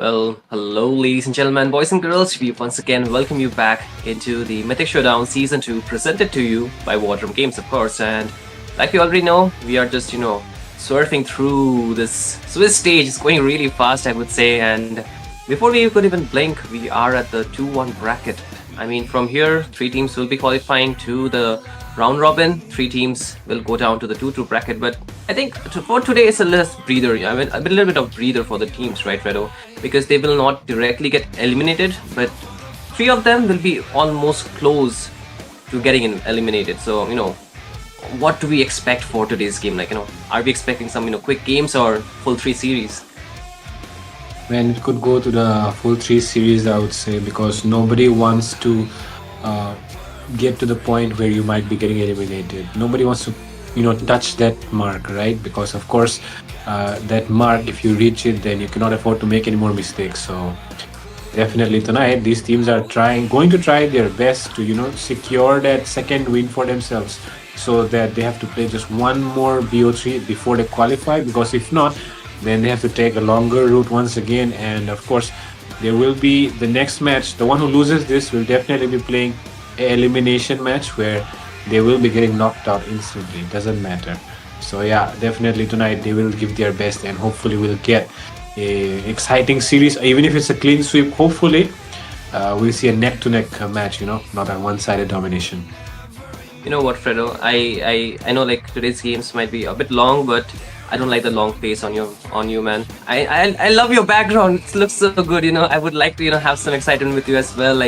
Well, hello, ladies and gentlemen, boys and girls. We once again welcome you back into the Mythic Showdown Season 2, presented to you by War Drum Games, of course. And like you already know, we are just, surfing through this Swiss stage. It's going really fast, I would say. And before we could even blink, we are at the 2-1 bracket. I mean, from here, 3 teams will be qualifying to the round robin. 3 teams will go down to the 2-2 bracket. But I think for today, it's a less breather. I mean, a little bit of breather for the teams, right, Fredo? Because they will not directly get eliminated, but 3 of them will be almost close to getting eliminated. So, what do we expect for today's game? Are we expecting some, quick games or full 3 series? Man, it could go to the full 3 series, I would say, because nobody wants to get to the point where you might be getting eliminated. Nobody wants to, touch that mark, right? Because of course, that mark, if you reach it, then you cannot afford to make any more mistakes. So definitely tonight, these teams are going to try their best to, secure that second win for themselves, so that they have to play just one more BO3 before they qualify. Because if not, then they have to take a longer route once again. And of course, there will be the next match. The one who loses this will definitely be playing an elimination match where they will be getting knocked out instantly. It doesn't matter. So yeah, definitely tonight they will give their best, and hopefully we'll get a exciting series. Even if it's a clean sweep, hopefully we'll see a neck-to-neck match, not a one-sided domination. You know what, Fredo? I know today's games might be a bit long, but I don't like the long face on you, man. I love your background. It looks so good. I would like to have some excitement with you as well.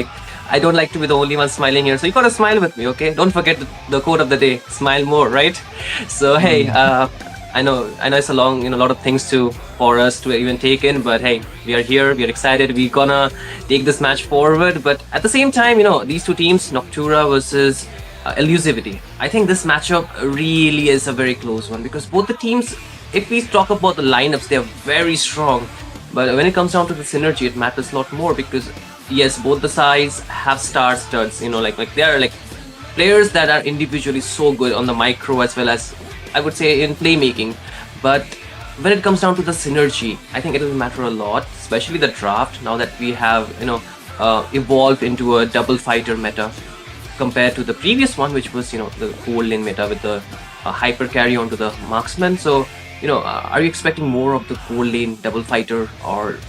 I don't like to be the only one smiling here, so you gotta smile with me, okay? Don't forget the quote of the day: smile more, right? So hey, I know it's a long, lot of things for us to even take in, but hey, we are here, we are excited, we're gonna take this match forward. But at the same time, these 2 teams, Noctura versus Elusivity. I think this matchup really is a very close one, because both the teams, if we talk about the lineups, they are very strong. But when it comes down to the synergy, it matters a lot more, because yes, both the sides have star studs. They are players that are individually so good on the micro, as well as I would say in playmaking. But when it comes down to the synergy, I think it will matter a lot, especially the draft. Now that we have evolved into a double fighter meta, compared to the previous one, which was the gold lane meta with the hyper carry onto the marksman. So are you expecting more of the gold lane double fighter, or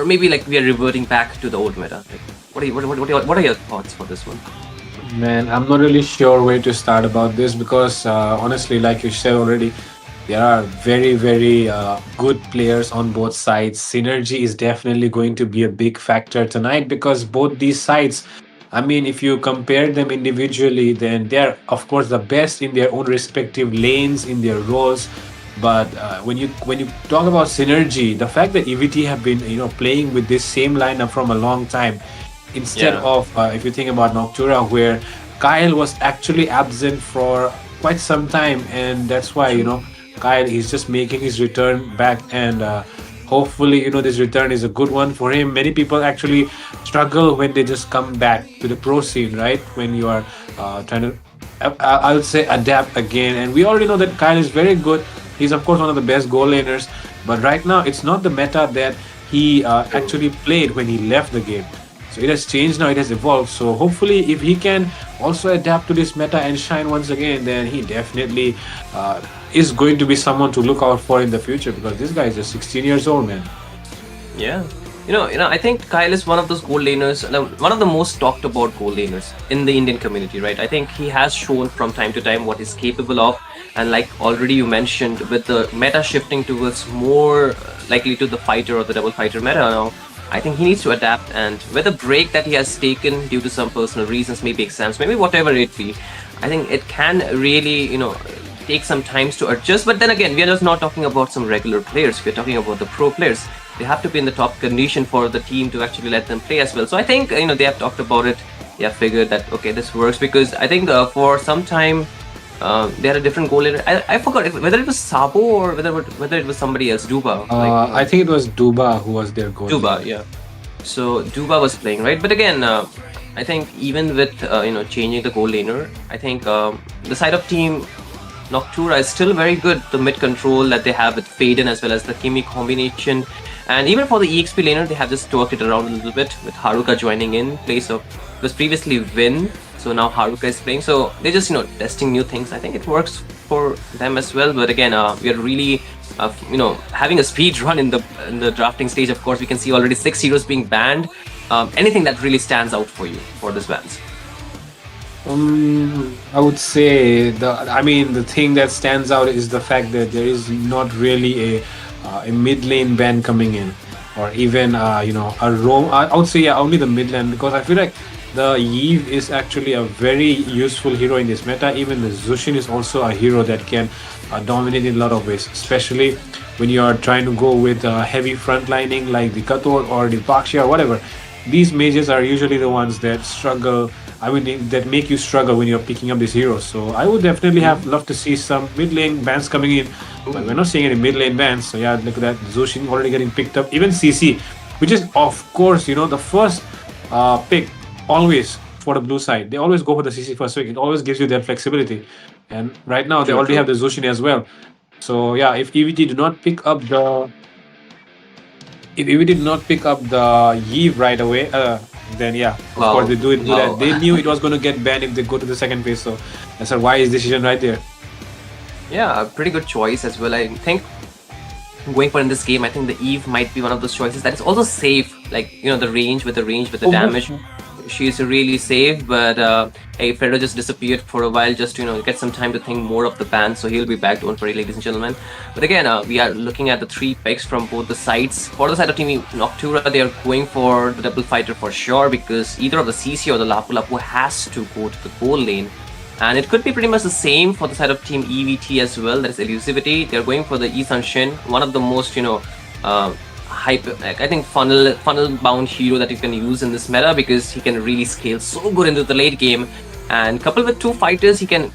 maybe we are reverting back to the old meta? What are your thoughts for this one? Man, I'm not really sure where to start about this, because honestly, like you said already, there are very, very good players on both sides. Synergy is definitely going to be a big factor tonight, because both these sides, I mean, if you compare them individually, then they're of course the best in their own respective lanes, in their roles. But when you talk about synergy, the fact that EVT have been playing with this same lineup from a long time, instead of if you think about Noctura, where Kyle was actually absent for quite some time, and that's why Kyle is just making his return back. And hopefully this return is a good one for him. Many people actually struggle when they just come back to the pro scene, right? When you are trying to I would say adapt again. And we already know that Kyle is very good. He's of course one of the best goal laners, but right now it's not the meta that he actually played when he left the game. So it has changed now, it has evolved. So hopefully if he can also adapt to this meta and shine once again, then he definitely is going to be someone to look out for in the future, because this guy is just 16 years old, man. Yeah. I think Kyle is one of those gold laners, one of the most talked about gold laners in the Indian community, right? I think he has shown from time to time what he's capable of. And like already you mentioned, with the meta shifting towards more likely to the fighter or the double fighter meta now, I think he needs to adapt. And with the break that he has taken due to some personal reasons, maybe exams, maybe whatever it be, I think it can really, take some time to adjust. But then again, we are just not talking about some regular players. We're talking about the pro players. They have to be in the top condition for the team to actually let them play as well. So I think, they have talked about it. They have figured that, okay, this works, because I think for some time, they had a different goal laner. I forgot whether it was Sabo or whether it was somebody else, Duba. I think it was Duba who was their goal. Duba, yeah. So Duba was playing, right? But again, I think even with changing the goal laner, I think the side of team Noctura is still very good. The mid control that they have with Faden as well as the Kimi combination, And even for the EXP laner, they have just worked it around a little bit with Haruka joining in place of, it was previously Vin, so now Haruka is playing. So they're just testing new things. I think it works for them as well. But again, we are really having a speed run in the drafting stage. Of course, we can see already 6 heroes being banned. Anything that really stands out for you for this bans? I would say the thing that stands out is the fact that there is not really a mid lane ban coming in, or even a roam. I would say only the mid lane, because I feel like the Eve is actually a very useful hero in this meta. Even the Zushin is also a hero that can dominate in a lot of ways, especially when you are trying to go with heavy frontlining like the Kator or the Bakshi or whatever. These mages are usually the ones that struggle. That make you struggle when you're picking up these heroes. So I would definitely have loved to see some mid lane bans coming in, but we're not seeing any mid lane bans. So yeah, look at that, Zushin already getting picked up. Even CC, which is of course the first pick always for the blue side. They always go for the CC first pick. It always gives you that flexibility. And right now they already have the Zushin as well. So yeah, if EVT do not pick up the Eve right away, then yeah, of course they do that. They knew it was going to get banned if they go to the second phase. So that's a wise decision right there. Yeah, a pretty good choice as well. I think going for in this game, I think the Eve might be one of those choices that is also safe. Like the range with the damage. She's really safe, but hey, Fredo just disappeared for a while just to get some time to think more of the ban, so he'll be back, don't worry, ladies and gentlemen. But again, we are looking at the 3 picks from both the sides. For the side of Team Noctura, they are going for the double fighter for sure, because either of the CC or the Lapu Lapu has to go to the goal lane. And it could be pretty much the same for the side of Team EVT as well, that is Elusivity. They're going for the Isan Shin, one of the most I think funnel bound hero that you can use in this meta, because he can really scale so good into the late game, and coupled with 2 fighters, he can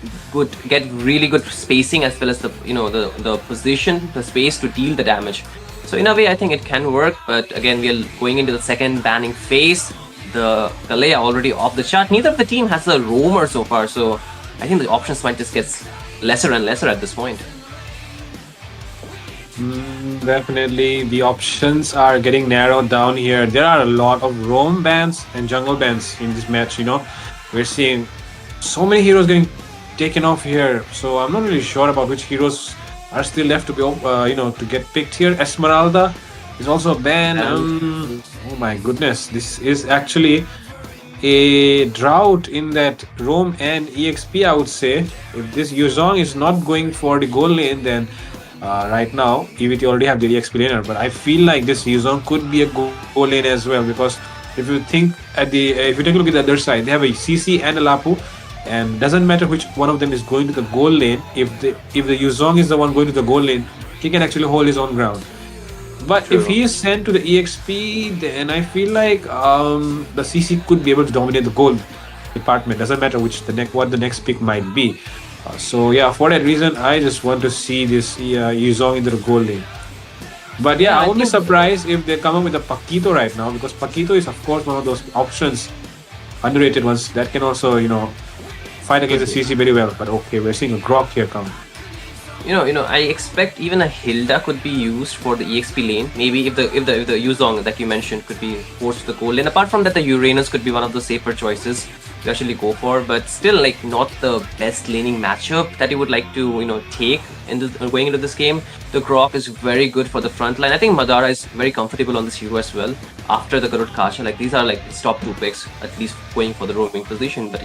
get really good spacing as well as the position, the space to deal the damage. So in a way, I think it can work. But again, we are going into the second banning phase. The Galea already off the chart. Neither of the team has a roamer so far, so I think the options might just get lesser and lesser at this point. Definitely, the options are getting narrowed down here. There are a lot of roam bans and jungle bans in this match. We're seeing so many heroes getting taken off here. So I'm not really sure about which heroes are still left to be, to get picked here. Esmeralda is also a ban. Oh my goodness, this is actually a drought in that roam and EXP. I would say if this Yuzong is not going for the goal lane, then right now EVT already have the EXP laner, but I feel like this Yuzong could be a goal lane as well, because if you think if you take a look at the other side, they have a CC and a Lapu, and doesn't matter which one of them is going to the goal lane. If the Yuzong is the one going to the goal lane, he can actually hold his own ground. But if he is sent to the EXP, then I feel like the CC could be able to dominate the gold department. Doesn't matter what the next pick might be. So yeah, for that reason, I just want to see this Yuzong into the gold lane. But yeah, I won't be surprised if they come up with a Paquito right now, because Paquito is of course one of those options, underrated ones, that can also fight against the CC very well. But okay, we're seeing a Grok here come. I expect even a Hilda could be used for the EXP lane. Maybe if the Yuzong that you mentioned could be forced to the goal lane. Apart from that, the Uranus could be one of the safer choices to actually go for, but still not the best laning matchup that you would like to take going into this game. The Grok is very good for the front line. I think Madara is very comfortable on this hero as well. After the Garud Kasha, these are his top 2 picks, at least going for the roaming position. But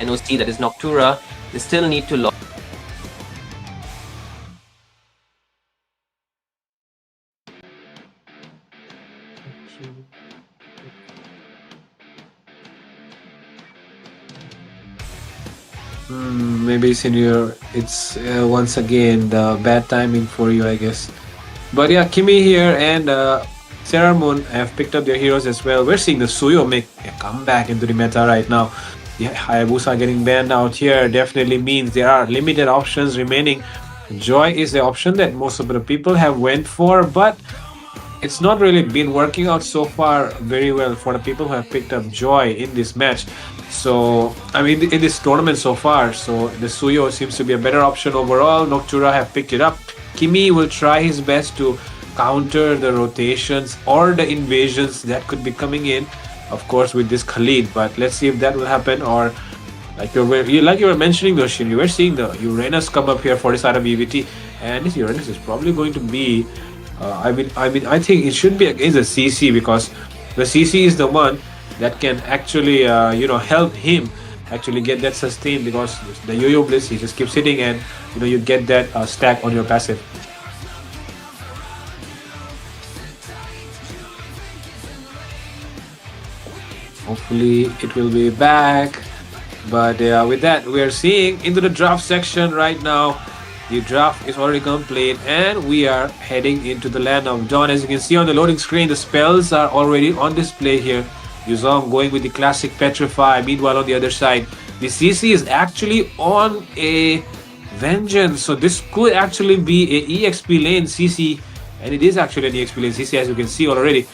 NOC, that is Noctura, they still need to lock. Maybe Senior, it's once again the bad timing for you, I guess. But yeah, Kimi here and Sarah Moon have picked up their heroes as well. We're seeing the Suyo make a comeback into the meta right now. The Hayabusa getting banned out here definitely means there are limited options remaining. Joy is the option that most of the people have went for, but it's not really been working out so far very well for the people who have picked up Joy in this match. So, in this tournament so far, so the Suyo seems to be a better option overall. Noctura have picked it up. Kimi will try his best to counter the rotations or the invasions that could be coming in, of course, with this Khalid. But let's see if that will happen. Or like you were mentioning, Yoshin, you were seeing the Uranus come up here for the side of EVT, and this Uranus is probably going to be. I think it should be against the CC, because the CC is the one that can actually, help him actually get that sustain, because the Yo-Yo Bliss, he just keeps hitting, and you get that stack on your passive. Hopefully it will be back. But with that, we are seeing into the draft section right now. The draft is already complete, and we are heading into the land of dawn. As you can see on the loading screen, the spells are already on display here. Yuzong going with the classic Petrify. Meanwhile, on the other side, the CC is actually on a Vengeance. So this could actually be a EXP lane CC, and it is actually an EXP lane CC, as you can see already.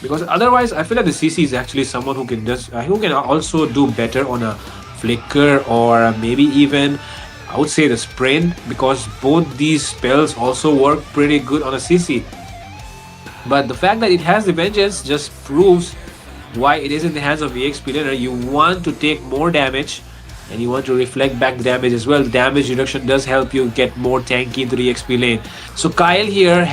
Because otherwise, I feel like the CC is actually someone who can also do better on a flicker, or maybe even I would say the sprint, because both these spells also work pretty good on a CC. But the fact that it has the Vengeance just proves why it is in the hands of the EXP laner. You want to take more damage, and you want to reflect back the damage as well. The damage reduction does help you get more tanky into the EXP lane. So Kyle here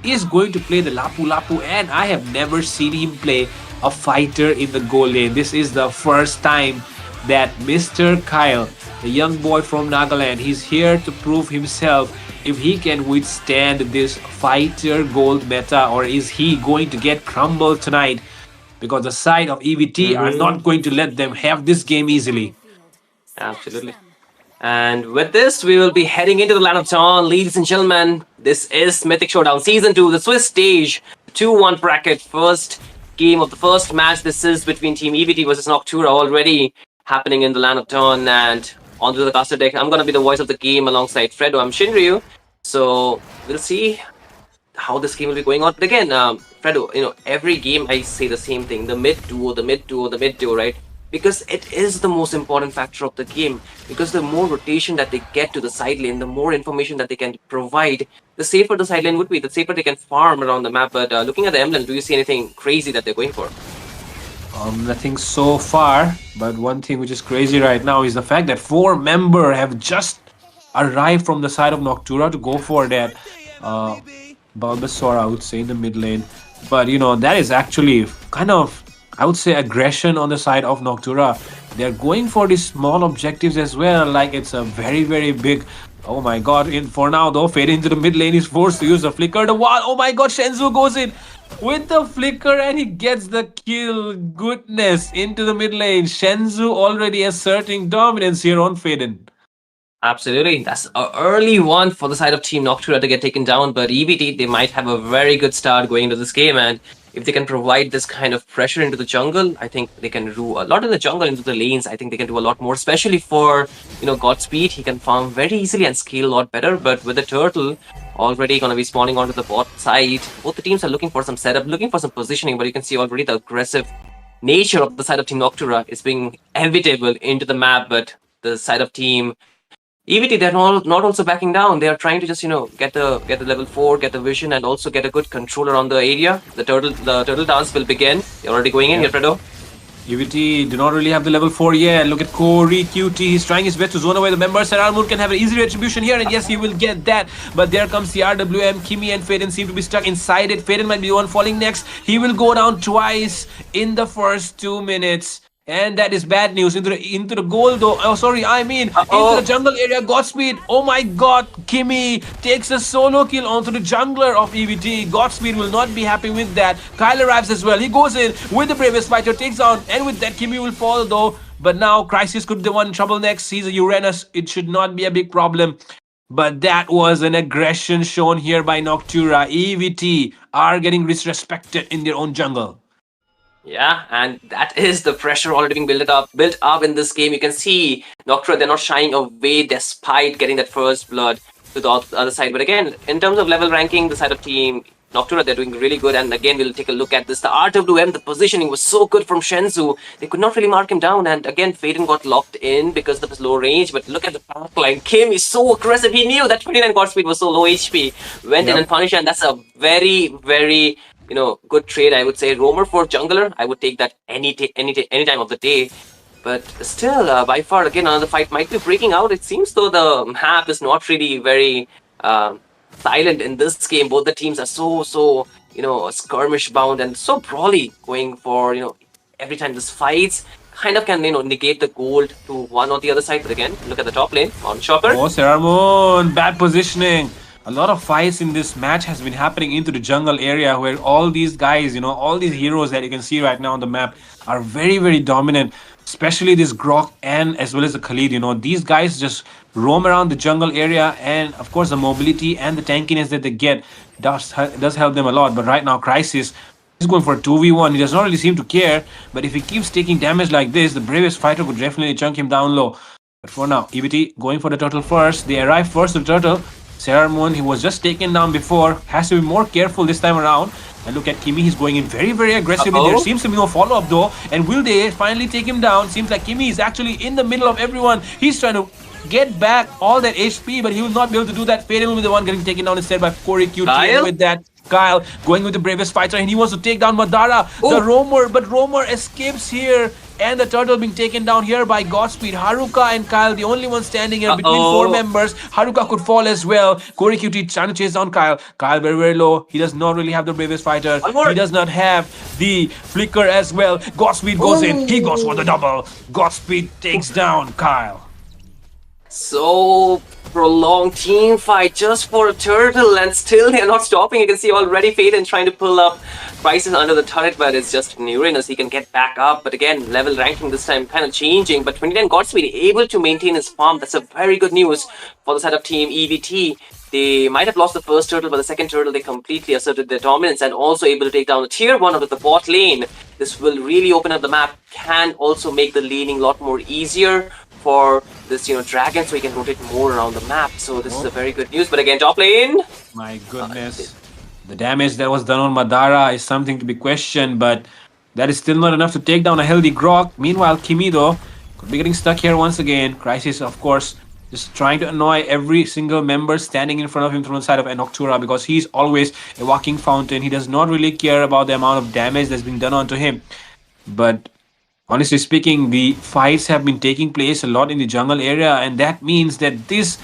is going to play the Lapu Lapu, and I have never seen him play a fighter in the goal lane. This is the first time that Mr. Kyle, the young boy from Nagaland, he's here to prove himself if he can withstand this fighter gold meta, or is he going to get crumbled tonight, because the side of EVT are not going to let them have this game easily. Absolutely. And with this, we will be heading into the land of dawn, ladies and gentlemen. This is Mythic Showdown Season 2, the Swiss stage, 2-1 bracket, first game of the first match. This is between Team EVT versus Noctura, already happening in the land of dawn. And onto the caster deck, I'm going to be the voice of the game alongside Fredo. I'm Shinryu. So we'll see how this game will be going on. But again, Fredo, every game I say the same thing: the mid duo, the mid duo, the mid duo, right? Because it is the most important factor of the game. Because the more rotation that they get to the side lane, the more information that they can provide, the safer the side lane would be, the safer they can farm around the map. But looking at the emblem, do you see anything crazy that they're going for? Nothing so far, but one thing which is crazy right now is the fact that 4 members have just arrived from the side of Noctura to go for that Bulbasaur, I would say, in the mid lane. But that is actually kind of, I would say, aggression on the side of Noctura. They're going for these small objectives as well, like it's a very, very big. Oh my god, for now though, Fade into the mid lane is forced to use the flicker. The wall, oh my god, Shenzu goes in with the flicker and he gets the kill. Goodness, into the mid lane. Shenzu already asserting dominance here on Faden. Absolutely. That's an early one for the side of Team Noctura to get taken down, but EVT, they might have a very good start going into this game, and if they can provide this kind of pressure into the jungle, I think they can do a lot in the jungle, into the lanes. I think they can do a lot more, especially for, Godspeed. He can farm very easily and scale a lot better, but with the turtle already going to be spawning onto the bot side, both the teams are looking for some setup, looking for some positioning, but you can see already the aggressive nature of the side of Team Noctura is being inevitable into the map, but the side of Team EVT, they're not also backing down. They are trying to just get the level 4, get the vision, and also get a good control around the area. The turtle dance will begin. They're already going in here, Fredo. EVT do not really have the level 4 yet. Look at Corey QT. He's trying his best to zone away the members. And Armut can have an easy retribution here. And yes, he will get that. But there comes the RWM. Kimi and Faden seem to be stuck inside it. Faden might be the one falling next. He will go down twice in the first 2 minutes. And that is bad news. Into the goal though. Oh, sorry, into the jungle area. Godspeed. Oh my god. Kimi takes a solo kill onto the jungler of EVT. Godspeed will not be happy with that. Kyle arrives as well. He goes in with the bravest fighter. Takes on. And with that, Kimi will fall though. But now Crisis could be the one in trouble next. He's a Uranus. It should not be a big problem. But that was an aggression shown here by Noctura. EVT are getting disrespected in their own jungle. Yeah, and that is the pressure already being built up in this game. You can see Noctura, they're not shying away despite getting that first blood to the other side. But again, in terms of level ranking, the side of Team Noctura, they're doing really good. And again, we'll take a look at this. The RWM, the positioning was so good from Shenzhou. They could not really mark him down. And again, Faden got locked in because of his low range. But look at the backline. Kim is so aggressive. He knew that 29 Godspeed was so low HP. Went in and punished. And that's a very, very, good trade, I would say. Roamer for jungler, I would take that any time of the day. But still, by far, again, another fight might be breaking out. It seems though the map is not really very silent in this game. Both the teams are so skirmish bound and so brawly, going for every time this fights kind of can negate the gold to one or the other side. But again, look at the top lane on Chopper. Oh, Saramon, bad positioning. A lot of fights in this match has been happening into the jungle area where all these guys, all these heroes that you can see right now on the map are very, very dominant. Especially this Grok and as well as the Khalid, these guys just roam around the jungle area, and of course the mobility and the tankiness that they get does help them a lot. But right now, Crisis is going for a 2v1. He does not really seem to care, but if he keeps taking damage like this, the bravest fighter could definitely chunk him down low. But for now, EBT going for the turtle first. They arrive first to the turtle. Saramon, he was just taken down before, has to be more careful this time around. And look at Kimi, he's going in very, very aggressively. There seems to be no follow-up though. And will they finally take him down? Seems like Kimi is actually in the middle of everyone. He's trying to get back all that HP, but he will not be able to do that. Faden will be the one getting taken down instead by Corey QT. With that, Kyle going with the bravest fighter, and he wants to take down Madara, the Roamer, but Roamer escapes here. And the turtle being taken down here by Godspeed. Haruka and Kyle, the only one standing here between four members. Haruka could fall as well. Corey QT trying to chase down Kyle. Kyle very, very low. He does not really have the bravest fighter. He does not have the flicker as well. Godspeed goes in. He goes for the double. Godspeed takes down Kyle. So prolonged team fight just for a turtle, and still they're not stopping. You can see already Faden trying to pull up Crisis under the turret, but it's just Uranus. He can get back up, but again, level ranking this time kind of changing. But 29 Godspeed able to maintain his farm. That's a very good news for the setup team EVT. They might have lost the first turtle, but the second turtle, they completely asserted their dominance and also able to take down the tier 1 of the bot lane. This will really open up the map, can also make the laning a lot more easier for this, dragon, so he can rotate more around the map. So this is a very good news. But again, top lane. My goodness. The damage that was done on Madara is something to be questioned, but that is still not enough to take down a healthy Grok. Meanwhile, Kimi, though, could be getting stuck here once again. Crisis, of course, just trying to annoy every single member standing in front of him from the side of Noctura, because he's always a walking fountain. He does not really care about the amount of damage that's being done onto him. But honestly speaking, the fights have been taking place a lot in the jungle area, and that means that this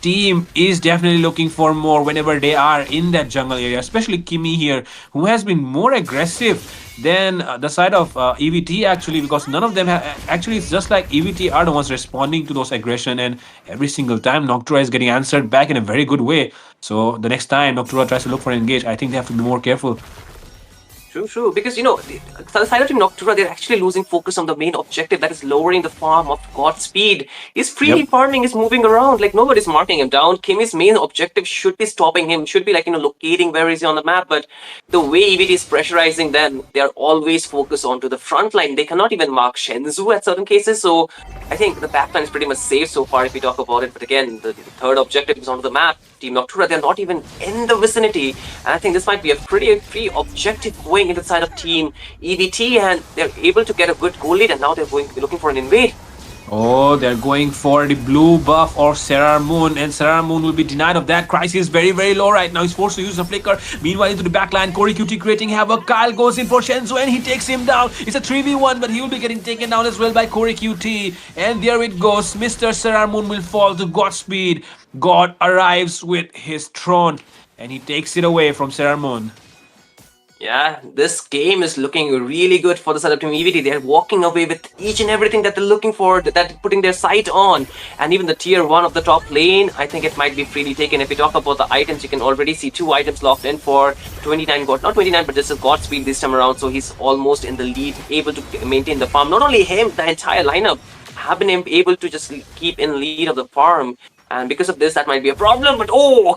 team is definitely looking for more whenever they are in that jungle area, especially Kimi here, who has been more aggressive than the side of EVT actually, because none of them actually, it's just like EVT are the ones responding to those aggression, and every single time Noctura is getting answered back in a very good way. So the next time Noctura tries to look for an engage, I think they have to be more careful. True. Because, the side of Team Noctura, they're actually losing focus on the main objective, that is lowering the farm of Godspeed. He's freely farming, he's moving around, like nobody's marking him down. Kimi's main objective should be stopping him, should be locating where is he on the map. But the way EVT is pressurizing them, they are always focused onto the front line. They cannot even mark Shenzhou at certain cases. So I think the backline is pretty much safe so far if we talk about it. But again, the third objective is onto the map. Team Noctura, they're not even in the vicinity. And I think this might be a pretty free objective going into the side of Team EVT, and they're able to get a good goal lead, and now they're going to be looking for an invade. Oh, they're going for the blue buff or Saramon, and Saramon will be denied of that. Crisis is very, very low right now. He's forced to use a flicker. Meanwhile, into the backline, Corey QT creating havoc. Kyle goes in for Shenzhou, and he takes him down. It's a 3v1, but he will be getting taken down as well by Corey QT. And there it goes. Mr. Saramon will fall to Godspeed. God arrives with his throne, and he takes it away from Saramon. Yeah, this game is looking really good for the side of Team EVT. They're walking away with each and everything that they're looking for, that they're putting their sight on. And even the tier 1 of the top lane, I think it might be freely taken. If we talk about the items, you can already see 2 items locked in for 29 God. Not 29, but this is Godspeed this time around. So he's almost in the lead, able to maintain the farm. Not only him, the entire lineup have been able to just keep in lead of the farm. And because of this, that might be a problem. But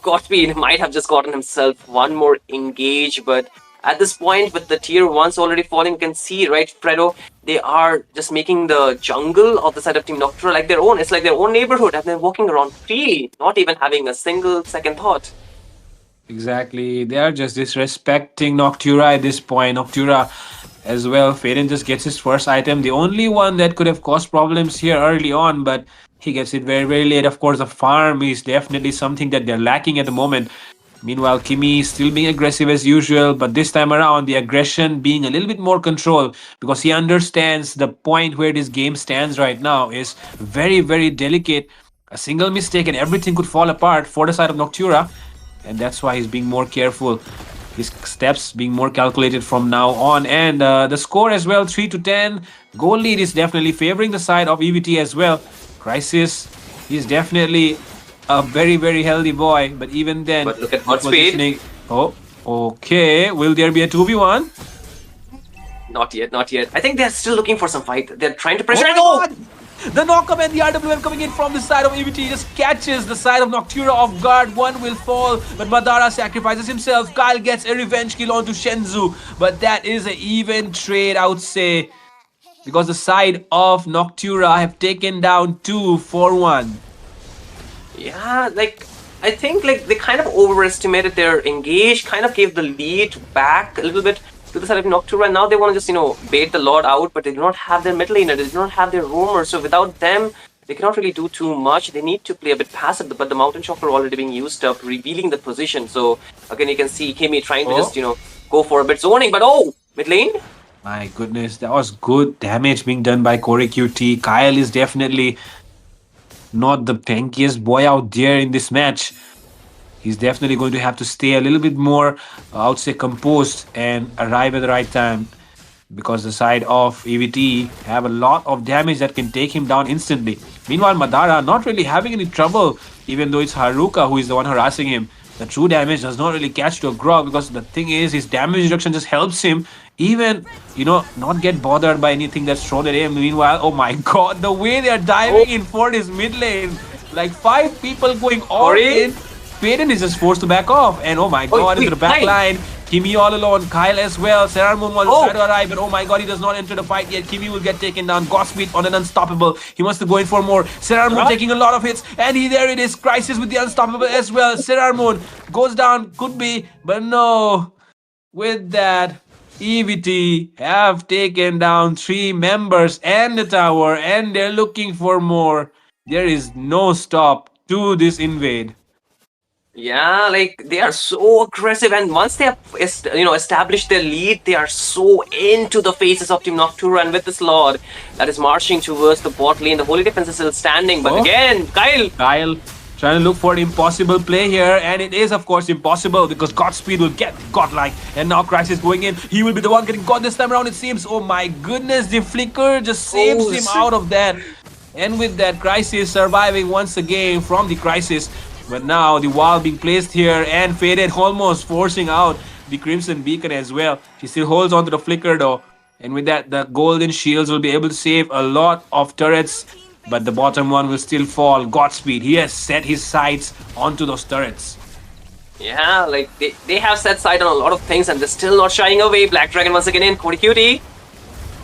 Godspeed might have just gotten himself one more engage. But at this point, with the tier 1s already falling, you can see, right, Fredo, they are just making the jungle of the side of Team Noctura like their own. It's like their own neighborhood, and they're walking around freely, not even having a single second thought. Exactly. They are just disrespecting Noctura at this point. Noctura as well. Faden just gets his first item. The only one that could have caused problems here early on, but he gets it very, very late. Of course, the farm is definitely something that they're lacking at the moment. Meanwhile, Kimi is still being aggressive as usual, but this time around, the aggression being a little bit more controlled because he understands the point where this game stands right now is very, very delicate. A single mistake and everything could fall apart for the side of Noctura, and that's why he's being more careful. His steps being more calculated from now on, and the score as well, 3-10. Goal lead is definitely favoring the side of EVT as well. Crisis, he's definitely a very, very healthy boy, but even then, But look at the Godspeed. positioning. Oh, okay. Will there be a 2v1? Not yet, not yet. I think they're still looking for some fight. They're trying to pressure. Oh my Oh! god! The knockup and the RWM coming in from the side of EVT just catches the side of Noctura off guard. One will fall, but Madara sacrifices himself. Kyle gets a revenge kill onto Shenzu, but that is an even trade, I would say, because the side of Noctura have taken down 2-1. Yeah, like I think like they kind of overestimated their engage, kind of gave the lead back a little bit to the side of Noctura, and now they want to just bait the Lord out, but they do not have their mid laner, they do not have their roamer, so without them they cannot really do too much. They need to play a bit passive, but the Mountain Chopper already being used up, revealing the position. So again, you can see Kimi trying to just go for a bit zoning, but oh, mid lane. My goodness, that was good damage being done by Corey QT. Kyle is definitely not the tankiest boy out there in this match. He's definitely going to have to stay a little bit more, I would say, composed and arrive at the right time because the side of EVT have a lot of damage that can take him down instantly. Meanwhile, Madara not really having any trouble, even though it's Haruka who is the one harassing him. The true damage does not really catch to a grog because the thing is, his damage reduction just helps him even, not get bothered by anything that's thrown at him. Meanwhile, oh my god, the way they are diving in for this mid lane, like 5 people going all Ori? in. Payton is just forced to back off, and oh my god, into the back line. Kimi all alone, Kyle as well. Serarmoon was trying to arrive, but oh my god, he does not enter the fight yet. Kimi will get taken down. Godspeed on an unstoppable. He wants to go in for more. Serarmoon taking a lot of hits, and there it is. Crisis with the unstoppable as well. Serarmoon goes down, could be, but no. With that, EVT have taken down 3 members and the tower, and they're looking for more. There is no stop to this invade. Yeah, like they are so aggressive, and once they have established their lead, they are so into the faces of Team Noctura, and with this Lord that is marching towards the bot lane, the holy defense is still standing. But again, Kyle Trying to look for an impossible play here, and it is of course impossible because Godspeed will get godlike, and now Crisis going in. He will be the one getting caught this time around, it seems. Oh my goodness, the flicker just saves him out of that. And with that, Crisis surviving once again from the Crisis. But now the wall being placed here, and Faded almost forcing out the Crimson Beacon as well. She still holds on to the flicker though. And with that, the golden shields will be able to save a lot of turrets. But the bottom one will still fall. Godspeed, he has set his sights onto those turrets. Yeah, like they have set sight on a lot of things, and they're still not shying away. Black Dragon once again in, Cody Cutie.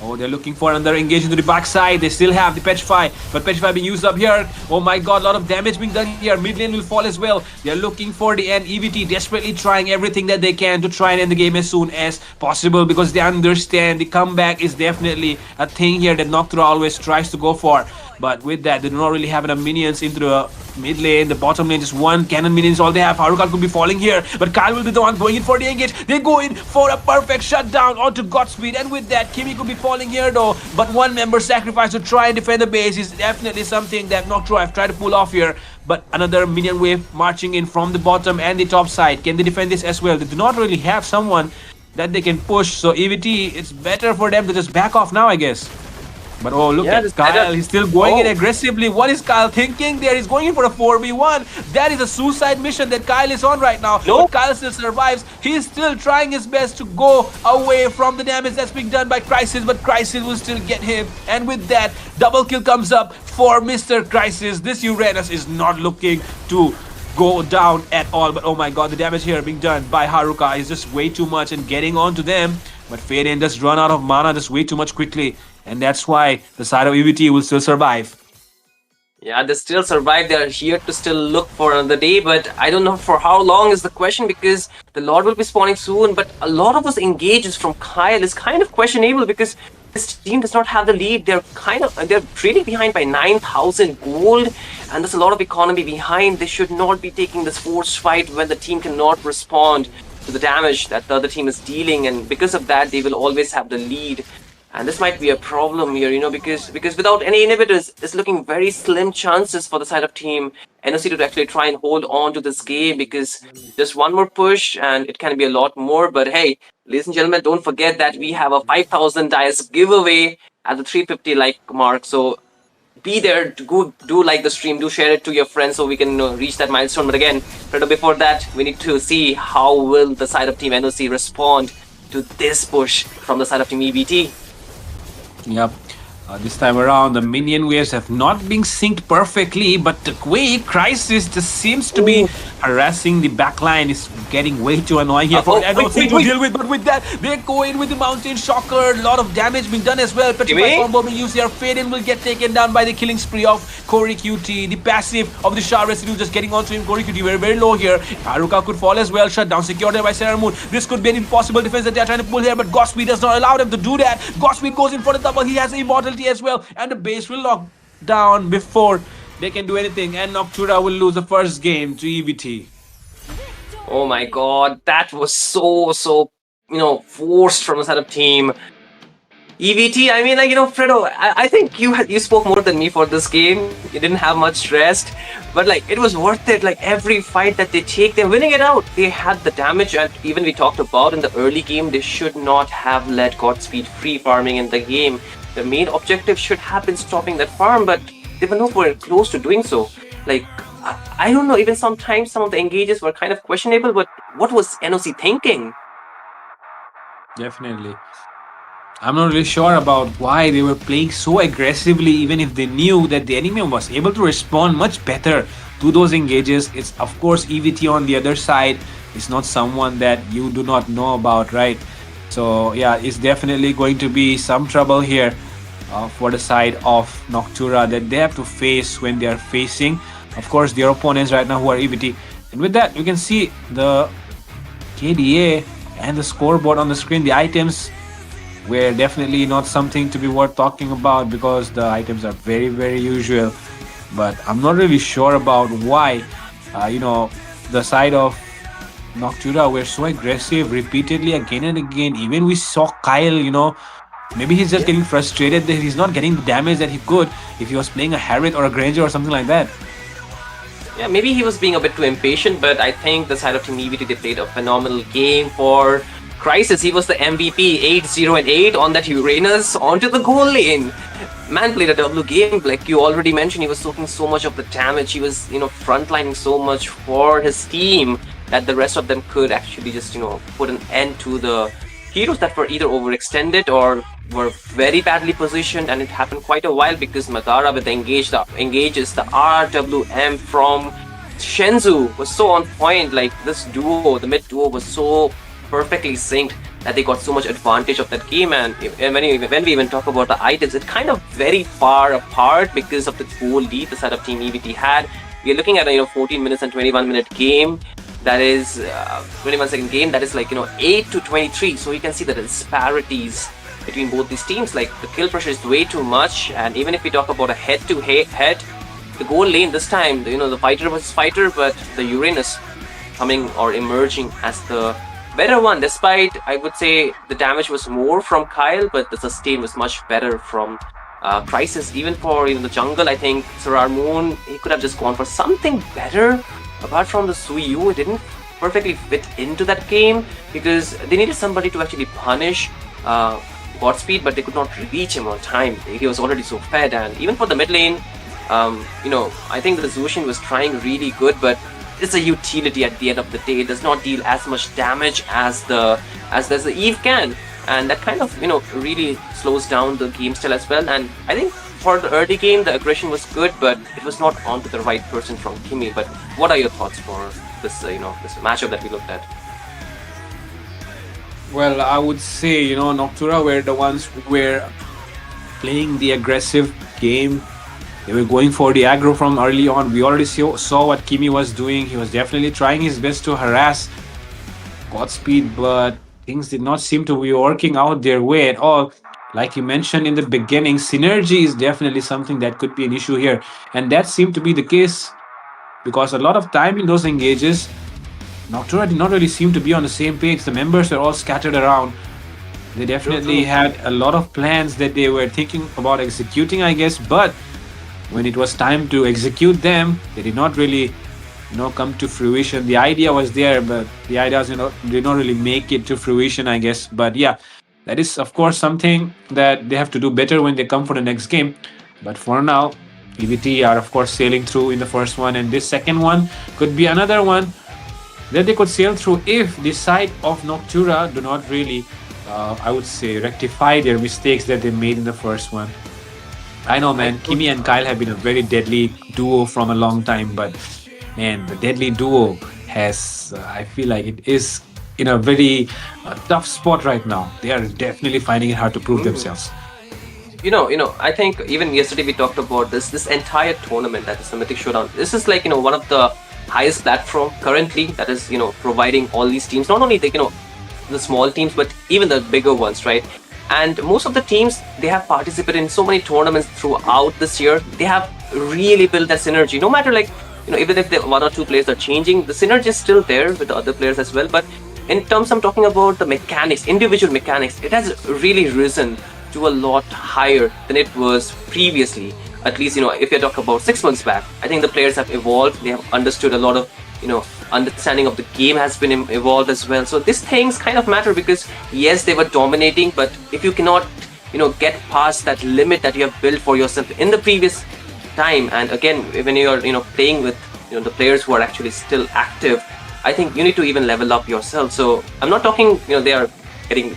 Oh, they're looking for another engage into the backside. They still have the Petrify, but Petrify being used up here. Oh my god, a lot of damage being done here. Mid lane will fall as well. They're looking for the end. EVT desperately trying everything that they can to try and end the game as soon as possible because they understand the comeback is definitely a thing here that Noctura always tries to go for. But with that, they do not really have enough minions into the mid lane. The bottom lane, just one cannon minion is all they have. Haruka could be falling here, but Kyle will be the one going in for the engage. They go in for a perfect shutdown onto Godspeed, and with that, Kimi could be falling here though. But 1 member sacrifice to try and defend the base is definitely something that Noctura have tried to pull off here. But another minion wave marching in from the bottom and the top side. Can they defend this as well? They do not really have someone that they can push. So EVT, it's better for them to just back off now, I guess. But oh, look at Kyle. He's still going in aggressively. What is Kyle thinking there? He's going in for a 4v1. That is a suicide mission that Kyle is on right now. But Kyle still survives. He's still trying his best to go away from the damage that's being done by Crisis, but Crisis will still get him. And with that, double kill comes up for Mr. Crisis. This Uranus is not looking to go down at all. But oh my god, the damage here being done by Haruka is just way too much and getting on to them. But Faden does run out of mana just way too much quickly. And that's why the side of EVT will still survive. Yeah, they still survive. They are here to still look for another day, but I don't know for how long is the question because the Lord will be spawning soon. But a lot of those engages from Kyle is kind of questionable because this team does not have the lead. They're trailing behind by 9,000 gold, and there's a lot of economy behind. They should not be taking this forced fight when the team cannot respond to the damage that the other team is dealing, and because of that, they will always have the lead. And this might be a problem here, because without any inhibitors, it's looking very slim chances for the side of team NOC to actually try and hold on to this game because just one more push and it can be a lot more. But hey, ladies and gentlemen, don't forget that we have a 5,000 dice giveaway at the 350 like mark. So be there to go do like the stream, do share it to your friends so we can reach that milestone. But again, before that, we need to see how will the side of team NOC respond to this push from the side of team EBT. Yep. This time around, the minion waves have not been synced perfectly, but the way Crisis just seems to be harassing the backline is getting way too annoying here for NOC to deal with. But with that, they go in with the Mountain Shocker. A lot of damage being done as well. Petrified combo being used here. Faden will get taken down by the killing spree of Corey QT. The passive of the Shard Residue just getting onto him. Corey QT very, very low here. Haruka could fall as well. Shut down, secured there by Sarah Moon. This could be an impossible defense that they are trying to pull here, but Godspeed does not allow them to do that. Godspeed goes in for the double. He has the immortality as well, and the base will lock down before they can do anything, and Noctura will lose the first game to EBT. Oh my god, that was so forced from the side of team EVT. I mean, Fredo, I think you spoke more than me for this game. You didn't have much rest, but it was worth it. Every fight that they take, they're winning it out. They had the damage, and even we talked about in the early game, they should not have let Godspeed free farming in the game. The main objective should have been stopping that farm, but they were nowhere close to doing so. I don't know, even sometimes some of the engages were kind of questionable, but what was NOC thinking? Definitely. I'm not really sure about why they were playing so aggressively, even if they knew that the enemy was able to respond much better to those engages. It's, of course, EVT on the other side. It's not someone that you do not know about, right? So, yeah, it's definitely going to be some trouble here for the side of Noctura that they have to face when they are facing, of course, their opponents right now who are EVT. And with that, you can see the KDA and the scoreboard on the screen. The items were definitely not something to be worth talking about because the items are very, very usual. But I'm not really sure about why, the side of Noctura were so aggressive repeatedly again and again. Even we saw Kyle, maybe he's just getting frustrated that he's not getting the damage that he could if he was playing a Harriet or a Granger or something like that. Yeah, maybe he was being a bit too impatient, but I think the side of Team EVT, they played a phenomenal game for Crisis. He was the MVP, 8-0-8 on that Uranus onto the goal lane. Man played a W game, like you already mentioned. He was soaking so much of the damage. He was, frontlining so much for his team that the rest of them could actually just, put an end to the heroes that were either overextended or were very badly positioned. And it happened quite a while because Madara with the engages the RWM from Shenzhou was so on point. This duo, the mid duo, was so perfectly synced that they got so much advantage of that game. And when we even talk about the items, it's kind of very far apart because of the goal lead the side of Team EVT had. We are looking at a 14 minutes and 21 minute game. That is 21 second game. That is 8 to 23. So you can see the disparities between both these teams. The kill pressure is way too much. And even if we talk about a head to head, the goal lane this time, the fighter versus fighter, but the Uranus coming or emerging as the better one. Despite, I would say, the damage was more from Kyle, but the sustain was much better from Crisis. Even for the jungle, I think Sarar Moon, he could have just gone for something better. Apart from the Suiyu, it didn't perfectly fit into that game because they needed somebody to actually punish Godspeed, but they could not reach him on time. He was already so fed. And even for the mid lane, I think the Zushin was trying really good, but it's a utility at the end of the day. It does not deal as much damage as the Eve can, and that kind of really slows down the game style as well. And I think for the early game, the aggression was good, but it was not onto the right person from Kimi. But what are your thoughts for this this matchup that we looked at? Well, I would say Noctura were the ones who were playing the aggressive game They were going for the aggro from early on. We already saw what Kimi was doing. He was definitely trying his best to harass Godspeed, but things did not seem to be working out their way at all. Like you mentioned in the beginning, synergy is definitely something that could be an issue here. And that seemed to be the case because a lot of time in those engages, Noctura did not really seem to be on the same page. The members were all scattered around. They True, definitely true. had a lot of plans that they were thinking about executing, I guess, but when it was time to execute them, they did not really, come to fruition. The idea was there, but the ideas, did not really make it to fruition, I guess. But yeah, that is of course something that they have to do better when they come for the next game. But for now, EVT are of course sailing through in the first one, and this second one could be another one that they could sail through if the side of Noctura do not really, I would say, rectify their mistakes that they made in the first one. I know, I man. do. Kimi and Kyle have been a very deadly duo from a long time, but man, the deadly duo has, I feel like it is in a very tough spot right now. They are definitely finding it hard to prove Mm. themselves. I think even yesterday we talked about this entire tournament, that is the Mythic Showdown. This is like, one of the highest platform currently that is, providing all these teams, not only the small teams, but even the bigger ones, right? And most of the teams, they have participated in so many tournaments throughout this year. They have really built that synergy. No matter like, even if the one or two players are changing, the synergy is still there with the other players as well. But in terms I'm talking about the mechanics, individual mechanics, it has really risen to a lot higher than it was previously. At least, if you talk about 6 months back, I think the players have evolved. They have understood a lot of, understanding of the game has been evolved as well. So these things kind of matter because yes, they were dominating, but if you cannot, get past that limit that you have built for yourself in the previous time, and again, when you're, playing with, the players who are actually still active, I think you need to even level up yourself. So I'm not talking, they are getting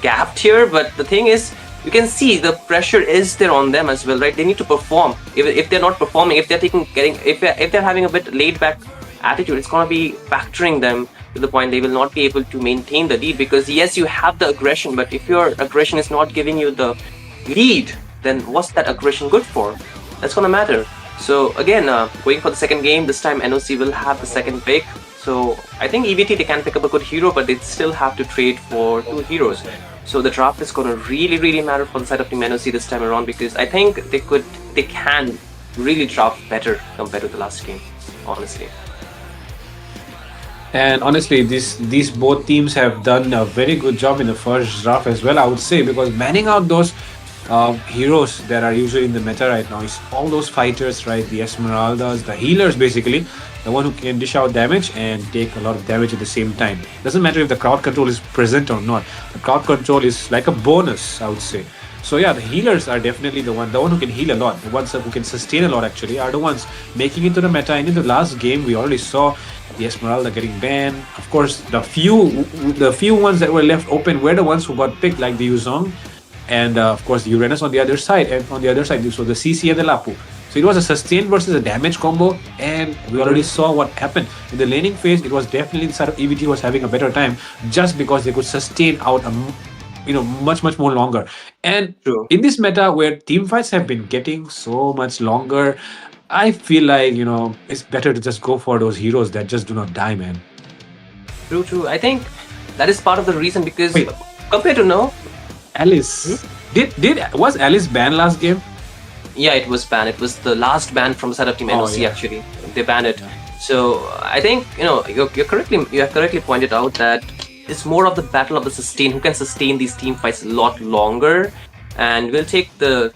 gapped here, but the thing is, you can see the pressure is there on them as well, right? They need to perform. If they're not performing, if they're if they're having a bit laid back attitude, it's gonna be factoring them to the point they will not be able to maintain the lead. Because yes, you have the aggression, but if your aggression is not giving you the lead, then what's that aggression good for? That's gonna matter. So again, going for the second game, this time NOC will have the second pick. So I think EVT, they can pick up a good hero, but they still have to trade for two heroes. So the draft is gonna really, really matter for the side of Team NOC this time around, because I think they can really draft better compared to the last game, honestly. And honestly, these both teams have done a very good job in the first draft as well, I would say, because manning out those heroes that are usually in the meta right now is all those fighters, right? The Esmeraldas, the healers, basically, the one who can dish out damage and take a lot of damage at the same time. Doesn't matter if the crowd control is present or not. The crowd control is like a bonus, I would say. So yeah, the healers are definitely the one who can heal a lot. The ones who can sustain a lot actually are the ones making it to the meta. And in the last game, we already saw the Esmeralda getting banned. Of course, the few ones that were left open were the ones who got picked, like the Yuzong, and of course the Uranus on the other side. And on the other side, so the CC and the Lapu. So it was a sustain versus a damage combo, and we already saw what happened in the laning phase. It was definitely the side of EVT was having a better time just because they could sustain out much more longer. And True. in this meta where team fights have been getting so much longer, I feel like it's better to just go for those heroes that just do not die, man. True, true. I think that is part of the reason, because Wait, compared to now, Alice, did was Alice banned last game? yeah, it was banned. It was the last ban from the side of Team Oh NOC yeah. actually. They banned it. Yeah. So I think you have correctly pointed out that it's more of the battle of the sustain, who can sustain these team fights a lot longer. And we'll take the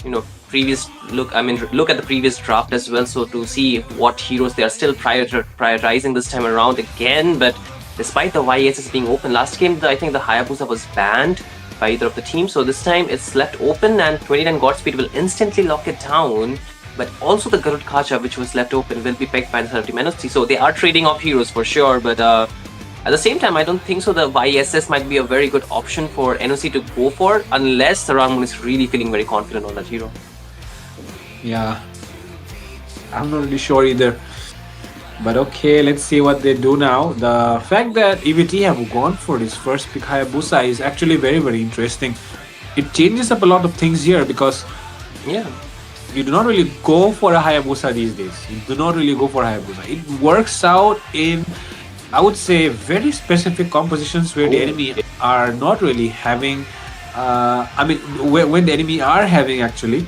previous look. I mean, look at the previous draft as well, so to see what heroes they are still prioritizing this time around again. But despite the YSS being open last game, I think the Hayabusa was banned by either of the teams. So this time it's left open, and 29 Godspeed will instantly lock it down. But also the Garud Kacha, which was left open, will be picked by the 30 NOC. So they are trading off heroes for sure. But at the same time, I don't think so. The YSS might be a very good option for NOC to go for, unless the Ramon is really feeling very confident on that hero. Yeah, I'm not really sure either. But okay, let's see what they do now. The fact that EVT have gone for this first pick Hayabusa is actually very, very interesting. It changes up a lot of things here because Yeah. you do not really go for a Hayabusa these days. You do not really go for a Hayabusa. It works out in, I would say, very specific compositions where the enemy are not really having. When the enemy are having actually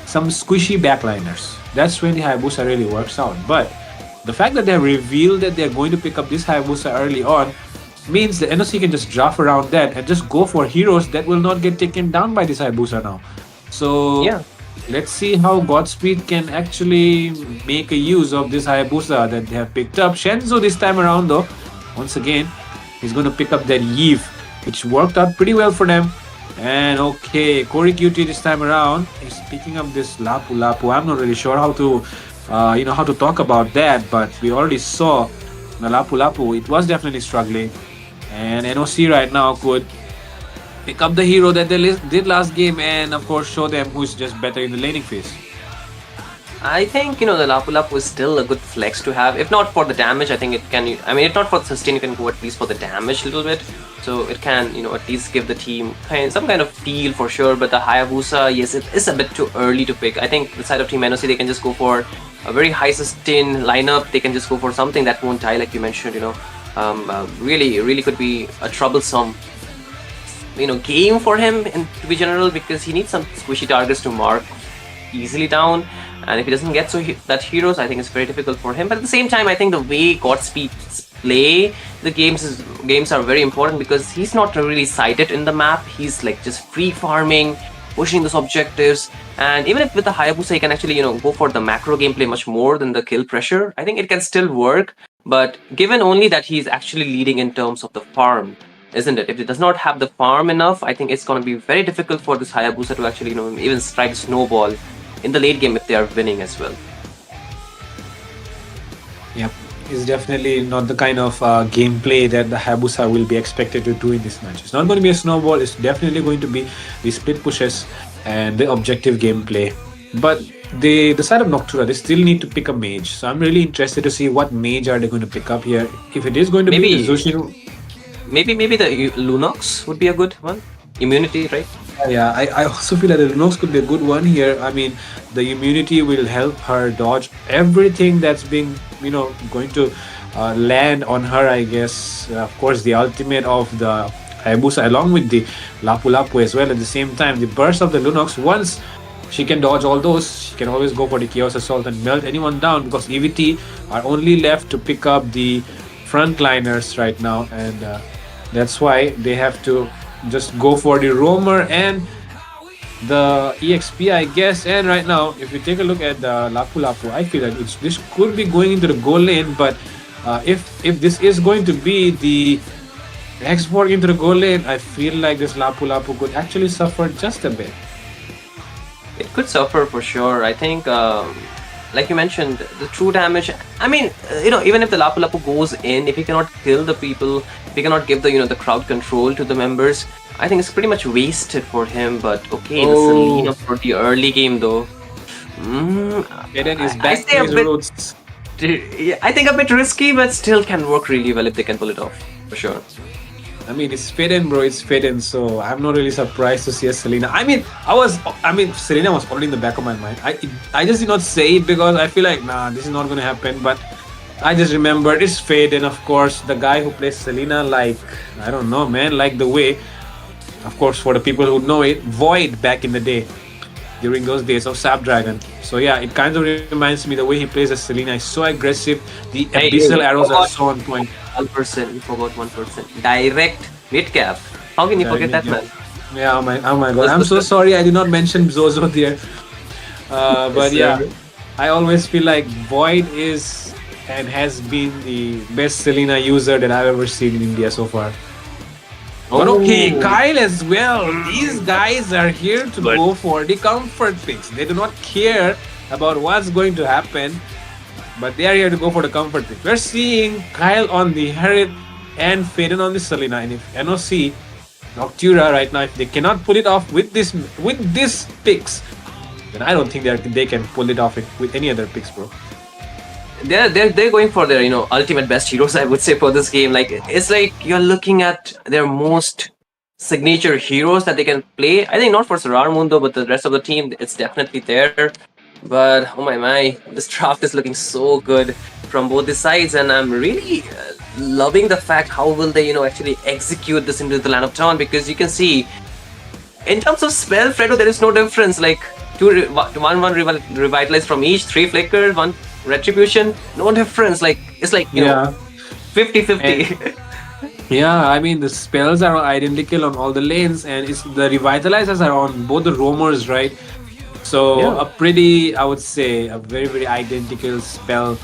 some squishy backliners. That's when the Hayabusa really works out. But the fact that they have revealed that they're going to pick up this Hayabusa early on means that NOC can just draft around that and just go for heroes that will not get taken down by this Hayabusa now. So Yeah. let's see how Godspeed can actually make a use of this Hayabusa that they have picked up. Shenzo this time around though, once again, he's going to pick up that Yves, which worked out pretty well for them. And okay, Corey QT this time around is picking up this Lapu Lapu. I'm not really sure how to, how to talk about that, but we already saw the Lapu Lapu. It was definitely struggling, and NOC right now could pick up the hero that they did last game, and of course show them who's just better in the laning phase. I think, the Lapu Lapu is still a good flex to have. If not for the damage, I think it can. I mean, if not for the sustain, you can go at least for the damage a little bit. So it can, at least give the team some kind of feel for sure. But the Hayabusa, yes, it is a bit too early to pick. I think the side of Team NOC, they can just go for a very high sustain lineup. They can just go for something that won't die, like you mentioned. Really could be a troublesome, game for him to be general, because he needs some squishy targets to mark easily down. And if he doesn't get that heroes, I think it's very difficult for him. But at the same time, I think the way Godspeed play the games are very important, because he's not really sighted in the map. He's like just free farming, pushing those objectives. And even if with the Hayabusa, he can actually, go for the macro gameplay much more than the kill pressure, I think it can still work. But given only that he's actually leading in terms of the farm, isn't it? If it does not have the farm enough, I think it's going to be very difficult for this Hayabusa to actually, even strike snowball in the late game if they are winning as well. Yep, it's definitely not the kind of gameplay that the Hayabusa will be expected to do in this match. It's not going to be a snowball. It's definitely going to be the split pushes and the objective gameplay. But the side of Noctura, they still need to pick a mage. So I'm really interested to see what mage are they going to pick up here. If it is going to be the Zushiro, maybe the Lunox would be a good one. Immunity, right? Yeah, I also feel that the Lunox could be a good one here. I mean, the immunity will help her dodge everything that's being, going to land on her, I guess. Of course, the ultimate of the Hayabusa along with the Lapu Lapu as well. At the same time, the burst of the Lunox, once she can dodge all those, she can always go for the Chaos Assault and melt anyone down, because EVT are only left to pick up the frontliners right now, and that's why they have to just go for the roamer and the EXP, I guess. And right now, if you take a look at the Lapu Lapu, I feel like this could be going into the goal lane. But if this is going to be the export into the goal lane, I feel like this Lapu Lapu could actually suffer just a bit. It could suffer for sure. I think, like you mentioned, the true damage. I mean, even if the Lapu Lapu goes in, if he cannot kill the people, if he cannot give the the crowd control to the members, I think it's pretty much wasted for him. But okay, the Selena for the early game though. Eden is back to his roots. I think a bit risky, but still can work really well if they can pull it off, for sure. I mean, it's Feden, bro. It's Feden. So I'm not really surprised to see a Selena. Selena was already in the back of my mind. I just did not say it because I feel like, nah, this is not going to happen. But I just remembered it's Feden, of course, the guy who plays Selena, like, I don't know, man, like the way, of course, for the people who know it, Void back in the day, during those days of Snapdragon. So yeah, it kind of reminds me the way he plays as Selena is so aggressive. The abyssal arrows are so on point. 1%, you forgot 1%. Direct mid cap. How can you forget that, man? Yeah, oh my god. I'm so sorry I did not mention Zozo there. But yeah, I always feel like Void is and has been the best Selena user that I've ever seen in India so far. But okay, Kyle as well. These guys are here to go for the comfort picks. They do not care about what's going to happen, but they are here to go for the comfort pick. We're seeing Kyle on the Herod and Faden on the Selena. And if NOC, Noctura right now, if they cannot pull it off with this picks, then I don't think they can pull it off with any other picks, bro. They're going for their ultimate best heroes, I would say, for this game. Like, it's like you're looking at their most signature heroes that they can play. I think not for Mundo, but the rest of the team, it's definitely there. But oh my, this draft is looking so good from both the sides, and I'm really loving the fact how will they, actually execute this into the land of town, because you can see in terms of spell, Fredo, there is no difference. Like one revitalize from each, 3 flicker, 1 retribution, no difference. Like it's like Yeah. 50-50. Yeah, I mean the spells are identical on all the lanes, and it's the revitalizers are on both the roamers, right? So Yeah. a pretty, I would say, a very identical spell,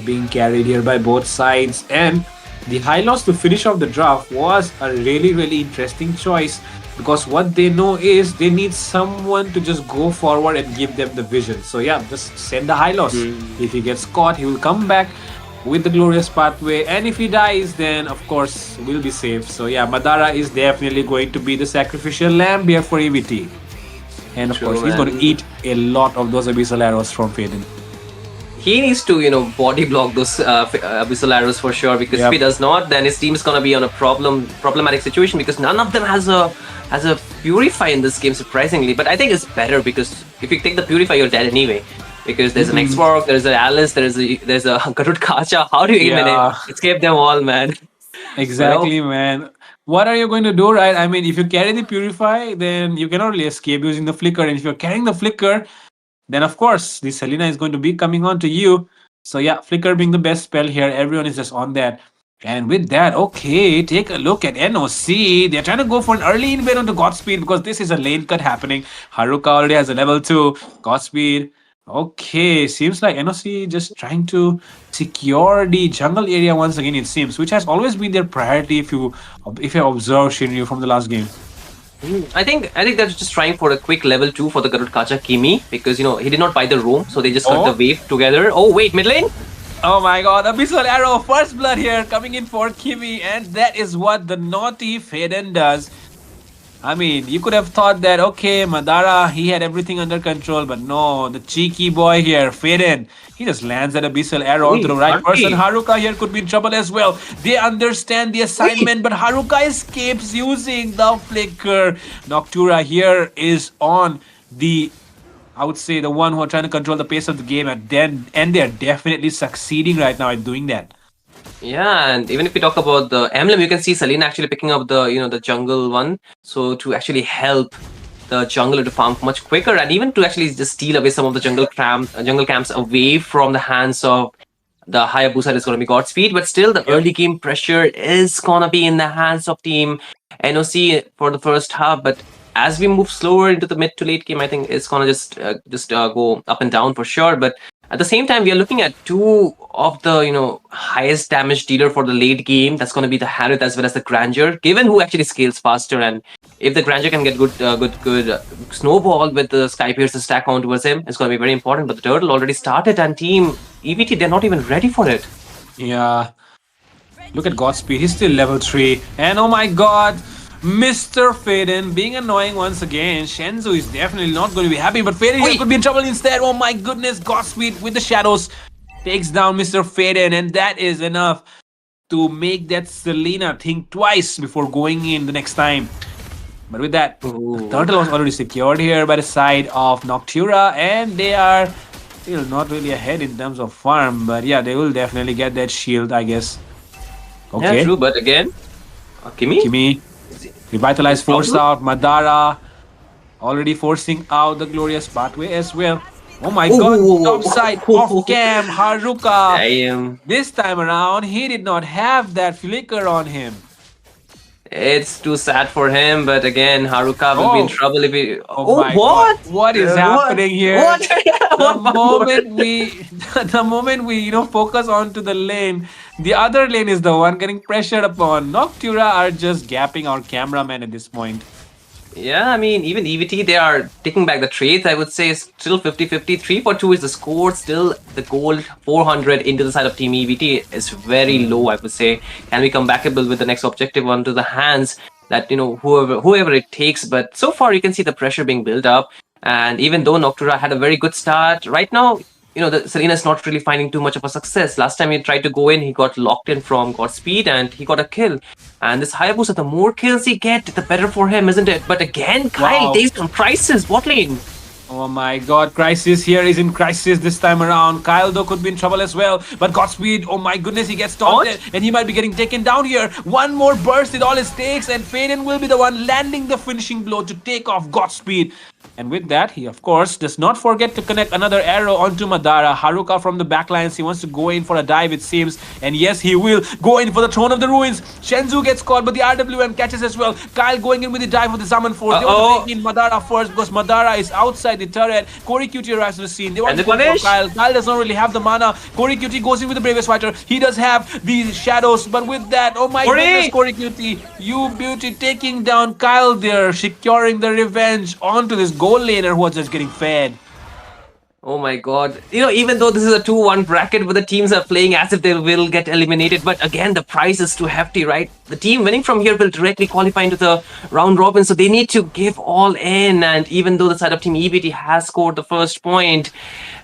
being carried here by both sides. And the high loss to finish off the draft was a really interesting choice, because what they know is they need someone to just go forward and give them the vision. So yeah, just send the high loss. If he gets caught, he will come back with the glorious pathway, and if he dies, then of course we'll be safe. So yeah, Madara is definitely going to be the sacrificial lamb here for EVT. And of True, course, he's going to man. eat a lot of those abyssal arrows from Faden. He needs to, body block those abyssal arrows for sure. Because if he Yep. does not, then his team is gonna be on a problematic situation, because none of them has a purify in this game, surprisingly. But I think it's better, because if you take the purify, you're dead anyway. Because there's an Xborg, there's an Alice, there's a Garud Kacha. How do you even Yeah. escape them all, man? Exactly, man. What are you going to do, right? I mean, if you carry the purify, then you cannot really escape using the flicker. And if you're carrying the flicker, then of course the Selena is going to be coming on to you. So yeah, flicker being the best spell here. Everyone is just on that. And with that, okay, take a look at NOC. They're trying to go for an early invade onto Godspeed, because this is a lane cut happening. Haruka already has a level 2. Godspeed. Okay, seems like NOC just trying to secure the jungle area once again, it seems, which has always been their priority if you observe Shinryu from the last game. I think they're just trying for a quick level 2 for the Garud Kacha Kimi, because he did not buy the roam, so they just cut the Oh. wave together. Oh wait, mid lane. Oh my god, Abyssal Arrow, first blood here coming in for Kimi, and that is what the naughty Faden does. I mean, you could have thought that, okay, Madara, he had everything under control, but no, the cheeky boy here, Faden, he just lands that Abyssal Arrow onto the Wait, right person. Archie. Haruka here could be in trouble as well. They understand the assignment, but Haruka escapes using the flicker. Noctura here is on the, I would say, the one who are trying to control the pace of the game, and they're definitely succeeding right now at doing that. Yeah, and even if we talk about the emblem, you can see Selena actually picking up the jungle one, so to actually help the jungler to farm much quicker, and even to actually just steal away some of the jungle camps away from the hands of the Hayabusa is going to be Godspeed. But still, the early game pressure is going to be in the hands of team NOC for the first half. But as we move slower into the mid to late game, I think it's going to just go up and down for sure. But at the same time, we are looking at 2 of the highest damage dealer for the late game. That's going to be the Harith as well as the Grandeur, given who actually scales faster. And if the Grandeur can get good snowball with the Sky Piercer stack on towards him, it's going to be very important. But the Turtle already started, and team EVT, they're not even ready for it. Yeah. Look at Godspeed. He's still level 3. And oh my god, Mr. Faden being annoying once again. Shenzu is definitely not going to be happy, but Faden here Wait. could be in trouble instead. Oh my goodness, Godspeed with the shadows takes down Mr. Faden, and that is enough to make that Selena think twice before going in the next time. But with that, the turtle was already secured here by the side of Noctura, and they are still not really ahead in terms of farm. But yeah, they will definitely get that shield, I guess. Okay. Yeah, true. But again, Kimi? Kimi, Revitalize forced out. Madara already forcing out the glorious pathway as well. Oh my god, top side off cam, Haruka. This time around, he did not have that flicker on him. It's too sad for him, but again, Haruka will be in trouble if he. My what? God. What is happening here? What? The moment we focus onto the lane, the other lane is the one getting pressured upon. Noctura are just gapping our cameraman at this point. Yeah, I mean, even EVT, they are taking back the trades. I would say still 50-50. 3 for 2 is the score. Still, the gold 400 into the side of Team EVT is very low, I would say. Can we come backable with the next objective onto the hands that, whoever it takes. But so far, you can see the pressure being built up. And even though Noctura had a very good start, right now, the Selena's not really finding too much of a success. Last time he tried to go in, he got locked in from Godspeed and he got a kill. And this Hayabusa, the more kills he get, the better for him, isn't it? But again, Kyle Wow. takes some crisis. Bot lane. Oh my god, Crisis here is in crisis this time around. Kyle though could be in trouble as well. But Godspeed, oh my goodness, he gets taunted and he might be getting taken down here. One more burst is all it takes and Faden will be the one landing the finishing blow to take off Godspeed. And with that, he of course does not forget to connect another arrow onto Madara. Haruka from the backlines, he wants to go in for a dive it seems. And yes, he will go in for the Throne of the Ruins. Shenzu gets caught, but the RWM catches as well. Kyle going in with the dive of the Zaman Force. They want to take in Madara first because Madara is outside the turret. Corey Cutie arrives to the scene. They want to go for Kyle. Kyle does not really have the mana. Corey Cutie goes in with the Bravest Fighter. He does have the shadows, but with that, oh my goodness, Corey Cutie, you beauty, taking down Kyle there, securing the revenge onto this goal laner who was just getting fed. Oh my god. Even though this is a 2-1 bracket, but the teams are playing as if they will get eliminated. But again, the price is too hefty, right? The team winning from here will directly qualify into the round robin, so they need to give all in. And even though the side of Team EBT has scored the first point,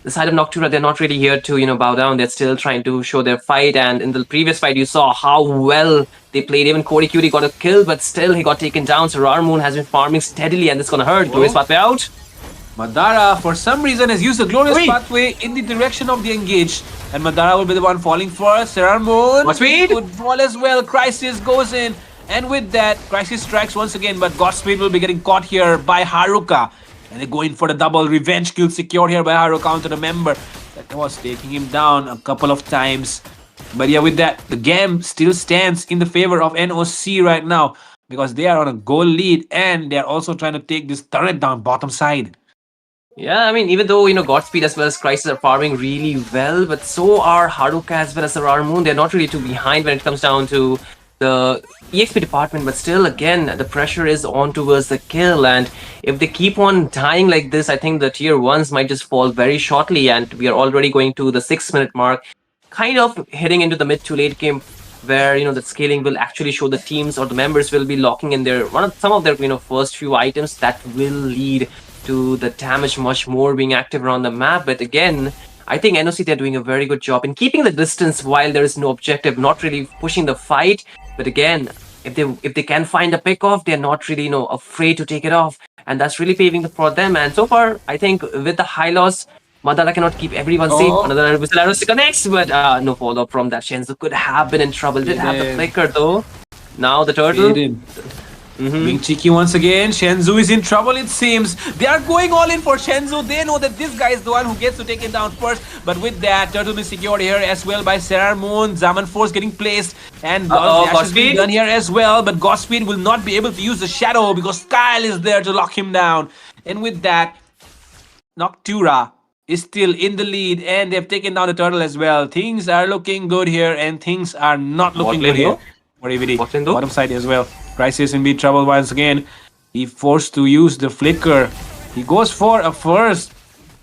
the side of Noctura, they're not really here to, bow down. They're still trying to show their fight. And in the previous fight, you saw how well they played. Even Corey Cutie got a kill, but still he got taken down. So Rarmoon has been farming steadily, and it's gonna hurt. Glorious pathway out. Madara, for some reason, has used the glorious pathway in the direction of the engaged. And Madara will be the one falling first. Serarmoon would fall as well. Crisis goes in. And with that, Crisis strikes once again. But Godspeed will be getting caught here by Haruka. And they go in for the double revenge kill secured here by Haruka onto the member. That was taking him down a couple of times. But yeah, with that, the game still stands in the favor of NOC right now. Because they are on a goal lead. And they are also trying to take this turret down bottom side. Yeah, I mean, even though, Godspeed as well as Crisis are farming really well, but so are Haruka as well as the Rarmoon. They're not really too behind when it comes down to the EXP department, but still, again, the pressure is on towards the kill. And if they keep on dying like this, I think the tier 1s might just fall very shortly. And we are already going to the 6-minute mark, kind of heading into the mid to late game, where the scaling will actually show the teams or the members will be locking in some of their first few items that will lead to the damage much more being active around the map. But again, I think NOC, they're doing a very good job in keeping the distance while there is no objective, not really pushing the fight. But again, if they can find a pick off, they're not really afraid to take it off, and that's really paving for them. And so far, I think with the high loss, Madara cannot keep everyone safe. Another Vizta Games connects, but no follow up from that. Shenzu could have been in trouble. Did have the flicker though. Now the turtle. Being cheeky once again, Shenzu is in trouble it seems. They are going all in for Shenzu. They know that this guy is the one who gets to take it down first. But with that, Turtle is secured here as well by Serarmoon. Zaman Force getting placed. And Godspeed done here as well. But Godspeed will not be able to use the shadow because Kyle is there to lock him down. And with that, Noctura is still in the lead and they've taken down the turtle as well. Things are looking good here and things are not looking good here for EVD. Bottom side as well. Crisis in big trouble once again. He forced to use the flicker. He goes for a first.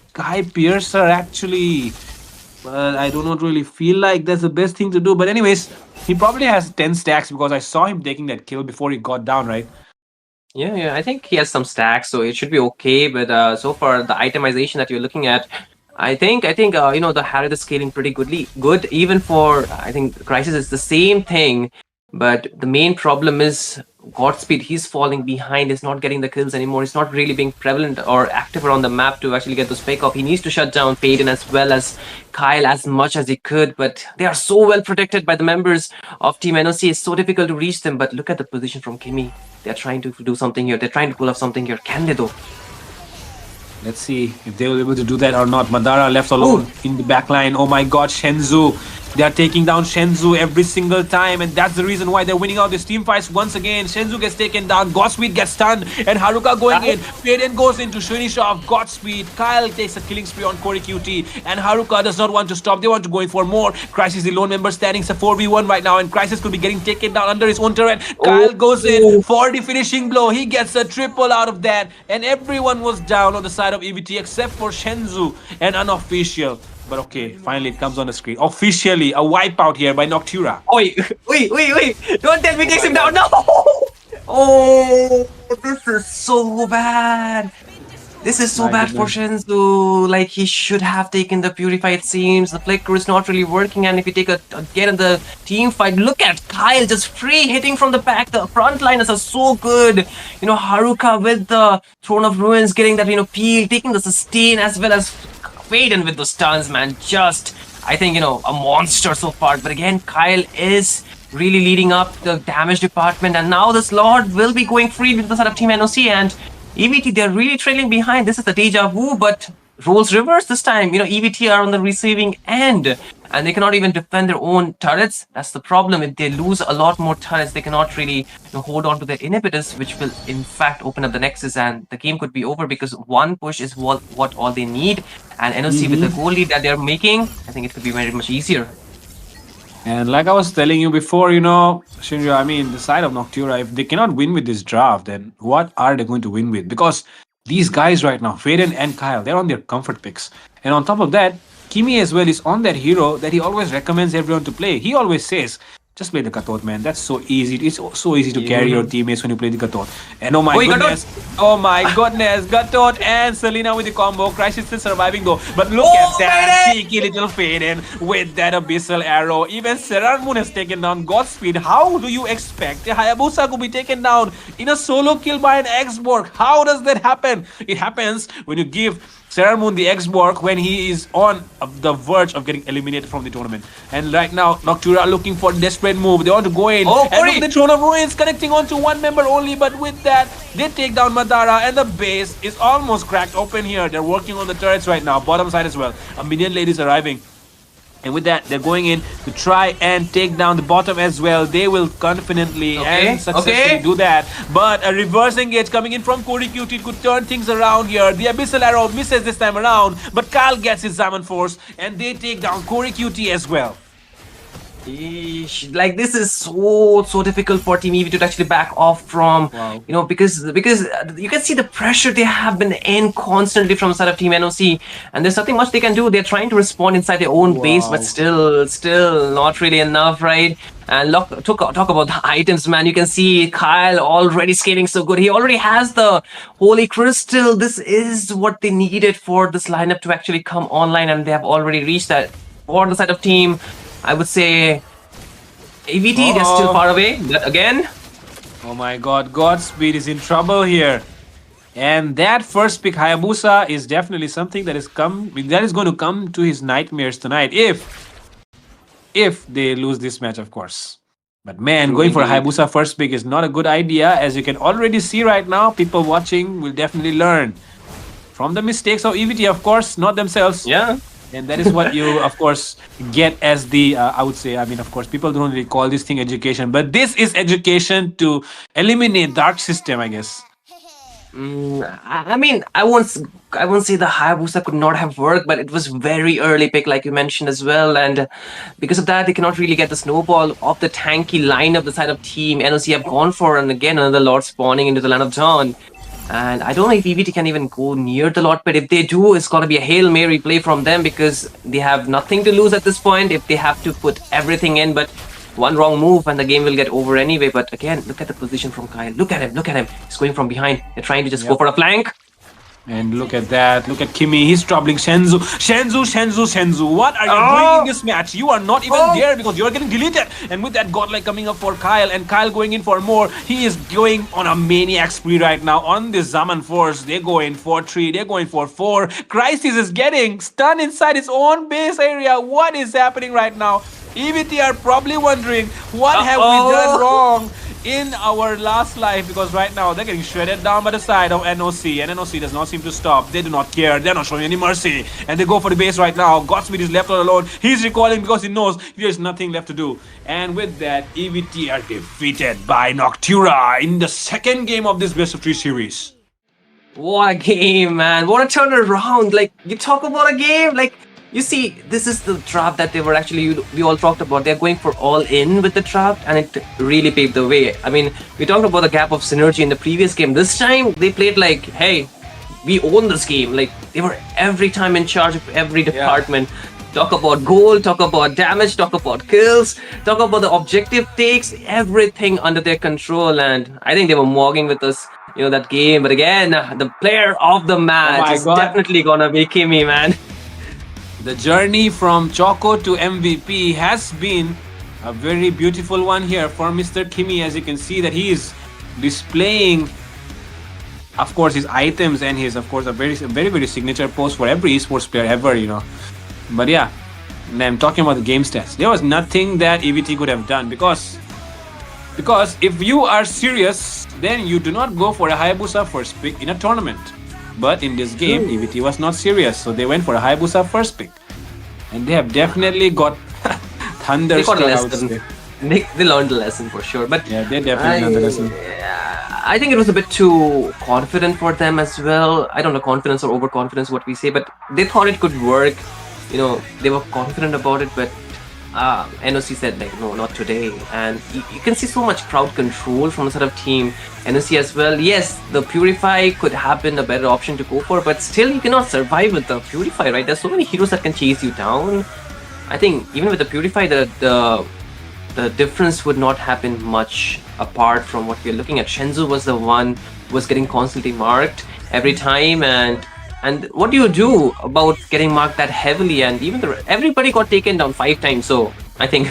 Sky Piercer actually. But I do not really feel like that's the best thing to do. But anyways, he probably has 10 stacks because I saw him taking that kill before he got down, right? Yeah, I think he has some stacks, so it should be okay. But so far, the itemization that you're looking at, I think the Harriet is scaling pretty good. Even for I think Crisis is the same thing. But the main problem is Godspeed. He's falling behind. He's not getting the kills anymore. He's not really being prevalent or active around the map to actually get those pick off. He needs to shut down Faden as well as Kyle as much as he could. But they are so well protected by the members of Team NOC. It's so difficult to reach them. But look at the position from Kimmy. They're trying to do something here. They're trying to pull off something here. Can they though? Let's see if they will be able to do that or not. Madara left alone in the back line. Oh my god, Shenzu. They are taking down Shenzu every single time, and that's the reason why they're winning out these team fights once again. Shenzu gets taken down, Godspeed gets stunned, and Haruka going in. Faden goes into finish off Godspeed. Kyle takes a killing spree on Corey QT, and Haruka does not want to stop. They want to go in for more. Crisis, the lone member standing, it's a 4v1 right now, and Crisis could be getting taken down under his own turret. Kyle goes in for the finishing blow. He gets a triple out of that, and everyone was down on the side of EVT except for Shenzu and Unofficial. But okay, finally it comes on the screen. Officially, a wipeout here by Noctura. Wait. Don't tell me he takes him down. No! Oh, this is so bad. This is so My bad for goodness. Shenzu. Like, he should have taken the Purify, it seems. The flicker is not really working, and if you take again in the team fight, look at Kyle just free hitting from the back. The frontliners are so good. Haruka with the Throne of Ruins getting that, peel, taking the sustain as well as Faden with those stuns, man. Just, I think, a monster so far. But again, Kyle is really leading up the damage department, and now this Lord will be going free with the side of Team NOC, and EVT, they're really trailing behind. This is the deja vu, but roles reverse this time. EVT are on the receiving end, and they cannot even defend their own turrets. That's the problem. If they lose a lot more turrets, they cannot really hold on to their inhibitors, which will in fact open up the nexus, and the game could be over because one push is what all they need. And NOC with the goal lead that they're making, I think it could be very much easier. And like I was telling you before, Shinjo, I mean, the side of Noctura, if they cannot win with this draft, then what are they going to win with? Because these guys right now, Faden and Kyle, they're on their comfort picks. And on top of that, Kimi as well is on that hero that he always recommends everyone to play. He always says, just play the Katot, man. That's so easy. It's so easy to carry your teammates when you play the Katot. And oh my goodness. Oh my goodness. Katot and Selena with the combo. Crash is still surviving though. But look at that cheeky little Faden with that abyssal arrow. Even Serarmoon has taken down Godspeed. How do you expect a Hayabusa to be taken down in a solo kill by an X-Borg? How does that happen? It happens when you give Serarmoon the X-Borg when he is on the verge of getting eliminated from the tournament. And right now, Noctura looking for a desperate move. They want to go in. Oh, and look at the Throne of Ruins connecting onto one member only. But with that, they take down Madara, and the base is almost cracked open here. They're working on the turrets right now. Bottom side as well. A minion lady is arriving. And with that, they're going in to try and take down the bottom as well. They will confidently and successfully do that. But a reverse engage coming in from Korikuti could turn things around here. The Abyssal Arrow misses this time around. But Kyle gets his Zaman Force and they take down Korikuti as well. Like, this is so difficult for Team EV to actually back off from. Because you can see the pressure they have been in constantly from the side of Team NOC, and there's nothing much they can do. They're trying to respond inside their own base, but still not really enough, right? And talk about the items, man. You can see Kyle already scaling so good. He already has the Holy Crystal. This is what they needed for this lineup to actually come online, and they have already reached that. For the side of Team, I would say EVT, they're still far away. But again, oh my god, Godspeed is in trouble here. And that first pick Hayabusa is definitely something that is going to come to his nightmares tonight if they lose this match, of course. But man, going for a Hayabusa first pick is not a good idea. As you can already see right now, people watching will definitely learn from the mistakes of EVT, of course, not themselves. yeah. And that is what you, of course, get as the, I would say, I mean, of course, people don't really call this thing education, but this is education to eliminate dark system, I guess. I mean, I won't say the Hayabusa could not have worked, but it was very early pick, like you mentioned as well, and because of that, they cannot really get the snowball off the tanky line of the side of Team NOC have gone for, and again, another Lord spawning into the Land of Dawn. And I don't know if EVT can even go near the Lord Pit. If they do, it's going to be a Hail Mary play from them because they have nothing to lose at this point if they have to put everything in. But one wrong move and the game will get over anyway. But again, look at the position from Kyle. Look at him. He's going from behind. They're trying to just go for a flank. And look at that. Look at Kimi. He's troubling Shenzu. Shenzu. What are you doing in this match? You are not even there because you're getting deleted. And with that godlike coming up for Kyle and Kyle going in for more, he is going on a maniac spree right now on this Zaman Force. They go in for 3. They're going for 4. Crisis is getting stunned inside his own base area. What is happening right now? EVT are probably wondering, what have we done wrong in our last life? Because right now they're getting shredded down by the side of NOC, and NOC does not seem to stop. They do not care. They're not showing any mercy, and they go for the base right now. Godspeed is left all alone. He's recoiling because he knows there's nothing left to do. And with that, EVT are defeated by Noctura in the second game of this best of 3 series. What a game, man. What a turnaround. Like, you talk about a game, like, you see, this is the draft that they were actually, we all talked about. They're going for all in with the draft, and it really paved the way. I mean, we talked about the gap of synergy in the previous game. This time, they played like, hey, we own this game. Like, they were every time in charge of every department. Talk about goal, talk about damage, talk about kills, talk about the objective takes, everything under their control. And I think they were mogging with us. that game. But again, the player of the Oh match my is god. definitely gonna be Kimmy, man. The journey from Choco to MVP has been a very beautiful one here for Mr. Kimi. As you can see that he is displaying, of course, his items and his, of course, a very signature pose for every esports player ever. But yeah, and I'm talking about the game stats. There was nothing that EVT could have done because if you are serious, then you do not go for a Hayabusa first pick in a tournament. But in this game, True. EVT was not serious, so they went for a Hayabusa first pick. And they have definitely got They got a thunderstruck, I would lesson. say. They learned a lesson for sure. But Yeah, they definitely learned the lesson. I think it was a bit too confident for them as well. I don't know, confidence or overconfidence, what we say, but they thought it could work. They were confident about it, but NOC said like, no, not today. And you can see so much crowd control from the sort of team NOC as well. Yes, the Purify could have been a better option to go for, but still you cannot survive with the Purify, right? There's so many heroes that can chase you down. I think even with the Purify, the difference would not happen much apart from what we're looking at. Shenzhou was the one who was getting constantly marked every time, and what do you do about getting marked that heavily? And even everybody got taken down 5 times. So I think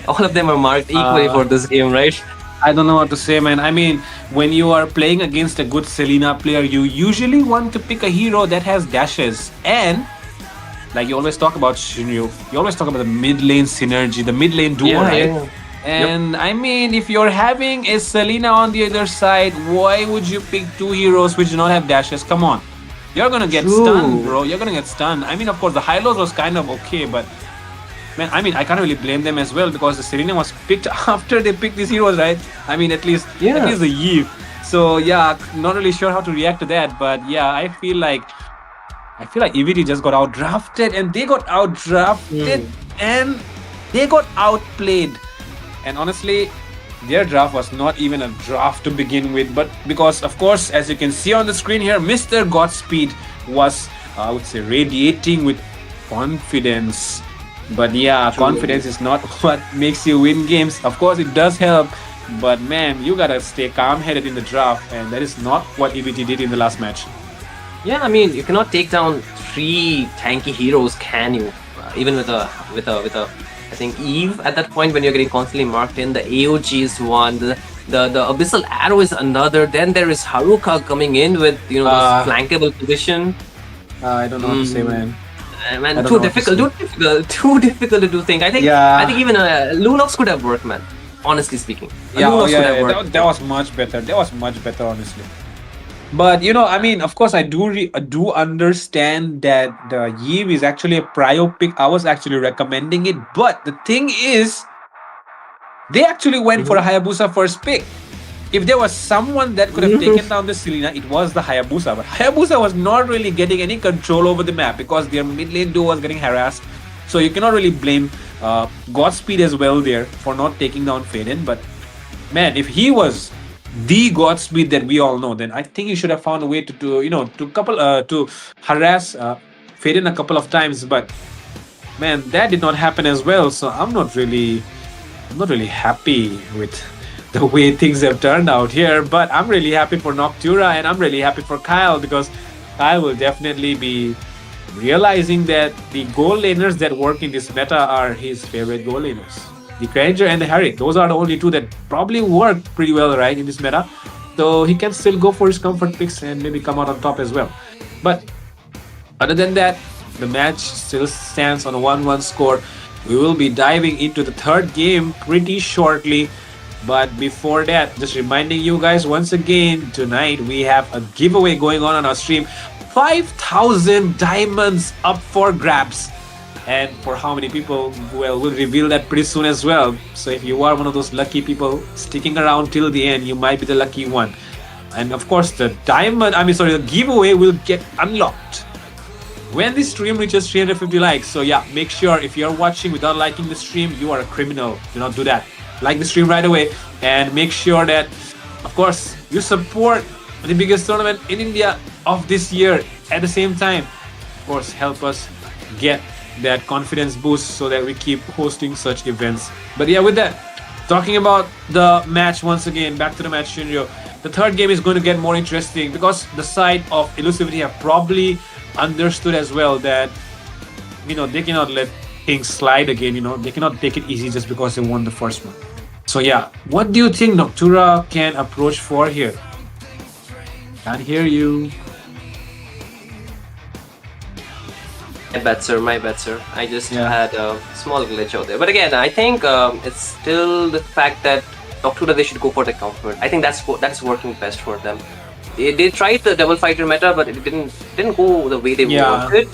all of them are marked equally for this game, right? I don't know what to say, man. I mean, when you are playing against a good Selena player, you usually want to pick a hero that has dashes. And like you always talk about Shinryu, you always talk about the mid lane synergy, the mid lane duo, right? Yeah. And I mean, if you're having a Selena on the other side, why would you pick two heroes which do not have dashes? Come on. You're gonna get True. stunned, bro. You're gonna get stunned. I mean, of course, the Hylos was kind of okay, but man, I mean, I can't really blame them as well because the Serena was picked after they picked these heroes, right? I mean, at least the Eve. So yeah, not really sure how to react to that, but yeah, I feel like EVT just got outdrafted, and they got outdrafted, and they got outplayed. And honestly, their draft was not even a draft to begin with, but because, of course, as you can see on the screen here, Mr. Godspeed was, I would say, radiating with confidence. But yeah, confidence is not what makes you win games. Of course, it does help, but man, you gotta stay calm-headed in the draft, and that is not what EVT did in the last match. Yeah, I mean, you cannot take down 3 tanky heroes, can you? Even with a, I think Eve at that point when you're getting constantly marked in. The AOG is one. The Abyssal Arrow is another. Then there is Haruka coming in with this flankable position. I don't know what to say, man. Man, too difficult to do things. I think even Lunox could have worked, man. Honestly speaking, Lunox could have worked. That was much better. That was much better, honestly. But I mean, of course, I do understand that the Yves is actually a prio pick. I was actually recommending it, but the thing is, they actually went for a Hayabusa first pick. If there was someone that could have taken down the Selena, it was the Hayabusa. But Hayabusa was not really getting any control over the map because their mid lane duo was getting harassed. So you cannot really blame Godspeed as well there for not taking down Faden. But man, if he was the Godspeed that we all know, then I think he should have found a way to harass Faden a couple of times. But man, that did not happen as well. So I'm not really happy with the way things have turned out here. But I'm really happy for Noctura, and I'm really happy for Kyle, because Kyle will definitely be realizing that the goal laners that work in this meta are his favorite goal laners. The Granger and the Harry, those are the only two that probably work pretty well, right, in this meta. So he can still go for his comfort picks and maybe come out on top as well. But other than that, the match still stands on a 1-1 score. We will be diving into the third game pretty shortly. But before that, just reminding you guys once again, tonight we have a giveaway going on our stream. 5,000 diamonds up for grabs. And for how many people, well, we'll reveal that pretty soon as well. So if you are one of those lucky people sticking around till the end, you might be the lucky one. And of course, the giveaway will get unlocked when the stream reaches 350 likes. So yeah, make sure if you're watching without liking the stream, you are a criminal. Do not do that. Like the stream right away, and make sure that, of course, you support the biggest tournament in India of this year. At the same time, of course, help us get that confidence boost so that we keep hosting such events. But yeah, with that, talking about the match once again, back to the match, Shinryu. the third game is going to get more interesting because the side of Elusivity have probably understood as well that they cannot let things slide again. They cannot take it easy just because they won the first one. So yeah, what do you think Noctura can approach for here? Can't hear you. My bad, sir. I just had a small glitch out there. But again, I think it's still the fact that Noctura, they should go for the comfort. I think that's working best for them. They tried the double fighter meta, but it didn't go the way they wanted.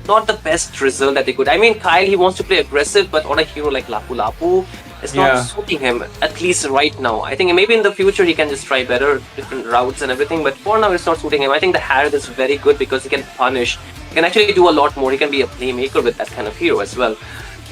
Not the best result that they could. I mean, Kyle, he wants to play aggressive, but on a hero like Lapu Lapu, it's not suiting him, at least right now. I think maybe in the future he can just try better, different routes and everything, but for now it's not suiting him. I think the Harad is very good because he can punish. He can actually do a lot more. He can be a playmaker with that kind of hero as well.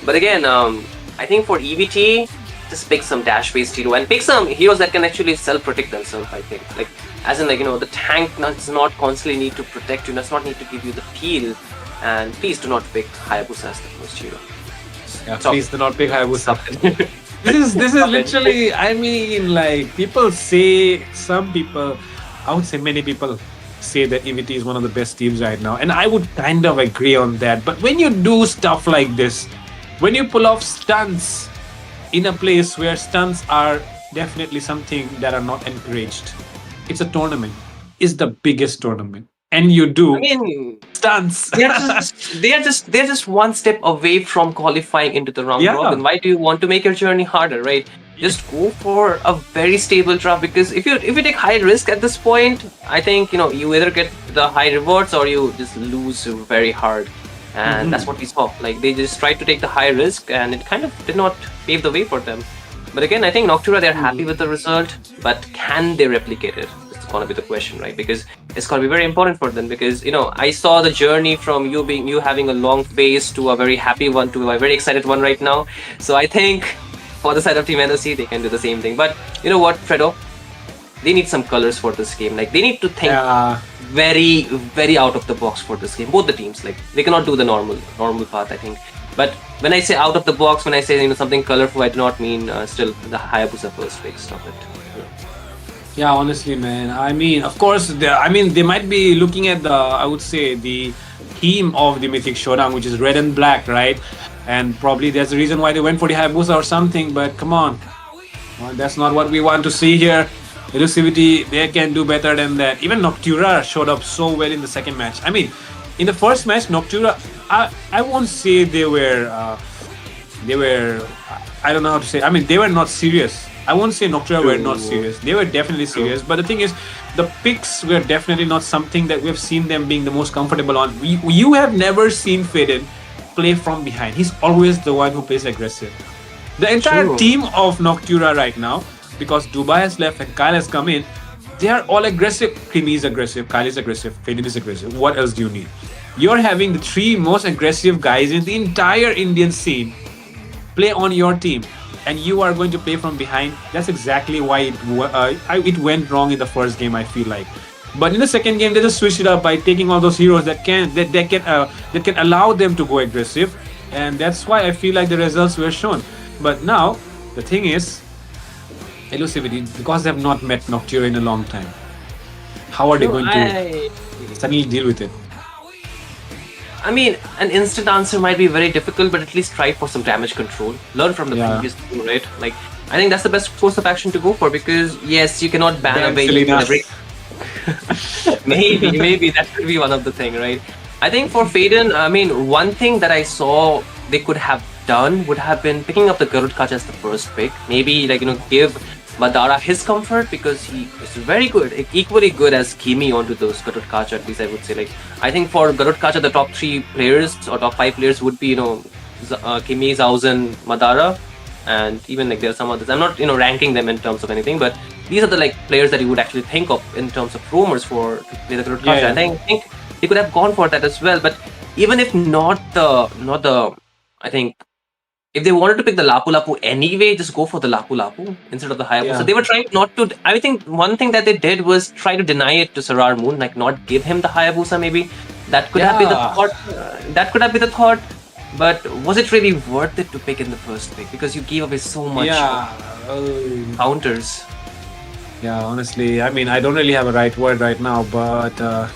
But again, I think for EVT, just pick some dash-based hero and pick some heroes that can actually self-protect themselves, I think. Like, as in, the tank does not constantly need to protect you, does not need to give you the peel. And please do not pick Hayabusa as the first hero. Yeah, please do not pick Hayabusa. This is literally, I mean, like, some people, I would say many people say that EVT is one of the best teams right now. And I would kind of agree on that. But when you do stuff like this, when you pull off stunts in a place where stunts are definitely something that are not encouraged, it's a tournament. It's the biggest tournament. And you do stunts. they're just one step away from qualifying into the round robin. Why do you want to make your journey harder, right? Just go for a very stable draft, because if you take high risk at this point, I think you either get the high rewards or you just lose very hard. And that's what we saw. Like, they just tried to take the high risk and it kind of did not pave the way for them. But again, I think Noctura, they're happy with the result, but can they replicate it? Gonna be the question, right? Because it's gonna be very important for them, because I saw the journey from you having a long phase to a very happy one to a very excited one right now. So I think for the side of Team NOC, they can do the same thing. But you know what, Fredo? They need some colors for this game. Like, they need to think very, very out of the box for this game. Both the teams, like, they cannot do the normal path, I think. But when I say out of the box, when I say something colorful, I do not mean still the Hayabusa first pick. Stop it. Yeah, honestly, man. I mean, of course, they might be looking at the theme of the Mythic Showdown, which is red and black, right? And probably there's a reason why they went for the Hayabusa or something, but come on. Well, that's not what we want to see here. Elusivity, they can do better than that. Even Noctura showed up so well in the second match. I mean, in the first match, Noctura, I won't say they were, I don't know how to say. I mean, they were not serious. I won't say Noctura were not serious. They were definitely serious. But the thing is, the picks were definitely not something that we've seen them being the most comfortable on. You have never seen Faden play from behind. He's always the one who plays aggressive. The entire team of Noctura right now, because Dubai has left and Kyle has come in, they are all aggressive. Kimi is aggressive, Kyle is aggressive, Faden is aggressive. What else do you need? You're having the three most aggressive guys in the entire Indian scene play on your team. And you are going to play from behind. That's exactly why it went wrong in the first game, I feel like. But in the second game, they just switched it up by taking all those heroes that can allow them to go aggressive, and that's why I feel like the results were shown. But now the thing is, Elusivity, because they have not met Noctura in a long time, how are they going to suddenly deal with it? I mean, an instant answer might be very difficult, but at least try for some damage control. Learn from the previous team, right? Like, I think that's the best course of action to go for, because yes, you cannot ban away every. maybe that could be one of the thing, right? I think for Faden, I mean, one thing that I saw they could have done would have been picking up the Garud Kacha as the first pick. Maybe give Madara his comfort, because he is very good, equally good as Kimi onto those Garud Kacha, at least I would say. Like, I think for Garud Kacha, the top 3 players or top 5 players would be, Kimi, Zauzen, Madara, and even there are some others. I'm not, ranking them in terms of anything, but these are the players that you would actually think of in terms of roamers to play the Garud Kacha. And I think they could have gone for that as well. But even if not the, I think, if they wanted to pick the Lapu Lapu anyway, just go for the Lapu Lapu instead of the Hayabusa. Yeah. So they were trying not to. I think one thing that they did was try to deny it to Sarar Moon, not give him the Hayabusa. Maybe that could have been the thought. That could have been the thought. But was it really worth it to pick in the first pick? Because you gave away so much counters. Yeah, honestly, I mean, I don't really have a right word right now, but I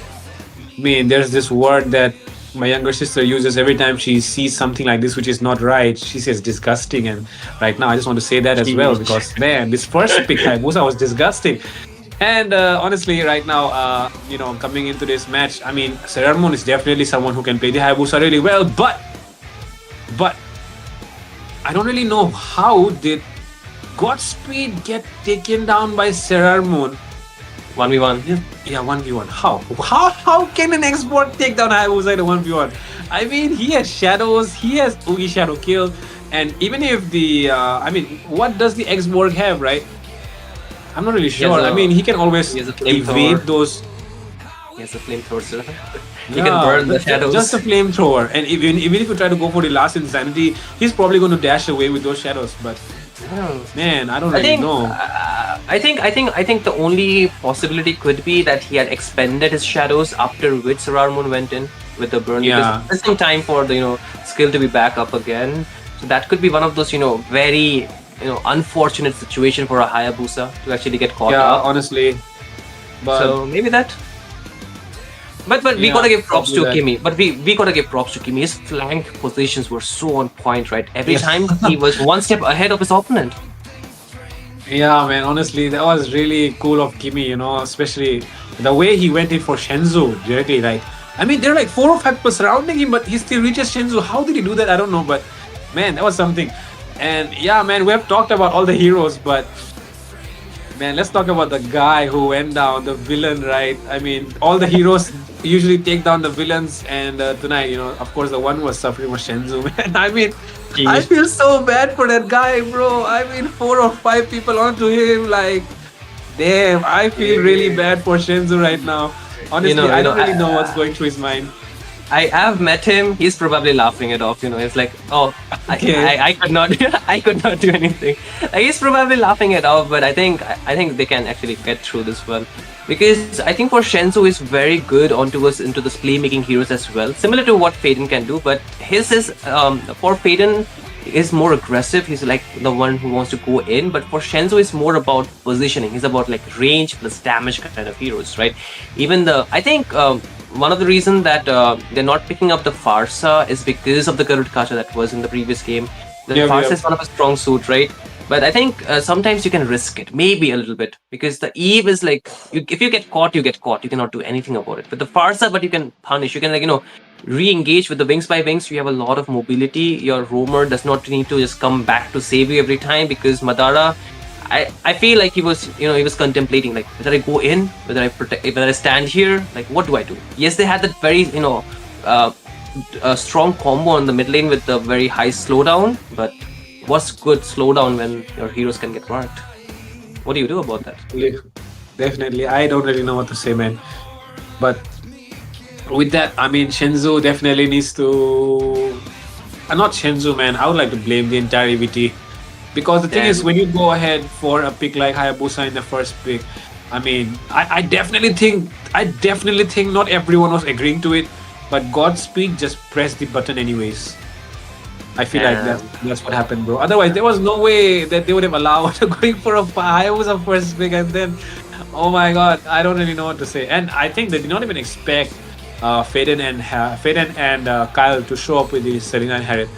mean, there's this word that my younger sister uses every time she sees something like this, which is not right. She says disgusting, and right now I just want to say that as well Sheesh. because man, this first pick Hayabusa was disgusting. And honestly, right now, coming into this match, I mean, Serarmon is definitely someone who can play the Hayabusa really well, but I don't really know how did Godspeed get taken down by Serarmon. 1v1. Yeah, 1v1. How can an export take down Hayabusa in a 1v1? I mean, he has shadows, he has Ugi Shadow Kill, and even if what does the X-Borg have, right? I'm not really He has sure. I mean, he can always he has a evade flamethrower. those. He has a flamethrower, sir. He can Yeah, burn the shadows. just a flamethrower. And even if you try to go for the last insanity, he's probably going to dash away with those shadows. But Yeah. man, I don't I really think, know. I think the only possibility could be that he had expended his shadows after which Sararmun went in with the burn. Yeah. Because it's time for the skill to be back up again. So that could be one of those very unfortunate situation for a Hayabusa to actually get caught Yeah, up. honestly. But So maybe that. But we Yeah, gotta give props to probably that. Kimi. But we gotta give props to Kimi. His flank positions were so on point, right? Every Yes. time he was one step ahead of his opponent. yeah, man, honestly, that was really cool of Kimi, especially the way he went in for Shenzu directly. Like, I mean, there are like 4 or 5 people surrounding him, but he still reaches Shenzu. How did he do that? I don't know, but man, that was something. And yeah, man, we have talked about all the heroes, but man, let's talk about the guy who went down, the villain, right? I mean, all the heroes usually take down the villains, and tonight, of course, the one who was suffering was Shenzu, man. I mean, I feel so bad for that guy, bro. I mean, 4 or 5 people onto him, like, damn, I feel really bad for Shenzu right now. Honestly, I don't really know what's going through his mind. I have met him. He's probably laughing it off. It's like, oh, Okay. I could not, I could not do anything. Like, he's probably laughing it off, but I think they can actually get through this one, because I think for Shenzu is very good into this playmaking heroes as well, similar to what Faden can do. But his is for Faden is more aggressive. He's like the one who wants to go in, but for Shenzu is more about positioning. He's about like range plus damage kind of heroes, right? I think. One of the reasons that they're not picking up the Farsa is because of the Garud Kacha that was in the previous game. The Farsa is one of a strong suit, right? But I think sometimes you can risk it, maybe a little bit, because the Eve is like, if you get caught, you get caught. You cannot do anything about it. But the Farsa, but you can punish. You can re-engage with the wings by wings. You have a lot of mobility. Your roamer does not need to just come back to save you every time, because Madara, I feel like he was contemplating, like, whether I go in, whether I protect, whether I stand here, like, what do I do? Yes, they had that very strong combo on the mid lane with the very high slowdown, but what's good slowdown when your heroes can get marked? What do you do about that? Definitely, I don't really know what to say, man. But with that, I mean, Shenzu definitely needs to. Not Shenzu, man. I would like to blame the entire EVT. Because the thing is, when you go ahead for a pick like Hayabusa in the first pick, I mean, I definitely think not everyone was agreeing to it, but Godspeed just pressed the button anyways. I feel like that's what happened, bro. Otherwise, there was no way that they would have allowed going for a Hayabusa first pick, and then, oh my god, I don't really know what to say. And I think they did not even expect Faden and Kyle to show up with the Selena and Harriet.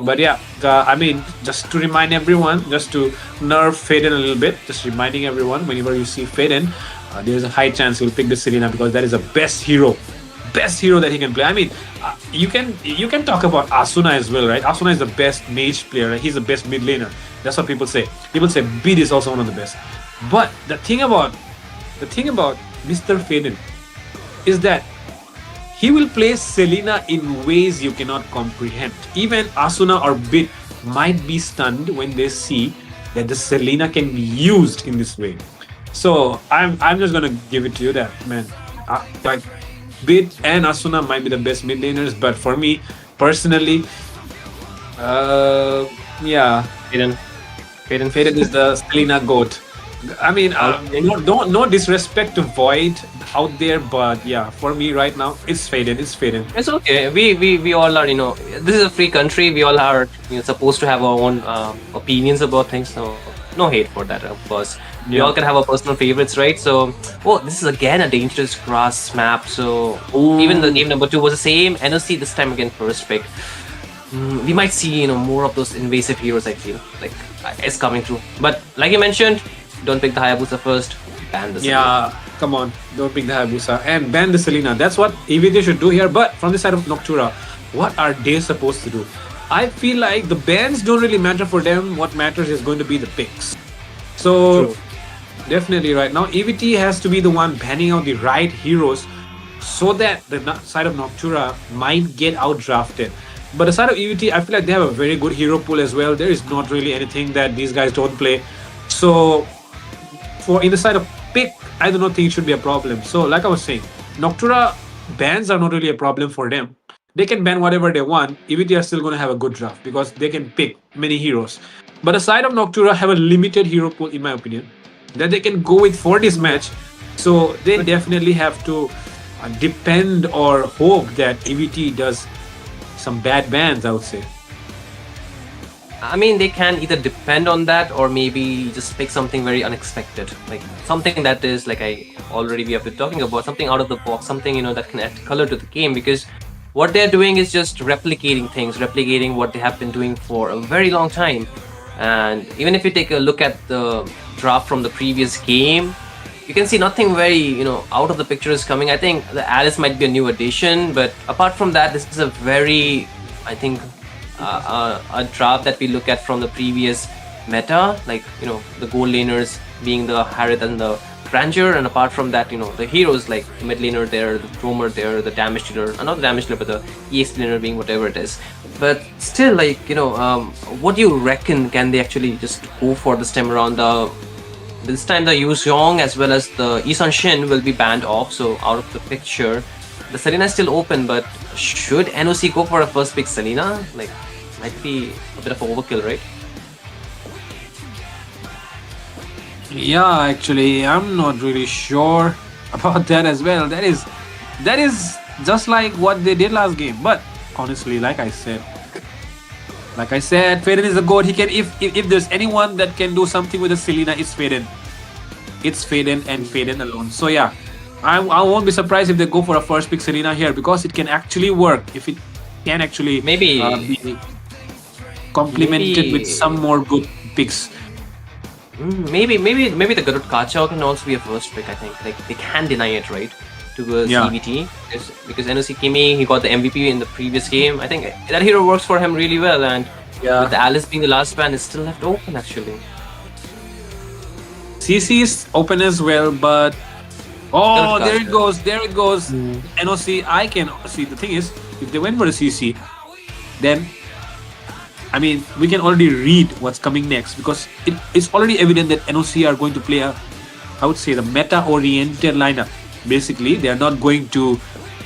But yeah, I mean, just to remind everyone, just to nerf Faden a little bit, just reminding everyone, whenever you see Faden, there's a high chance you'll pick the Selena, because that is the best hero that he can play. I mean, you can talk about Asuna as well, right? Asuna is the best mage player, right? He's the best mid laner. That's what people say. People say Bid is also one of the best. But the thing about Mr. Faden is that he will play Selena in ways you cannot comprehend. Even Asuna or Bit might be stunned when they see that the Selena can be used in this way. So I'm just gonna give it to you that, man. Like, Bit and Asuna might be the best mid laners, but for me personally, yeah, Faden is the Selena goat. I mean, no disrespect to Void out there, but yeah, for me right now, it's Faden. It's okay. We all are, this is a free country. We all are supposed to have our own opinions about things. So no hate for that, of course. We Yeah. all can have our personal favorites, right? So, oh, this is again a dangerous grass map. So, even the Ooh. game number 2 was the same. NOC this time again first pick. We might see, more of those invasive heroes. I feel like it's coming through. But like you mentioned, don't pick the Hayabusa first. Ban the Selena. Yeah, come on, don't pick the Hayabusa and ban the Selena. That's what EVT should do here. But from the side of Noctura, what are they supposed to do? I feel like the bans don't really matter for them. What matters is going to be the picks. So True. definitely right now, EVT has to be the one banning out the right heroes so that the side of Noctura might get outdrafted. But the side of EVT, I feel like they have a very good hero pool as well. There is not really anything that these guys don't play. So for in the side of pick, I do not think it should be a problem. So like I was saying, Noctura bans are not really a problem for them. They can ban whatever they want. EVT are still going to have a good draft because they can pick many heroes. But the side of Noctura have a limited hero pool, in my opinion, that they can go with for this match. So they definitely have to depend or hope that EVT does some bad bans, I would say. I mean, they can either depend on that or maybe just pick something very unexpected, like something that is like we have been talking about, something out of the box, something that can add color to the game. Because what they're doing is just replicating things, replicating what they have been doing for a very long time. And even if you take a look at the draft from the previous game, you can see nothing very out of the picture is coming. I think the Alice might be a new addition, but apart from that, this is a very, I think, a draft that we look at from the previous meta, like the gold laners being the Harith and the Grandeur, and apart from that, the heroes like the mid laner there, the roamer there, the damage dealer, not the damage dealer, but the EX laner being whatever it is. But still, like what do you reckon? Can they actually just go for this time around? This time the Yu Xiong as well as the Isan Shin will be banned off, so out of the picture. The Selena is still open, but should NOC go for a first pick Selena? Like, might be a bit of overkill, right? Yeah, actually, I'm not really sure about that as well. That is just like what they did last game. But honestly, like I said, Faden is the goat. He can if there's anyone that can do something with the Selena, it's Faden. It's Faden and Faden alone. So yeah, I won't be surprised if they go for a first pick Selena here because it can actually work if it can actually Maybe be complemented with some more good picks. maybe the Garud Kachao can also be a first pick. I think like they can deny it, right? To Yeah. CVT because NOC Kimi, he got the MVP in the previous game. I think that hero works for him really well, and with the Alice being the last ban, it's still left open actually. CC is open as well, but oh, there it goes, NOC, I can see. The thing is, if they went for a CC, then I mean we can already read what's coming next because it's already evident that NOC are going to play I would say the meta-oriented lineup. Basically, they are not going to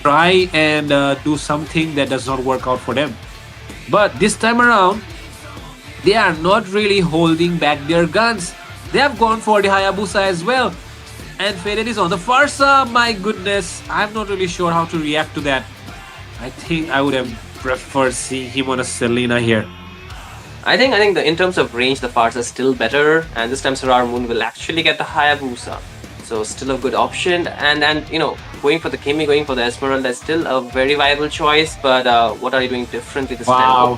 try and do something that does not work out for them. But this time around, they are not really holding back their guns. They have gone for the Hayabusa as well. And Faden is on the Farsa. My goodness, I'm not really sure how to react to that. I think I would have preferred seeing him on a Selena here. I think in terms of range, the Farsa is still better, and this time Sarar Moon will actually get the Hayabusa. So still a good option, and going for the Kimi, going for the Esmeralda is still a very viable choice. But what are you doing differently this time?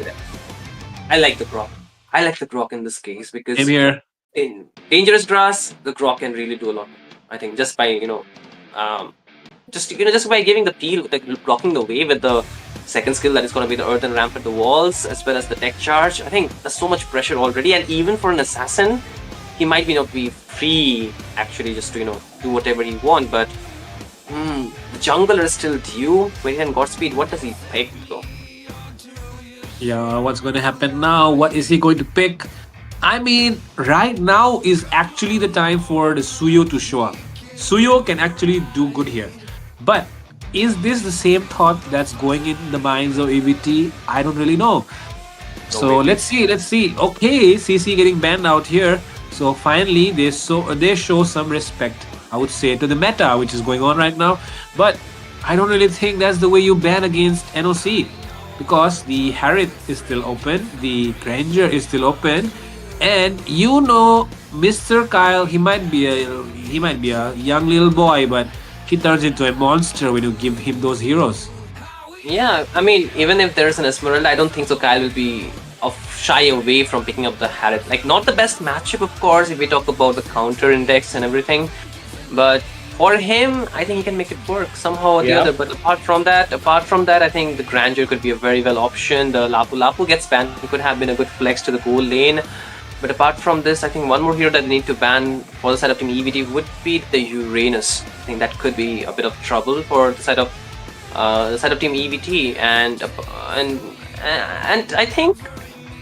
I like the Grok. I like the Grok in this case because Same here. in dangerous grass, the Grok can really do a lot. I think just by just by giving the peel, like blocking the way with the second skill that is going to be the earthen ramp at the walls as well as the tech charge. I think there's so much pressure already, and even for an assassin, he might not be free actually just to do whatever he wants. But the jungler is still due. When Godspeed, what does he pick though? Yeah, what's going to happen now? What is he going to pick? I mean, right now is actually the time for the Suyo to show up. Suyo can actually do good here. But is this the same thought that's going in the minds of EVT? I don't really know. So let's see. Okay, CC getting banned out here. So finally, they show some respect, I would say, to the meta which is going on right now. But I don't really think that's the way you ban against NOC because the Harith is still open, the Granger is still open, And you know, Mr. Kyle, he might be a young little boy, but he turns into a monster when you give him those heroes. Yeah, I mean, even if there's an Esmeralda, I don't think so. Kyle will be shy away from picking up the Harriet. Like, not the best matchup, of course, if we talk about the counter index and everything. But for him, I think he can make it work somehow or the Yeah. other. But apart from that, I think the Grandeur could be a very well option. The Lapu Lapu gets banned. It could have been a good flex to the goal lane. But apart from this, I think one more hero that they need to ban for the side of Team EVT would be the Uranus. I think that could be a bit of trouble for the side of Team EVT, and I think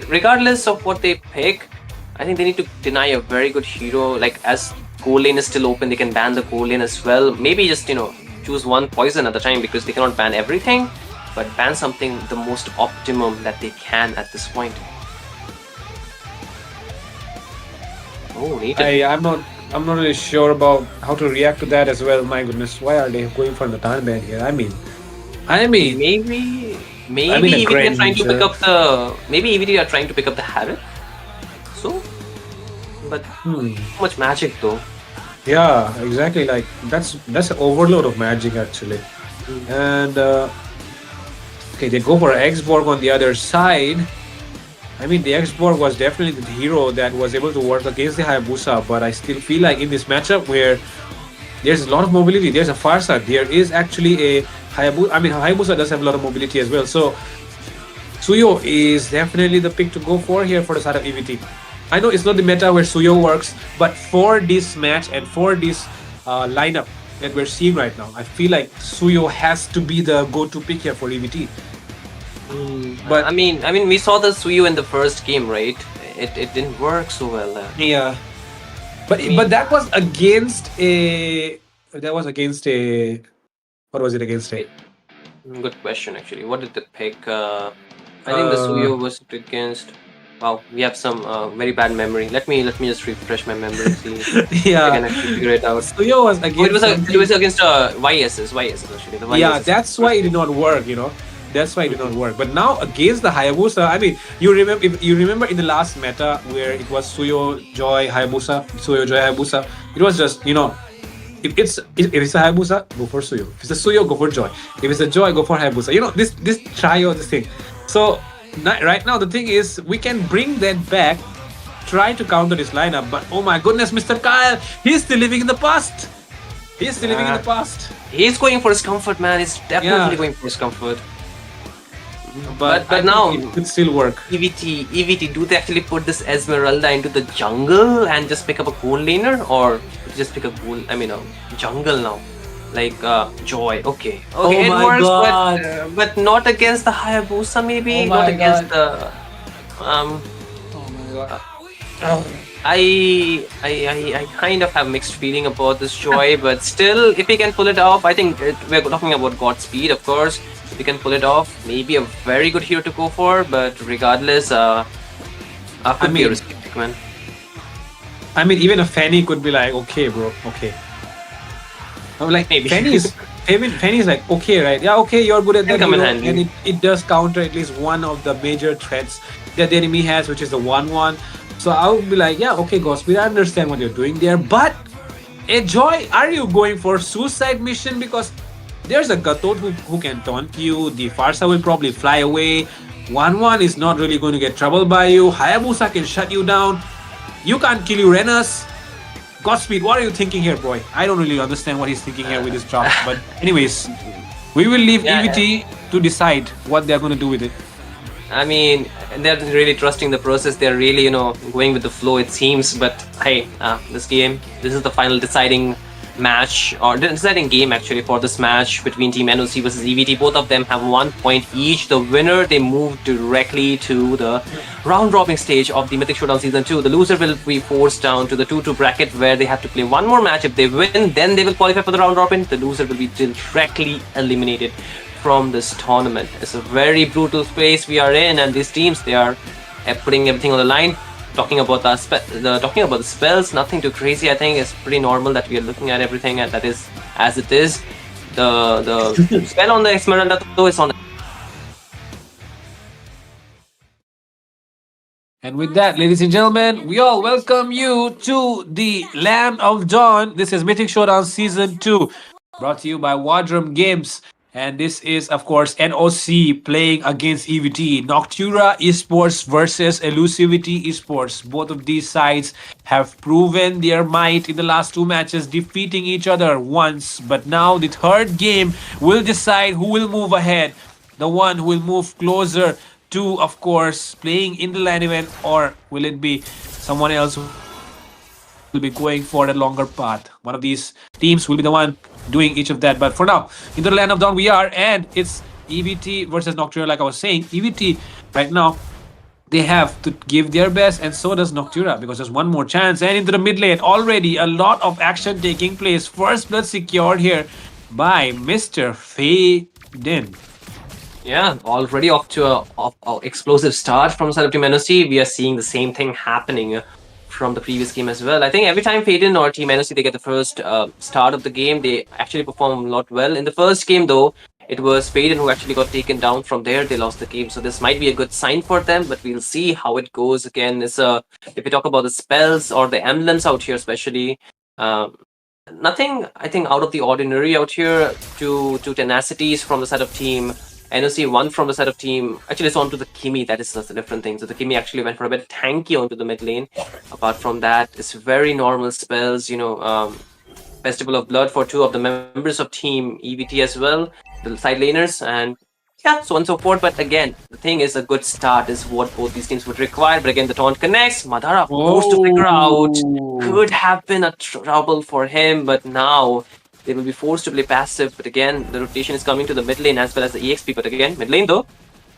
regardless of what they pick, I think they need to deny a very good hero. Like, as goal lane is still open, they can ban the goal lane as well. Maybe just choose one poison at the time, because they cannot ban everything, but ban something the most optimum that they can at this point. Oh, neat. I'm not really sure about how to react to that as well. My goodness, why are they going for the turn ban here? I mean, Maybe a EVT are trying to pick Granger. up the maybe EVT are trying to pick up the Harriet. So, but Hmm. too much magic though. Yeah, exactly. Like that's an overload of magic actually. And okay, they go for X-Borg on the other side. I mean, the X-Borg was definitely the hero that was able to work against the Hayabusa, but I still feel like in this matchup where there's a lot of mobility, there's a Farsa, there is actually a Hayabusa. I mean, Hayabusa does have a lot of mobility as well. So Suyo is definitely the pick to go for here for the side of EVT. I know it's not the meta where Suyo works, but for this match and for this lineup that we're seeing right now, I feel like Suyo has to be the go-to pick here for EVT. But I mean, we saw the Suyu in the first game, right? It didn't work so well. Yeah, but I mean- but that was against a what was it against a? Good question, actually. What did they pick? I think the Suyu was against. Wow, we have some very bad memory. Let me just refresh my memory. See if I Yeah, can actually figure it out. Suyo was Oh, against. it was against YSs actually. The YSs. Yeah, that's why it did not work. That's why it did not work. But now against the Hayabusa, I mean, if you remember in the last meta where it was Suyo Joy Hayabusa, it was just if it's a Hayabusa, go for Suyo. If it's a Suyo, go for Joy. If it's a Joy, go for Hayabusa. This trio, this thing. So right now the thing is we can bring that back, try to counter this lineup. But oh my goodness, Mr. Kyle, he's still living in the past. He's still living in the past. He's going for his comfort, man. He's definitely Yeah. going for his comfort. But But I now- think it could still work. EVT, do they actually put this Esmeralda into the jungle and just pick up a gold laner, or just pick a jungle now? Like Joy, okay, Oh it my works, God. but not against the Hayabusa, maybe Oh not my against God. the Oh my god. I kind of have mixed feeling about this Joy, but still, if we can pull it off, I think we're talking about Godspeed, of course. If we can pull it off, maybe a very good hero to go for. But regardless, could be a mean- risky pick, man. I mean, even a Fanny could be like, okay, bro, okay. I'm like, Maybe. Fanny's like, okay, right? Yeah, okay, you're good at Can that, come in hero, handy. and it does counter at least one of the major threats that the enemy has, which is the 1-1. So I would be like, yeah, okay, Godspeed, I understand what you're doing there, but Joy, are you going for suicide mission? Because there's a Gatot who can taunt you, the Farsa will probably fly away, 1-1 is not really going to get troubled by you, Hayabusa can shut you down, you can't kill Uranus. Godspeed, what are you thinking here, boy? I don't really understand what he's thinking here with his drop. But anyways, we will leave Yeah, EVT to decide what they're going to do with it. I mean, they're really trusting the process. They're really, going with the flow, it seems. But hey, this is the final deciding match, or deciding game actually, for this match between Team NOC versus EVT. Both of them have 1 point each. The winner, they move directly to the round robin stage of the Mythic Showdown Season 2. The loser will be forced down to the 2-2 bracket, where they have to play one more match. If they win, then they will qualify for the round robin. The loser will be directly eliminated from this tournament. It's a very brutal space we are in, and these teams, they are putting everything on the line. Talking about the spells, nothing too crazy. I think it's pretty normal that we are looking at everything, and that is as it is. The spell on the Esmeralda though is on And with that, ladies and gentlemen, we all welcome you to the Land of Dawn. This is Mythic Showdown Season 2, brought to you by War Drum Games. And this is, of course, NOC playing against EVT. Noctura Esports versus Elusivity Esports. Both of these sides have proven their might in the last two matches, defeating each other once. But now the third game will decide who will move ahead, the one who will move closer to, of course, playing in the LAN event, or will it be someone else who will be going for a longer path? One of these teams will be the one doing each of that. But for now, into the Land of Dawn we are, and it's EVT versus Noctura. Like I was saying, EVT right now, they have to give their best, and so does Noctura, because there's one more chance. And into the mid lane, already a lot of action taking place. First blood secured here by Mr. Faden. Yeah, already off to a explosive start from side of Team NOC. We are seeing the same thing happening from the previous game as well. I think every time Faden or Team NOC they get the first start of the game, they actually perform a lot well. In the first game, though, it was Faden who actually got taken down. From there, they lost the game. So this might be a good sign for them, but we'll see how it goes. Again, it's if we talk about the spells or the emblems out here, especially. Nothing, I think, out of the ordinary out here. Two tenacities from the side of Team NOC, one from the side of Team. Actually, it's onto the Kimi. That is just a different thing. So the Kimi actually went for a bit tanky onto the mid lane. Apart from that, it's very normal spells. Festival of Blood for two of the members of Team EVT as well, the side laners, and yeah, so on and so forth. But again, the thing is, a good start is what both these teams would require. But again, the taunt connects. Madara forced to figure out. Could have been a trouble for him, but now they will be forced to play passive. But again, the rotation is coming to the mid lane as well as the EXP. But again, mid lane though.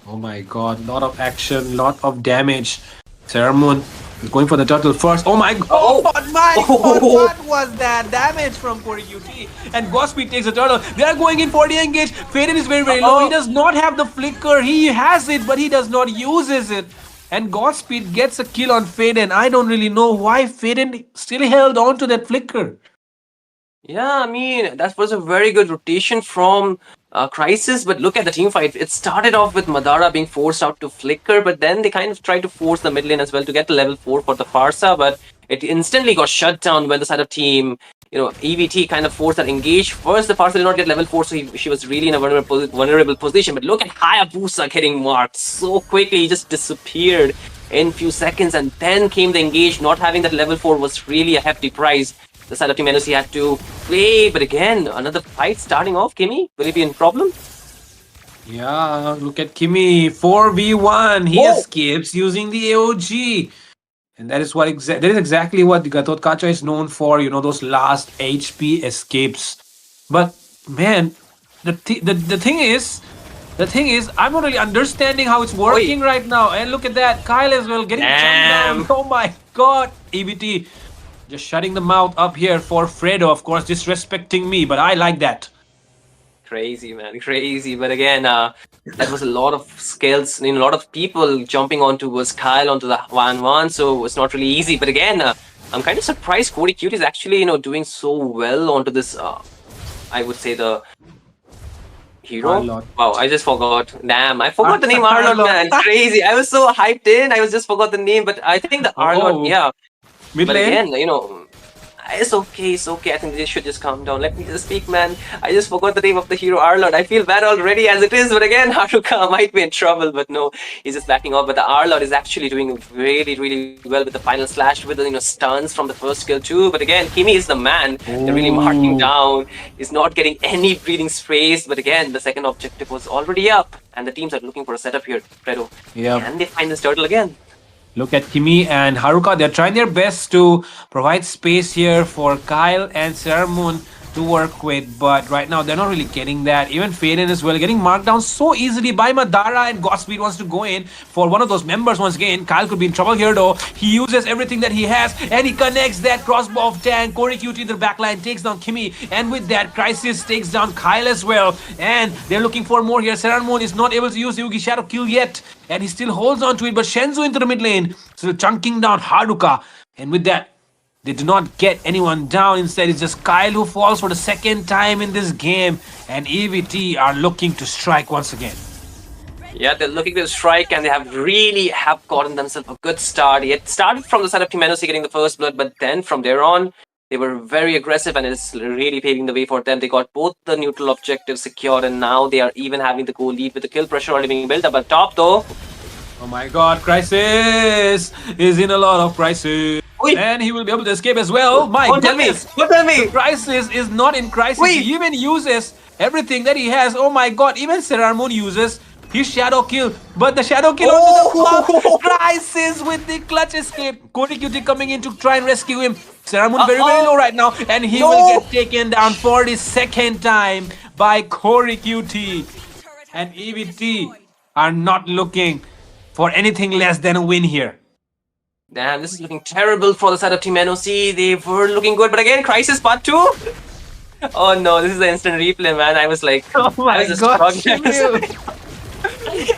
Oh my god, lot of action, lot of damage. Ceramon is going for the turtle first. Oh my god, my god, what was that damage from QT? And Godspeed takes the turtle. They are going in for the engage. Faden is very, very low. He does not have the flicker. He has it, but he does not uses it. And Godspeed gets a kill on Faden. I don't really know why Faden still held on to that flicker. Yeah, I mean, that was a very good rotation from Crisis, but look at the team fight. It started off with Madara being forced out to flicker, but then they kind of tried to force the mid lane as well to get to level 4 for the Farsa, but it instantly got shut down when the side of Team EVT kind of forced that engage. First, the Farsa did not get level 4, so she was really in a vulnerable position, but look at Hayabusa getting marked so quickly. He just disappeared in few seconds, and then came the engage. Not having that level 4 was really a hefty price. The side of Team NOC had to play, but again, another fight starting off. Kimi, will he be in problem? Yeah, look at Kimi, 4v1. He escapes using the AOG. And that is exactly what the Gatot Kacha is known for, those last HP escapes. But man, the thing is, I'm not really understanding how it's working right now. And look at that, Kyle as well getting chunked down. Oh my god, EVT. Just shutting the mouth up here for Fredo, of course, disrespecting me, but I like that. Crazy, man, crazy. But again, that was a lot of skills, a lot of people jumping onto Kyle onto the 1-1, so it's not really easy. But again, I'm kind of surprised Cody Cute is actually, doing so well onto this, I would say the hero. Arlott. Wow, I just forgot. Damn, I forgot the name Arlott, man. Crazy. I was so hyped in, I just forgot the name, but I think the Arlott, yeah. Mid but lane? again, it's okay, it's okay. I think they should just calm down. Let me just speak, man. I just forgot the name of the hero, Arlott. I feel bad already as it is, but again, Haruka might be in trouble, but no, he's just backing off. But the Arlott is actually doing really, really well with the final slash, with the stuns from the first skill too. But again, Kimi is the man. They're really marking down. He's not getting any breathing space. But again, the second objective was already up, and the teams are looking for a setup here, Fredo. Yeah. Can they find this turtle again? Look at Kimi and Haruka. They're trying their best to provide space here for Kyle and Ceramon to work with, but right now they're not really getting that. Even Faden as well getting marked down so easily by Madara, and Godspeed wants to go in for one of those members once again. Kyle could be in trouble here though. He uses everything that he has and he connects that crossbow of tank. Corey QT in the backline takes down Kimi, and with that Crisis takes down Kyle as well, and they're looking for more here. Ceramon is not able to use Yugi Shadow Kill yet, and he still holds on to it, but Shenzu into the mid lane, still chunking down Haruka, and with that they do not get anyone down. Instead, it's just Kyle who falls for the second time in this game. And EVT are looking to strike once again. Yeah, they're looking to strike and they have gotten themselves a good start. It started from the side of Team NOC getting the first blood, but then from there on, they were very aggressive and it's really paving the way for them. They got both the neutral objectives secured and now they are even having the goal lead with the kill pressure already being built up. But top though, Oh my god, Crisis is in a lot of crisis. Oi. And he will be able to escape as well. My Don't tell me! goodness. Don't tell me! Crisis is not in crisis. Wait. He even uses everything that he has. Oh my god, even Serarmoon uses his shadow kill. But the shadow kill onto the pump. Crisis with the clutch escape. Cody Cutie coming in to try and rescue him. Serarmoon very, very low right now. And he will get taken down for the second time by Corey Cutie. And EVT are not looking for anything less than a win here. Damn, this is looking terrible for the side of Team NOC. They were looking good, but again, Crisis Part 2? Oh no, this is the instant replay, man. I was like, Oh my I was just god, struggling.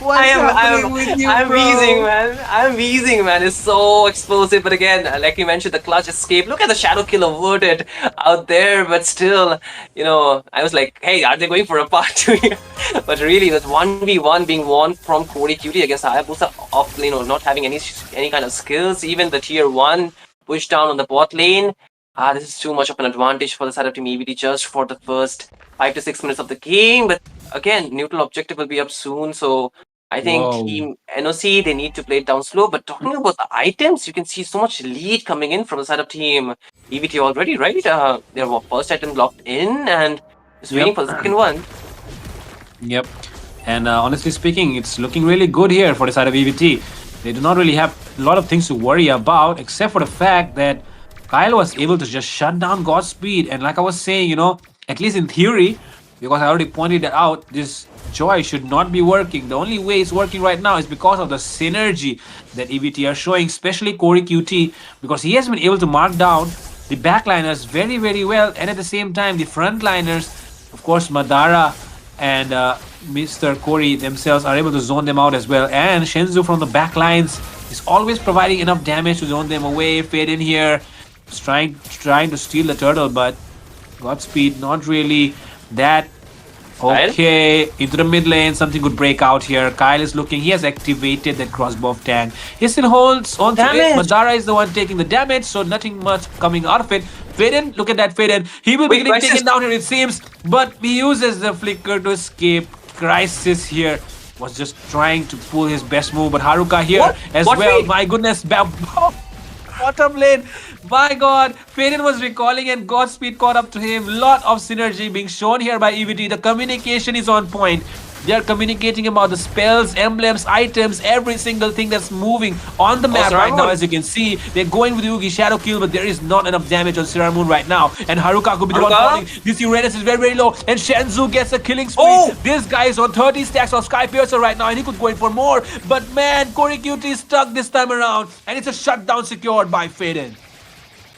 happening with you, I'm bro? wheezing, man. I'm wheezing, man. It's so explosive. But again, like you mentioned, the clutch escape. Look at the shadow kill averted out there. But still, I was like, hey, are they going for a part 2 here? But really, with 1v1 being won from Corey Cutie against Hayabusa off, not having any kind of skills. Even the tier 1 push down on the bot lane. This is too much of an advantage for the side of Team EVT just for the first 5 to 6 minutes of the game. But again, neutral objective will be up soon. So I think Whoa. Team NOC, they need to play it down slow. But talking about the items, you can see so much lead coming in from the side of Team EVT already, right? Their first item locked in and just waiting for the second one. Yep. And honestly speaking, it's looking really good here for the side of EVT. They do not really have a lot of things to worry about, except for the fact that Kyle was able to just shut down Godspeed. And like I was saying, at least in theory, because I already pointed it out, this Joy should not be working. The only way it's working right now is because of the synergy that EVT are showing, especially Corey QT, because he has been able to mark down the backliners very, very well. And at the same time, the frontliners, of course, Madara and Mr. Corey themselves are able to zone them out as well. And Shenzu from the backlines is always providing enough damage to zone them away. Fade in here, trying to steal the turtle, but Godspeed not really that okay. Into the mid lane, something could break out here. Kyle is looking, he has activated that crossbow of tank. He still holds on to it. Madara is the one taking the damage, so nothing much coming out of it. Faden, look at that Faden. He will be getting taken down here, it seems, but he uses the flicker to escape. Crisis here was just trying to pull his best move, but Haruka here as well. My goodness, bottom lane. My god, Faden was recalling and Godspeed caught up to him. Lot of synergy being shown here by EVT. The communication is on point. They are communicating about the spells, emblems, items, every single thing that's moving on the map right now. As you can see, they're going with Yugi Shadow Kill, but there is not enough damage on Serarmoon right now. And Haruka could be the one falling. This Uranus is very, very low. And Shenzu gets a killing spree. This guy is on 30 stacks of Sky Piercer right now, and he could go in for more. But man, Corey QT is stuck this time around. And it's a shutdown secured by Faden.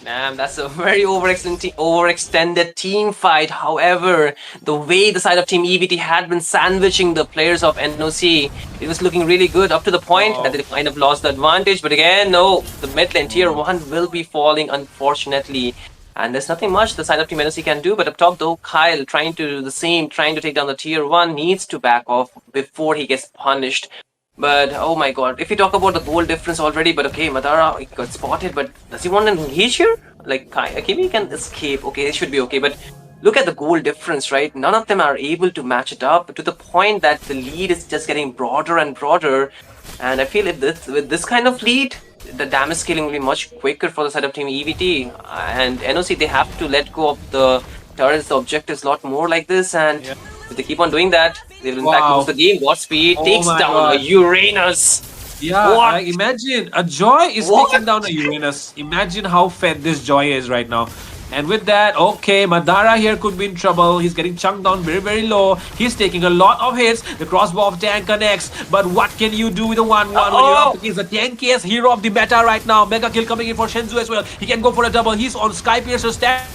Damn, that's a very overextended team fight. However, the way the side of Team EVT had been sandwiching the players of NOC, it was looking really good up to the point that they kind of lost the advantage. But again, no, the mid lane tier 1 will be falling, unfortunately. And there's nothing much the side of Team NOC can do. But up top, though, Kyle trying to do the same, trying to take down the tier 1, needs to back off before he gets punished. But oh my god, if you talk about the goal difference already, but okay, Madara got spotted, but does he want an engage here? Like, Kimi can escape, okay, it should be okay, but look at the goal difference, right? None of them are able to match it up to the point that the lead is just getting broader and broader. And I feel with this kind of lead, the damage scaling will be much quicker for the side of Team EVT. And NOC, they have to let go of the turrets, the objectives a lot more like this, and if they keep on doing that, they will in fact lose the game. Godspeed takes down a Uranus. Yeah, imagine a Joy is taking down a Uranus. Imagine how fed this Joy is right now. And with that, okay, Madara here could be in trouble. He's getting chunked down very, very low. He's taking a lot of hits. The crossbow of tank connects. But what can you do with a 1-1 when you're up against the 10Ks hero of the meta right now? Mega kill coming in for Shenzu as well. He can go for a double. He's on Sky Piercer stack.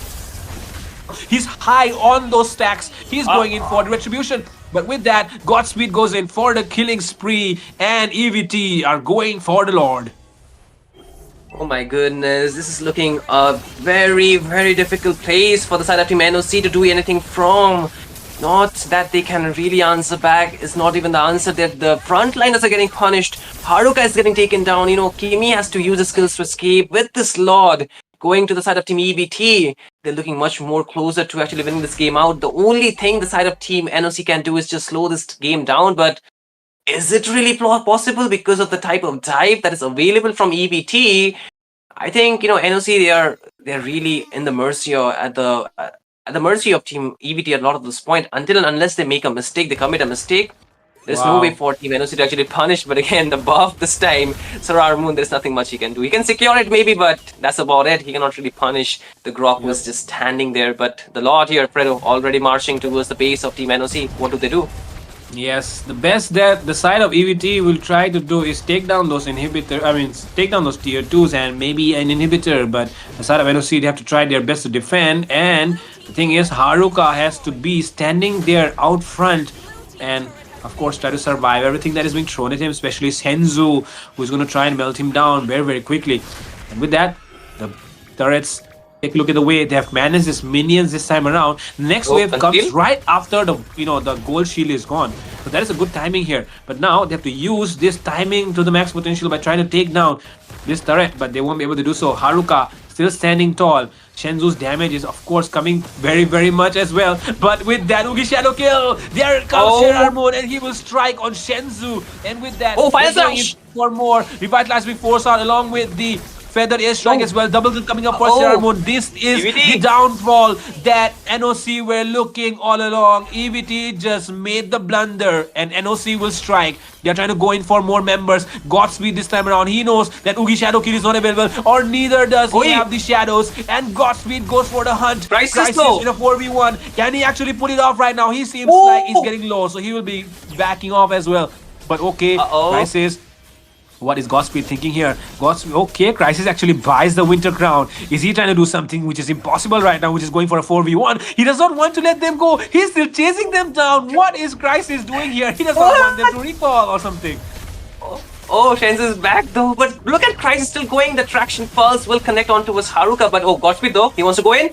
He's high on those stacks. He's going in for the retribution. But with that, Godspeed goes in for the killing spree. And EVT are going for the Lord. Oh my goodness, this is looking a very, very difficult place for the side of Team NOC to do anything from. Not that they can really answer back is not even the answer. That the frontliners are getting punished. Haruka is getting taken down. Kimi has to use his skills to escape. With this Lord going to the side of Team EBT, they're looking much more closer to actually winning this game out. The only thing the side of Team NOC can do is just slow this game down, but is it really possible because of the type of dive that is available from EBT? I think NOC they're really in the mercy or at the mercy of Team EBT at a lot of this point until and unless they make a mistake, they commit a mistake. There's no way Wow. for Team NOC to actually punish. But again, the buff this time, Sarar Moon, there's nothing much he can do. He can secure it maybe, but that's about it. He cannot really punish. The Grok was just standing there. But the Lord here, Fredo, already marching towards the base of Team NOC. What do? Yes, the best that the side of EVT will try to do is take down those inhibitor. I mean, take down those tier 2s and maybe an inhibitor. But the side of NOC, they have to try their best to defend. And the thing is, Haruka has to be standing there out front and, of course, try to survive everything that is being thrown at him, especially Senzu, who's going to try and melt him down very, very quickly. And with that, the turrets. Take a look at the way they have managed these minions this time around. The next wave comes Until? right after the gold shield is gone. So that is a good timing here. But now they have to use this timing to the max potential by trying to take down this turret, but they won't be able to do so. Haruka still standing tall. Shenzu's damage is of course coming very, very much as well. But with that Ugi Shadow kill, there comes Sherard Moon and he will strike on Shenzu. And with that, Final they're going slash! in for more. Revitalizing Force out along with the Feather Airstrike as well. Double kill coming up for Oh. Sherard Moon. This is EVT. the downfall that NOC were looking all along. EVT just made the blunder and NOC will strike. They are trying to go in for more members. Godspeed this time around. He knows that Ugi Shadow Kill is not available, or neither does he Oi. have the shadows. And Godspeed goes for the hunt. Crisis though. in a 4v1. Can he actually pull it off right now? He seems Ooh. like he's getting low, so he will be backing off as well. But okay, Uh-oh. Crisis. What is Godspeed thinking here? Godspeed, okay, Crisis actually buys the Winter Crown. Is he trying to do something which is impossible right now, which is going for a 4v1? He does not want to let them go. He's still chasing them down. What is Crisis doing here? He does not want them to recall or something. Oh, Shenzu is back though. But look at Crisis still going. The traction pulse will connect onto his Haruka. But Godspeed though, he wants to go in.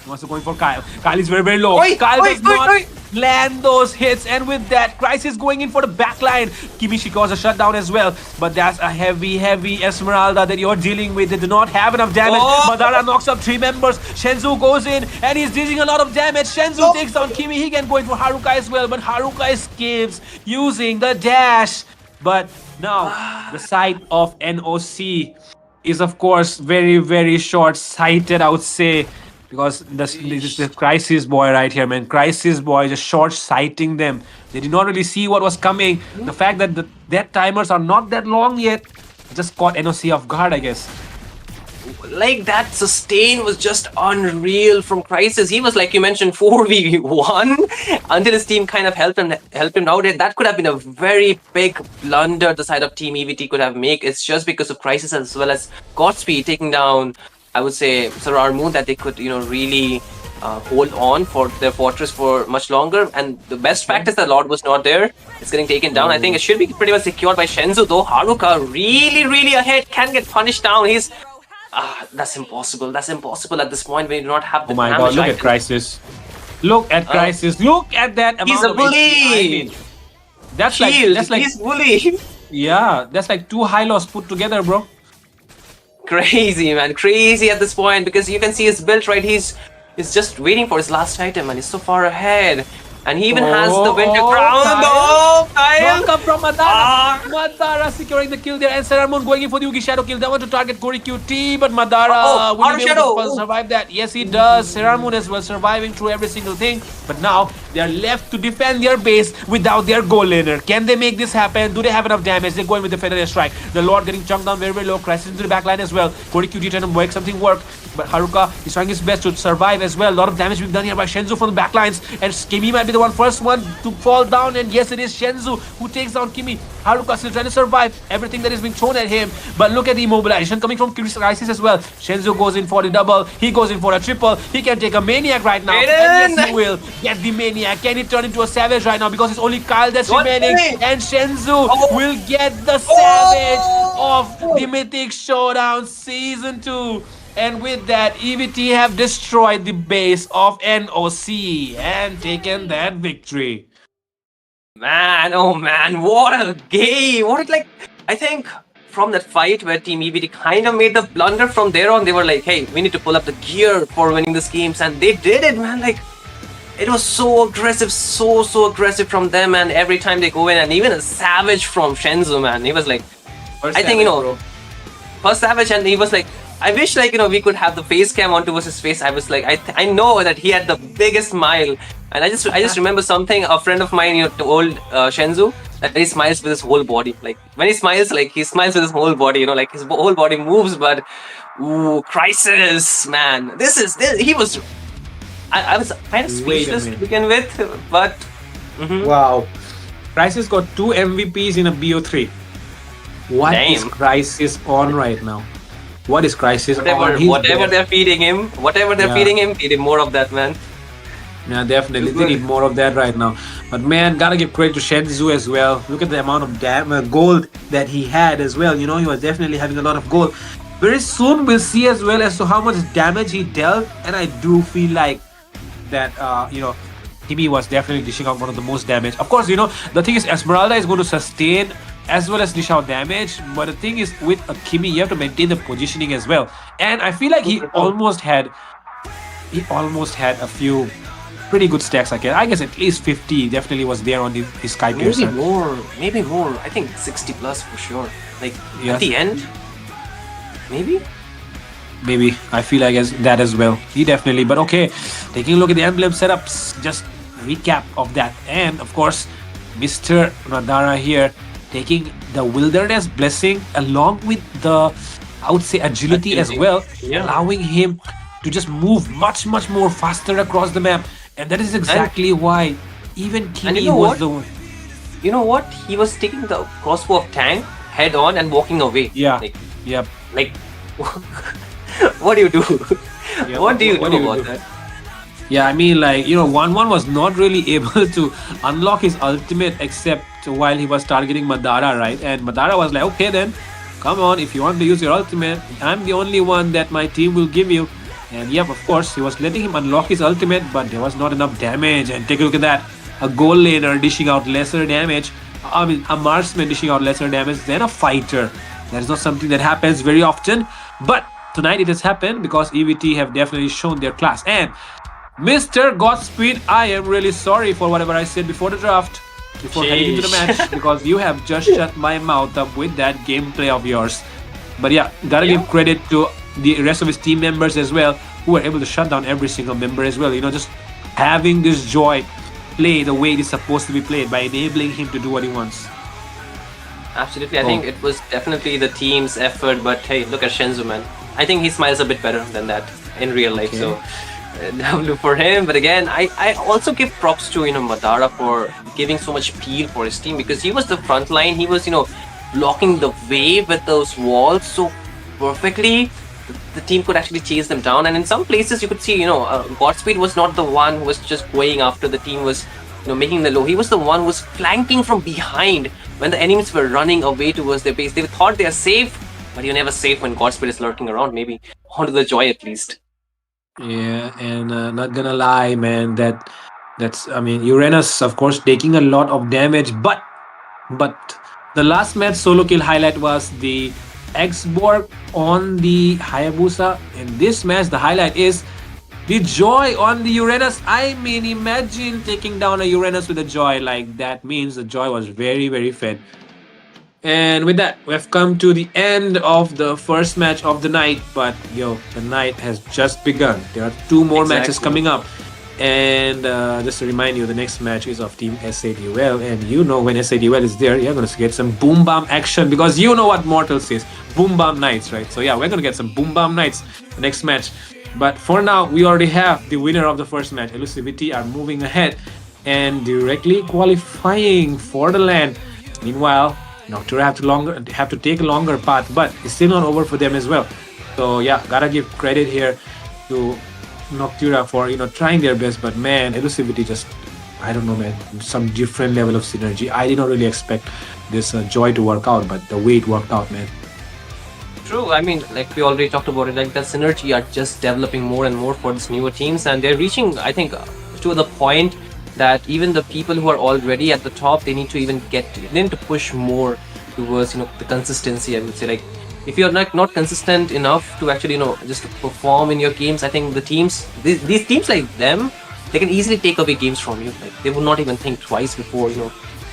He wants to go in for Kyle. Kyle is very, very low. Oi, Kyle oi, does oi, not oi. land those hits. And with that, Crisis going in for the backline. Kimishi causes a shutdown as well. But that's a heavy, heavy Esmeralda that you're dealing with. They do not have enough damage. Oh. Madara knocks up 3 members. Shenzu goes in and he's dealing a lot of damage. Shenzu takes down Kimi. He can go in for Haruka as well. But Haruka escapes using the dash. But now, the side of NOC is of course very, very short-sighted, I would say. Because this is the Crisis boy right here, man. Crisis boy just short-sighting them. They did not really see what was coming. The fact that their timers are not that long yet just caught NOC off guard, I guess. Like that sustain was just unreal from Crisis. He was, like you mentioned, 4v1 until his team kind of helped him out. That could have been a very big blunder the side of Team EVT could have made. It's just because of Crisis as well as Godspeed taking down, I would say, Sarar Moon, that they could really hold on for their fortress for much longer. And the best fact is that Lord was not there. It's getting taken down. I think it should be pretty much secured by Shenzu though. Haruka really, really ahead, can get punished down. He's that's impossible. That's impossible at this point when you do not have the Oh my damage god, look item. at Crisis. Look at Crisis. Look at that amount He's a of bully. HP. I mean, that's Shield. like He's bully. yeah, that's like 2 high-lows put together, bro. Crazy, man. Crazy at this point because you can see his build, right? He's just waiting for his last item and he's so far ahead. And he even has the Winter Crown. Kyle. Oh, Kyle. Knock up from Madara. Ah. Madara securing the kill there, and Saramon going in for the Yugi Shadow kill. They want to target Kori QT, but Madara Oh, will be able Shadow. to survive that. Yes, he does. Saramon as well, surviving through every single thing. But now they are left to defend their base without their goal laner. Can they make this happen? Do they have enough damage? They're going with the Feather Strike. The Lord getting chunked down very, very low. Crisis into the backline as well. Kori QT trying to make something work. But Haruka is trying his best to survive as well. A lot of damage being done here by Shenzu from the backlines. And Kimi might be the first one to fall down. And yes, it is Shenzu who takes down Kimi. Haruka still trying to survive everything that is being thrown at him. But look at the immobilization coming from Crisis as well. Shenzu goes in for the double. He goes in for a triple. He can take a Maniac right now. And yes, he will get the Maniac. Can he turn into a Savage right now? Because it's only Kyle that's remaining. And Shenzu will get the Savage of the Mythic Showdown Season 2. And with that, EVT have destroyed the base of NOC and taken that victory. Man, oh man, what a game! What a, like, I think from that fight where Team EVT kind of made the blunder, from there on they were like, hey, we need to pull up the gear for winning this games, and they did it, man. Like, it was so aggressive, so aggressive from them, and every time they go in, and even a Savage from Shenzhou, man, he was like, I think, first Savage, and he was like, I wish, like, we could have the face cam onto his face. I was like, I know that he had the biggest smile, and I just remember something. A friend of mine, told Shenzhou that he smiles with his whole body. Like, when he smiles, like, he smiles with his whole body. Like, his whole body moves. But ooh, Crisis, man, he was. I was kind of speechless to begin with, but Wow. Crisis got 2 MVPs in a BO3. What is Damn. Crisis on right now? What is Crisis whatever on? He's whatever there. they're feeding him, feed him more of that, man. Yeah, definitely. He's They good. need more of that right now. But man, gotta give credit to Shenzhou as well. Look at the amount of gold that he had as well. He was definitely having a lot of gold. Very soon we'll see as well as to how much damage he dealt. And I do feel like that, Kimi was definitely dishing out one of the most damage. Of course, the thing is Esmeralda is going to sustain as well as dish out damage. But the thing is with a Kimi, you have to maintain the positioning as well. And I feel like he almost had a few pretty good stacks. I guess at least 50 definitely was there on his Sky Maybe Piercer. maybe more. I think 60 plus for sure. Like, Yes. at the end, maybe. Maybe I feel like as that as well. He definitely. But okay, taking a look at the emblem setups, just recap of that. And of course, Mr. Nadara here taking the Wilderness Blessing along with the, I would say, agility as well, Yeah. allowing him to just move much more faster across the map. And that is exactly why even Kimi you know was what? the one. You know what? He was taking the crossbow of Tang head on and walking away. Yeah. Like, Yep. like what do you do? Yeah, What do you what do do you about do? that? Yeah, I mean, 1-1 was not really able to unlock his ultimate except while he was targeting Madara, right? And Madara was like, okay then, come on, if you want to use your ultimate, I'm the only one that my team will give you. And yep, of course, he was letting him unlock his ultimate, but there was not enough damage. And take a look at that. A goal laner dishing out lesser damage. I mean, a marksman dishing out lesser damage than a fighter. That is not something that happens very often. But tonight it has happened because EVT have definitely shown their class. And Mr. Godspeed, I am really sorry for whatever I said before the draft, before heading into the Sheesh. match, because you have just shut my mouth up with that gameplay of yours. But yeah, gotta give credit to the rest of his team members as well, who were able to shut down every single member as well. Just having this Joy play the way it is supposed to be played by enabling him to do what he wants. Absolutely. I think it was definitely the team's effort, but hey, look at Shenzhou, man. I think he smiles a bit better than that in real life. So W for him. But again, I also give props to Madara for giving so much peel for his team, because he was the front line. He was blocking the way with those walls so perfectly. The team could actually chase them down, and in some places you could see Godspeed was not the one who was just going after the team was making the low. He was the one who was flanking from behind when the enemies were running away towards their base. They thought they are safe, but you're never safe when Godspeed is lurking around, maybe onto the Joy at least. Yeah, and not gonna lie, man, I mean, Uranus, of course, taking a lot of damage, but the last match solo kill highlight was the X-Borg on the Hayabusa. In this match, the highlight is the Joy on the Uranus. I mean, imagine taking down a Uranus with a Joy. Like, that means the Joy was very fed. And with that, we've come to the end of the first match of the night. But the night has just begun. There are 2 more matches coming up. And just to remind you, the next match is of Team SADUL. And when SADUL is there, you're going to get some boom bam action, because you know what Mortal says, boom bam nights, right? So yeah, we're going to get some boom bam nights the next match. But for now, we already have the winner of the first match. Elusivity are moving ahead and directly qualifying for the LAN. Meanwhile, Noctura have to take a longer path, but it's still not over for them as well. So yeah, gotta give credit here to Noctura for trying their best. But man, Elusivity just, I don't know, man, some different level of synergy. I did not really expect this Joy to work out, but the way it worked out, man. True. I mean, like we already talked about it, like the synergy are just developing more and more for these newer teams, and they're reaching, I think, to the point that even the people who are already at the top, they need to even they need to push more towards, the consistency. I would say, like, if you're not consistent enough to actually, just perform in your games, I think the teams, these teams like them, they can easily take away games from you. Like they would not even think twice before,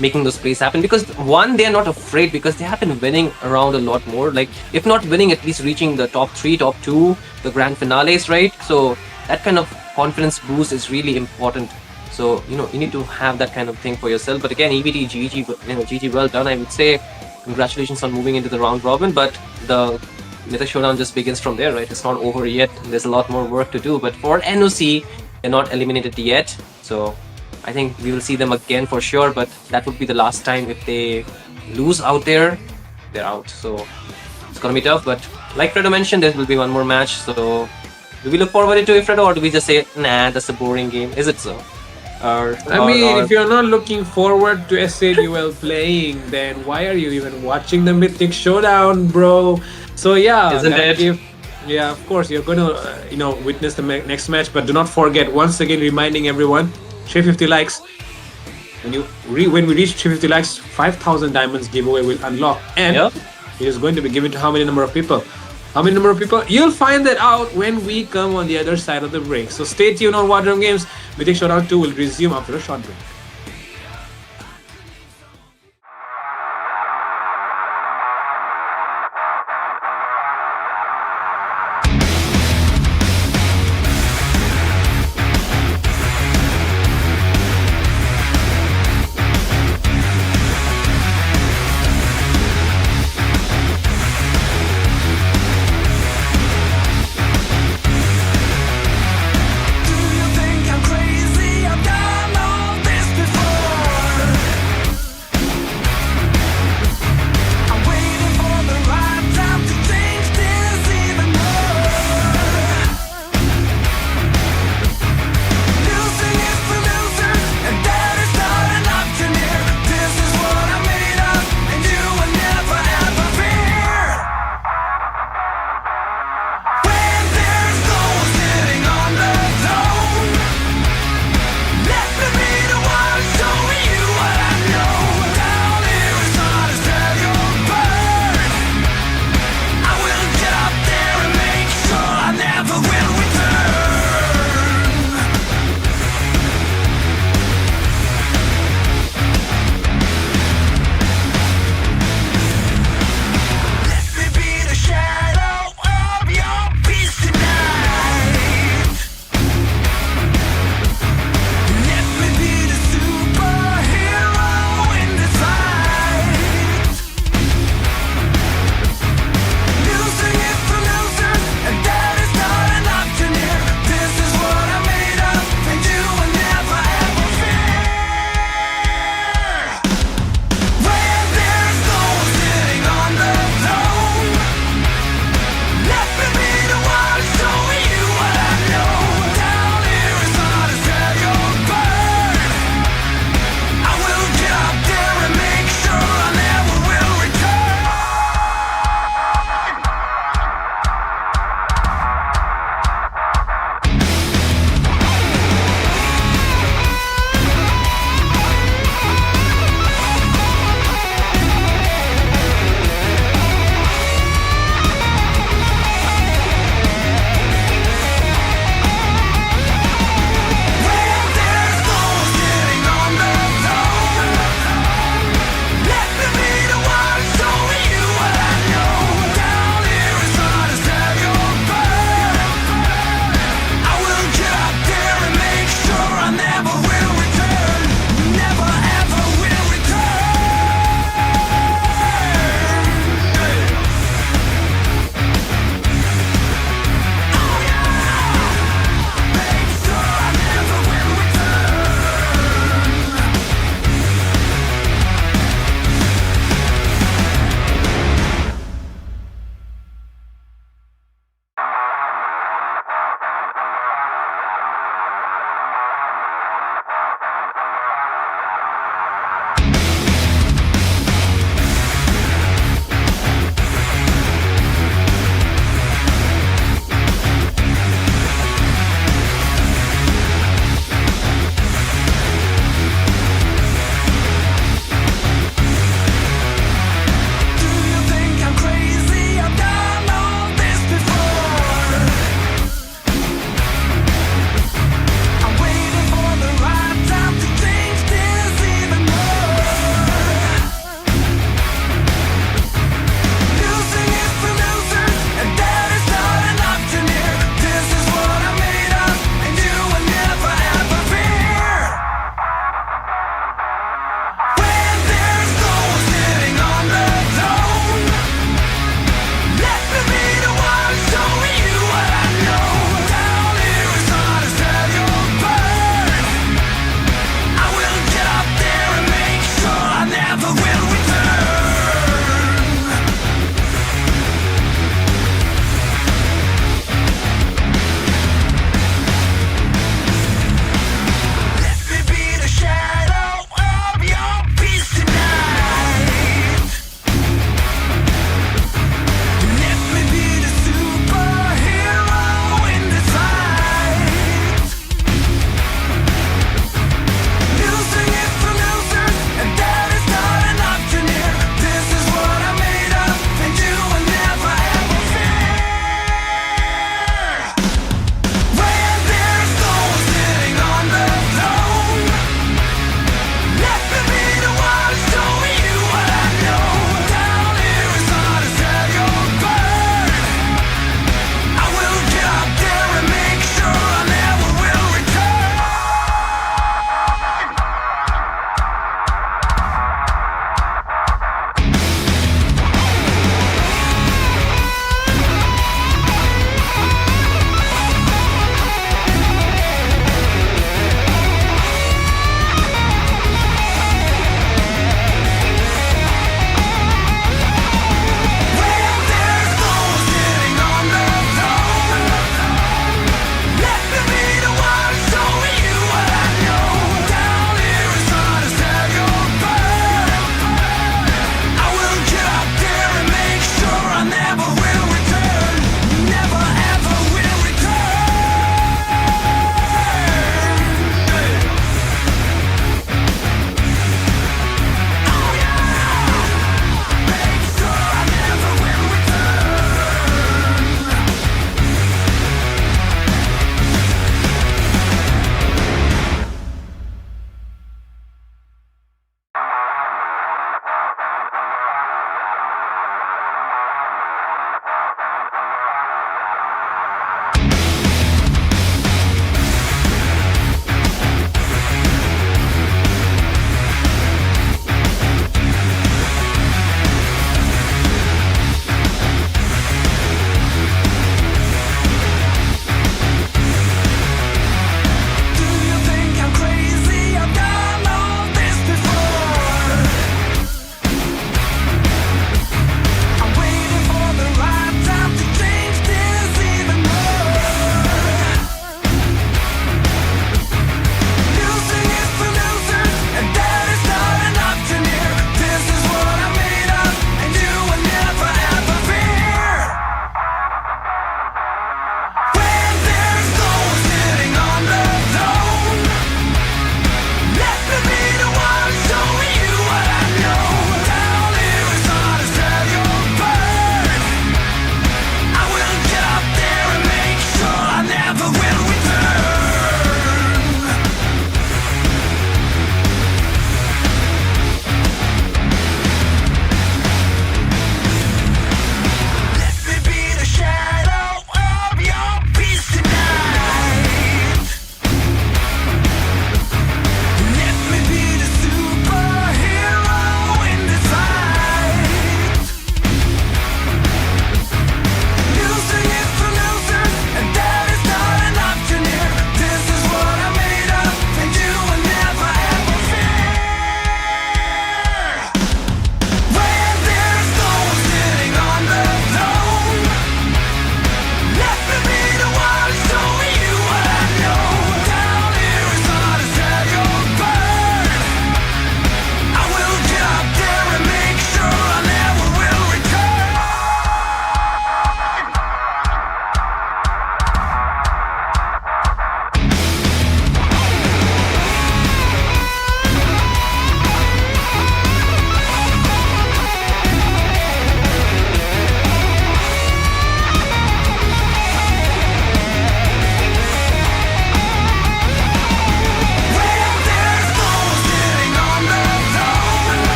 making those plays happen, because one, they're not afraid because they have been winning around a lot more, like if not winning, at least reaching the top 3, top 2, the grand finales, right? So that kind of confidence boost is really important. So you need to have that kind of thing for yourself. But again, EVT, GG, GG, well done, I would say. Congratulations on moving into the round robin, but the Mythic Showdown just begins from there, right? It's not over yet. There's a lot more work to do, but for NOC, they're not eliminated yet, so I think we will see them again for sure, but that would be the last time. If they lose out there, they're out. So it's gonna be tough, but like Fredo mentioned, there will be one more match. So do we look forward to it, Fredo, or do we just say, nah, that's a boring game? Is it so? If you're not looking forward to SADUL playing, then why are you even watching the Mythic Showdown, bro? So yeah, Isn't it? Yeah, of course, you're going to, witness the next match, but do not forget, once again, reminding everyone, 350 likes. When we reach 350 likes, 5,000 diamonds giveaway will unlock, and it is going to be given to how many number of people? How many number of people? You'll find that out when we come on the other side of the break. So stay tuned on War Drum Games. Mythic Showdown 2 will resume after a short break. Do you think I'm crazy? I've done all this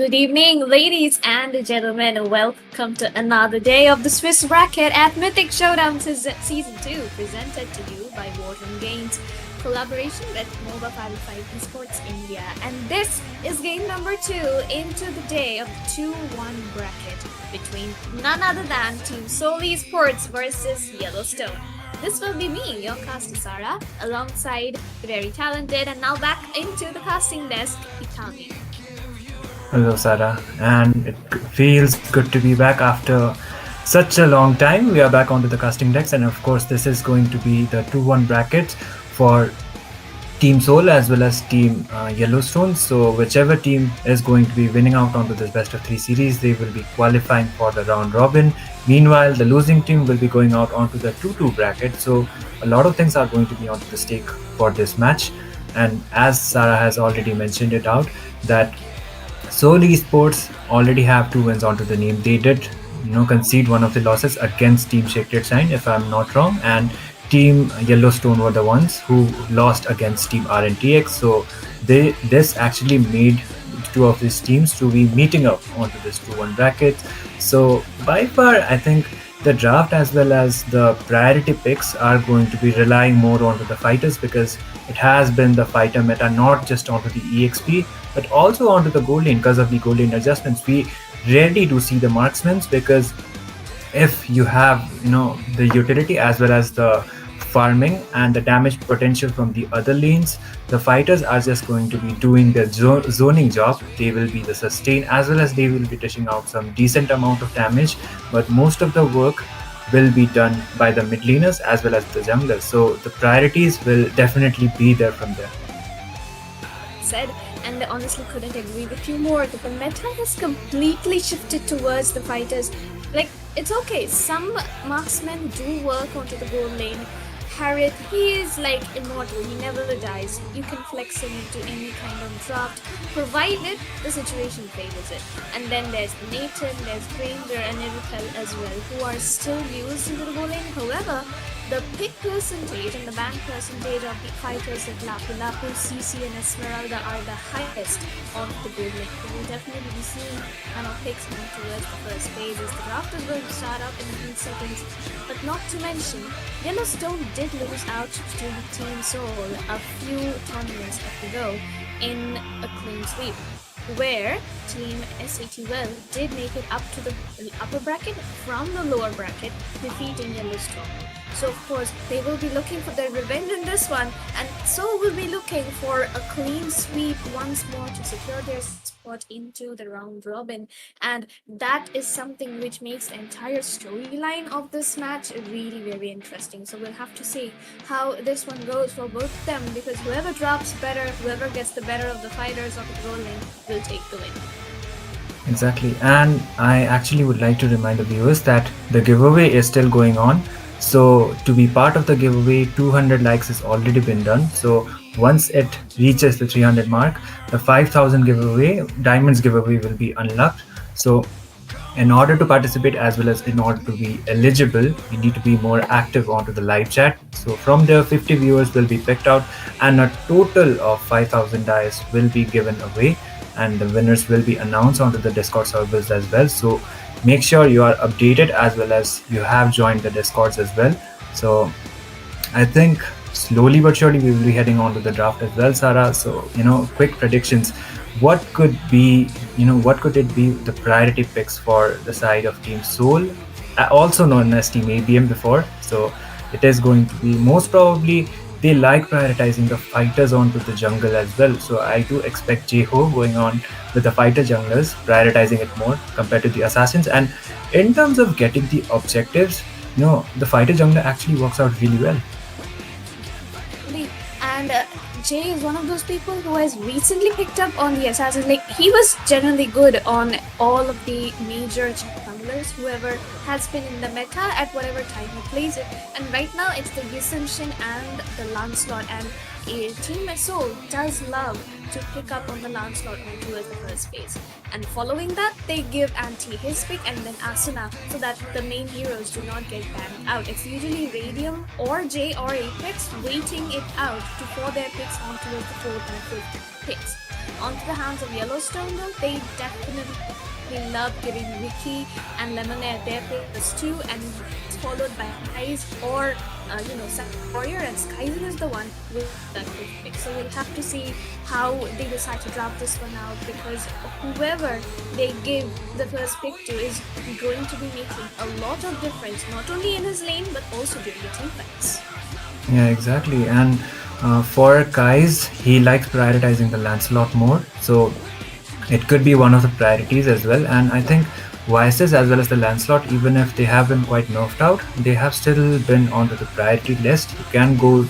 Good evening, ladies and gentlemen. Welcome to another day of the Swiss Bracket at Mythic Showdown Season 2, presented to you by War Drum Games, collaboration with MOBA Esports India. And this is game number 2 into the day of the 2-1 bracket between none other than Team Seoul Esports versus Yellowstone. This will be me, your caster Sarah, alongside the very talented and now back into the casting desk, Itami. Hello, Sarah, and it feels good to be back after such a long time. We are back onto the casting decks, and of course, this is going to be the 2-1 bracket for Team Seoul as well as Team Yellowstone. So, whichever team is going to be winning out onto this best of 3 series, they will be qualifying for the round robin. Meanwhile, the losing team will be going out onto the 2-2 bracket. So, a lot of things are going to be onto the stake for this match. And as Sarah has already mentioned it out, that Seoul Esports already have 2 wins onto the name. They did, concede one of the losses against Team Shaked Shine, if I'm not wrong, and Team Yellowstone were the ones who lost against Team RNTX. So this actually made 2 of these teams to be meeting up onto this 2-1 bracket. So by far, I think the draft as well as the priority picks are going to be relying more onto the fighters, because it has been the fighter meta, not just onto the EXP, but also onto the gold lane. Because of the gold lane adjustments, we rarely do see the marksmen, because if you have the utility as well as the farming and the damage potential from the other lanes, the fighters are just going to be doing their zoning job. They will be the sustain as well as they will be dishing out some decent amount of damage, but most of the work will be done by the mid laners as well as the junglers. So the priorities will definitely be there from there. Said, and I honestly couldn't agree with you more, that the meta has completely shifted towards the fighters. Like, it's okay, some marksmen do work onto the gold lane. Harriet, he is like immortal, he never dies. You can flex him into any kind of draft, provided the situation favors it. And then there's Nathan, there's Granger and Erikel as well, who are still used into the gold lane. However, the pick percentage and the ban percentage of the fighters like Lapu Lapu, CC and Esmeralda are the highest on the gold lane. We will definitely be seeing picks move towards the first phase as the draft is going to start up in a few seconds. But not to mention, Yellowstone did lose out to Team Seoul a few tournaments ago in a clean sweep, where Team SAT Well did make it up to the upper bracket from the lower bracket, defeating Yellowstone. So of course, they will be looking for their revenge in this one, and so will be looking for a clean sweep once more to secure their spot into the round robin. And that is something which makes the entire storyline of this match really very interesting. So we'll have to see how this one goes for both of them, because whoever drops better, whoever gets the better of the fighters of the gold lane will take the win. Exactly, and I actually would like to remind the viewers that the giveaway is still going on. So to be part of the giveaway, 200 likes has already been done. So once it reaches the 300 mark, the 5,000 giveaway, diamonds giveaway, will be unlocked. So in order to participate as well as in order to be eligible, you need to be more active onto the live chat. So from there, 50 viewers will be picked out and a total of 5,000 dice will be given away, and the winners will be announced onto the Discord servers as well. So make sure you are updated as well as you have joined the Discords as well. So I think slowly but surely we will be heading on to the draft as well, Sarah. So quick predictions. What could it be the priority picks for the side of Team Seoul, also known as Team ABM before? So it is going to be most probably they like prioritizing the fighters onto the jungle as well. So I do expect Jeho going on with the fighter junglers, prioritizing it more compared to the assassins. And in terms of getting the objectives, the fighter jungler actually works out really well. And Jay is one of those people who has recently picked up on the assassins. Like, he was generally good on all of the major junglers, whoever has been in the meta at whatever time he plays it. And right now it's the Yusenshin and the Lancelot, and Team Seoul does love to pick up on the Lancelot towards the first phase. And following that, they give Anti his pick and then Asuna, so that the main heroes do not get banned out. It's usually Radium or J or Apex waiting it out to pour their picks on towards the fourth and fifth picks. onto the hands of Yellowstone, though, they definitely love giving Ricky and Lemonade their players too, and it's followed by Ice or Warrior, and Skyzen is the one with that good pick. So we'll have to see how they decide to draft this one out, because whoever they give the first pick to is going to be making a lot of difference, not only in his lane but also during the team fights. Yeah, exactly. And for Kai's, he likes prioritizing the Lancelot more, so it could be one of the priorities as well. And I think Vices as well as the Lancelot, even if they have been quite nerfed out, they have still been onto the priority list. You can go,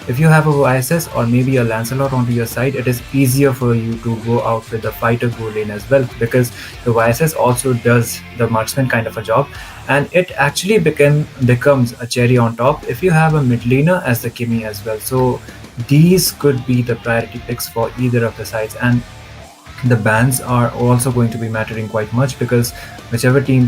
if you have a Vices or maybe a Lancelot onto your side, it is easier for you to go out with the fighter go lane as well, because the Vices also does the marksman kind of a job, and it actually becomes a cherry on top if you have a mid laner as the Kimmy as well. So these could be the priority picks for either of the sides, and the bans are also going to be mattering quite much, because whichever team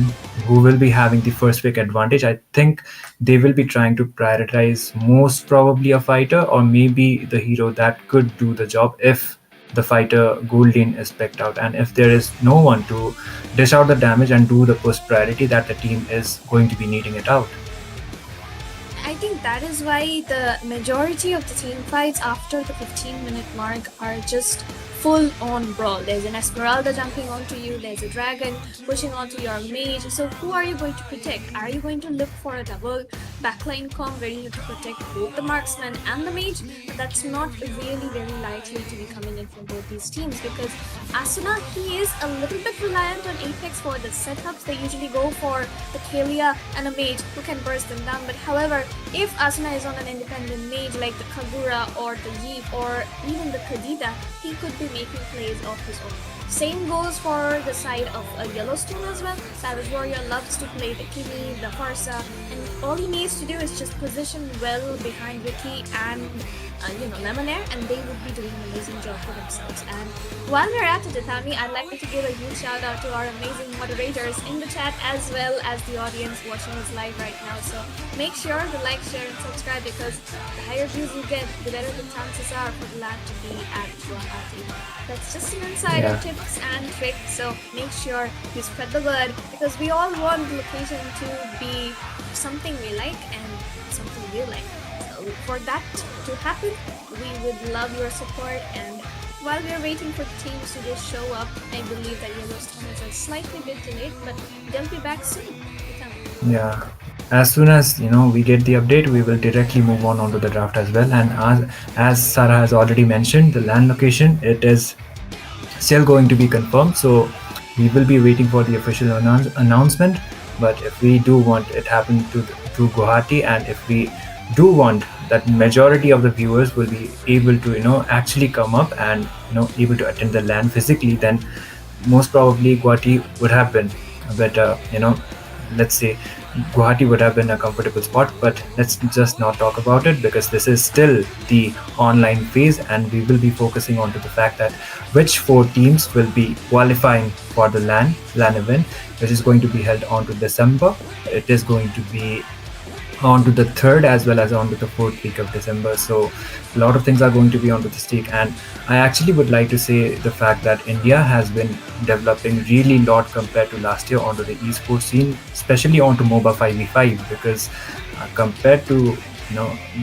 who will be having the first pick advantage, I think they will be trying to prioritize most probably a fighter or maybe the hero that could do the job if the fighter gold lane is picked out, and if there is no one to dish out the damage and do the push priority that the team is going to be needing it out. I think that is why the majority of the team fights after the 15-minute mark are just full on brawl. There's an Esmeralda jumping onto you, there's a dragon pushing onto your mage. So who are you going to protect? Are you going to look for a double backline comp where you need to protect both the marksman and the mage? But that's not really very likely to be coming in from both these teams, because Asuna, he is a little bit reliant on Apex for the setups. They usually go for the Kalia and a mage who can burst them down. But however, if Asuna is on an independent mage like the Kagura or the Yeep or even the Kadita, he could be making plays of his own. Same goes for the side of Yellowstone as well. Savage Warrior loves to play the Kimi, the Farsa, and all he needs to do is just position well behind Ricky and Lemonade, and they would be doing an amazing job for themselves. And while we're at it, Itami, I'd like to give a huge shout out to our amazing moderators in the chat as well as the audience watching us live right now. So make sure to like, share, and subscribe, because the higher views you get, the better the chances are for the land to be at Guwahati. That's just an insider tips and tricks. So make sure you spread the word, because we all want the location to be something we like and something you like. For that to happen, we would love your support. And while we are waiting for the teams to just show up, I believe that Yellowstone is a slightly bit delayed, but they'll be back soon. Yeah, as soon as we get the update, we will directly move on onto the draft as well. And as Sarah has already mentioned, the land location, it is still going to be confirmed, so we will be waiting for the official announcement. But if we do want it happen to Guwahati, and if we do want that majority of the viewers will be able to actually come up and able to attend the LAN physically, then most probably Guwahati would have been a better let's say Guwahati would have been a comfortable spot. But let's just not talk about it, because this is still the online phase, and we will be focusing on to the fact that which 4 teams will be qualifying for the LAN event, which is going to be held on to December. It is going to be onto the 3rd as well as onto the 4th week of December. So a lot of things are going to be onto the stake, and I actually would like to say the fact that India has been developing really a lot compared to last year onto the esports scene, especially onto MOBA 5v5, because compared to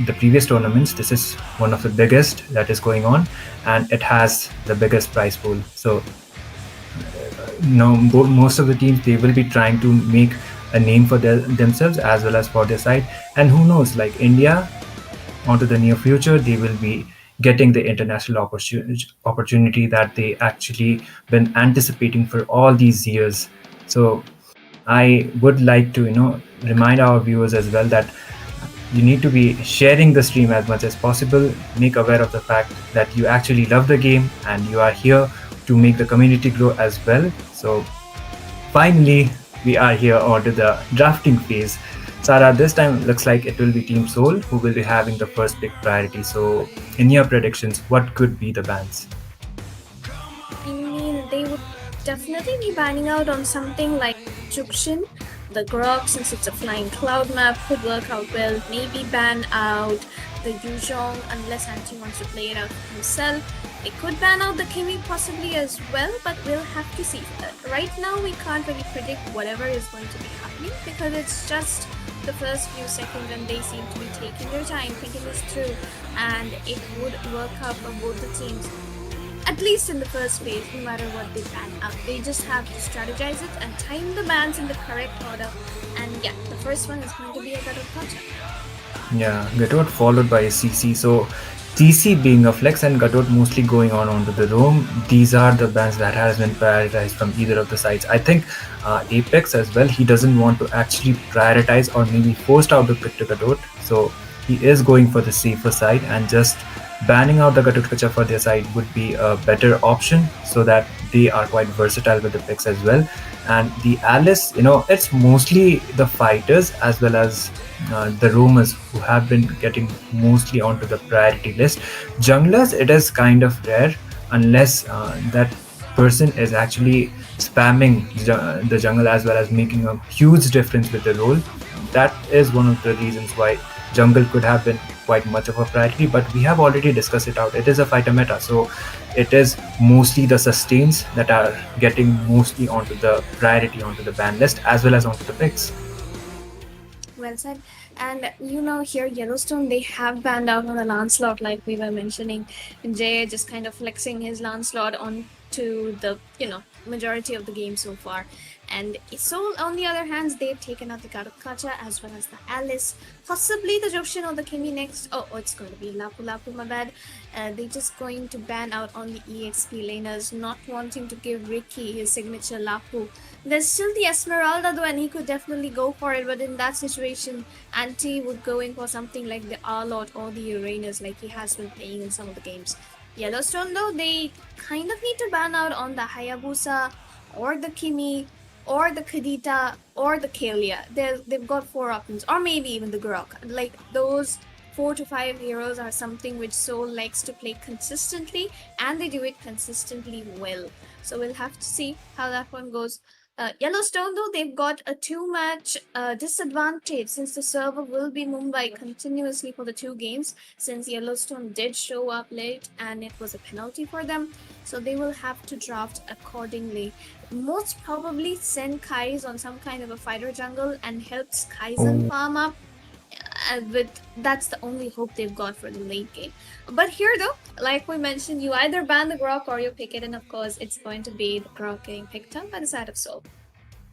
the previous tournaments, this is one of the biggest that is going on, and it has the biggest prize pool. So most of the teams, they will be trying to make a name for themselves as well as for their side. And who knows, like India, onto the near future, they will be getting the international opportunity that they actually been anticipating for all these years. So I would like to remind our viewers as well that you need to be sharing the stream as much as possible. Make aware of the fact that you actually love the game and you are here to make the community grow as well. So finally, we are here onto the drafting phase. Sarah, this time it looks like it will be Team Soul who will be having the first pick priority. So in your predictions, what could be the bans? I mean, they would definitely be banning out on something like Jukshin. The Crux, since it's a flying cloud map, could work out well. Maybe ban out the Yuzhong unless Anti wants to play it out himself. They could ban out the Kimi possibly as well, but we'll have to see. Right now, we can't really predict whatever is going to be happening because it's just the first few seconds and they seem to be taking their time, thinking this through, and it would work out for both the teams. At least in the first phase, no matter what they ban out. They just have to strategize it and time the bans in the correct order. And yeah, the first one is going to be a better project. Yeah, Gatot followed by CC. So CC being a flex and Gatot mostly going on onto the roam. These are the bans that has been prioritized from either of the sides. I think Apex as well, he doesn't want to actually prioritize or maybe forced out the pick to Gatot. So he is going for the safer side and just banning out the Gatot pitcher for their side would be a better option so that they are quite versatile with the picks as well. And the Alice, it's mostly the fighters as well as the roamers who have been getting mostly onto the priority list. Junglers, it is kind of rare unless that person is actually spamming the jungle as well as making a huge difference with the role. That is one of the reasons why jungle could have been quite much of a priority, but we have already discussed it out. It is a fighter meta, so it is mostly the sustains that are getting mostly onto the priority onto the ban list as well as onto the picks. Well said. And here Yellowstone, they have banned out on the Lancelot, like we were mentioning. Jay just kind of flexing his Lancelot onto the majority of the game so far. And so on the other hand, they've taken out the Karukacha as well as the Alice, possibly the Joshin or the Kimi next. Oh, it's going to be Lapu Lapu, my bad. They're just going to ban out on the EXP laners, not wanting to give Ricky his signature Lapu. There's still the Esmeralda though, and he could definitely go for it, but in that situation, Anti would go in for something like the Arlot or the Uranus like he has been playing in some of the games. Yellowstone though, they kind of need to ban out on the Hayabusa or the Kimi or the Kadita or the Kalia. They've got 4 options, or maybe even the Grok. Like those 4 to 5 heroes are something which Seoul likes to play consistently, and they do it consistently well. So we'll have to see how that one goes. Yellowstone though, they've got a 2-match disadvantage since the server will be Mumbai continuously for the 2 games, since Yellowstone did show up late and it was a penalty for them. So they will have to draft accordingly. Most probably send Kais on some kind of a fighter jungle and helps Kaizen farm up. But that's the only hope they've got for the late game. But here though, like we mentioned, you either ban the Grok or you pick it, and of course it's going to be the Grok getting picked up by the side of Seoul.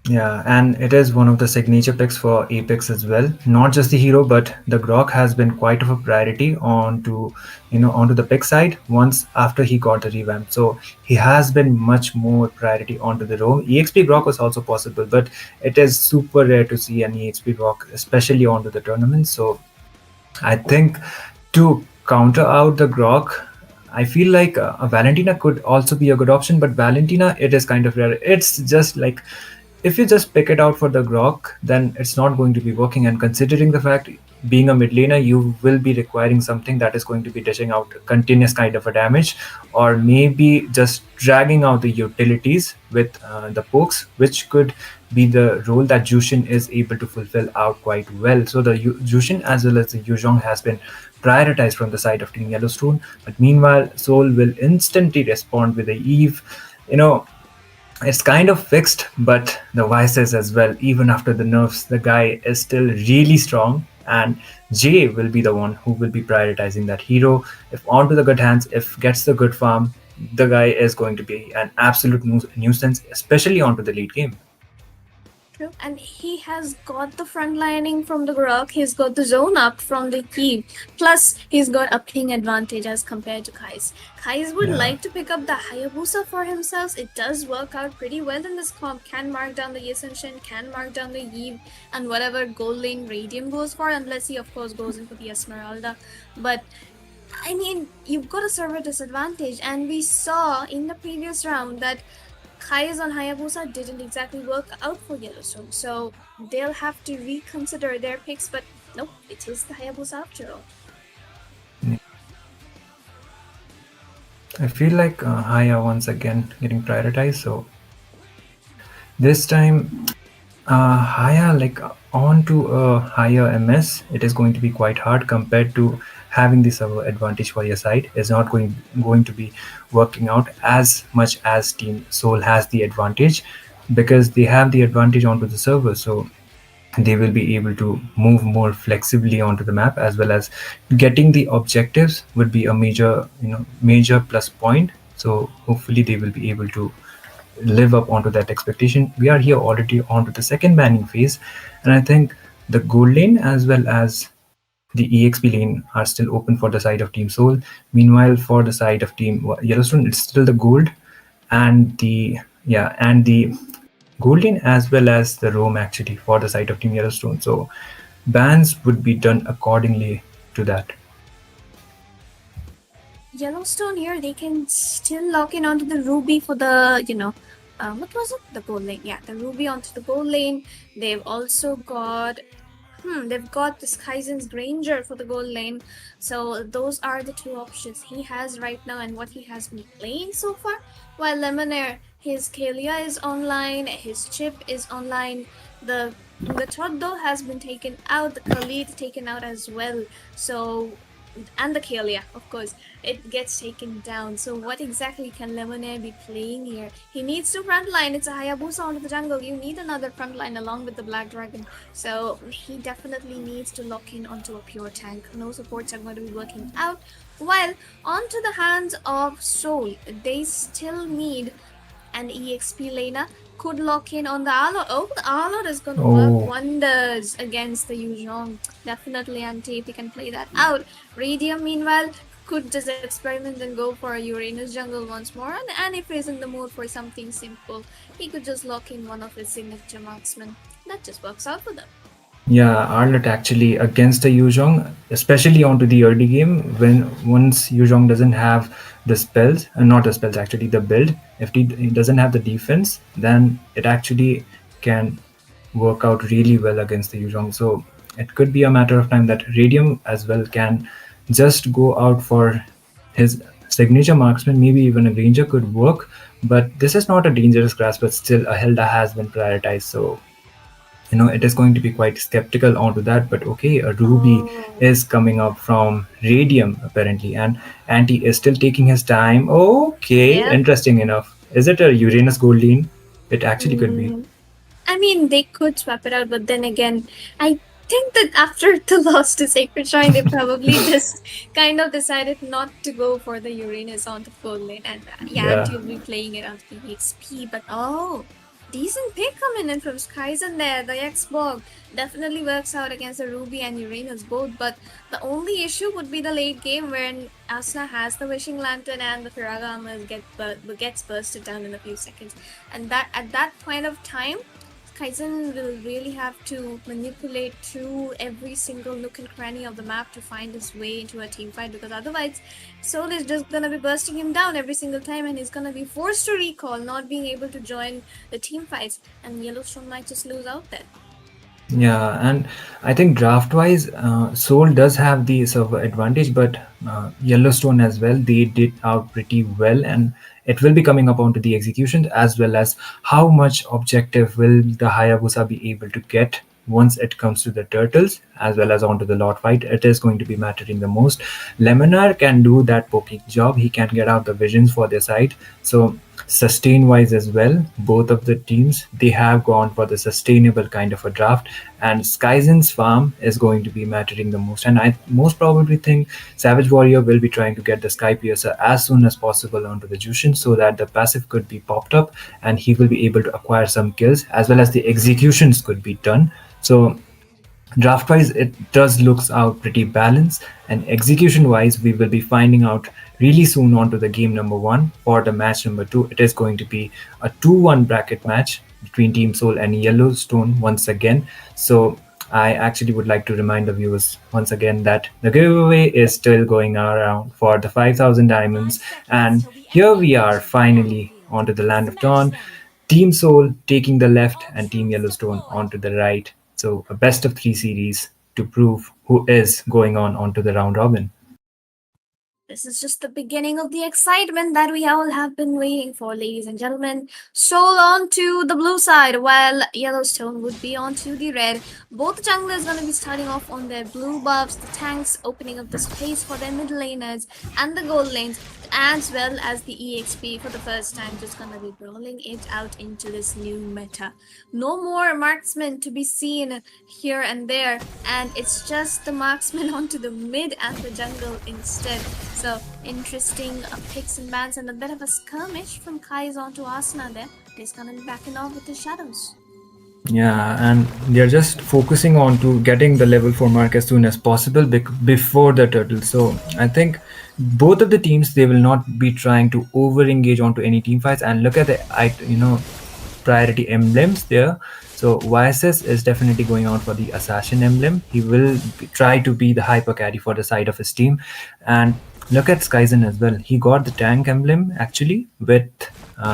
Yeah, and it is one of the signature picks for Apex as well. Not just the hero, but the Grok has been quite of a priority onto the pick side once after he got the revamp. So he has been much more priority onto the roam. EXP Grok was also possible, but it is super rare to see an EXP Grok, especially onto the tournament. So I think to counter out the Grok, I feel like a Valentina could also be a good option, but Valentina, it is kind of rare. It's just like, if you just pick it out for the Grok, then it's not going to be working. And considering the fact being a mid laner, you will be requiring something that is going to be dishing out continuous kind of a damage, or maybe just dragging out the utilities with the pokes, which could be the role that Jushin is able to fulfill out quite well. So the Jushin as well as the Yuzhong has been prioritized from the side of Team Yellowstone. But meanwhile, Seoul will instantly respond with the Eve. It's kind of fixed, but the vices as well, even after the nerfs, the guy is still really strong, and Jay will be the one who will be prioritizing that hero. If onto the good hands, if gets the good farm, the guy is going to be an absolute nuisance, especially onto the late game. True. And he has got the front lining from the Grok, he's got the zone up from the Eve, plus he's got a ping advantage as compared to Kais. Kais would like to pick up the Hayabusa for himself. It does work out pretty well in this comp. Can mark down the Ascension, can mark down the Eve, and whatever gold lane Radium goes for, unless he of course goes into the Esmeralda. But I mean, you've got a server disadvantage, and we saw in the previous round that Kais on Hayabusa didn't exactly work out for Yellowstone, so they'll have to reconsider their picks, but nope, it is the Hayabusa after all. I feel like Haya once again getting prioritized, so this time Haya, like onto a higher MS, it is going to be quite hard compared to having the server advantage for your side is not going to be working out as much as Team Soul has the advantage, because they have the advantage onto the server. So they will be able to move more flexibly onto the map, as well as getting the objectives would be a major plus point. So hopefully they will be able to live up onto that expectation. We are here already onto the second banning phase, and I think the gold lane as well as the EXP lane are still open for the side of Team Soul. Meanwhile, for the side of Team Yellowstone, it's still the gold and the gold lane as well as the roam actually for the side of Team Yellowstone. So bans would be done accordingly to that. Yellowstone here, they can still lock in onto the Ruby for the, what was it? The gold lane. Yeah, the Ruby onto the gold lane. They've also got, they've got this Kaizen's Granger for the gold lane. So those are the two options he has right now and what he has been playing so far. While Lemonair, his Kalia is online, his chip is online, the Choddo has been taken out, the Khalid taken out as well. So, and the Kalia, of course, it gets taken down. So what exactly can Lemonair be playing here? He needs to frontline. It's a Hayabusa onto the jungle. You need another frontline along with the Black Dragon. So he definitely needs to lock in onto a pure tank. No supports are going to be working out. While onto the hands of Soul, they still need an EXP laner. Could lock in on the Alor. Oh, the Alor is going to work wonders against the Yuzhong. Definitely anti if he can play that out. Radium, meanwhile, could just experiment and go for a Uranus jungle once more. And if he's in the mood for something simple, he could just lock in one of his signature marksmen. That just works out for them. Yeah, Arlet actually against the Yuzhong, especially onto the early game, when once Yuzhong doesn't have the spells, not the spells actually, the build, if he doesn't have the defense, then it actually can work out really well against the Yuzhong. So it could be a matter of time that Radium as well can just go out for his signature marksman. Maybe even a Ranger could work, but this is not a dangerous class, but still a Hilda has been prioritized. So it is going to be quite skeptical onto that. But okay, a Ruby is coming up from Radium apparently, and Anti is still taking his time. Okay, Yeah. interesting enough. Is it a Uranus gold lane? It actually could be. I mean, they could swap it out, but then again, I think that after the loss to Sacred Shrine, they probably just kind of decided not to go for the Uranus on the gold lane. And Yeah. Anti will be playing it on the XP. But decent pick coming in from Skyzen there. The Xborg definitely works out against the Ruby and Uranus both. But the only issue would be the late game when Asuna has the Wishing Lantern and the Firaga armor gets bursted down in a few seconds. And that at that point of time, Kaizen will really have to manipulate through every single nook and cranny of the map to find his way into a team fight, because otherwise Soul is just gonna be bursting him down every single time and he's gonna be forced to recall, not being able to join the team fights, and Yellowstone might just lose out there. Yeah, and I think draft-wise, Soul does have the server advantage, but Yellowstone as well, they did out pretty well, and it will be coming up onto the execution, as well as how much objective will the Hayabusa be able to get once it comes to the turtles, as well as onto the lot fight. It is going to be mattering the most. Lemonar can do that poking job. He can get out the visions for their side. So sustain wise as well, both of the teams, they have gone for the sustainable kind of a draft, and Skyzen's farm is going to be mattering the most. And I most probably think Savage Warrior will be trying to get the Sky Piercer as soon as possible onto the Jushin, so that the passive could be popped up and he will be able to acquire some kills, as well as the executions could be done. So draft wise, it does looks out pretty balanced, and execution wise, we will be finding out really soon onto the game number 1. For the match number 2, it is going to be a 2-1 bracket match between Team Soul and Yellowstone once again. So I actually would like to remind the viewers once again that the giveaway is still going around for the 5,000 diamonds, and here we are finally onto the land of dawn. Team Soul taking the left and Team Yellowstone onto the right. So a best of 3 series to prove who is going on onto the round robin. This is just the beginning of the excitement that we all have been waiting for, ladies and gentlemen. Soul on to the blue side, while Yellowstone would be on to the red. Both junglers going to be starting off on their blue buffs, the tanks opening up the space for their mid laners and the gold lanes, as well as the EXP for the first time, just gonna be rolling it out into this new meta. No more marksmen to be seen here and there, and it's just the marksman onto the mid and the jungle instead. So interesting picks and bans and a bit of a skirmish from Kai's onto Asuna there. He's gonna be backing off with the shadows. Yeah, and they're just focusing on to getting the level 4 mark as soon as possible before the turtle. So I think both of the teams, they will not be trying to over engage onto any team fights. And look at the priority emblems there. So YSS is definitely going out for the assassin emblem. He will try to be the hyper carry for the side of his team. And look at Skyzen as well. He got the tank emblem actually with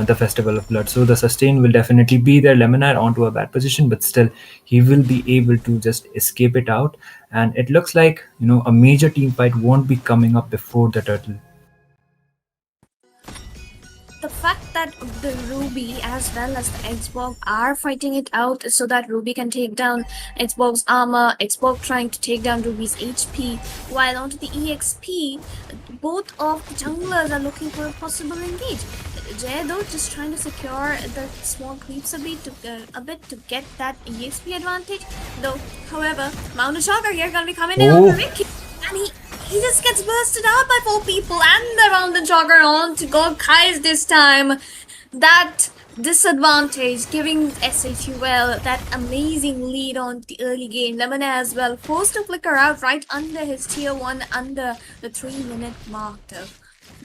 the Festival of Blood. So the sustain will definitely be there. Lemonade onto a bad position, but still he will be able to just escape it out. And it looks like, a major team fight won't be coming up before the turtle. The fact that the Ruby as well as the Xbox are fighting it out so that Ruby can take down Xbox armor, Xbox trying to take down Ruby's HP, while onto the EXP, both of the junglers are looking for a possible engage. Jay though just trying to secure the small creeps a bit to get that EXP advantage. Though, however, Mountain Shocker here gonna be coming in on the Ricky, and he just gets bursted out by 4 people, and the Mountain Shocker on to go Kai's this time. That disadvantage giving SHUL that amazing lead on the early game. Lemon as well forced to flicker out right under his tier 1 under the 3-minute mark though.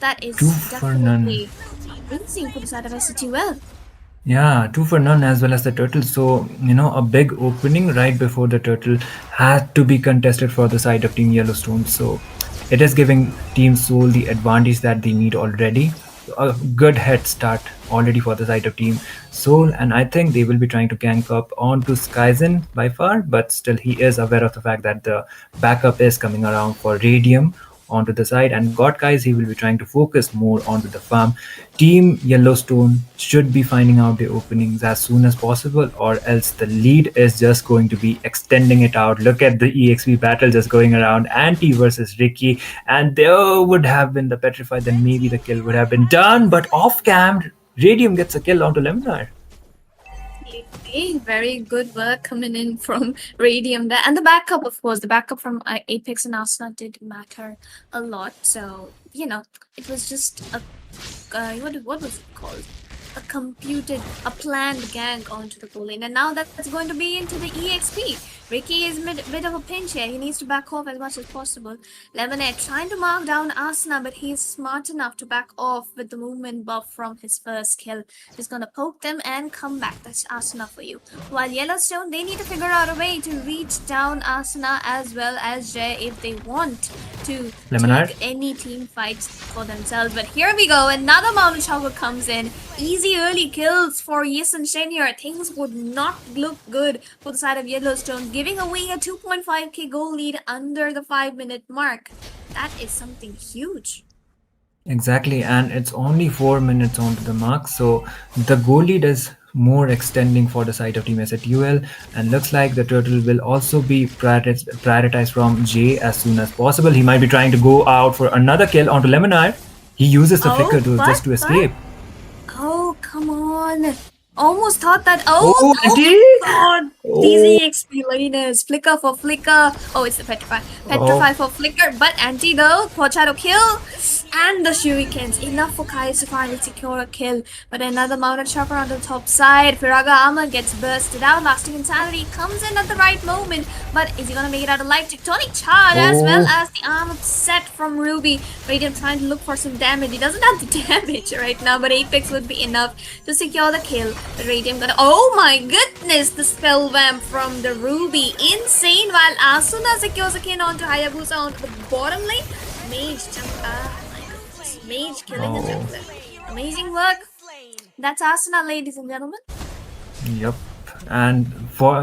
That is definitely convincing for the side of SHUL. Yeah, 2 for none as well as the turtle. So, a big opening right before the turtle had to be contested for the side of Team Yellowstone. So, it is giving Team Soul the advantage that they need already. A good head start already for the side of Team Soul, and I think they will be trying to gank up onto Skyzen by far, but still he is aware of the fact that the backup is coming around for Radium onto the side, and God guys, he will be trying to focus more onto the farm. Team Yellowstone should be finding out the openings as soon as possible, or else the lead is just going to be extending it out. Look at the EXP battle just going around, Anti versus Ricky, and there would have been the petrify, then maybe the kill would have been done, but off cam Radium gets a kill onto Lemonade. Very good work coming in from Radium there. And the backup, of course, the backup from Apex and Asuna did matter a lot. So, it was just a, what was it called? A planned gank onto the goal lane. And now that's going to be into the EXP. Ricky is a bit of a pinch here. He needs to back off as much as possible. Lemonade trying to mark down Asuna, but he's smart enough to back off with the movement buff from his first kill. He's gonna poke them and come back. That's Asuna for you. While Yellowstone, they need to figure out a way to reach down Asuna as well as Jay if they want to take any team fights for themselves. But here we go. Another Mountain Shower comes in. Easy early kills for Yes and Shen here. Things would not look good for the side of Yellowstone, giving away a 2.5k goal lead under the 5-minute mark. That is something huge. Exactly, and it's only 4 minutes onto the mark, so the goal lead is more extending for the side of Team SATUL, and looks like the turtle will also be prioritized from Jay as soon as possible. He might be trying to go out for another kill onto Lemonade. He uses the flicker just to escape. Oh, come on. Almost thought that. Oh God. These EXP laners. Flicker for flicker. Oh, it's the Petrify. Petrify for flicker. But Anti though. Pochado kill. And the shurikens. Enough for Kai to finally secure a kill. But another mounted chopper on the top side. Firaga armor gets bursted out. Lasting Insanity comes in at the right moment. But is he gonna make it out alive? Tectonic charge as well as the armor set from Ruby. Radiant trying to look for some damage. He doesn't have the damage right now, but Apex would be enough to secure the kill. The Radiant gonna. Oh my goodness! The spell vamp from the Ruby. Insane. While Asuna secures a kill onto Hayabusa onto the bottom lane. Mage jump. Mage killing his jungler. Amazing work. That's Asuna, ladies and gentlemen. Yep. And for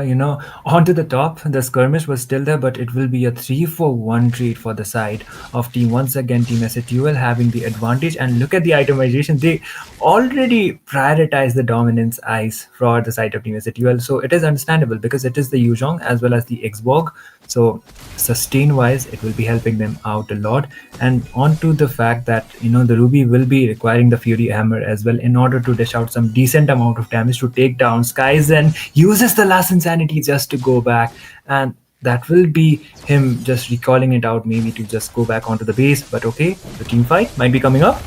onto the top, the skirmish was still there, but it will be a 3-for-1 trade for the side of team. Once again, team SATUL having the advantage. And look at the itemization, they already prioritize the dominance ice for the side of team SATUL, so it is understandable because it is the Yuzhong as well as the Xborg. So sustain wise, it will be helping them out a lot. And onto the fact that the Ruby will be requiring the Fury Hammer as well in order to dish out some decent amount of damage to take down Skies, and uses the last insanity just to go back. And that will be him just recalling it out, maybe to just go back onto the base. But okay, the team fight might be coming up.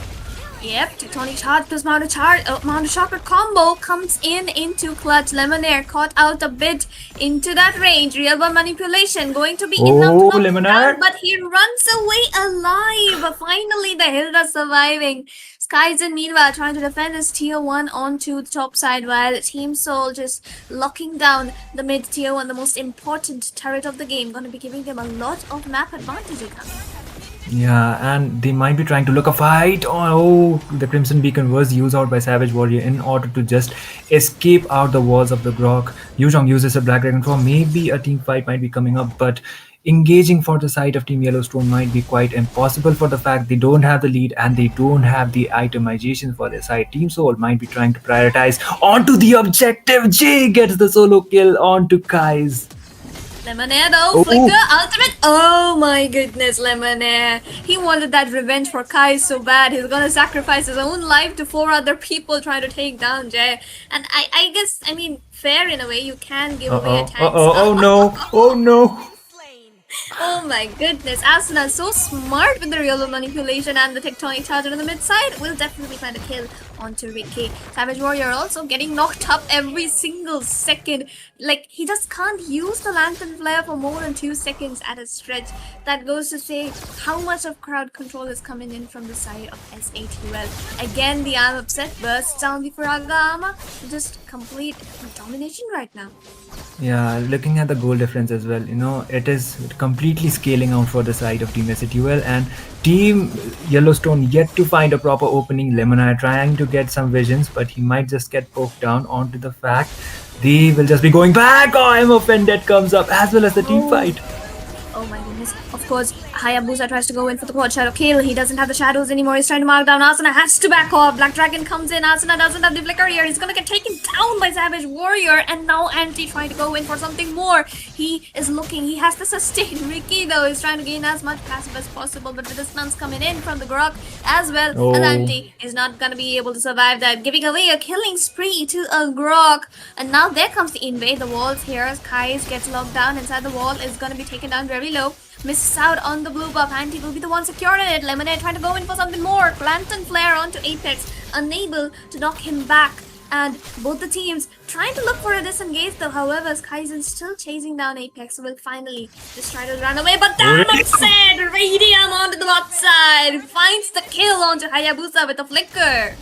Yep, Tectonic Charge plus Mount of Chakra combo comes in into clutch. Lemonade caught out a bit into that range. Real world manipulation going to be enough to knock him Lemonade. down, but he runs away alive. Finally, the Hilda surviving. Skyzen meanwhile trying to defend his tier 1 onto the top side, while Team Soul just locking down the mid tier 1, the most important turret of the game. Gonna be giving them a lot of map advantage now. Yeah, and they might be trying to look a fight. Oh, the Crimson Beacon was used out by Savage Warrior in order to just escape out the walls of the Grok. Yuzhong uses a Black Dragon Claw. Maybe a team fight might be coming up, but engaging for the side of Team Yellowstone might be quite impossible for the fact they don't have the lead and they don't have the itemization for their side. Team Soul might be trying to prioritize onto the objective. Jay gets the solo kill onto Kai's. Lemonade, Flicker, ultimate. Oh my goodness, Lemonade. He wanted that revenge for Kai so bad. He's gonna sacrifice his own life to 4 other people trying to take down Jay. And I guess, fair in a way, you can give away a tank. Oh no. Oh no. Oh my goodness, Asuna so smart with the real manipulation, and the Tectonic Charge on the mid side will definitely find a kill onto Ricky. Savage Warrior also getting knocked up every single second. Like, he just can't use the Lantern Flare for more than 2 seconds at a stretch. That goes to say how much of crowd control is coming in from the side of SATUL. Again, the arm upset bursts down the Faraga armor. Just complete domination right now. Yeah, looking at the goal difference as well, it is completely scaling out for the side of Team SATUL, and Team Yellowstone yet to find a proper opening. Lemonade trying to get some visions, but he might just get poked down onto the fact they will just be going back. Oh, I'm offended comes up as well as the team fight. Oh my goodness. Of course, Hayabusa tries to go in for the quad shadow kill. He doesn't have the shadows anymore. He's trying to mark down Asuna. Has to back off. Black Dragon comes in. Asuna doesn't have the flicker here. He's gonna get taken down by Savage Warrior. And now Anti trying to go in for something more. He is looking. He has to sustain. Ricky though is trying to gain as much passive as possible. But with the stuns coming in from the Grok as well, and Anti is not gonna be able to survive that. Giving away a killing spree to a Grok. And now there comes the invade. The walls here as Kais gets locked down inside the wall. Is gonna be taken down very low. Misses out on the blue buff. Anti will be the one securing it. Lemonade trying to go in for something more. Lantern Flare onto Apex. Unable to knock him back. And both the teams trying to look for a disengage though. However, Skyzen still chasing down Apex. Will finally just try to run away. But damn it said! Radium onto the bot side. Finds the kill onto Hayabusa with a flicker.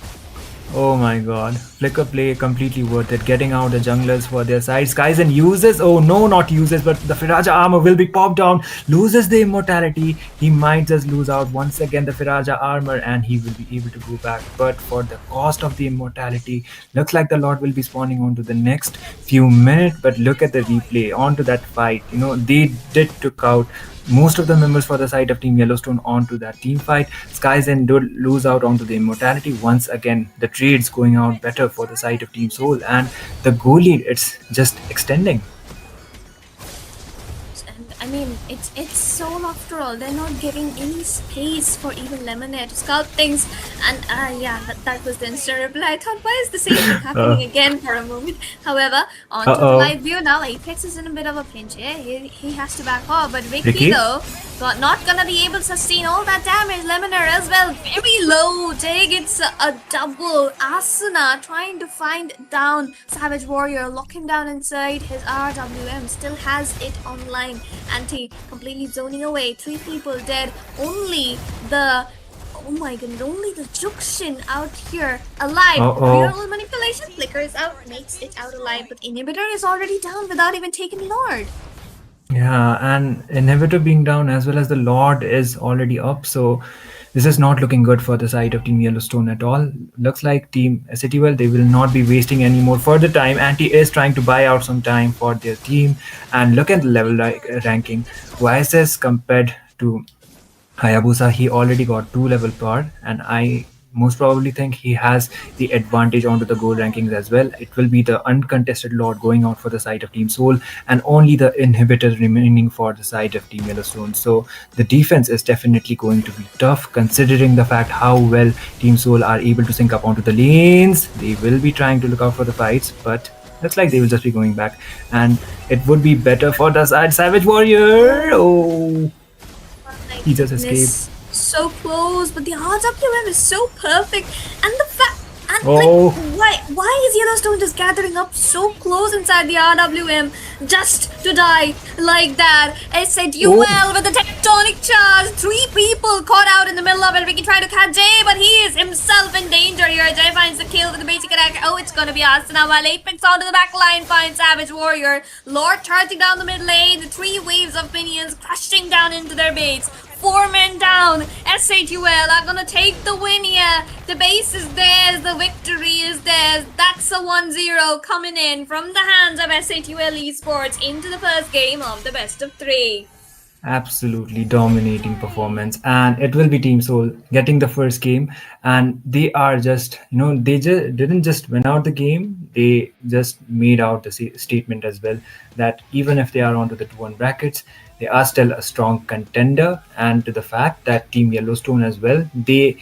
Oh my god. Flicker play completely worth it. Getting out the junglers for their side. Skyzen uses, oh no, not uses, but the Firaja armor will be popped down. Loses the immortality. He might just lose out once again the Firaja armor and he will be able to go back. But for the cost of the immortality, looks like the Lord will be spawning onto the next few minutes. But look at the replay onto that fight. They did took out most of the members for the side of Team Yellowstone onto that team fight. Skyzen did lose out onto the immortality. Once again, the trades going out better for the side of Team Soul, and the goal lead, it's just extending. And it's so after all. They're not giving any space for even Lemonade to scout things. And that was the instant reply. I thought, why is the same thing happening again for a moment? However, on to the live view now. Apex is in a bit of a pinch here. He has to back off. But Ricky though, not gonna be able to sustain all that damage. Lemonade as well, very low. Jay gets a double. Asuna trying to find down Savage Warrior, lock him down inside his RWM. Still has it online. Anti completely zoning away. 3 people dead. Only the Jukshin out here alive. Real manipulation. Flicker is out, makes it out alive, but Inhibitor is already down without even taking Lord. Yeah, and Inhibitor being down as well as the Lord is already up, so this is not looking good for the side of Team Yellowstone at all. Looks like Team SATWell, they will not be wasting any more further time. Anti is trying to buy out some time for their team. And look at the level ranking. YSS compared to Hayabusa, he already got 2 level power, and I most probably think he has the advantage onto the gold rankings as well. It will be the uncontested Lord going out for the side of Team Soul, and only the inhibitor remaining for the side of Team Yellowstone. So the defense is definitely going to be tough, considering the fact how well Team Soul are able to sync up onto the lanes. They will be trying to look out for the fights, but looks like they will just be going back, and it would be better for the side Savage Warrior. Oh, My he just escaped. goodness, so close, but the RWM is so perfect, and the fact. And Oh. why is Yellowstone just gathering up so close inside the RWM just to die like that? I said you well with the tectonic charge. 3 people caught out in the middle of it. Ricky tried to catch Jay, but he is himself in danger here. Jay finds the kill with the basic attack. Oh, it's gonna be Asuna while Apex onto the back line finds Savage Warrior. Lord charging down the mid lane. The 3 waves of minions crashing down into their baits. 4 men down. SATUL are gonna take the win here. The base is theirs. The victory is theirs. That's a 1-0 coming in from the hands of SATUL Esports into the first game of the best of 3. Absolutely dominating performance, and it will be Team Soul getting the first game, and they are just, they just didn't just win out the game, they just made out the statement as well that even if they are onto the 2-1 brackets, they are still a strong contender. And to the fact that Team Yellowstone as well, they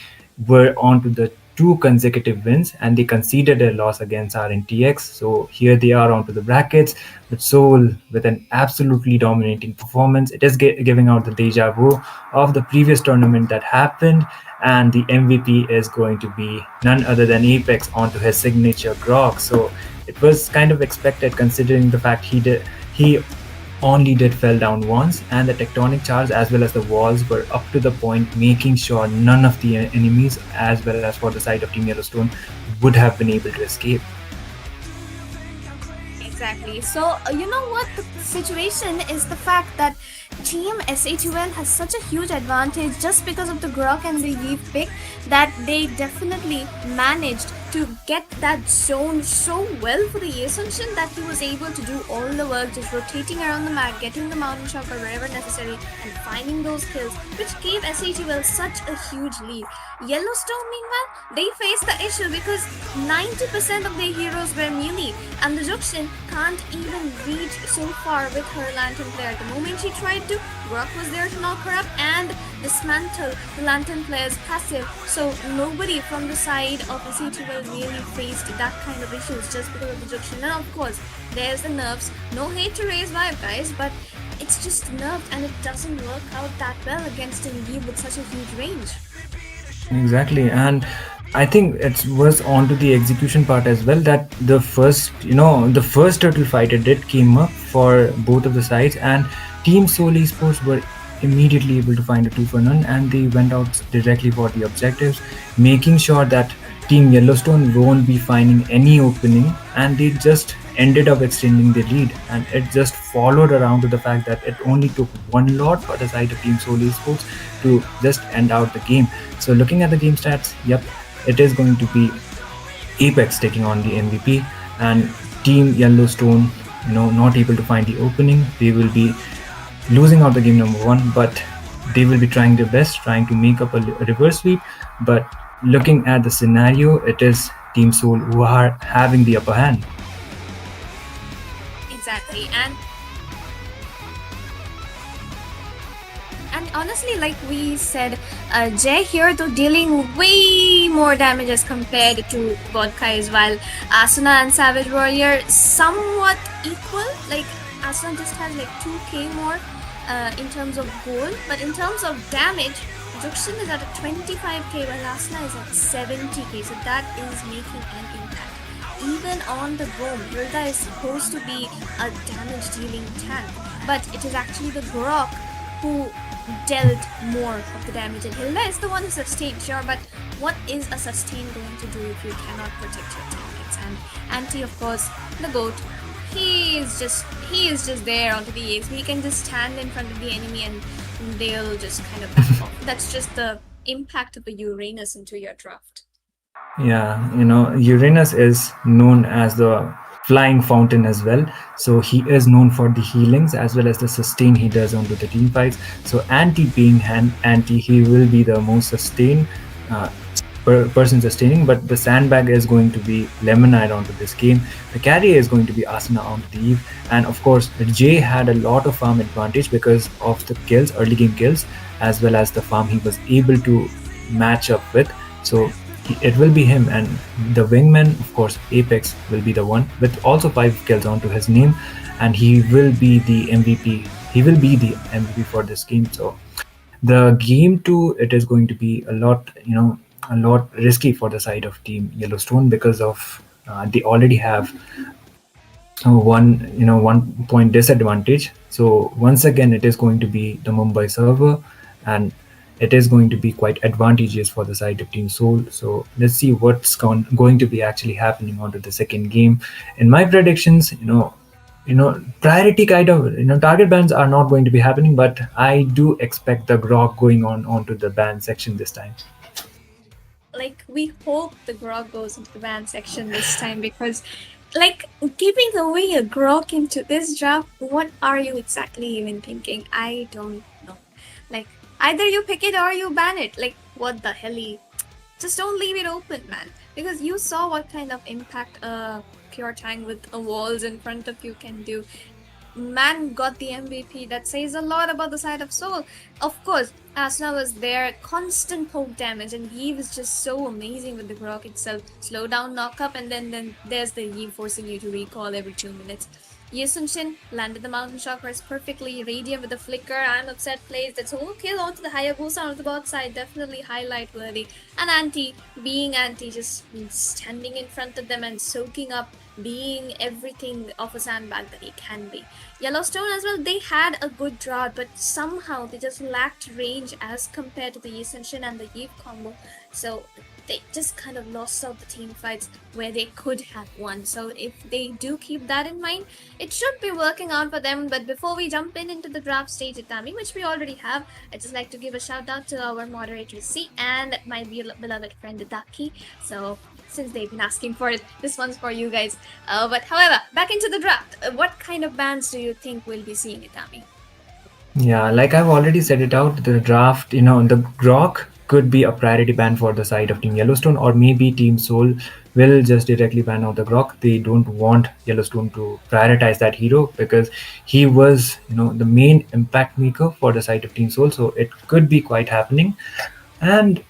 were onto the 2 consecutive wins, and they conceded a loss against RNTX. So here they are onto the brackets, but Soul with an absolutely dominating performance. It is giving out the deja vu of the previous tournament that happened, and the MVP is going to be none other than Apex onto his signature grog. So it was kind of expected, considering the fact he only did fell down once, and the tectonic charge as well as the walls were up to the point, making sure none of the enemies as well as for the side of Team Yellowstone would have been able to escape. Exactly. So, you know what? The situation is the fact that Team SATUL has such a huge advantage just because of the Grok and the Eve pick that they definitely managed to get that zone so well for the Ascension that he was able to do all the work, just rotating around the map, getting the mountain shot or wherever necessary, and finding those kills, which gave SATUL such a huge lead. Yellowstone, meanwhile, they faced the issue because 90% of their heroes were melee, and the Juxin can't even reach so far with her Lantern player. The moment she tried to, Grok was there to knock her up and dismantle the Lantern player's passive. So nobody from the side of SATUL really faced that kind of issues just because of the Juxin. And of course, there's the nerfs. No hate to raise vibe, guys, but it's just nerfed and it doesn't work out that well against an Eve with such a huge range. Exactly, and I think it was onto the execution part as well that the first turtle fight it did came up for both of the sides, and Team Soul Esports were immediately able to find a 2 for none, and they went out directly for the objectives, making sure that Team Yellowstone won't be finding any opening, and they just ended up extending the lead, and it just followed around to the fact that it only took 1 lot for the side of Team Soul Esports to just end out the game. So looking at the game stats, yep, it is going to be Apex taking on the MVP, and Team Yellowstone, not able to find the opening. They will be losing out the game number 1, but they will be trying their best, trying to make up a reverse sweep. But looking at the scenario, it is Team Soul who are having the upper hand. Exactly, and honestly, like we said, Jay here though dealing way more damage as compared to Godkais, while Asuna and Savage Warrior somewhat equal. Like Asuna just has like 2k more in terms of gold, but in terms of damage, Juxin is at a 25k while Asuna is at 70k, so that is making an impact. Even on the roam, Hilda is supposed to be a damage dealing tank, but it is actually the Grok who dealt more of the damage, and Hilda is the one who sustained, sure, but what is a sustain going to do if you cannot protect your teammates? And Anti, of course, the GOAT, he is just there onto the EXP. He can just stand in front of the enemy and they'll just kind of back off. That's just the impact of a Uranus into your draft? Yeah, Uranus is known as the flying fountain as well. So he is known for the healings as well as the sustain he does onto the team fights. So anti being anti, he will be the most sustained person sustaining. But the sandbag is going to be Lemonade onto this game. The carry is going to be Asuna onto the Eve, and of course Jay had a lot of farm advantage because of the kills, early game kills, as well as the farm he was able to match up with. So it will be him, and the wingman, of course, Apex will be the one with also 5 kills onto his name, and he will be the MVP. He will be the MVP for this game. So the game too, it is going to be a lot risky for the side of Team Yellowstone because of they already have 1 point disadvantage. So once again, it is going to be the Mumbai server, and it is going to be quite advantageous for the side of Team Soul. So let's see what's going to be actually happening onto the second game. In my predictions, priority kind of target bans are not going to be happening, but I do expect the grog going on onto the ban section this time. Like, we hope the grog goes into the ban section this time, because like, giving away a grog into this draft, what are you exactly even thinking? I don't know. Like, either you pick it or you ban it. Like, what the hell? Just don't leave it open, man. Because you saw what kind of impact a pure tank with a walls in front of you can do. Man got the MVP. That says a lot about the side of Soul. Of course, Asuna was there, constant poke damage, and Eve is just so amazing with the grok itself. Slow down, knock up, and then there's the Eve forcing you to recall every 2 minutes. Yusunshin landed the mountain chakras perfectly. Radiant with the flicker and upset plays. That's whole kill onto the Hayabusa on the bot side. Definitely highlight worthy. And Anti, being Anti, just standing in front of them and soaking up, being everything of a sandbag that he can be. Yellowstone as well, they had a good draw, but somehow they just lacked range as compared to the Yusunshin and the Eve combo. So they just kind of lost out the team fights where they could have won. So if they do keep that in mind, it should be working out for them. But before we jump into the draft stage, Itami, which we already have, I'd just like to give a shout out to our moderator C and my beloved friend Daki. So since they've been asking for it, this one's for you guys. But however, back into the draft. What kind of bans do you think we'll be seeing, Itami? Yeah, like I've already said it out, the draft, the grok could be a priority ban for the side of Team Yellowstone, or maybe Team Soul will just directly ban out the grok. They don't want Yellowstone to prioritize that hero because he was, the main impact maker for the side of Team Soul. So it could be quite happening. And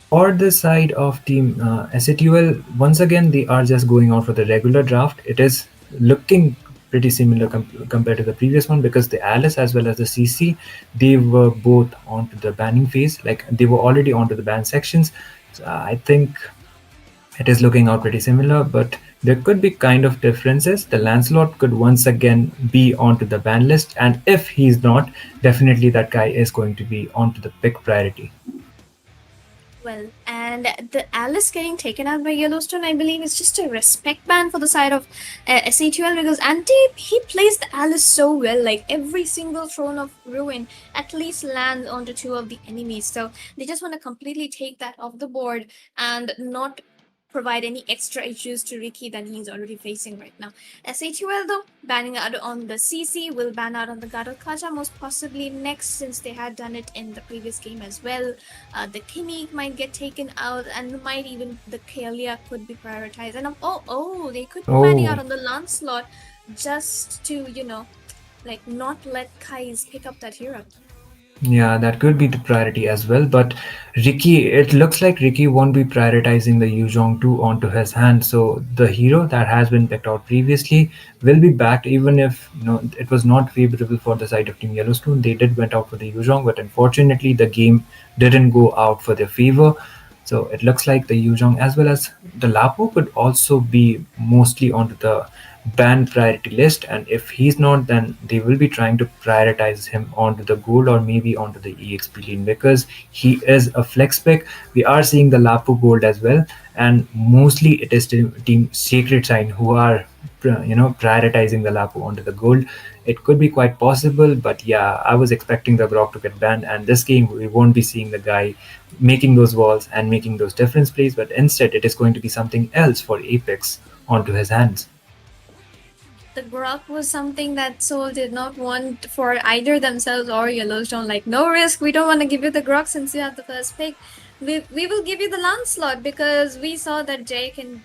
for the side of Team SATUL, once again, they are just going out for the regular draft. It is looking pretty similar compared to the previous one because the Alice as well as the CC, they were both onto the banning phase. Like, they were already onto the ban sections. So I think it is looking out pretty similar, but there could be kind of differences. The Lancelot could once again be onto the ban list, and if he's not, definitely that guy is going to be onto the pick priority. Well, and the Alice getting taken out by Yellowstone, I believe, is just a respect ban for the side of SATUL, because Anti, he plays the Alice so well. Like, every single Throne of Ruin at least lands onto 2 of the enemies. So they just want to completely take that off the board and not provide any extra issues to Ricky than he's already facing right now. SATUL though, banning out on the CC, will ban out on the Gadot Kaja most possibly next, since they had done it in the previous game as well. The Kimmy might get taken out, and might even the Kalia could be prioritized. And they could be banning out on the Lancelot just to, like, not let Kais pick up that hero. Yeah, that could be the priority as well. But Ricky, it looks like Ricky won't be prioritizing the Yuzhong 2 onto his hand. So the hero that has been picked out previously will be backed, even if it was not favorable for the side of Team Yellowstone. They did went out for the Yuzhong, but unfortunately the game didn't go out for their favor. So it looks like the Yuzhong as well as the Lapo could also be mostly onto the ban priority list, and if he's not, then they will be trying to prioritize him onto the gold or maybe onto the EXP lane because he is a flex pick. We are seeing the Lapu gold as well, and mostly it is team Sacred Sign who are prioritizing the Lapu onto the gold. It could be quite possible, but yeah, I was expecting the Grok to get banned, and this game we won't be seeing the guy making those walls and making those difference plays, but instead it is going to be something else for Apex onto his hands. The Grok was something that Seoul did not want for either themselves or Yellowstone. Like, no risk, we don't want to give you the Grok since you have the first pick. We will give you the Lancelot because we saw that Jay can,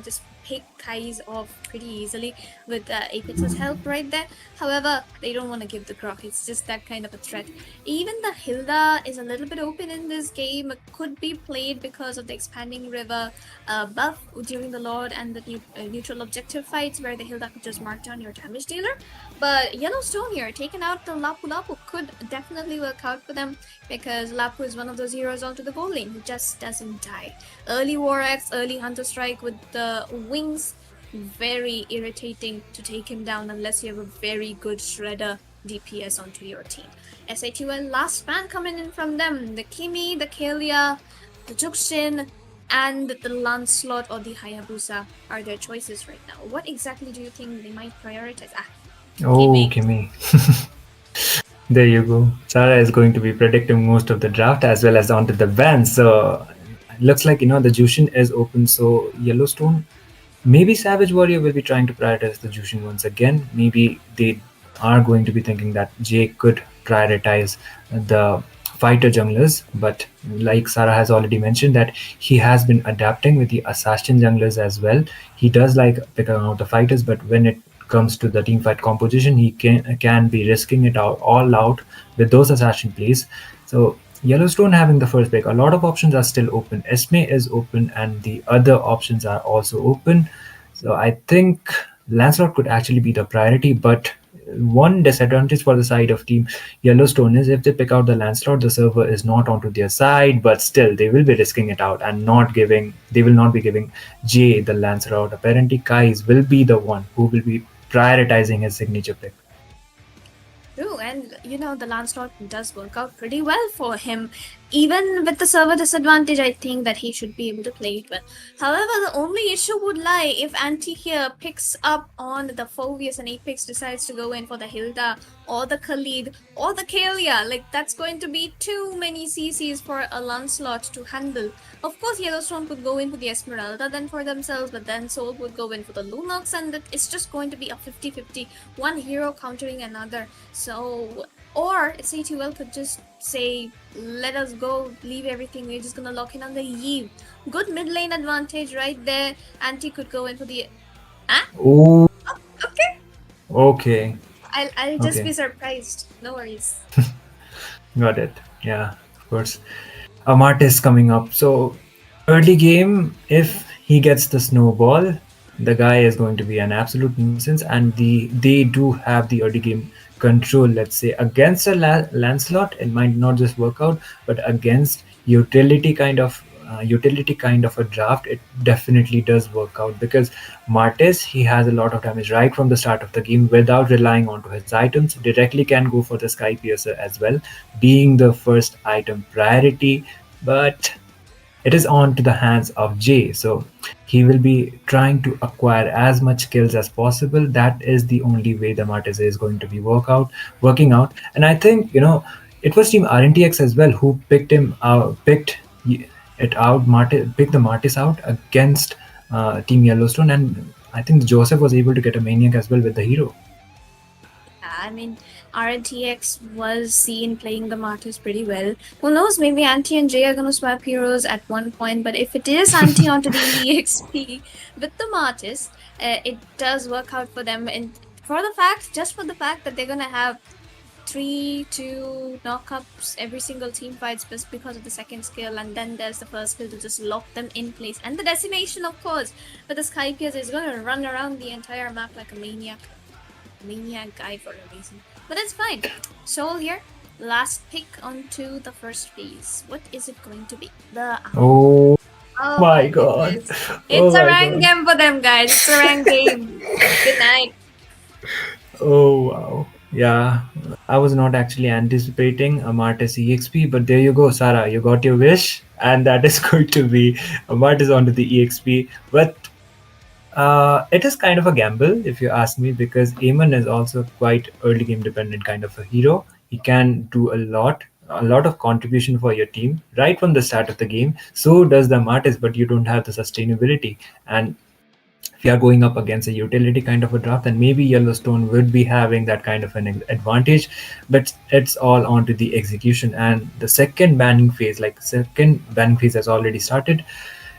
just pick Kai's off pretty easily with Apex's help right there. However, they don't want to give the Grok. It's just that kind of a threat. Even the Hilda is a little bit open in this game. It could be played because of the expanding river buff during the Lord and the neutral objective fights where the Hilda could just mark down your damage dealer. But Yellowstone here, taking out the Lapu Lapu could definitely work out for them because Lapu is one of those heroes onto the goal lane who just doesn't die. Early War Axe, early Hunter Strike with the wings, very irritating to take him down unless you have a very good Shredder DPS onto your team. SA2L last ban coming in from them. The Kimi, the Kalia, the Juxin, and the Lancelot or the Hayabusa are their choices right now. What exactly do you think they might prioritize? Oh, Kimi. There you go. Sarah is going to be predicting most of the draft as well as onto the bans. So it looks like the Jushin is open. So Yellowstone, maybe Savage Warrior will be trying to prioritize the Jushin once again. Maybe they are going to be thinking that Jay could prioritize the fighter junglers, but like Sarah has already mentioned that he has been adapting with the assassin junglers as well. He does like picking out the fighters, but when it comes to the team fight composition, he can be risking it out all out with those assassin plays. So Yellowstone having the first pick, a lot of options are still open. Esme is open and the other options are also open. So I think Lancelot could actually be the priority, but one disadvantage for the side of team Yellowstone is if they pick out the Lancelot, the server is not onto their side, but still they will be risking it out and they will not be giving Jay the Lancelot. Apparently Kai's will be the one who will be prioritizing his signature pick. True, and the Lancelot does work out pretty well for him. Even with the server disadvantage, I think that he should be able to play it well. However, the only issue would lie if Anti here picks up on the Phoveus and Apex decides to go in for the Hilda or the Khalid or the Kalia. Like, that's going to be too many CCs for a Lancelot to handle. Of course, Yellowstone could go in for the Esmeralda then for themselves, but then Soul would go in for the Lunox, and it's just going to be a 50-50, one hero countering another. So, or C2L could just say, let us go, leave everything, we're just gonna lock in on the Eve. Good mid lane advantage right there. Anti could go in for the... Oh, okay. Okay. I'll just Okay. be surprised. No worries. Got it. Yeah, of course. Amartys coming up. So early game, if he gets the snowball, the guy is going to be an absolute nuisance, and they do have the early game control. Let's say against a Lancelot, it might not just work out, but against utility kind of a draft, it definitely does work out because Martis, he has a lot of damage right from the start of the game without relying onto his items. Directly can go for the Sky Piercer as well, being the first item priority, but it is on to the hands of Jay. So he will be trying to acquire as much kills as possible. That is the only way the Martis is going to be working out. And I think it was Team RNTX as well who picked the Martis out against Team Yellowstone, and I think Joseph was able to get a Maniac as well with the hero. I mean, RTX was seen playing the Martyrs pretty well. Who knows, maybe Anti and Jay are going to swap heroes at one point, but if it is Anti onto the EXP with the Martyrs, it does work out for them. And for the fact that they're going to have 3-2 knockups every single team fights just because of the second skill, and then there's the first skill to just lock them in place. And the decimation, of course, but the Sky Piercer is going to run around the entire map like a maniac guy for a reason. But it's fine. Soul here, last pick onto the first phase. What is it going to be? Oh my god. god. It's a rank game for them, guys. It's a rank game. Good night. Oh wow. Yeah, I was not actually anticipating a Martis EXP, but there you go, Sarah. You got your wish, and that is going to be a Martis onto the EXP. But It is kind of a gamble, if you ask me, because Eamon is also quite early game dependent kind of a hero. He can do a lot of contribution for your team right from the start of the game. So does the Martis, but you don't have the sustainability. And if you are going up against a utility kind of a draft, then maybe Yellowstone would be having that kind of an advantage. But it's all onto the execution. And the second banning phase has already started.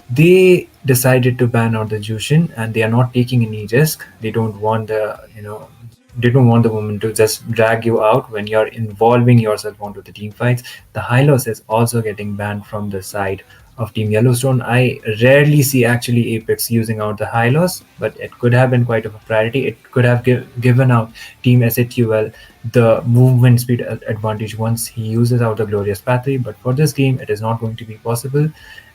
They decided to ban out the Jushin, and they are not taking any risk. They don't want they don't want the woman to just drag you out when you're involving yourself onto the team fights. The Hylos is also getting banned from the side of Team Yellowstone. I rarely see actually Apex using out the Hylos, but it could have been quite of a priority. It could have given out Team SATUL the movement speed advantage once he uses out the Glorious Pathway, but for this game, it is not going to be possible.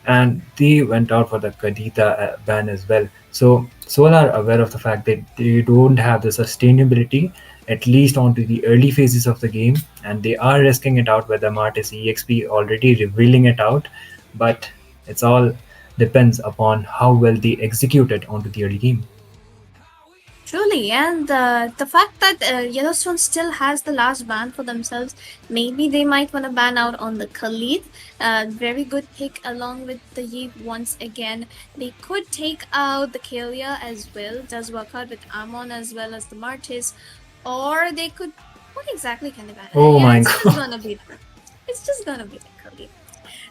And they went out for the Kadita ban as well. So Soul are aware of the fact that they don't have the sustainability, at least onto the early phases of the game, and they are risking it out with the Martis EXP already revealing it out. But it's all depends upon how well they execute it onto the early game. Truly, and the fact that Yellowstone still has the last ban for themselves, maybe they might want to ban out on the Khalid. Very good pick along with the Yeep once again. They could take out the Kalia as well, does work out with Amon as well as the Martis, or they could. What exactly can they ban? Oh my it's just God. gonna be. It's just gonna be the Khalid.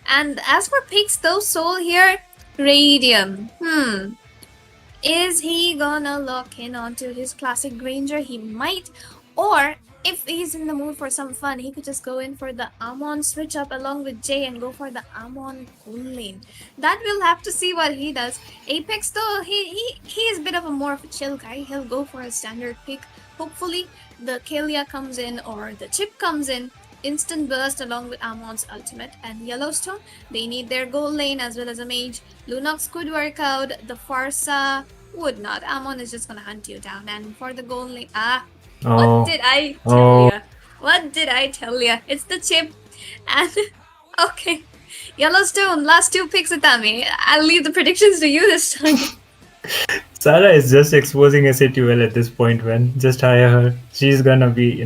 And as for picks, though, Soul here, Radium. Is he gonna lock in onto his classic Granger? He might. Or if he's in the mood for some fun, he could just go in for the Amon switch up along with Jay and go for the Amon gold lane. That we'll have to see what he does. Apex though, he is a bit of a more of a chill guy. He'll go for a standard pick. Hopefully the Kalia comes in or the chip comes in. Instant burst along with Amon's ultimate, and Yellowstone, they need their gold lane as well as a mage. Lunox could work out, the Farsa would not. Amon is just gonna hunt you down, and for the gold lane, what Oh, did I tell oh, ya? What did I tell ya? It's the chip, and okay. Yellowstone, last two picks, Atami. I'll leave the predictions to you this time. Sarah is just exposing SATUL at this point. When just hire her, she's gonna be,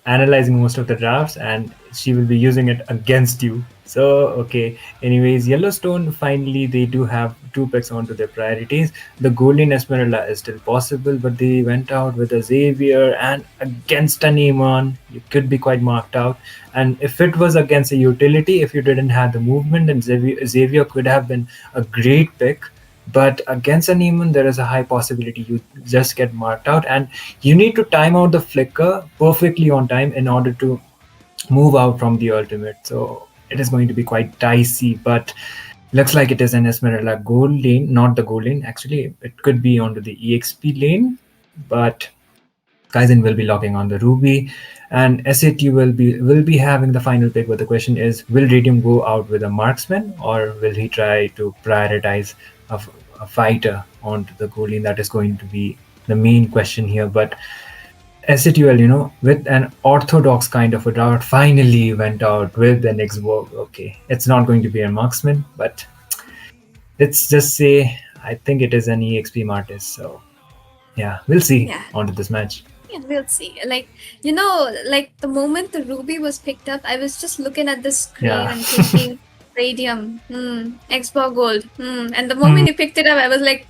analyzing most of the drafts, and she will be using it against you. So okay. Anyways, Yellowstone finally they do have two picks onto their priorities. The Golden Esmeralda is still possible, but they went out with a Xavier and against an Amon. You could be quite marked out. And if it was against a utility, if you didn't have the movement, then Xavier could have been a great pick. But against an Neiman, there is a high possibility you just get marked out, and you need to time out the flicker perfectly on time in order to move out from the ultimate. So it is going to be quite dicey, but looks like it is an Esmeralda gold lane, not the gold lane. Actually, it could be onto the EXP lane, but Kaizen will be locking on the Ruby, and SAT will be having the final pick. But the question is, will Radium go out with a marksman, or will he try to prioritize a fighter onto the goal lane? That is going to be the main question here. But SATUL, with an orthodox kind of a draft, finally went out with an Xbox. Okay, it's not going to be a marksman, but let's just say I think it is an EXP Martis. So yeah, we'll see Yeah. onto this match. Yeah, we'll see. Like, like the moment the Ruby was picked up, I was just looking at the screen Yeah. and thinking, Radium, Xbox Gold, And the moment you picked it up, I was like,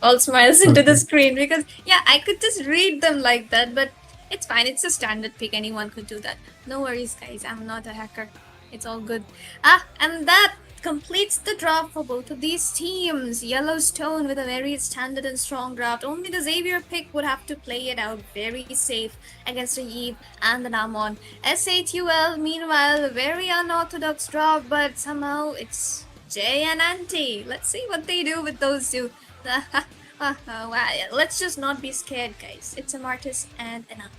all smiles into the Okay. screen because, yeah, I could just read them like that, but it's fine. It's a standard pick. Anyone could do that. No worries, guys. I'm not a hacker. It's all good. And that completes the draft for both of these teams. Yellowstone with a very standard and strong draft. Only the Xavier pick would have to play it out very safe against the Eve and the Namon. SATUL, meanwhile, a very unorthodox draft, but somehow it's Jay and Auntie. Let's see what they do with those two. Well, let's just not be scared, guys. It's a Martis and an Namon.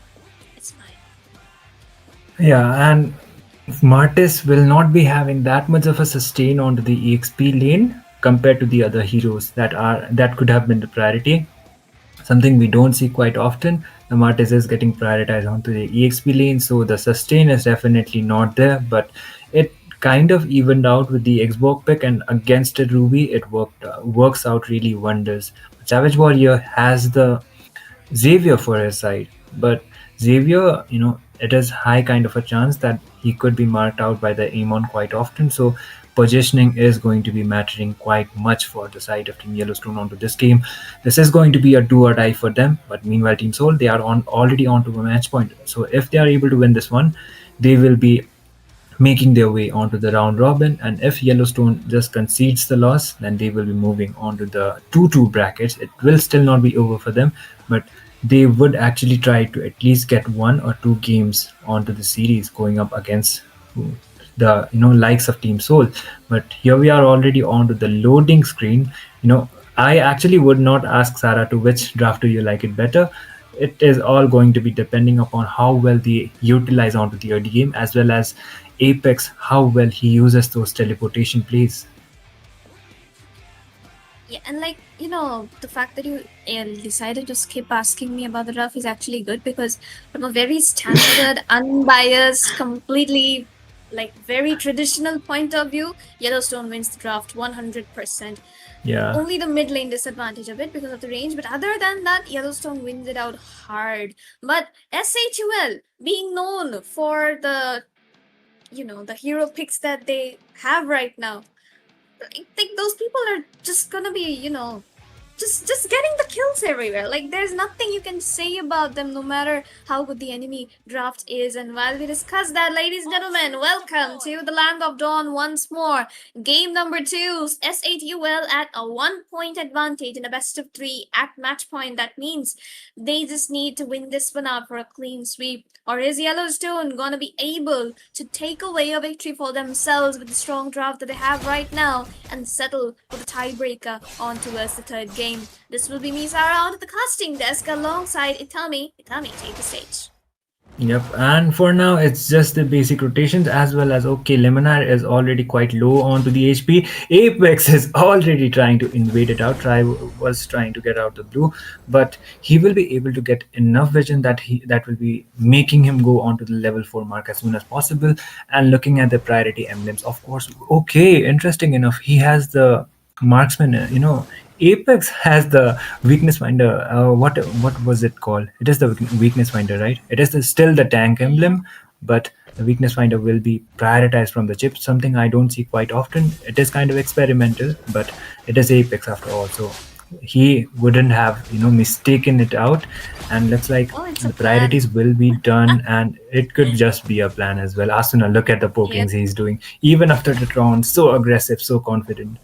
It's fine. Yeah, and Martis will not be having that much of a sustain onto the EXP lane compared to the other heroes that could have been the priority. Something we don't see quite often. The Martis is getting prioritized onto the EXP lane, so the sustain is definitely not there. But it kind of evened out with the Xbox pick, and against a Ruby, it works out really wonders. Savage Warrior has the Xavier for his side, but Xavier, it is high kind of a chance that he could be marked out by the Amon quite often. So positioning is going to be mattering quite much for the side of Team Yellowstone onto this game. This is going to be a do or die for them. But meanwhile, Team Soul, they are on already onto a match point. So if they are able to win this one, they will be making their way onto the round robin. And if Yellowstone just concedes the loss, then they will be moving on to the 2-2 brackets. It will still not be over for them, but they would actually try to at least get 1 or 2 games onto the series going up against the likes of Team Soul. But here we are already onto the loading screen. I actually would not ask Sarah to which draft do you like it better. It is all going to be depending upon how well they utilize onto the early game, as well as Apex, how well he uses those teleportation plays. Yeah, and like, the fact that you decided to skip asking me about the draft is actually good, because from a very standard, unbiased, completely like very traditional point of view, Yellowstone wins the draft 100%. Yeah. Only the mid lane disadvantage of it because of the range, but other than that, Yellowstone wins it out hard. But SHUL, being known for the the hero picks that they have right now, I think those people are just gonna be, just getting the kills everywhere. Like, there's nothing you can say about them, no matter how good the enemy draft is. And while we discuss that, ladies and gentlemen, welcome to the Land of Dawn once more. Game number 2, SHUL at a 1-point advantage in a best of 3 at match point. That means they just need to win this one out for a clean sweep. Or is Yellowstone gonna be able to take away a victory for themselves with the strong draft that they have right now and settle for the tiebreaker on towards the third game? This will be me, Sarah, onto the casting desk alongside Itami. Itami, take the stage. Yep, and for now it's just the basic rotations, as well as Lemonar is already quite low onto the HP. Apex is already trying to invade it out. Was trying to get out the blue, but he will be able to get enough vision that will be making him go onto the level 4 mark as soon as possible. And looking at the priority emblems, of course, interesting enough, he has the marksman. Apex has the weakness finder. What was it called? It is the weakness finder, right? It is still the tank emblem, but the weakness finder will be prioritized from the chip. Something I don't see quite often. It is kind of experimental, but it is Apex after all. So he wouldn't have mistaken it out, and looks like the priorities will be done, and it could just be a plan as well. Asuna, look at the pokings he's doing, even after the round. So aggressive, so confident.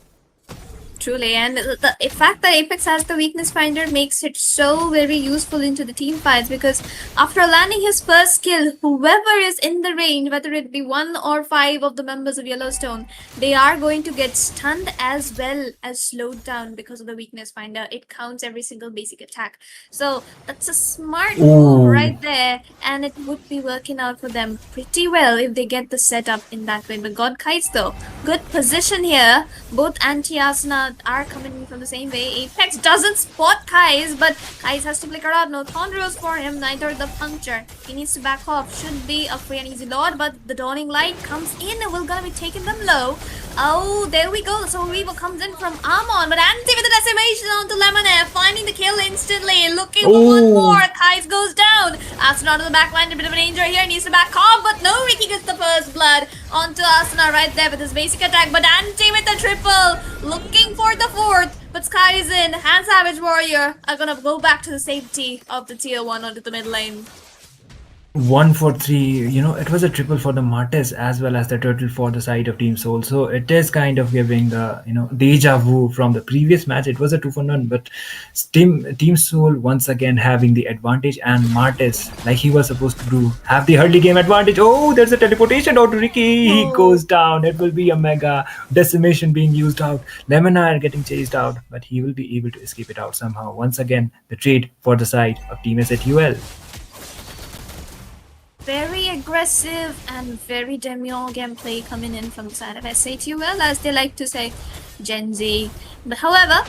Truly, and the fact that Apex has the weakness finder makes it so very useful into the team fights, because after landing his first kill, whoever is in the range, whether it be 1 or 5 of the members of Yellowstone, they are going to get stunned as well as slowed down because of the weakness finder. It counts every single basic attack. So that's a smart move right there, and it would be working out for them pretty well if they get the setup in that way. But God Kites though, good position here. Both anti-Asuna are coming in from the same way. Apex doesn't spot Kais, but Kais has to flicker out. No Thundros for him, neither the puncture. He needs to back off. Should be a free and easy lord, but the Dawning Light comes in and we're gonna be taking them low. Oh, there we go. So Revo comes in from Amon, but Anti with the decimation onto Lemonade, finding the kill instantly. Looking for one more. Kais goes down. Asuna to the back line, a bit of a danger here. Needs to back off, but no, Ricky gets the first blood onto Asuna right there with his basic attack. But Anti with the triple, looking for the fourth. But Sky is in, and Savage Warrior are gonna go back to the safety of the tier 1 onto the mid lane. 1 for 3, it was a triple for the Martes as well as the turtle for the side of Team Soul. So it is kind of giving the, deja vu from the previous match. It was a 2 for none, but Team Soul once again having the advantage, and Martes, like he was supposed to do, have the early game advantage. Oh, there's a teleportation out to Ricky. He goes down. It will be a mega decimation being used out. Lemonade getting chased out, but he will be able to escape it out somehow. Once again, the trade for the side of Team SHUL. Very aggressive and very demure gameplay coming in from the side of SHUL, as they like to say, Gen Z. But however,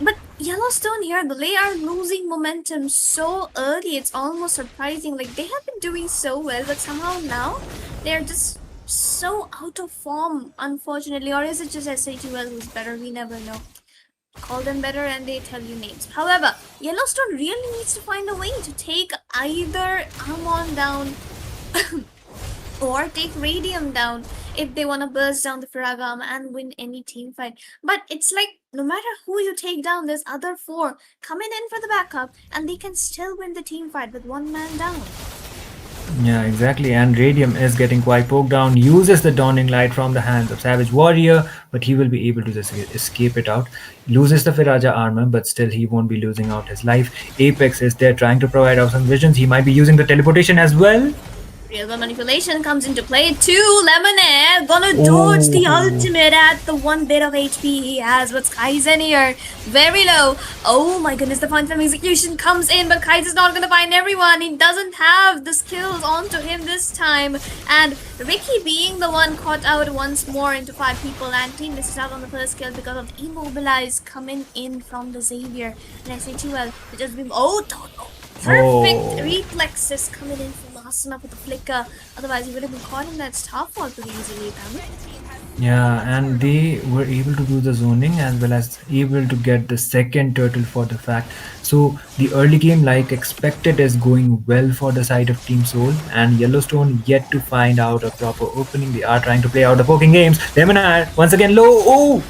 but Yellowstone here, they are losing momentum so early. It's almost surprising. Like, they have been doing so well, but somehow now they're just so out of form, unfortunately. Or is it just SHUL who's better? We never know. call them better and they tell you names. However, Yellowstone really needs to find a way to take either Amon down or take Radium down if they want to burst down the Firagam and win any team fight. But it's like no matter who you take down, there's other four coming in for the backup and they can still win the team fight with one man down. Yeah, exactly. And Radium is getting quite poked down, uses the Dawning Light from the hands of Savage Warrior, but he will be able to just escape it out. Loses the Firaja armor, but still he won't be losing out his life. Apex is there trying to provide out some visions. He might be using the teleportation as well. Real manipulation comes into play too. Lemonade gonna dodge the ultimate at the 1 bit of HP he has, but Kai's in here. Very low. Oh my goodness, the Phantom Execution comes in, but Kai's is not gonna find everyone. He doesn't have the skills onto him this time. And Ricky being the one caught out once more into 5 people, and team misses out on the first kill because of Immobilize coming in from the Xavier. And SHUL, it just been perfect reflexes coming in from Asuna with the flicker. Otherwise, he would have been caught in that starfall pretty easily. Yeah, and they were able to do the zoning as well as able to get the second turtle for the fact. So the early game, like expected, is going well for the side of Team Soul, and Yellowstone yet to find out a proper opening. They are trying to play out the poking games. Lemonade once again low. Oh!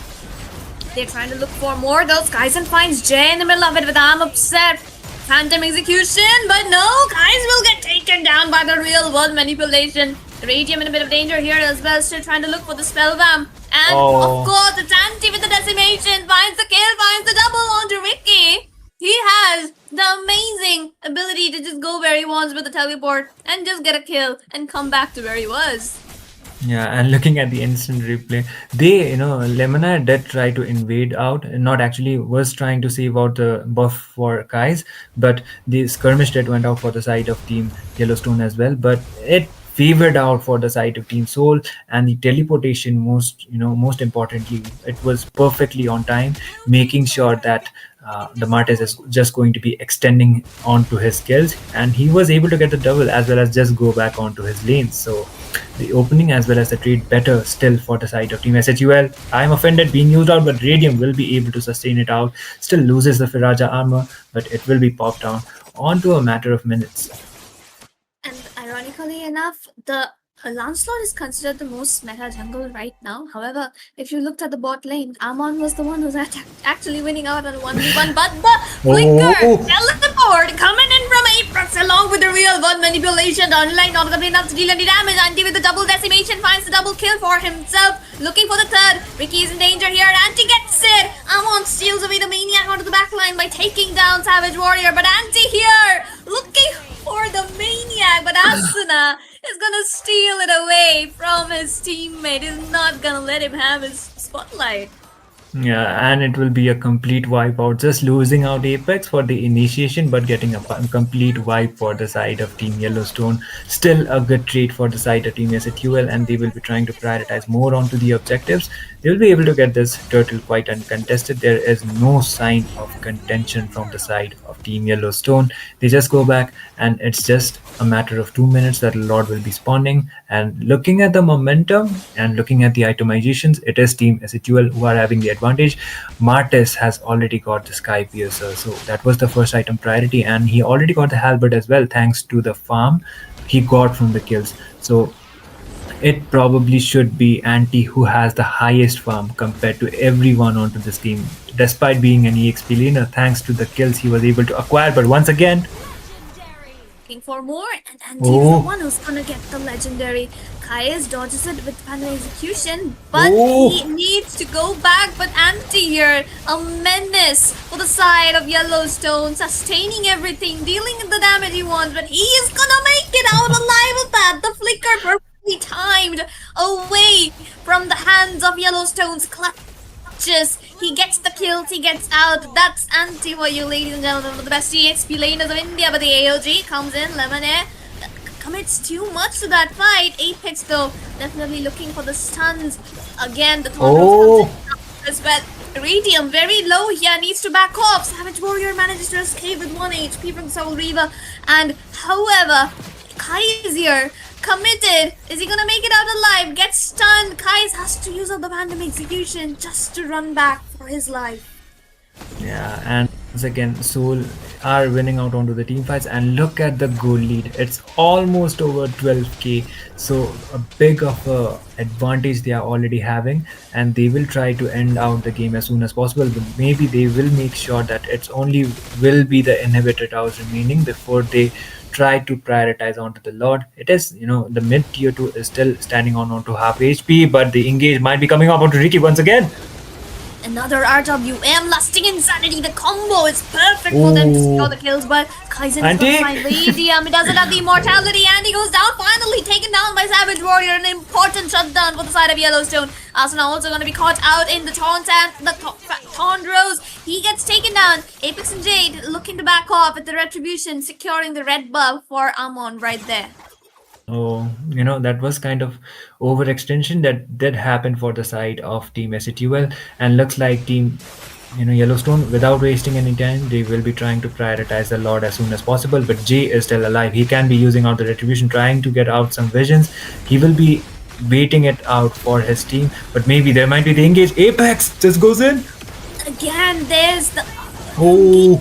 They're trying to look for more. Those guys and finds Jay in the middle of it with arm upset. Phantom Execution, but no, guys will get taken down by the real world manipulation. Radium in a bit of danger here as well, still trying to look for the Spellvamp. And of course, it's Anti with the decimation, finds the kill, finds the double onto Ricky. He has the amazing ability to just go where he wants with the teleport and just get a kill and come back to where he was. Yeah, and looking at the instant replay, they, Lemonade did try to invade out, not actually was trying to save out the buff for Kai's, but the skirmish that went out for the side of Team Yellowstone as well, but it favored out for the side of Team Soul, and the teleportation most importantly, it was perfectly on time, making sure that the Martes is just going to be extending onto his skills, and he was able to get the double as well as just go back onto his lanes. So the opening as well as the trade better still for the side of Team SHUL. I'm offended being used out, but Radium will be able to sustain it out. Still loses the Firaja armor, but it will be popped down onto a matter of minutes. And ironically enough, the Lancelot is considered the most meta jungle right now. However, if you looked at the bot lane, Amon was the one who's actually winning out on 1v1. But the flicker, teleport coming in from Apex along with the real one manipulation. The online not gonna be enough to deal any damage. Anti with the double decimation finds the double kill for himself. Looking for the third. Ricky is in danger here. Anti gets it. Amon steals away the maniac onto the backline by taking down Savage Warrior. But Anti here looking for the maniac. But Asuna is gonna steal it away from his teammate. He's not gonna let him have his spotlight. Yeah, and it will be a complete wipeout. Just losing out Apex for the initiation, but getting a complete wipe for the side of Team Yellowstone. Still a good trade for the side of Team SHUL, and they will be trying to prioritize more onto the objectives. They will be able to get this turtle quite uncontested. There is no sign of contention from the side of Team Yellowstone. They just go back, and it's just a matter of 2 minutes that Lord will be spawning. And looking at the momentum and looking at the itemizations, it is Team SHUL who are having the advantage. Martes has already got the Sky Piercer, so that was the first item priority, and he already got the halberd as well thanks to the farm he got from the kills. So it probably should be Anti who has the highest farm compared to everyone onto this team, despite being an EXP laner thanks to the kills he was able to acquire. But once again, looking for more, and Anti is the one who's gonna get the legendary. Kaius dodges it with Phantom Execution, but he needs to go back. But Anti here, a menace for the side of Yellowstone, sustaining everything, dealing the damage he wants, but he is gonna make it out alive with that. The flicker perfectly timed away from the hands of Yellowstone's clutches. He gets the kills, he gets out. That's Anti for you, ladies and gentlemen, one of the best EXP laners of India. But the AOG comes in, Lemonade commits too much to that fight. Apex though, definitely looking for the stuns. Again, the Thorns comes in as well. Radium very low here, needs to back off. Savage Warrior manages to escape with 1 HP from Soul Reaver. And however, Kai is here, committed. Is he gonna make it out alive? Gets stunned. Kais has to use up the Phantom Execution just to run back for his life. Yeah, and once again, Soul are winning out onto the team fights, and look at the goal lead. It's almost over 12k, so a big of a advantage they are already having, and they will try to end out the game as soon as possible. But maybe they will make sure that it's only will be the inhibitor towers remaining before they try to prioritize onto the Lord. It is, the mid tier 2 is still standing on onto half HP, but the engage might be coming up onto Ricky once again. Another RWM, lasting insanity. The combo is perfect for them to secure the kills, but Kaizen is gonna find the EDM. He doesn't have the immortality, and he goes down, finally taken down by Savage Warrior. An important shutdown for the side of Yellowstone. Asuna also gonna be caught out in the taunt and the taunt rows. He gets taken down. Apex and Jade looking to back off with the retribution, securing the red buff for Amon right there. Oh, that was kind of overextension that did happen for the side of Team SATUL, and looks like Team, Yellowstone, without wasting any time, they will be trying to prioritize the Lord as soon as possible. But Jay is still alive. He can be using out the retribution, trying to get out some visions. He will be waiting it out for his team, but maybe there might be the engage. Apex just goes in. Again, there's the Oh.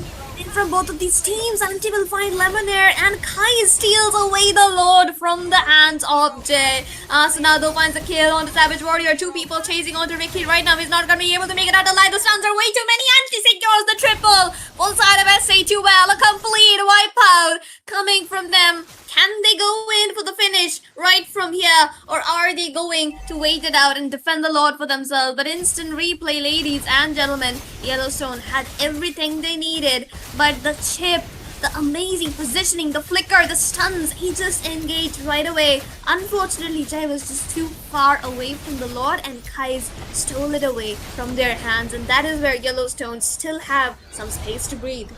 from both of these teams. Anti will find Lemonair, and Kai steals away the Lord from the hands of Jay. Asanado finds a kill on the Savage Warrior. Two people chasing onto Ricky right now. He's not going to be able to make it out alive. The stuns are way too many, and she secures the triple. Full side of SA2L, a complete wipeout coming from them. Can they go in for the finish right from here, or are they going to wait it out and defend the Lord for themselves? But instant replay, ladies and gentlemen, Yellowstone had everything they needed, but the chip, the amazing positioning, the flicker, the stuns, he just engaged right away. Unfortunately, Jai was just too far away from the Lord, and Kais stole it away from their hands, and that is where Yellowstone still have some space to breathe.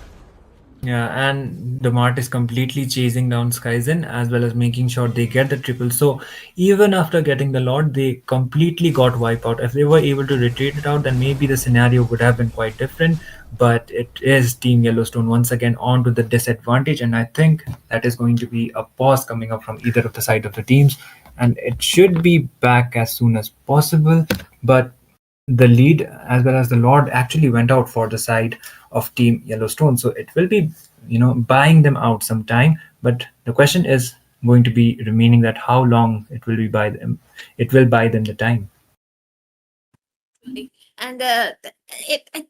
Yeah, and the Mart is completely chasing down Skyzen as well as making sure they get the triple. So even after getting the Lord, they completely got wiped out. If they were able to retreat it out, then maybe the scenario would have been quite different. But it is Team Yellowstone once again onto the disadvantage, and I think that is going to be a pause coming up from either of the side of the teams, and it should be back as soon as possible. But the lead as well as the Lord actually went out for the side of Team Yellowstone. So it will be, buying them out some time. But the question is going to be remaining that how long it will be by them. It will buy them the time. And I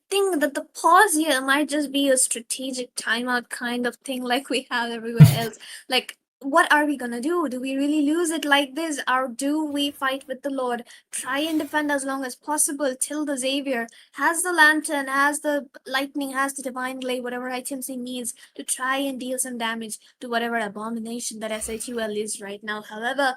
think that the pause here might just be a strategic timeout kind of thing, like we have everywhere else. Like, what are we gonna do? Do we really lose it like this, or do we fight with the Lord? Try and defend as long as possible till the Xavier has the lantern, has the lightning, has the divine blade, whatever items he needs to try and deal some damage to whatever abomination that SATUL is right now. However,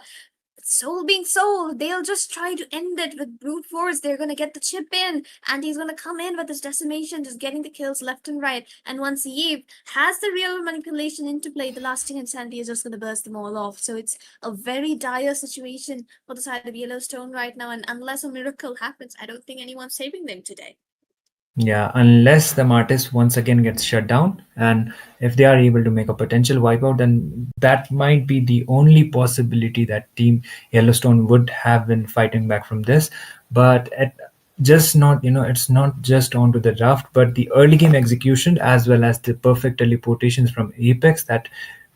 soul being soul, they'll just try to end it with brute force. They're gonna get the chip in, and he's gonna come in with his decimation, just getting the kills left and right. And once Eve has the real manipulation into play, the lasting insanity is just gonna burst them all off. So it's a very dire situation for the side of Yellowstone right now, and unless a miracle happens, I don't think anyone's saving them today. Yeah, unless the Martis once again gets shut down, and if they are able to make a potential wipeout, then that might be the only possibility that Team Yellowstone would have been fighting back from this. But just not, it's not just onto the draft, but the early game execution as well as the perfect teleportations from Apex that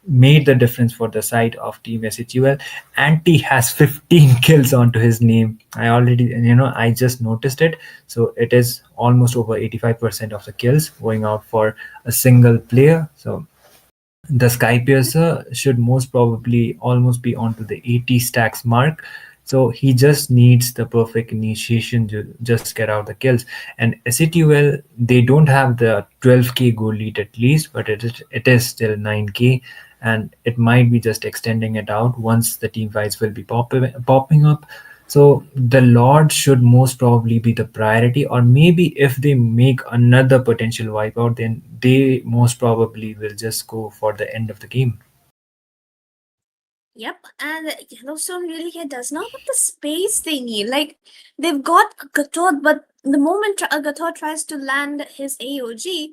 made the difference for the side of Team SHUL. Anti has 15 kills onto his name. I already, I just noticed it. So it is almost over 85% of the kills going out for a single player. So the Sky Piercer should most probably almost be onto the 80 stacks mark. So he just needs the perfect initiation to just get out the kills. And SATUL, they don't have the 12k goal lead at least, but it is still 9k, and it might be just extending it out once the team fights will be popping up. So the Lord should most probably be the priority, or maybe if they make another potential wipeout, then they most probably will just go for the end of the game. Yep, and Yellowstone really here does not have the space they need. Like, they've got Gatot, but the moment Gatot tries to land his AOG,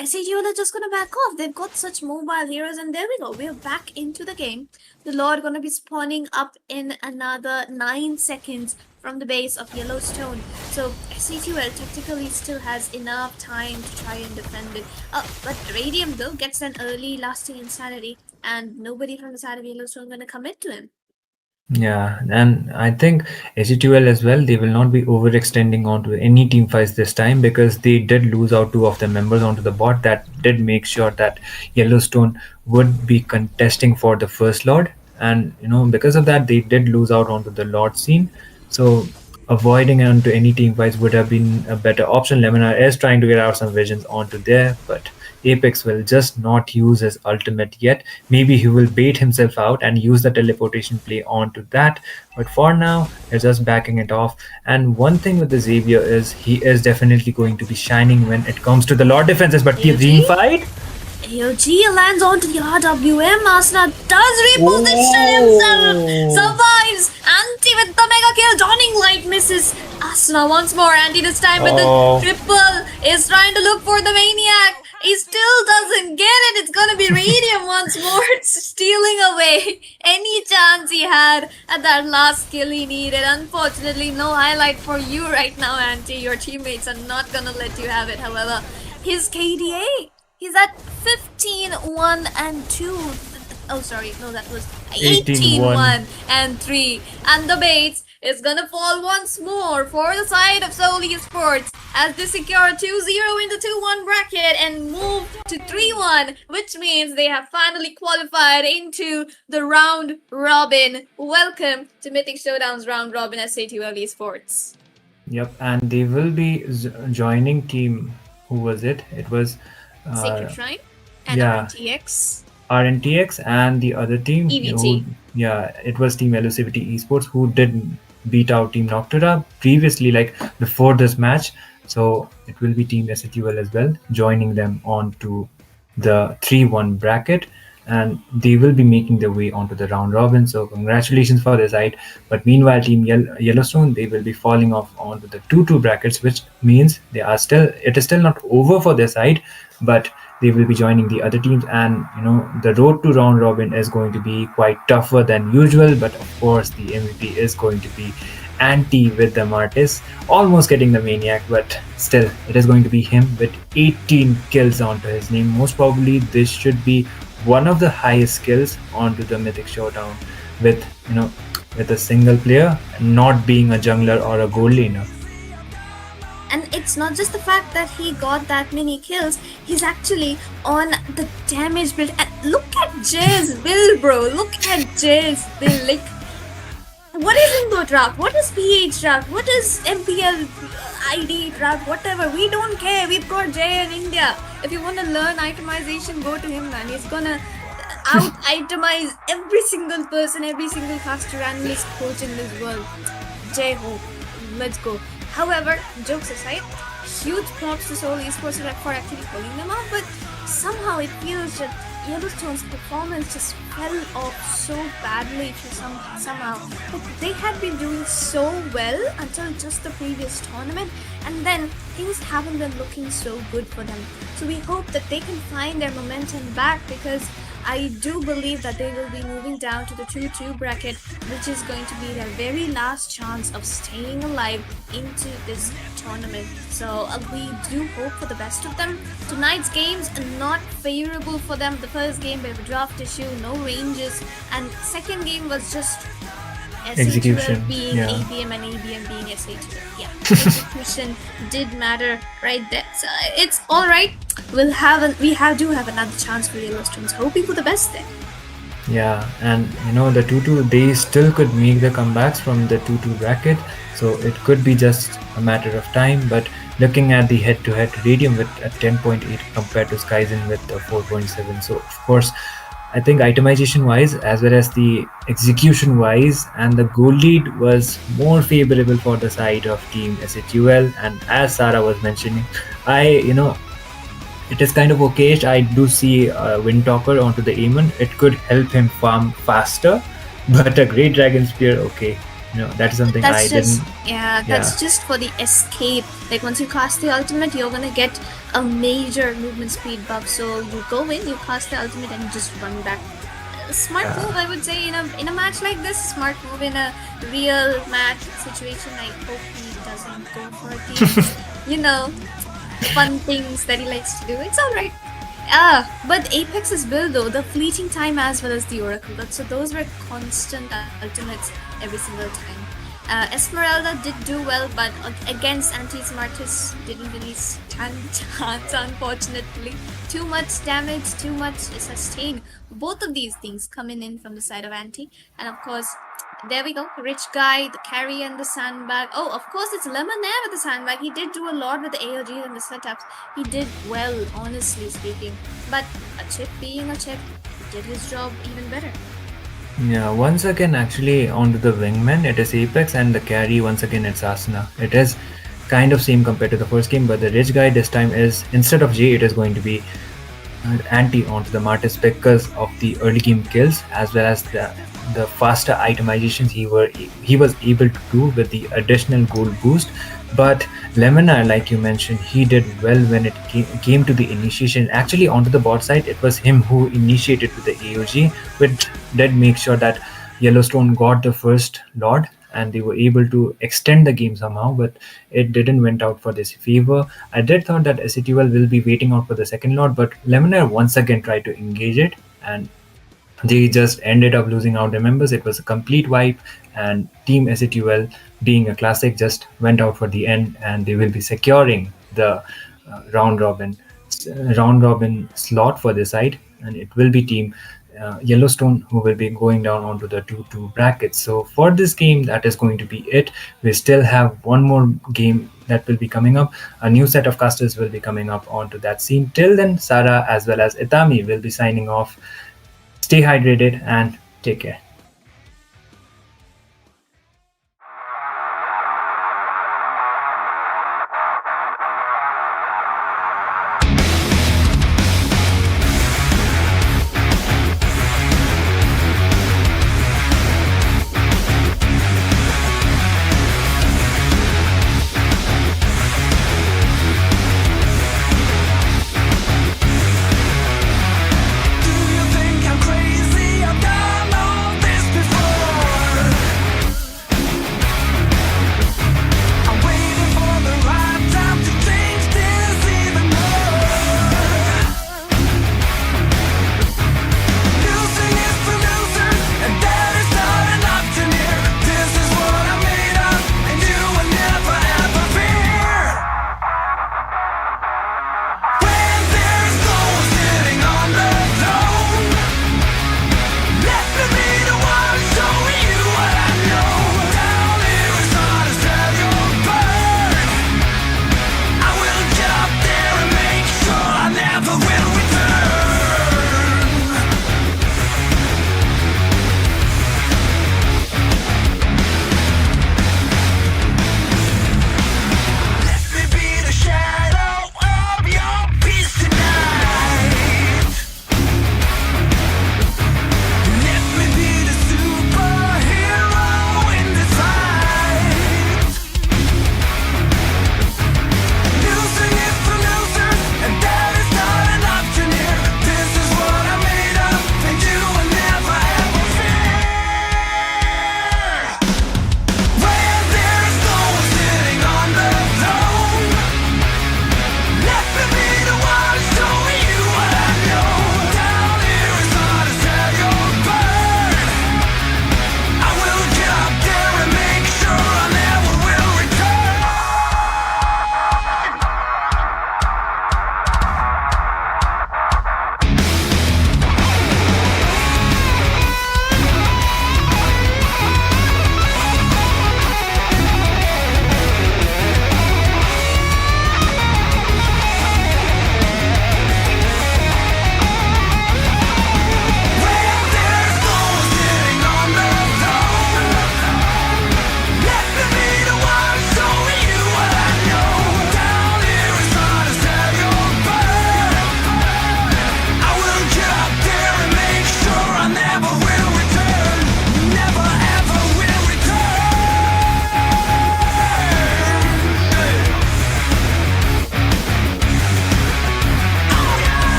SAGO are just gonna back off. They've got such mobile heroes, and there we go. We're back into the game. The Lord gonna be spawning up in another 9 seconds from the base of Yellowstone. So SAGO technically still has enough time to try and defend it. But Radium though gets an early lasting insanity, and nobody from the side of Yellowstone gonna commit to him. Yeah, and I think SG2L as well, they will not be overextending onto any team fights this time because they did lose out two of their members onto the bot. That did make sure that Yellowstone would be contesting for the first Lord. And, because of that, they did lose out onto the Lord scene. So avoiding onto any team fights would have been a better option. Leminar is trying to get out some visions onto there, but Apex will just not use his ultimate yet. Maybe he will bait himself out and use the teleportation play onto that. But for now, they're just backing it off. And one thing with the Xavier is he is definitely going to be shining when it comes to the Lord defenses. But the team fight. AOG lands onto the RWM. Asna does reposition himself. Survives. Anti with the mega kill. Dawning Light misses. Asna once more. Anti this time with the triple. Is trying to look for the Maniac. He still doesn't get it. It's gonna be Radium once more, stealing away any chance he had at that last kill he needed. Unfortunately, no highlight for you right now, Anti. Your teammates are not gonna let you have it. However, his KDA, he's at 15, 1, and 2. Oh, sorry, no, that was 18, 1, and 3. And the baits is gonna fall once more for the side of Seoul Esports as they secure a 2-0 in the 2-1 bracket and move to 3-1, which means they have finally qualified into the round robin. Welcome to Mythic Showdown's round robin at SATUL Esports. Yep, and they will be joining team. Who was it? It was Sacred Shrine and RNTX. RNTX and the other team. EVT. It was Team Elusivity Esports who did beat out Team Noctura previously, like before this match. So it will be Team SATUL as well, joining them onto the 3-1 bracket, and they will be making their way onto the round robin. So congratulations for their side. But meanwhile, Team Yellowstone, they will be falling off onto the 2-2 brackets, which means it is still not over for their side, but they will be joining the other teams. And the road to round robin is going to be quite tougher than usual, but of course the MVP is going to be Anti with the Martis, almost getting the Maniac, but still it is going to be him with 18 kills onto his name. Most probably this should be one of the highest kills onto the Mythic Showdown with a single player, not being a jungler or a gold laner. And it's not just the fact that he got that many kills, he's actually on the damage build. And look at Jay's build, bro. Look at Jay's build. Like, what is Indo draft? What is PH draft? What is MPL ID draft? Whatever. We don't care. We've got Jay in India. If you want to learn itemization, go to him, man. He's gonna out-itemize every single person, every single caster analyst coach in this world. Jay ho. Let's go. However, jokes aside, huge props to Seoul Esports for actually pulling them out, but somehow it feels that Yellowstone's performance just fell off so badly somehow. But they had been doing so well until just the previous tournament, and then things haven't been looking so good for them. So we hope that they can find their momentum back, because I do believe that they will be moving down to the 2-2 bracket, which is going to be their very last chance of staying alive into this tournament. So we do hope for the best of them. Tonight's games are not favorable for them. The first game, bit of a draft issue, no ranges, and second game was just execution being ABM and ABM being SATUL. Yeah, execution did matter right there. So it's all right. We do have another chance for Yellowstones. Hoping for the best there. Yeah, and the 2-2, they still could make the comebacks from the 2-2 bracket. So it could be just a matter of time. But looking at the head-to-head, Radium with a 10.8 compared to Skyzen with a 4.7. So of course, I think itemization wise as well as the execution wise and the goal lead was more favorable for the side of Team SATUL. And as Sarah was mentioning, it is kind of okayish. I do see Windtalker onto the Aemon. It could help him farm faster, but a Great Dragon Spear, okay, That is something I That's didn't. just yeah, Yeah. that's just for the escape. Like once you cast the ultimate, you're gonna get a major movement speed buff. So you go in, you cast the ultimate, and you just run back. Smart Yeah. move, I would say, in a match like this. Smart move in a real match situation. I hope he doesn't go for these, fun things that he likes to do. It's all right. But Apex's build though, the fleeting time as well as the Oracle, so those were constant ultimates every single time. Esmeralda did do well, but against Anti-Smartus didn't really stand chance, unfortunately. Too much damage, too much sustain. Both of these things coming in from the side of Anti. And of course, there we go. Rich guy, the carry and the sandbag. Oh, of course, it's Lemonade with the sandbag. He did do a lot with the AOGs and the setups. He did well, honestly speaking. But a chip being a chip, did his job even better. Yeah, once again, actually, onto the wingman, it is Apex, and the carry, once again, it's Asuna. It is kind of same compared to the first game, but the rich guy this time is, instead of J, it is going to be anti onto the Martis because of the early game kills as well as the faster itemizations he was able to do with the additional gold boost. But Lemona, like you mentioned, he did well when it came to the initiation. Actually, onto the bot side, it was him who initiated with the AOG, which did make sure that Yellowstone got the first Lord and they were able to extend the game somehow, but it didn't went out for this favor. I did thought that SCTUL will be waiting out for the second Lord, but Lemonair once again tried to engage it, and they just ended up losing out their members. It was a complete wipe, and Team SCTUL, being a classic, just went out for the end, and they will be securing the round robin slot for this side, and it will be Team Yellowstone who will be going down onto the 2-2 brackets. So for this game, that is going to be it. We still have one more game that will be coming up. A new set of casters will be coming up onto that scene. Till then, Sarah as well as Itami will be signing off. Stay hydrated and take care. Do you think I'm crazy? I've got no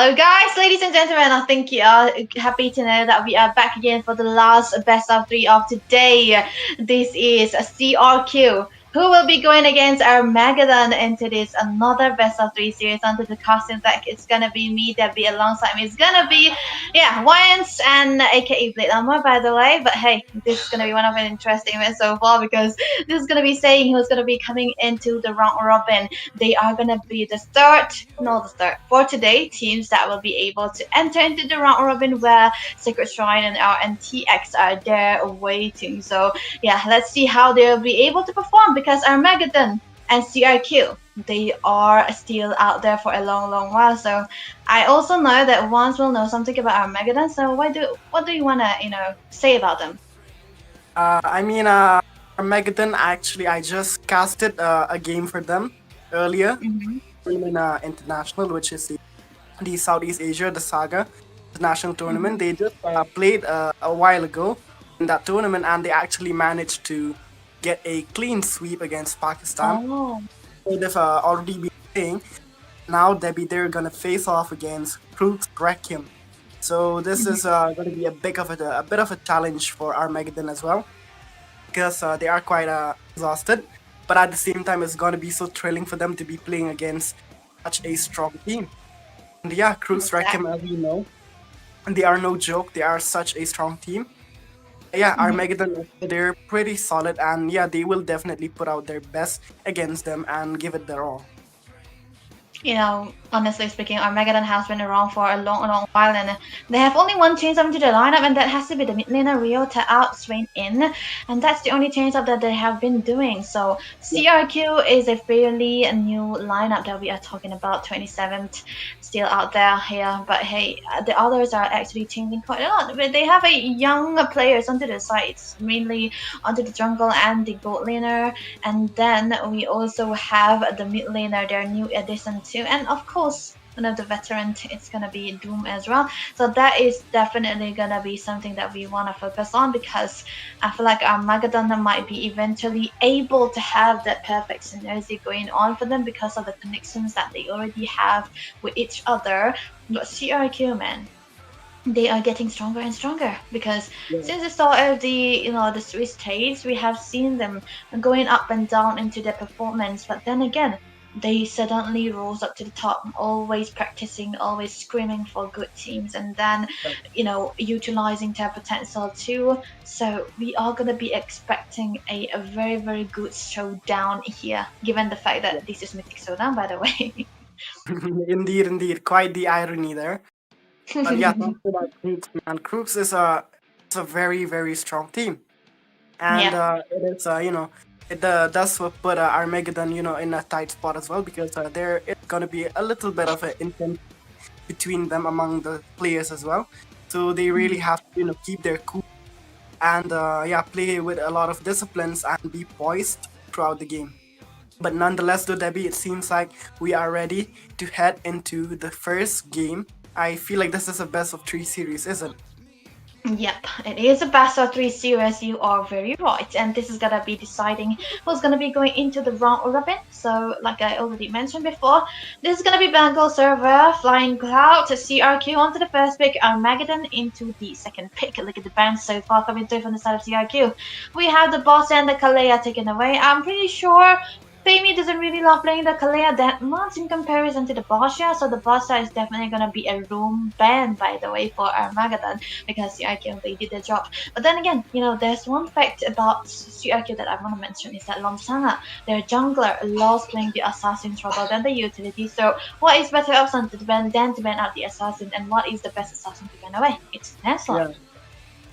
Hello, guys, ladies and gentlemen. I think you are happy to know that we are back again for the last best of three of today. This is CRQ, who will be going against Armageddon into this another best of three series under the costume deck. It's gonna be me, Debbie, alongside me. It's gonna be, yeah, Wyans and AKA Blade Armor, by the way. But hey, this is gonna be one of an interesting events so far because this is gonna be saying who's gonna be coming into the round robin. They are gonna be the third for today teams that will be able to enter into the round robin where Sacred Shrine and RNTX are there waiting. So yeah, let's see how they'll be able to perform because Armageddon and CRQ, they are still out there for a long while. So I also know that Wands will know something about Armageddon. So what do you wanna say about them? I mean, Armageddon, actually, I just casted a game for them earlier in International, which is the Southeast Asia, the Saga national tournament. They just played a while ago in that tournament, and they actually managed to get a clean sweep against Pakistan. Oh. So they've already been playing. Now they're gonna face off against Crux Requiem. So this is going to be a bit of a challenge for Armageddon as well, because they are quite exhausted. But at the same time, it's going to be so thrilling for them to be playing against such a strong team. And yeah, Crux Requiem, as we know, and they are no joke. They are such a strong team. Yeah, Armageddon, they're pretty solid, and yeah, they will definitely put out their best against them and give it their all. Honestly speaking, Armageddon has been around for a long while, and they have only one change-up into the lineup, and that has to be the mid laner Rio to out Swain in, and that's the only change-up that they have been doing. So CRQ is a fairly new lineup that we are talking about, 27th, still out there here. But hey, the others are actually changing quite a lot. But they have a young players onto the sides, mainly onto the jungle and the gold laner, and then we also have the mid laner, their new addition too, and of course one of the veterans, it's gonna be Doom as well. So that is definitely gonna be something that we want to focus on, because I feel like Armageddon might be eventually able to have that perfect synergy going on for them because of the connections that they already have with each other. But CRQ, man, they are getting stronger and stronger, because since the start of the Swiss stage, we have seen them going up and down into their performance. But then again, they suddenly rose up to the top, always practicing, always screaming for good teams, and then utilizing their potential too. So we are going to be expecting a very good showdown here, given the fact that this is Mythic Showdown, by the way. Indeed, quite the irony there. But yeah, talking about Crux, man, Crux is a very strong team, and it is it does put Armageddon in a tight spot as well, because there is gonna be a little bit of an intent between them among the players as well. So they really have to keep their cool and play with a lot of disciplines and be poised throughout the game. But nonetheless, though, Debbie, it seems like we are ready to head into the first game. I feel like this is a best of three series, isn't it? Yep, it is a best of three series. You are very right, and this is gonna be deciding who's gonna be going into the round robin. So, like I already mentioned before, this is gonna be Bengal server, Flying Cloud, CRQ onto the first pick, Armageddon into the second pick. Look at the bands so far coming through from the side of CRQ. We have the boss and the Kalea taken away. I'm pretty sure Femi doesn't really love playing the Kalea that much in comparison to the Basha, so the Basha is definitely gonna be a room ban, by the way, for Armageddon, because CRQ, they did their job. But then again, there's one fact about CRQ that I want to mention, is that Lomsanga, their jungler, loves playing the Assassin's rather than the utility. So what is better option to ban than to ban out the Assassin, and what is the best Assassin to ban away? It's Lancelot.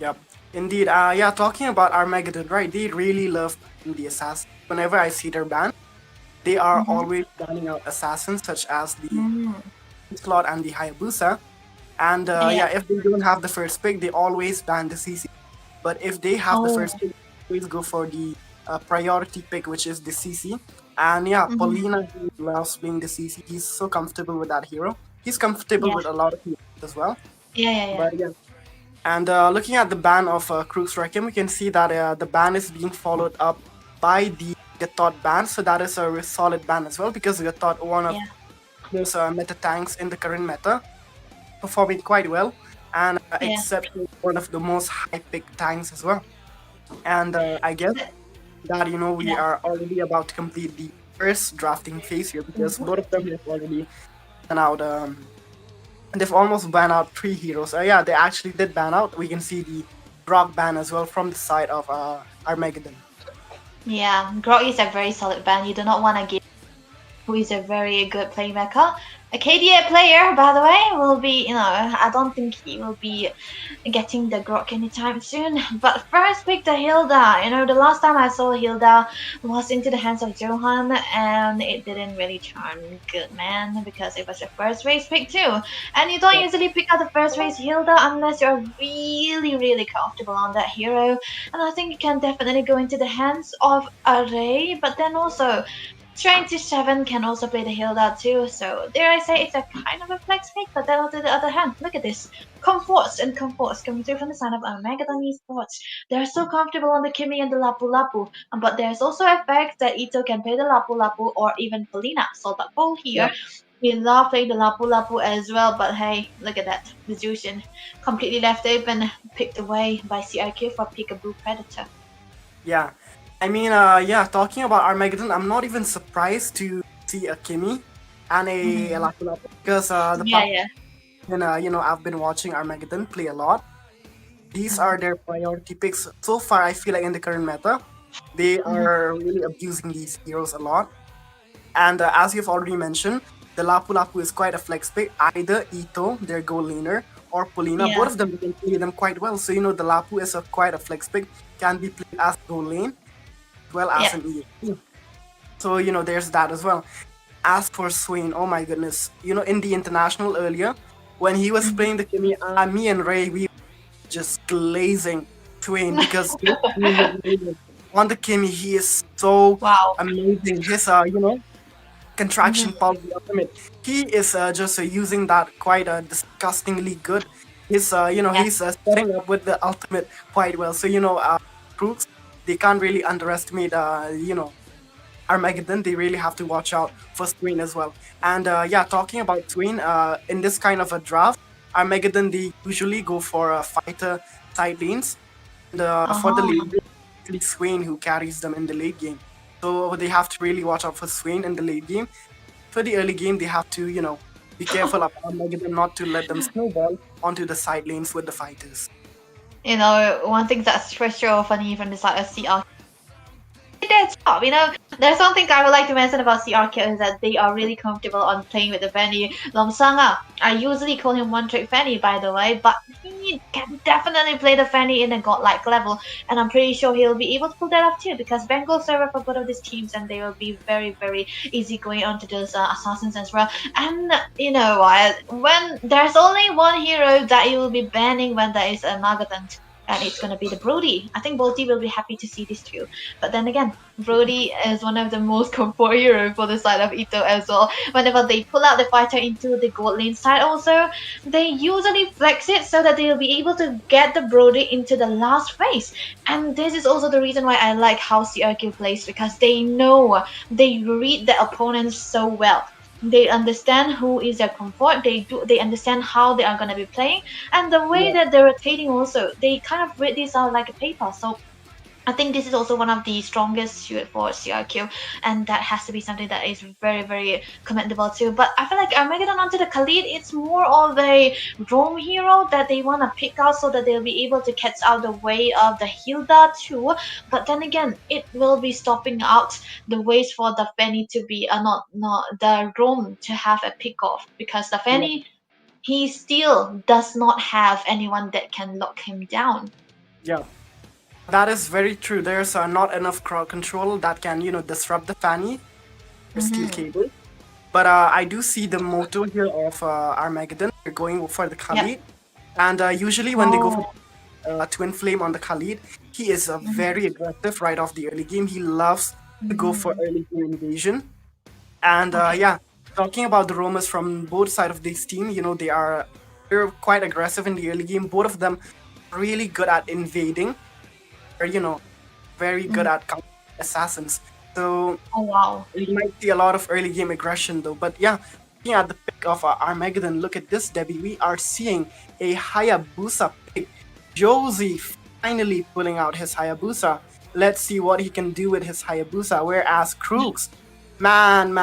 Yep. Indeed. Talking about Armageddon, right? They really love the Assassin. Whenever I see their ban, they are always banning out assassins such as the Slot and the Hayabusa. And if they don't have the first pick, they always ban the CC. But if they have the first pick, they always go for the priority pick, which is the CC. And Paulina, he loves playing the CC. He's so comfortable with that hero. He's comfortable with a lot of heroes as well. But and looking at the ban of Crux Requiem, we can see that the ban is being followed up by the Gatot ban. So that is a solid ban as well, because Gatot, one of those meta tanks in the current meta. performing quite well, and Yeah. exceptionally one of the most high-picked tanks as well. And I guess that we Yeah. are already about to complete the first drafting phase here because Mhm. both of them have already banned out. They've almost banned out 3 heroes. Yeah, they actually did ban out. We can see the rock ban as well from the side of Armageddon. Yeah, Grog is a very solid ban. You do not want to give who is a very good playmaker. A KDA player, by the way, will be, I don't think he will be getting the Grok anytime soon. But first pick the Hilda. The last time I saw Hilda was into the hands of Johan, and it didn't really turn good, man, because it was the first race pick too. And you don't usually pick out the first race Hilda unless you're really, really comfortable on that hero. And I think it can definitely go into the hands of Array, but then also Train to 7 can also play the Hilda too, so dare I say it's a kind of a flex pick, but then on the other hand, look at this. Comforts and Comforts coming through from the side of Armageddon Esports. They're so comfortable on the Kimi and the Lapu Lapu, but there's also effects that Ito can play the Lapu Lapu or even Polina. So the Pole here, we love playing the Lapu Lapu as well, but hey, look at that. The Jushin completely left open, picked away by CRQ for Peekaboo Predator. Yeah. I mean, talking about Armageddon, I'm not even surprised to see a Kimi and a Lapu Lapu because I've been watching Armageddon play a lot. These are their priority picks. So far, I feel like in the current meta, they are really abusing these heroes a lot. And as you've already mentioned, the Lapu Lapu is quite a flex pick. Either Ito, their goal laner, or Polina. Yeah. Both of them can play them quite well. So, the Lapu is quite a flex pick. Can be played as goal lane as well as an EXP. So, there's that as well. As for Swain, oh my goodness. In the international earlier, when he was playing the Kimi, me and Ray, we were just glazing Swain because on the Kimi, he is so amazing. His, contraction pulse ultimate. He is just using that quite disgustingly good. He's he's setting up with the ultimate quite well. So Crux, they can't really underestimate Armageddon. They really have to watch out for Swain as well. And talking about Swain, in this kind of a draft, Armageddon they usually go for fighter side lanes. And for the late game, it's actually Swain who carries them in the late game. So they have to really watch out for Swain in the late game. For the early game, they have to, be careful of Armageddon not to let them snowball onto the side lanes with the fighters. One thing that's for sure funny from the side of CR their job. There's something I would like to mention about CRQ is that they are really comfortable on playing with the Fanny. Lomsanga, I usually call him one trick Fanny, by the way, but he can definitely play the Fanny in a godlike level, and I'm pretty sure he'll be able to pull that off too because Bengal server for both of these teams, and they will be very, very easy going onto those assassins as well. And you know what? When there's only one hero that you will be banning when there is a Armageddon, and it's going to be the Brody. I think Bolty will be happy to see this too. But then again, Brody is one of the most comfort heroes for the side of Ito as well. Whenever they pull out the fighter into the gold lane side also, they usually flex it so that they'll be able to get the Brody into the last phase. And this is also the reason why I like how CRQ plays, because they know, they read the opponents so well. They understand who is their comfort. They understand how they are gonna be playing, and the way that they're rotating also. They kind of read this out like a paper. So I think this is also one of the strongest suit for CRQ, and that has to be something that is very, very commendable too. But I feel like Armageddon onto the Khalid, it's more of a roam hero that they want to pick out so that they'll be able to catch out the way of the Hilda too. But then again, it will be stopping out the ways for the Fanny to be not the roam to have a pick off, because the Fanny he still does not have anyone that can lock him down. Yeah. That is very true. There's not enough crowd control that can, disrupt the Fanny or steel cable. But I do see the motto here of Armageddon. They're going for the Khalid. And usually when they go for Twin Flame on the Khalid, he is very aggressive right off the early game. He loves to go for early game invasion. And talking about the roamers from both sides of this team, they're quite aggressive in the early game. Both of them are really good at invading. Are very good at assassins. So oh wow, we might see a lot of early game aggression though. But yeah, looking at the pick of Armageddon, look at this, Debbie. We are seeing a Hayabusa pick. Josie finally pulling out his Hayabusa. Let's see what he can do with his Hayabusa. Whereas Crux, man,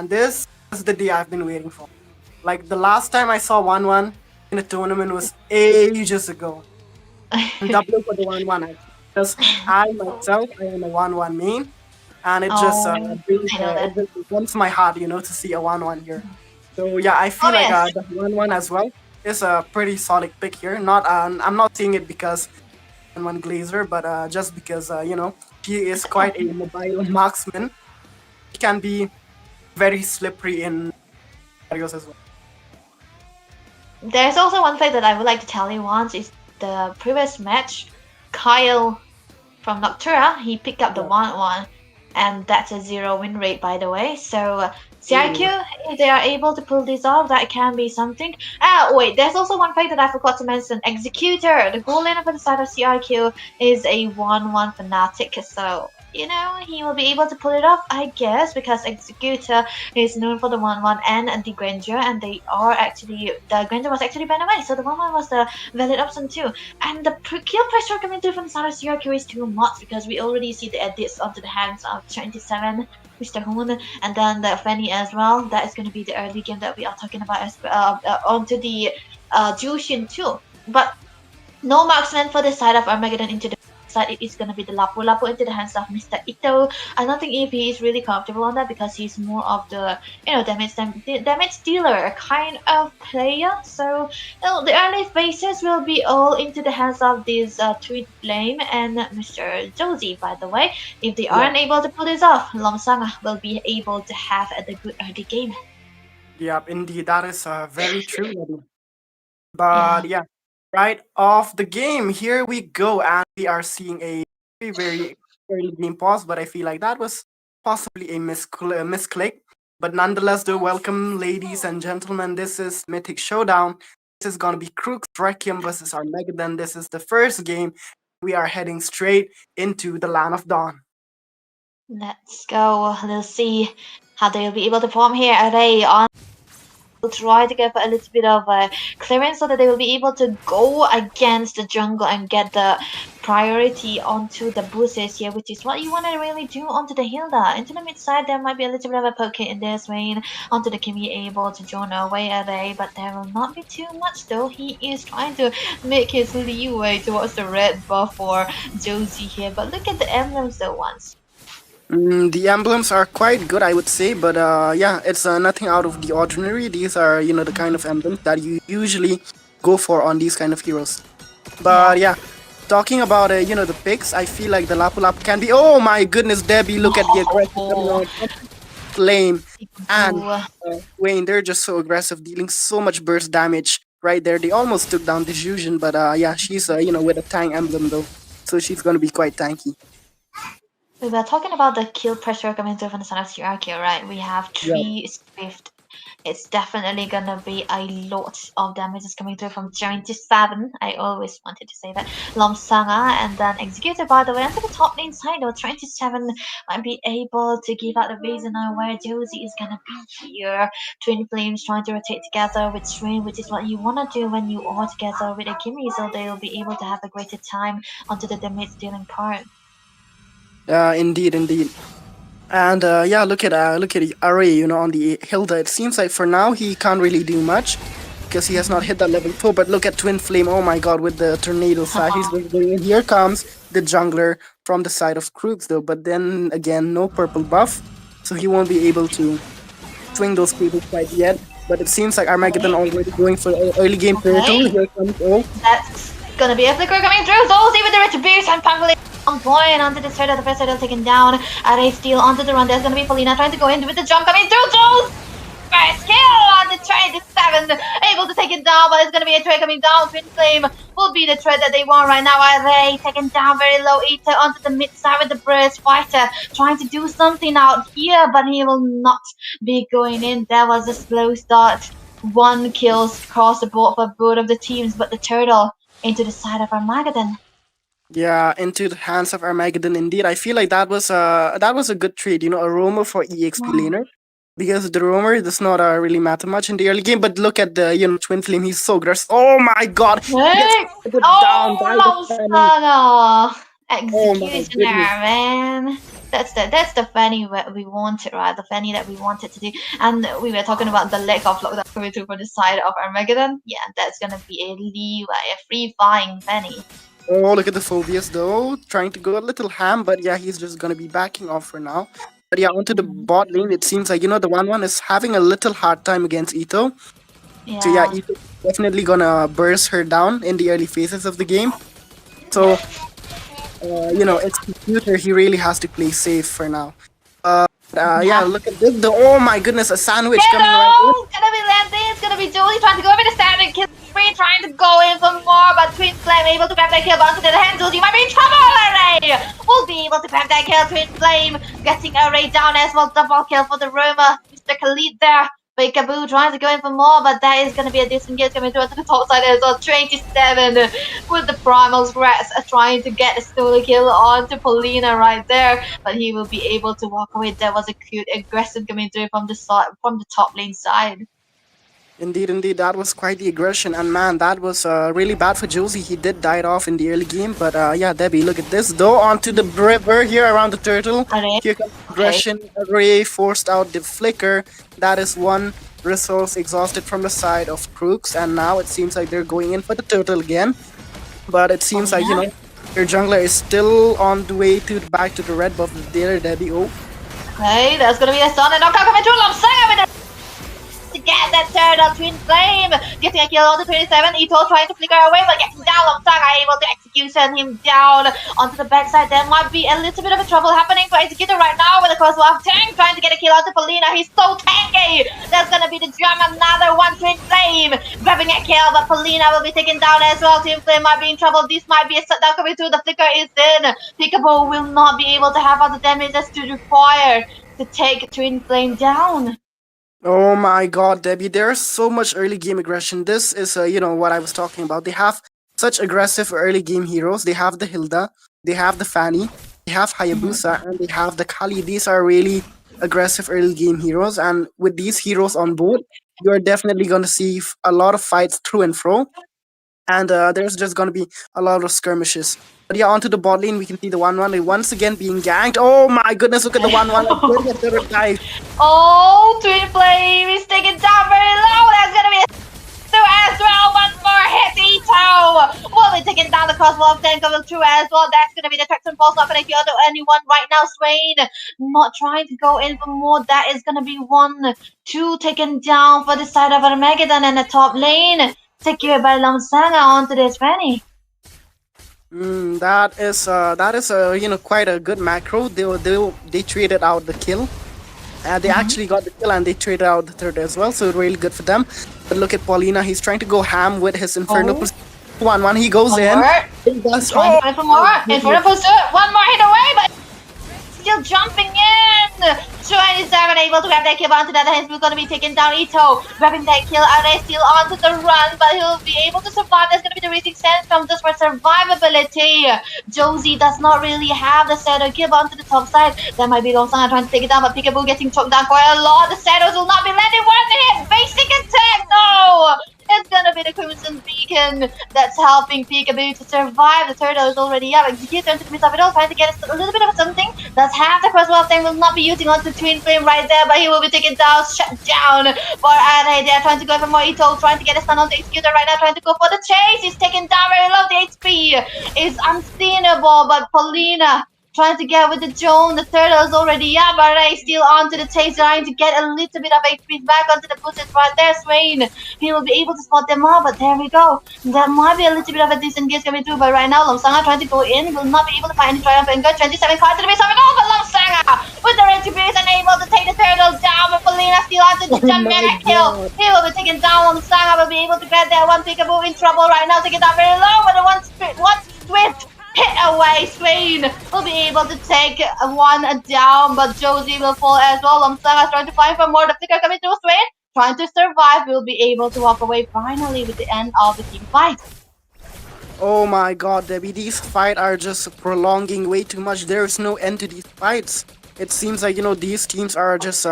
this is the day I've been waiting for. Like the last time I saw 1-1 in a tournament was ages ago. I'm doubling for the 1-1 because I myself I am a 1-1 main, and it just Oh, brings, I know that. it just warms my heart, to see a 1-1 here. So yeah, I feel Oh like yes. the 1-1 as well is a pretty solid pick here. Not I'm not saying it because 1-1 Glazer, but just because he is quite a mobile marksman. He can be very slippery in scenarios as well. There's also one thing that I would like to tell you once is the previous match, Kyle from Noctura, he picked up the 1-1, and that's a 0 win rate, by the way. So CRQ, if they are able to pull this off, that can be something. Wait, there's also one fact that I forgot to mention. Executor, the goal laner for the side of CRQ is a 1-1 fanatic, so he will be able to pull it off, I guess, because Executor is known for the 1-1 and the Granger, and the Granger was actually banned away, so the 1-1 was the valid option too. And the kill pressure coming through from the side of CRQ is too much, because we already see the edits onto the hands of 27, Mr. Hoon, and then the Fanny as well. That is going to be the early game that we are talking about as onto the Jushin too. But no marksman for the side of Armageddon into the side. It is going to be the Lapu Lapu into the hands of Mr. Ito. I don't think if he is really comfortable on that, because he's more of the damage dealer kind of player. So the early phases will be all into the hands of this Twin Flame and Mr. Josie. By the way, if they aren't able to pull this off, Lomsanga will be able to have the good early game. Yep, indeed, that is very true. Eddie. But yeah, right off the game, here we go, and we are seeing a very early game pause. But I feel like that was possibly a misclick. But nonetheless, though, welcome, ladies and gentlemen. This is Mythic Showdown. This is gonna be Crux Requiem versus Armageddon. This is the first game. We are heading straight into the Land of Dawn. Let's go. Let's see how they'll be able to form here. Are they on? Will try to get a little bit of clearance so that they will be able to go against the jungle and get the priority onto the bushes here, which is what you want to really do onto the Hilda. Into the mid side, there might be a little bit of a poke in this vein. Onto the Kimi, able to join away array, but there will not be too much though. He is trying to make his leeway towards the red buff for Josie here, but look at the emblems though once. The emblems are quite good, I would say, but yeah, it's nothing out of the ordinary. These are, the kind of emblems that you usually go for on these kind of heroes. But yeah, talking about, the picks, I feel like the Lapu Lapu can be. Oh my goodness, Debbie, look at the aggressive Flame and Wayne. They're just so aggressive, dealing so much burst damage right there. They almost took down Diffusion, but yeah, she's, with a Tang emblem though, so she's going to be quite tanky. We were talking about the kill pressure coming through from the side of CRQ, right? We have 3 Swift. It's definitely gonna be a lot of damages coming through from 27. I always wanted to say that. Lomsanga and then Executor, by the way, onto the top lane side, though 27 might be able to give out the reason on where Josie is gonna be here. Twin Flames trying to rotate together with Strain, which is what you wanna do when you are together with a Kimi, so they'll be able to have a greater time onto the damage dealing part. Indeed. And yeah, look at Array, on the Hilda. It seems like for now he can't really do much because he has not hit that level 4. But look at Twin Flame. Oh my god, with the tornado slash he's doing it. Here comes the jungler from the side of Crux though. But then again, no purple buff, so he won't be able to swing those people quite yet. But it seems like Armageddon already going for early game player 2. Here comes That's gonna be a flicker coming through. Zozy with the retribution, Pangoli on point onto the thread of the first idol taken down. Array steal onto the run. There's gonna be Polina trying to go in with the jump coming through. Jones! First kill on the 27, able to take it down, but it's gonna be a trade coming down. Twin Flame will be the trade that they want right now. Array taken down very low. Eater onto the mid side with the burst fighter, trying to do something out here, but he will not be going in. There was a slow start. 1 kills across the board for both of the teams, but the turtle into the side of Armageddon. Yeah, into the hands of Armageddon. Indeed, I feel like that was a good trade. Aroma for EXP laner. because the roamer does not really matter much in the early game. But look at the twin flame. He's so aggressive. Oh my god! He gets Hey! put down by the Oh, Fanny. Longsaga! Oh my Executioner, goodness. man. That's the Fanny we wanted, right? The Fanny that we wanted to do. And we were talking about the lack of lockdown coming through for the side of Armageddon. Yeah, that's gonna be a leeway, a free flying Fanny. Oh, look at the phobias though, trying to go a little ham, but yeah, he's just gonna be backing off for now. But yeah, onto the bot lane, it seems like the 1-1 is having a little hard time against Ito. Yeah. So yeah, Ito definitely gonna burst her down in the early phases of the game. So Executor, he really has to play safe for now. Yeah, look at this. Oh my goodness, a sandwich coming right in. It's gonna be landing. It's gonna be Julie trying to go over the standard kill spree, trying to go in for more, but Twin Flame able to grab that kill, but onto the hand, Julie might be in trouble. Array will be able to grab that kill. Twin Flame getting Array down as well. Double kill for the rumor. Mr. Khalid there. Peekaboo trying to go in for more, but that is going to be a decent kill coming through to the top side as well. 27 with the Primal Rex trying to get a solo kill onto Paulina right there, but he will be able to walk away. That was a cute aggressive coming through from the top lane side. Indeed, that was quite the aggression, and man, that was really bad for Josie. He did die off in the early game, but yeah, Debbie, look at this. Though onto the river here around the turtle. Array. Here comes aggression. Array forced out the flicker. That is one resource exhausted from the side of Crux, and now it seems like they're going in for the turtle again. But it seems like their jungler is still on the way back to the red buff there, Debbie. Oh. Okay, there's gonna be a stun and knockout coming through. Lomsaga with it. To get that turtle Twin Flame, getting a kill on the 27. Ito trying to flicker away, but getting down. Lomsaga able to execution him down onto the backside. There might be a little bit of a trouble happening for Executor right now with the crossbow tank trying to get a kill onto Paulina. He's so tanky. There's gonna be the jam. Another one Twin Flame grabbing a kill, but Paulina will be taken down as well. Twin Flame might be in trouble. This might be a shutdown coming through. The flicker is in. Peekaboo will not be able to have all the damage that's required to take Twin Flame down. Oh my god, Debbie, there's so much early game aggression. This is, what I was talking about. They have such aggressive early game heroes. They have the Hilda, they have the Fanny, they have Hayabusa, and they have the Kali. These are really aggressive early game heroes, and with these heroes on board, you're definitely going to see a lot of fights through and fro, and there's just going to be a lot of skirmishes. But yeah, onto the bot lane, we can see the 1-1 once again being ganked. Oh my goodness, look at the 1-1. Like, the dive. Oh, Twin Flame is taken down very low. That's gonna be a as well. One more hit. Ito will be taking down the crossbow of 10 coming through as well. That's gonna be the Traction Pulse. Not gonna kill anyone right now. Swain not trying to go in for more. That is gonna be 1-2 taken down for the side of Armageddon and the top lane. Secured by Lomsaga onto this Fanny. That is quite a good macro. They traded out the kill. They actually got the kill and they traded out the third as well, so really good for them. But look at Paulina, he's trying to go ham with his Inferno Pursuit. 1-1, he goes in. He does, Trying to fight for more. Inferno Pursuit. One more hit away, but still jumping in. 27 able to grab that kill, but onto the other hand, we're going to be taking down Ito. Grabbing that kill, Array still onto the run, but he'll be able to survive. There's going to be the Racing Sandstorm just for survivability. Josie does not really have the shadow kill, but onto the top side. That might be Lomsaga trying to take it down, but Peekaboo getting choked down quite a lot. The shadows will not be landing. One hit, basic attack, no! It's gonna be the Crimson Beacon that's helping Peekaboo to survive. The turtle is already up. Executor into the midst of it all, trying to get a little bit of something. Does have the crossbow thing, will not be using onto Twin Flame right there, but he will be taken down, shut down. For Array, they're trying to go for more Ito, trying to get a stun on the Executor right now, trying to go for the chase. He's taken down very low. The HP is unstable, but Paulina trying to get with the Joan. The turtle is already up. Array still onto the chase, trying to get a little bit of HP back onto the bushes right there. Swain, he will be able to spot them all, but there we go. There might be a little bit of a decent gaze coming through, but right now Lomsaga trying to go in, will not be able to find any triumph and go 27 cards to the base of it all, but Lomsaga with the red base unable to take the turtle down, but Paulina still onto the jump mega kill. He will be taken down. Lomsaga will be able to get that one. Peekaboo in trouble right now, taking down very low, but the one swift hit away. Swain will be able to take one down, but Josie will fall as well. Lomsaga trying to find for more. The flicker coming through. Swain trying to survive, will be able to walk away finally with the end of the team fight. Oh my god, Debbie, these fights are just prolonging way too much. There is no end to these fights. It seems like, these teams are just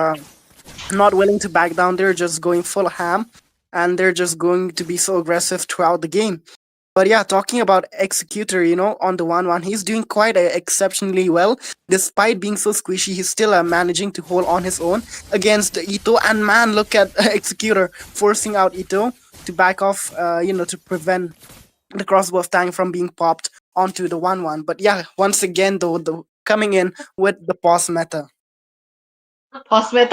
not willing to back down. They're just going full ham, and they're just going to be so aggressive throughout the game. But yeah, talking about Executor, on the 1-1, he's doing quite exceptionally well. Despite being so squishy, he's still managing to hold on his own against Ito. And man, look at Executor forcing out Ito to back off, to prevent the crossbow of Tang from being popped onto the 1-1. But yeah, once again, though, coming in with the pause meta. Pause with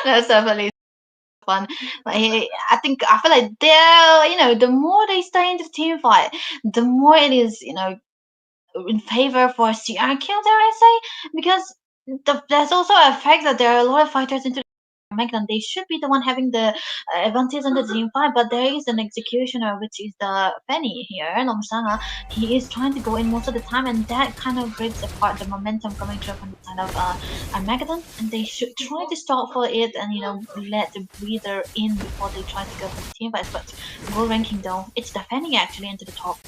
that's definitely fun. I think I feel like the more they stay into the team fight, the more it is in favor for CRQ, dare I say, because there's also a fact that there are a lot of fighters into Armageddon. They should be the one having the advantage on the team fight, but there is an executioner, which is the Fanny here, Lomsanga. He is trying to go in most of the time, and that kind of breaks apart the momentum coming through from the side of Armageddon. And they should try to stop for it and let the breather in before they try to go for the team fight. But goal ranking though, it's the Fanny actually into the top.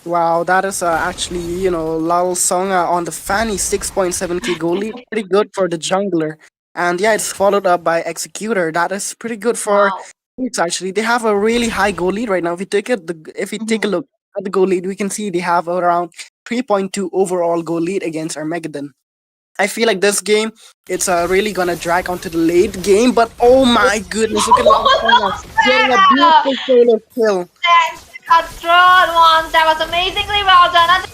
Wow, that is actually, Lal Songa on the Fanny 6.7k goal lead. Pretty good for the jungler. And yeah, it's followed up by Executor. That is pretty good for Wow. Crux, actually. They have a really high goal lead right now. If we take a look at the goal lead, we can see they have around 3.2 overall goal lead against Armageddon. I feel like this game, it's really gonna drag onto the late game, but oh my goodness, look at Lal Songa getting a beautiful solo kill. That's the cutthroat ones. That was amazingly well done.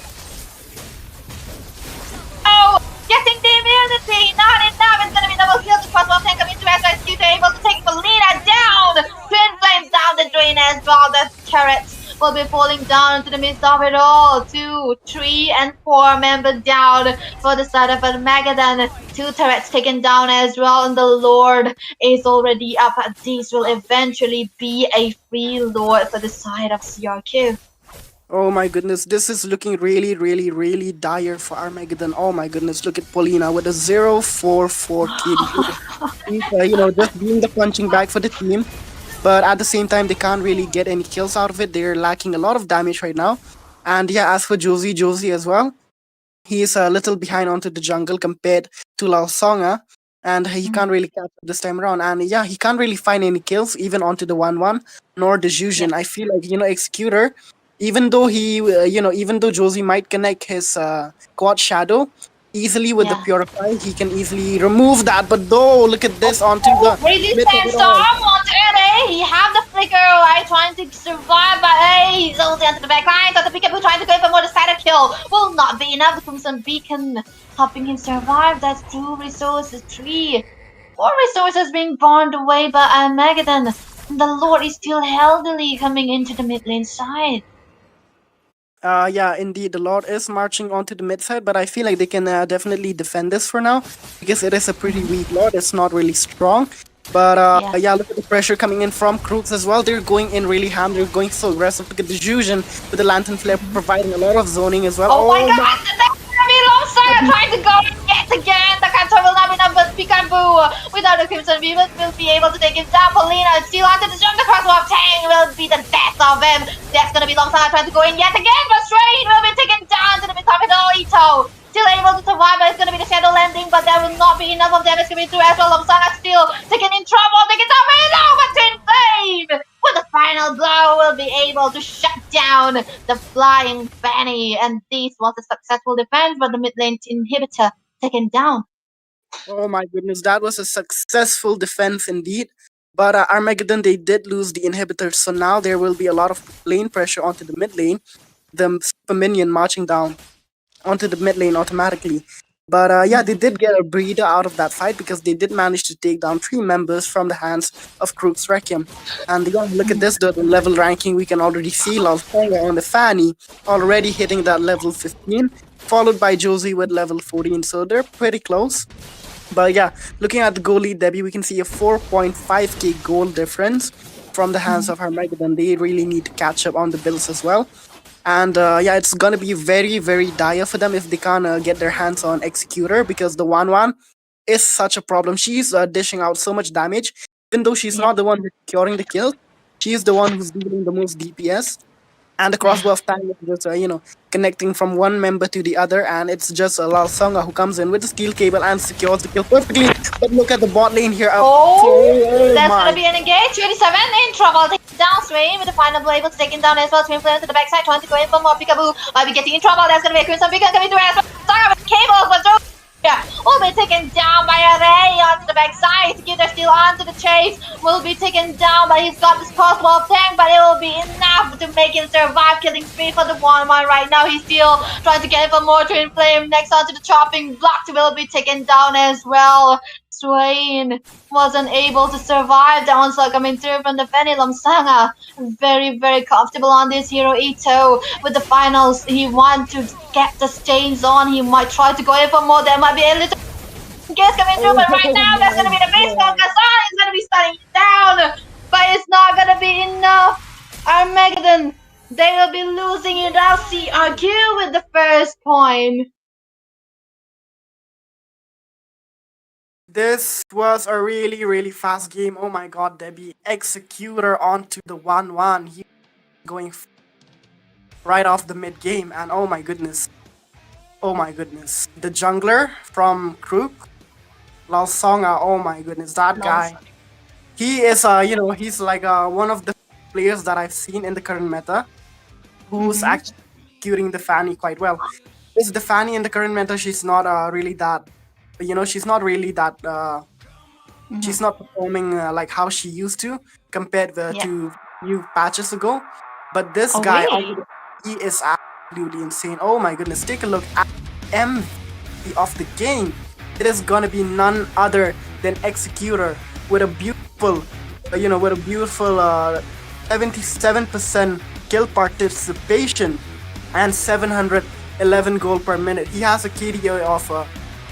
Oh, getting the immunity. Not enough. It's gonna be double kill to crossbow tank coming to SIQ to able to take the leader down. Twin flames down the drain as well. The turrets will be falling down into the midst of it all. 2, 3, and 4 members down for the side of Armageddon. 2 turrets taken down as well, and the Lord is already up. This will eventually be a free Lord for the side of CRQ. Oh my goodness, this is looking really, really, really dire for Armageddon. Oh my goodness, look at Paulina with a 0-4-4 KD. She's, just being the punching bag for the team. But at the same time, they can't really get any kills out of it. They're lacking a lot of damage right now. And yeah, as for Josie as well, he is a little behind onto the jungle compared to Lao Songa. And he can't really catch up this time around. And yeah, he can't really find any kills, even onto the 1-1, nor the Jujin. I feel like, Executor, even though even though Josie might connect his quad shadow easily with the purify, he can easily remove that. But though, look at this onto the resistance storm onto LA. He have the flicker, right? Trying to survive, but hey, he's also onto the back line. So the peekaboo trying to go for more the side kill will not be enough. The Crimson Beacon helping him survive. That's 2 resources, 3, 4 resources being burned away by Armageddon. And the Lord is still healthily coming into the mid lane side. Yeah, indeed, the Lord is marching onto the mid side, but I feel like they can definitely defend this for now because it is a pretty weak Lord. It's not really strong. But yeah, look at the pressure coming in from Crux as well. They're going in really ham. They're going so aggressive. Look at the Jujin with the Lantern Flare providing a lot of zoning as well. Oh my god! Alongside trying to go yet again. The Kanto will not be enough, but Peekaboo without the Crimson Beam will be able to take him down. Paulina still under the jump. The crossbow of Tang will be the death of him. That's gonna be Longside trying to go in yet again, but Strain will be taken down to the mid top. Ito still able to survive, but it's gonna be the shadow landing, but there will not be enough of damage coming through as well. Longside still taken in trouble. Taking down Halo, but Twin Flame with the final blow will be able to shut down the flying Fanny, and this was a successful defense, but the mid lane inhibitor taken down. Oh my goodness, that was a successful defense indeed. But Armageddon, they did lose the inhibitor, so now there will be a lot of lane pressure onto the mid lane. The super minion marching down onto the mid lane automatically. But yeah, they did get a breather out of that fight because they did manage to take down 3 members from the hands of Crux Requiem. And yeah, look at this, the level ranking. We can already see Lalfanga and the Fanny already hitting that level 15, followed by Josie with level 14. So they're pretty close. But yeah, looking at the goal lead, Debbie, we can see a 4.5k goal difference from the hands of Armageddon. They really need to catch up on the bills as well. And yeah, it's gonna be very, very dire for them if they can't get their hands on Executor because the 1-1 is such a problem. She's dishing out so much damage, even though she's not the one who's securing the kill. She's the one who's dealing the most DPS. and the crossbow of time is just connecting from one member to the other, and it's just Lal Songa who comes in with the steel cable and secures the kill perfectly. But look at the bot lane here. Oh, that's My gonna be an engage. 27 in trouble. Taking down Swain with the final blow, able to take him down as well. Swing player to the backside, trying to go in for more peekaboo. Might be getting in trouble. That's gonna be a Crimson Beacon coming through as well. Saga with cable, but yeah, will be taken down by Array onto the backside. Executor still onto the chase. Will be taken down, but he's got this crossbow tank, but it will be enough to make him survive. Killing spree for the 1-1 right now. He's still trying to get it for more Twin Flame. Next onto the chopping block will be taken down as well. Swain wasn't able to survive the onslaught coming through from the Fenny Lomsanga. Very, very comfortable on this hero Ito. With the finals, he wants to get the stains on. He might try to go in for more. There might be a little guess coming through, but right now that's gonna be the base focus on. It's gonna be starting down, but it's not gonna be enough. Armageddon, they will be losing it out. CRQ with the first point. This was a really, really fast game. Oh my god, Debbie. Executor onto the 1-1. He going right off the mid game, and oh my goodness. Oh my goodness. The jungler from Crux, Lao Songa, oh my goodness, that guy. He is, he's like one of the players that I've seen in the current meta who's actually executing the Fanny quite well. Because the Fanny in the current meta, she's not really that, she's not really that, she's not performing like how she used to compared to few patches ago. But this guy, really? he is absolutely insane. Oh my goodness, take a look at MVP of the game. It is gonna be none other than Executor with a beautiful, 77% kill participation and 711 gold per minute. He has a KDA of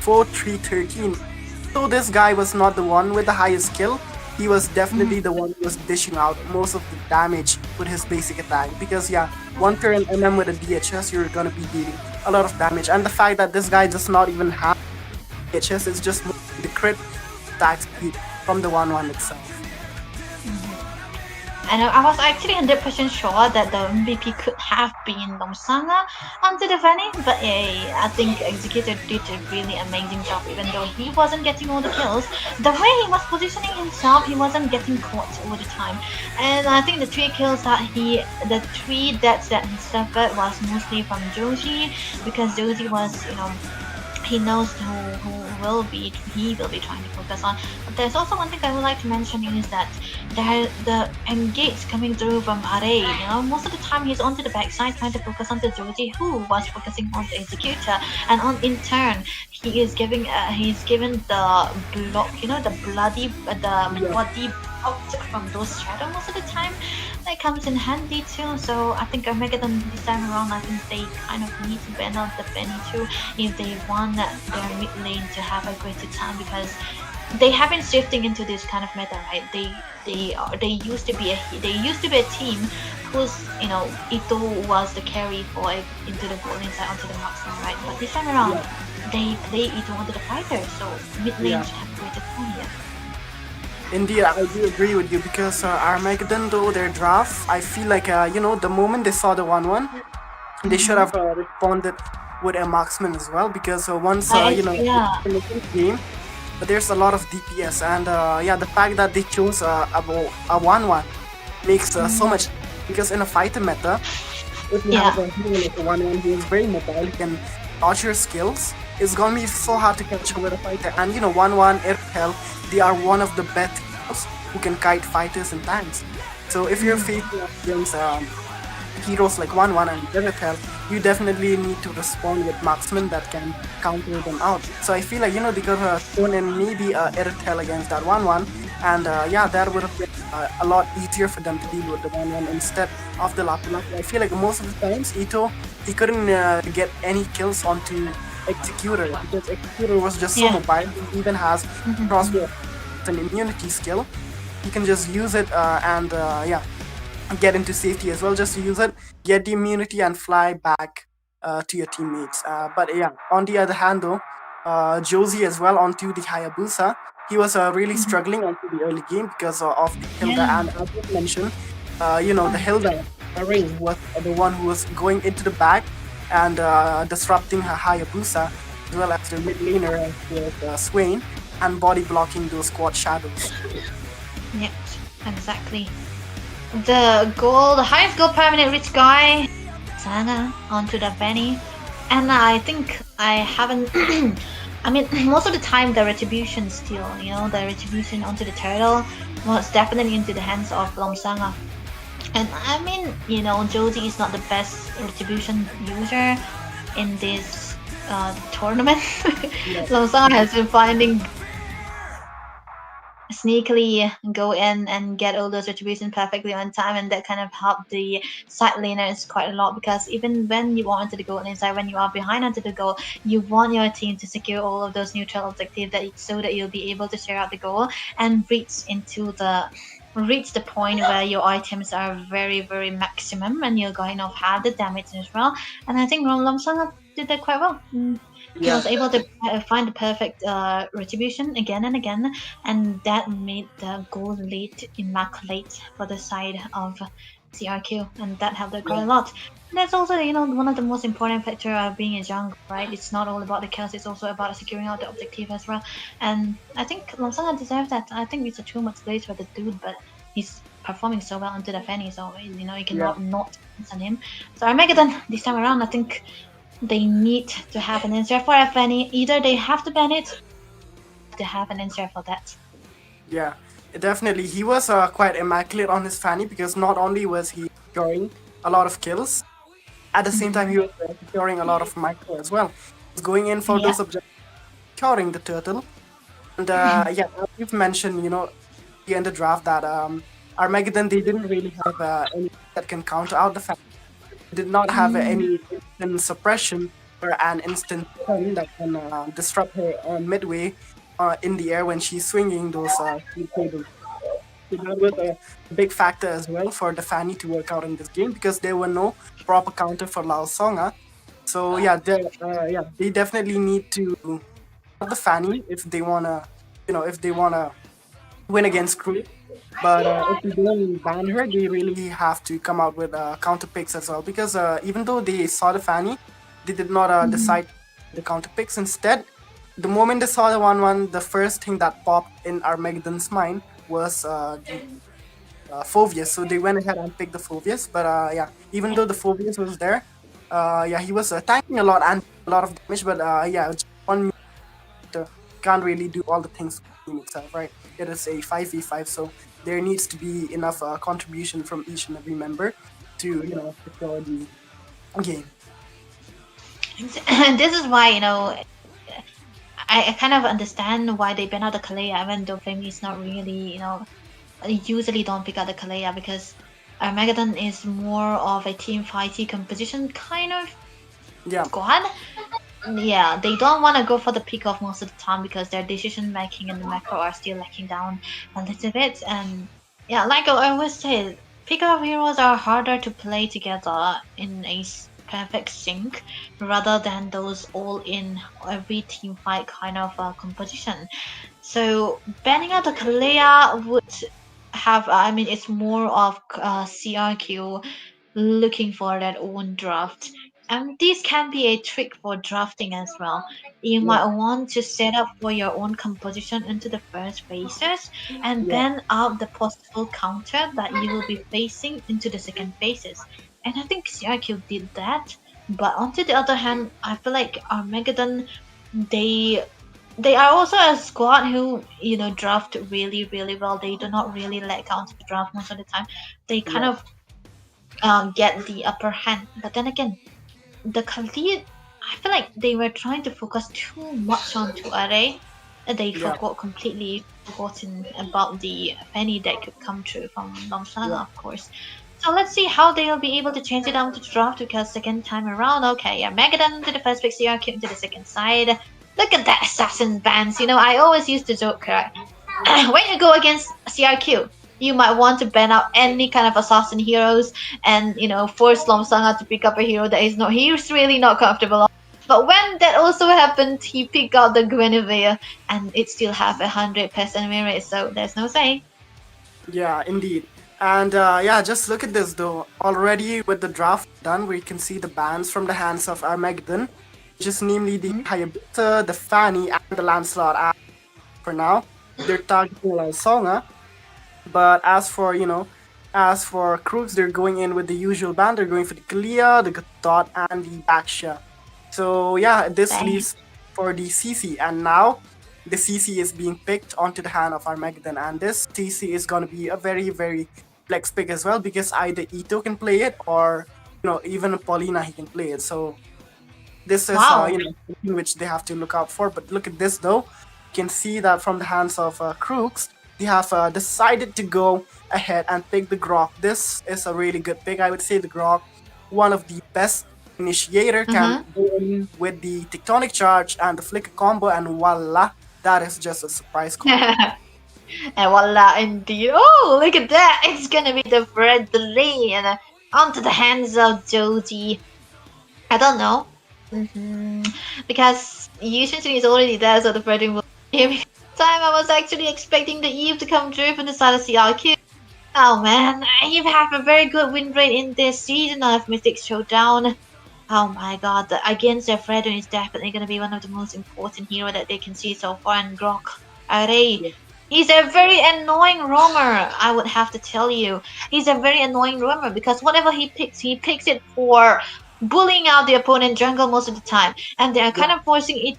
4,313. So this guy was not the one with the highest kill. He was definitely the one who was dishing out most of the damage with his basic attack. Because yeah, one turn MM with a DHS, you're gonna be dealing a lot of damage. And the fact that this guy does not even have DHS is just the crit attack speed from the 1-1 itself. And I was actually 100% sure that the MVP could have been Lomsanga onto the Fanny, but I think Executor did a really amazing job, even though he wasn't getting all the kills. The way he was positioning himself, he wasn't getting caught all the time. And I think the 3 kills that the 3 deaths that he suffered was mostly from Joji, because Joji was, he knows who he will be trying to focus on. But there's also one thing I would like to mention is that the engage coming through from Array, most of the time he's onto the backside trying to focus on the Joji, who was focusing on the Executor, and in turn he is giving he's given the block, the body out from those shadows most of the time. That comes in handy too. So I think Armageddon this time around, I think they kind of need to ban out the Benny too if they want their mid lane to have a greater time, because they have been shifting into this kind of meta, right? They used to be a team whose Ito was the carry for into the goal inside onto the marksman, right? But this time around, they play Ito onto the fighter, so mid lane should have greater time here. Indeed, I do agree with you, because Armageddon, though their draft, I feel like the moment they saw the 1-1, they should have responded with a marksman as well, because once in the game, but there's a lot of DPS, and the fact that they chose a 1-1 makes so much, because in a fighter meta, if you have a hero like a 1-1 who is very mobile, he can dodge your skills, it's gonna be so hard to catch up with a fighter. And 1-1 Airtel, they are one of the best heroes who can kite fighters and tanks. So if you're facing against heroes like 1-1 and Airtel, you definitely need to respond with marksmen that can counter them out. So I feel like they could have thrown in maybe Airtel against that 1-1, and that would have been a lot easier for them to deal with the 1-1 instead of the Lapu Lapu. I feel like most of the times Ito, he couldn't get any kills onto Executor, because Executor was just so mobile. He even has crossbow, an immunity skill. You can just use it and get into safety as well. Just use it, get the immunity, and fly back to your teammates. But on the other hand though, Josie as well onto the Hayabusa, he was really struggling onto the early game because of the Hilda, and as you mentioned, the Hilda Ray was the one who was going into the back and disrupting her Hayabusa, as well as the mid laner with Swain, and body blocking those squad shadows. Yep, exactly. The highest goal permanent rich guy, Sanga, onto the Benny. And I think I haven't. I mean, most of the time the retribution still, the retribution onto the turtle was definitely into the hands of Lomsanga. And I mean, Josie is not the best retribution user in this tournament. Lomsanga has been finding sneakily go in and get all those retribution perfectly on time, and that kind of helped the side laners quite a lot, because even when you are onto the goal inside, when you are behind onto the goal, you want your team to secure all of those neutral objectives so that you'll be able to share out the goal and reach the point where your items are very, very maximum and you're going to have the damage as well. And I think Lomsanga did that quite well. He was able to find the perfect retribution again and again, and that made the goal lead immaculate for the side of CRQ, and that helped them quite a lot. And that's also, one of the most important factor of being a jungle, right? It's not all about the kills; it's also about securing out the objective as well. And I think Lomsanga deserves that. I think it's a too much place for the dude, but he's performing so well into the Fanny, so you cannot not on him. So Armageddon this time around, I think they need to have an answer for Fanny. Either they have to ban it, or to have an answer for that. Yeah, definitely. He was quite immaculate on his Fanny, because not only was he securing a lot of kills, at the same time he was securing a lot of micro as well. He was going in for those objectives, securing the turtle. And as you've mentioned, in the draft that Armageddon, they didn't really have any that can counter out the fact. They did not have any instant suppression or an instant stun that can disrupt her midway in the air when she's swinging those cables. So that was a big factor as well for the Fanny to work out in this game, because there were no proper counter for Lao Songa. So they definitely need to have the Fanny if they wanna win against Crux. But if they don't ban her, they really have to come out with counter picks as well, because even though they saw the Fanny, they did not decide the counter picks. Instead, the moment they saw the 1-1, the first thing that popped in Armageddon's mind was the Phoveus. So they went ahead and picked the Phoveus. But even though the Phoveus was there, he was tanking a lot and a lot of damage. But just one can't really do all the things itself, right? It is a 5v5, so there needs to be enough contribution from each and every member to secure the game. And this is why I kind of understand why they ban out the Kalea, even though Femi is not really usually don't pick out the Kalea, because Armageddon is more of a team fighty composition kind of squad. Yeah, they don't want to go for the pick off most of the time, because their decision making and the macro are still lacking down a little bit. And like I always say, pick off heroes are harder to play together in a perfect sync rather than those all in every team fight kind of composition. So banning out the Kalea would have, it's more of CRQ looking for their own draft. And this can be a trick for drafting as well. You might want to set up for your own composition into the first phases, and ban out the possible counter that you will be facing into the second phases. And I think CRQ did that. But on the other hand, I feel like Armageddon, they are also a squad who draft really, really well. They do not really let counter draft most of the time. They kind of get the upper hand. But then again, the Khalid, I feel like they were trying to focus too much on 2RA. They completely forgotten about the Fanny that could come through from Lomsanga, of course. So let's see how they will be able to change it down to the draft, because second time around, Armageddon to the first pick, CRQ to the second side. Look at that assassin bands. I always used to joke, right? When you go against CRQ, you might want to ban out any kind of assassin heroes and force Lomsanga to pick up a hero that he's really not comfortable on. But when that also happened, he picked out the Guinevere, and it still have 100% win rate, so there's no saying. Yeah, indeed. And yeah, just look at this though. Already with the draft done, we can see the bans from the hands of Armageddon, which is namely the Hayabusa, the Fanny, and the Lancelot. And for now, they're targeting Songa. But as for Crux, they're going in with the usual ban. They're going for the Kalia, the Gatot, and the Baksha. So yeah, this Dang. leaves for the CC, and now the CC is being picked onto the hand of Armageddon, and this CC is gonna be a very very flex pick as well because either Ito can play it or even Paulina he can play it. So this is Wow. something which they have to look out for. But look at this though, you can see that from the hands of Crux, they have decided to go ahead and pick the Grok. This is a really good pick. I would say the Grok, one of the best initiator, can go in with the tectonic charge and the flicker combo, and voila, that is just a surprise combo. And voila, indeed. Oh, look at that. It's gonna be the Fred Lane onto the hands of Joji. I don't know. Because Yushin is already there, so the Fredrin will be time I was actually expecting the Eve to come through from the side of CRQ. Oh man, Eve have a very good win rate in this season of Mythic Showdown. Oh my god, against their Fredrin is definitely going to be one of the most important hero that they can see so far in Grok. Array. He's a very annoying roamer, I would have to tell you. He's a very annoying roamer because whatever he picks it for bullying out the opponent jungle most of the time. And they are kind of forcing it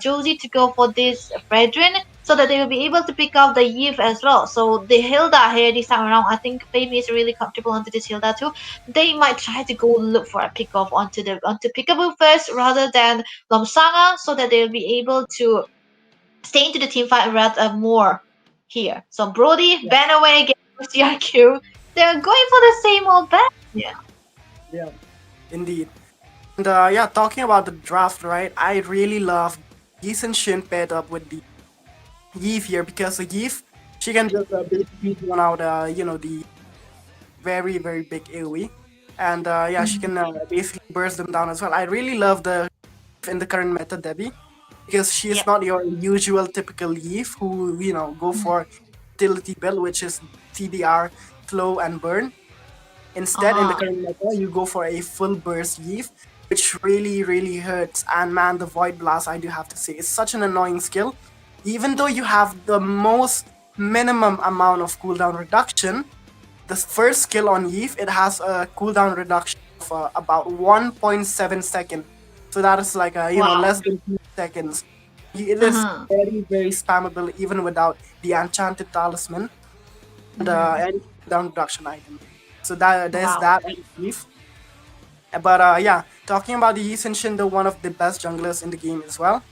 Josie to go for this Fredrin so that they will be able to pick up the Eve as well. So the Hilda here this time around, I think Baby is really comfortable onto this Hilda too. They might try to go look for a pick off onto Peekaboo first rather than Lomsanga so that they'll be able to stay into the team fight rather more here. So Brody, ban away against CRQ. They're going for the same old ban. Yeah, indeed. And yeah, talking about the draft, right? I really love Yeez and Shin paired up with the Yeeve here because the Yeeve, she can just basically run out, the very very big AoE, and yeah, she can basically burst them down as well. I really love the in the current meta Debbie because she is not your usual typical Yeeve who go for utility build, which is TDR, flow, and burn. Instead, in the current meta, you go for a full burst Yeeve, which really, really hurts. And man, the Void Blast, I do have to say, is such an annoying skill. Even though you have the most minimum amount of cooldown reduction, the first skill on Yeeve, it has a cooldown reduction of about 1.7 seconds. So that is like less than 2 seconds. It is very, very spammable even without the Enchanted Talisman and any cooldown reduction item. So there's that and Yeeve. But yeah, talking about the Yi Shindo, one of the best junglers in the game as well.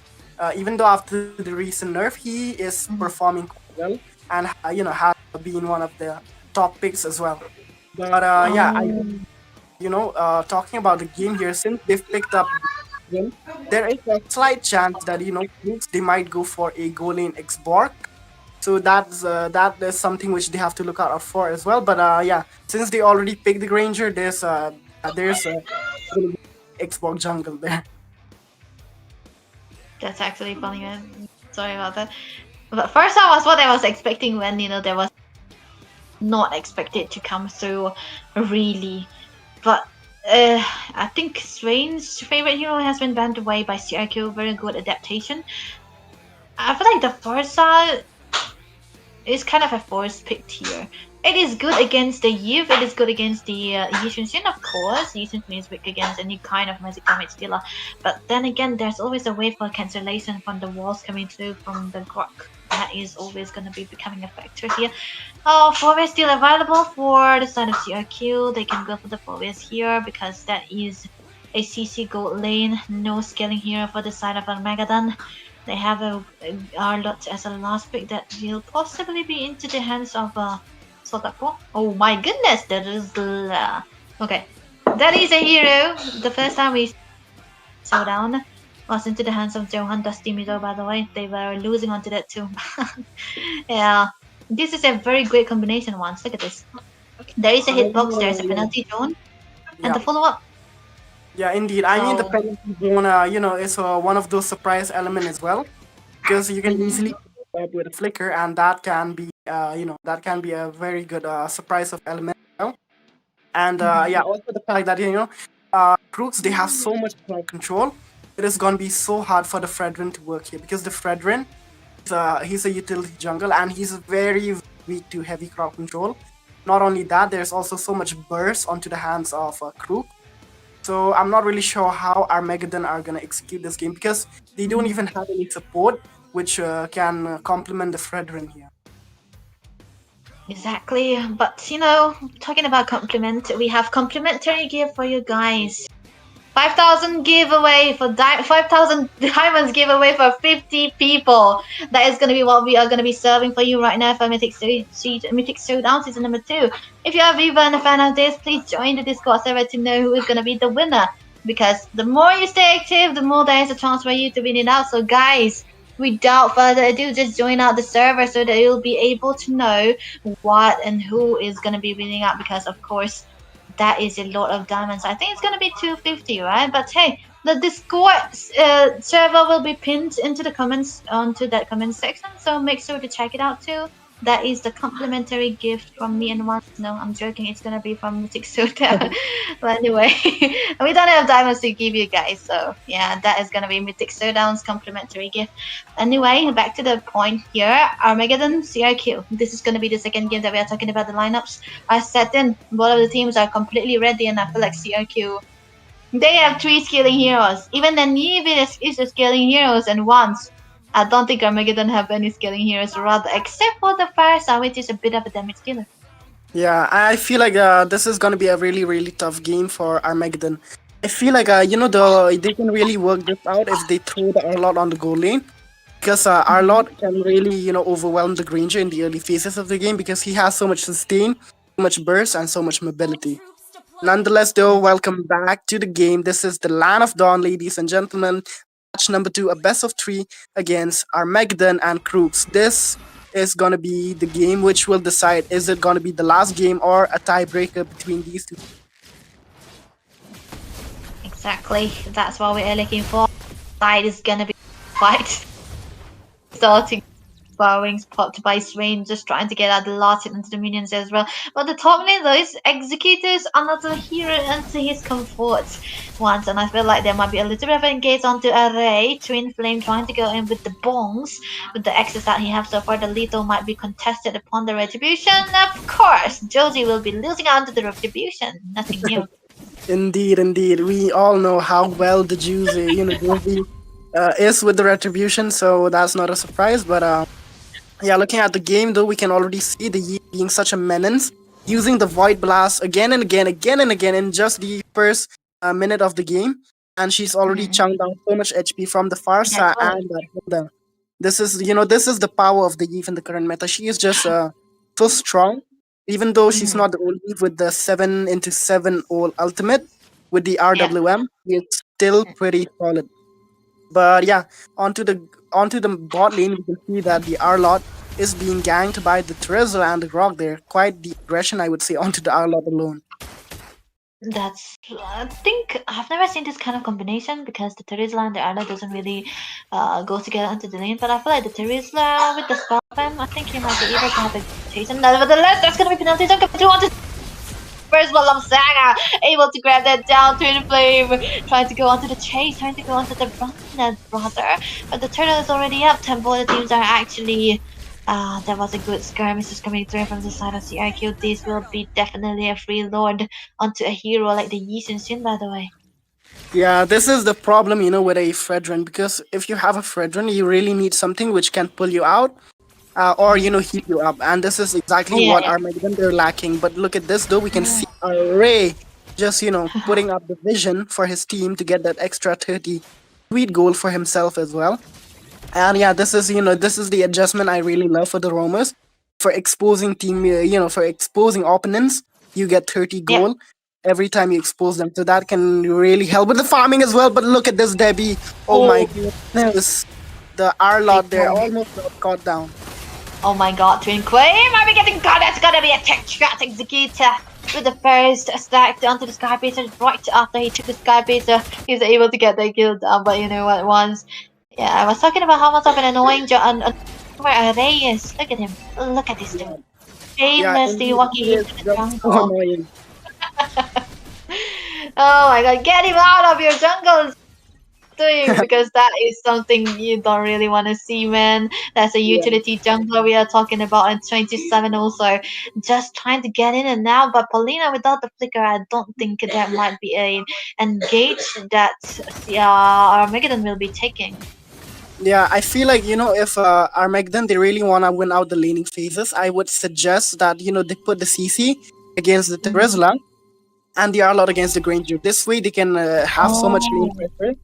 Even though after the recent nerf, he is performing quite well and has been one of the top picks as well. But yeah, talking about the game here, since they've picked up him, there is a slight chance that they might go for a goal lane Xborg. So that is something which they have to look out for as well. But yeah, since they already picked the Granger, there's a Xbox jungle there. That's actually funny, man. Sorry about that. But first that was what I was expecting when there was not expected to come through really. But I think Swain's favorite hero has been banned away by CRQ. Very good adaptation. I feel like the Forza is kind of a forced pick here. It is good against the Yiv, it is good against the Yishin, of course. Yishin is weak against any kind of magic damage dealer. But then again, there's always a way for cancellation from the walls coming through from the Grok. That is always going to be becoming a factor here. Oh, Fourier still available for the side of CRQ. They can go for the Fourier here because that is a CC gold lane. No scaling here for the side of Armageddon. They have a Arlot as a last pick that will possibly be into the hands of Sotaku. Oh my goodness, that is okay. That is a hero. The first time we saw down was into the hands of Johan Dusty Mizo, by the way. They were losing onto that too. Yeah. This is a very great combination once. Look at this. There is a hitbox, there's a penalty zone, and the follow-up. Yeah, indeed. I mean, the penalty zone, is one of those surprise elements as well, because you can easily up with a flicker, and that can be that can be a very good surprise of element. And yeah, also the fact that Crux, they have so much crowd control. It is gonna be so hard for the Fredrin to work here because the Fredrin, he's a utility jungle and he's very weak to heavy crowd control. Not only that, there's also so much burst onto the hands of Crux. So I'm not really sure how Armageddon are gonna execute this game because they don't even have any support which can complement the Fredrin here. Exactly, but talking about compliment, we have complimentary gift for you guys. 5,000 giveaway for 5,000 diamonds giveaway for 50 people. That is gonna be what we are gonna be serving for you right now for Mythic Showdown season number 2. If you are a viewer and a fan of this, please join the Discord server to know who is gonna be the winner. Because the more you stay active, the more there is a chance for you to win it out. So guys, without further ado, just join out the server so that you'll be able to know what and who is gonna be winning out. Because of course, that is a lot of diamonds. I think it's gonna be 250, right? But hey, the Discord server will be pinned into the comments onto that comment section, so make sure to check it out too. That is the complimentary gift from me and one. No, I'm joking. It's gonna be from Mythic Showdown. But anyway, we don't have diamonds to give you guys, so yeah, that is gonna be Mythic Showdown's complimentary gift. Anyway, back to the point here. Armageddon, CRQ. This is gonna be the second game that we are talking about. The lineups are set in. Both of the teams are completely ready, and I feel like CRQ. They have 3 scaling heroes. Even the newbie is a scaling heroes, and once. I don't think Armageddon have any scaling heroes, rather, except for the Fire Star, which is a bit of a damage dealer. Yeah, I feel like this is gonna be a really, really tough game for Armageddon. I feel like they can really work this out if they throw the Arlot on the goal lane, because Arlot can really overwhelm the Granger in the early phases of the game because he has so much sustain, so much burst, and so much mobility. Nonetheless, though, welcome back to the game. This is the Land of Dawn, ladies and gentlemen. Match number 2, a best of 3 against Armageddon and Crux. This is gonna be the game which will decide is it gonna be the last game or a tiebreaker between these two. Exactly, that's what we are looking for. Side is gonna be fight. Starting wings popped by Swain, just trying to get out the last hit into the minions as well. But the top lane though is Executors another hero into his comfort once, and I feel like there might be a little bit of engage onto Array. Twin Flame trying to go in with the bongs. With the access that he has so far, the lethal might be contested upon the retribution. Of course, Josie will be losing out to the retribution. Nothing new. Indeed. We all know how well the Josie is with the retribution, so that's not a surprise. But yeah, looking at the game though, we can already see the Yi being such a menace, using the Void Blast again and again in just the first minute of the game, and she's already chunked down so much HP from the far side and that Hilda. This is the power of the Eve in the current meta. She is just so strong, even though she's not the only Eve with the 7x7 all ultimate with the RWM. It's still pretty solid. But yeah, onto the bot lane, we can see that the Arlot is being ganked by the Trezor and the Grog there. Quite the aggression, I would say, onto the Arlot alone. I think I've never seen this kind of combination because the Terizla and the Arlot doesn't really go together into the lane. But I feel like the Terizla with the spell time, I think he might be able to have a chase. And nevertheless, that's gonna be penalty. Don't come to first of all, Lamsaga able to grab that down. Twin Flame trying to go onto the chase, trying to go onto the run, brother. But the turtle is already up. Both the teams are actually. That was a good skirmish just coming through from the side of CRQ. This will be definitely a free lord onto a hero like the Yi Sin, by the way. Yeah, this is the problem, with a Fredrin, because if you have a Fredrin, you really need something which can pull you out. Or heat you up, and this is exactly what Armageddon they're lacking. But look at this though, we can see Array just putting up the vision for his team to get that extra 30 sweet goal for himself as well. And yeah, this is the adjustment I really love for the Roamers, for exposing for exposing opponents. You get 30 goal every time you expose them, so that can really help with the farming as well. But look at this Debbie, oh my goodness, the Arlot there almost got caught down. Oh my god, Twin Flame are we getting caught? That's gonna be a tech shot Executor with the first stack onto the Sky Pacer. Right after he took the Sky Pacer, he was able to get that kill down. But you know what, once I was talking about how much of an annoying where Array is. Look at him. Look at this dude. Yeah, Shamelessly indeed, walking he is into the just so jungle. annoying. Oh my god, get him out of your jungle! Doing because that is something you don't really want to see, man. That's a Yeah. utility jungler we are talking about in 27 also. Just trying to get in and out, but Paulina without the flicker, I don't think that might be a engage that Armageddon will be taking. Yeah, I feel like, if Armageddon, they really want to win out the laning phases, I would suggest that, they put the CC against the Terizla and the Arlott against the Granger. This way, they can have so much lane Oh. pressure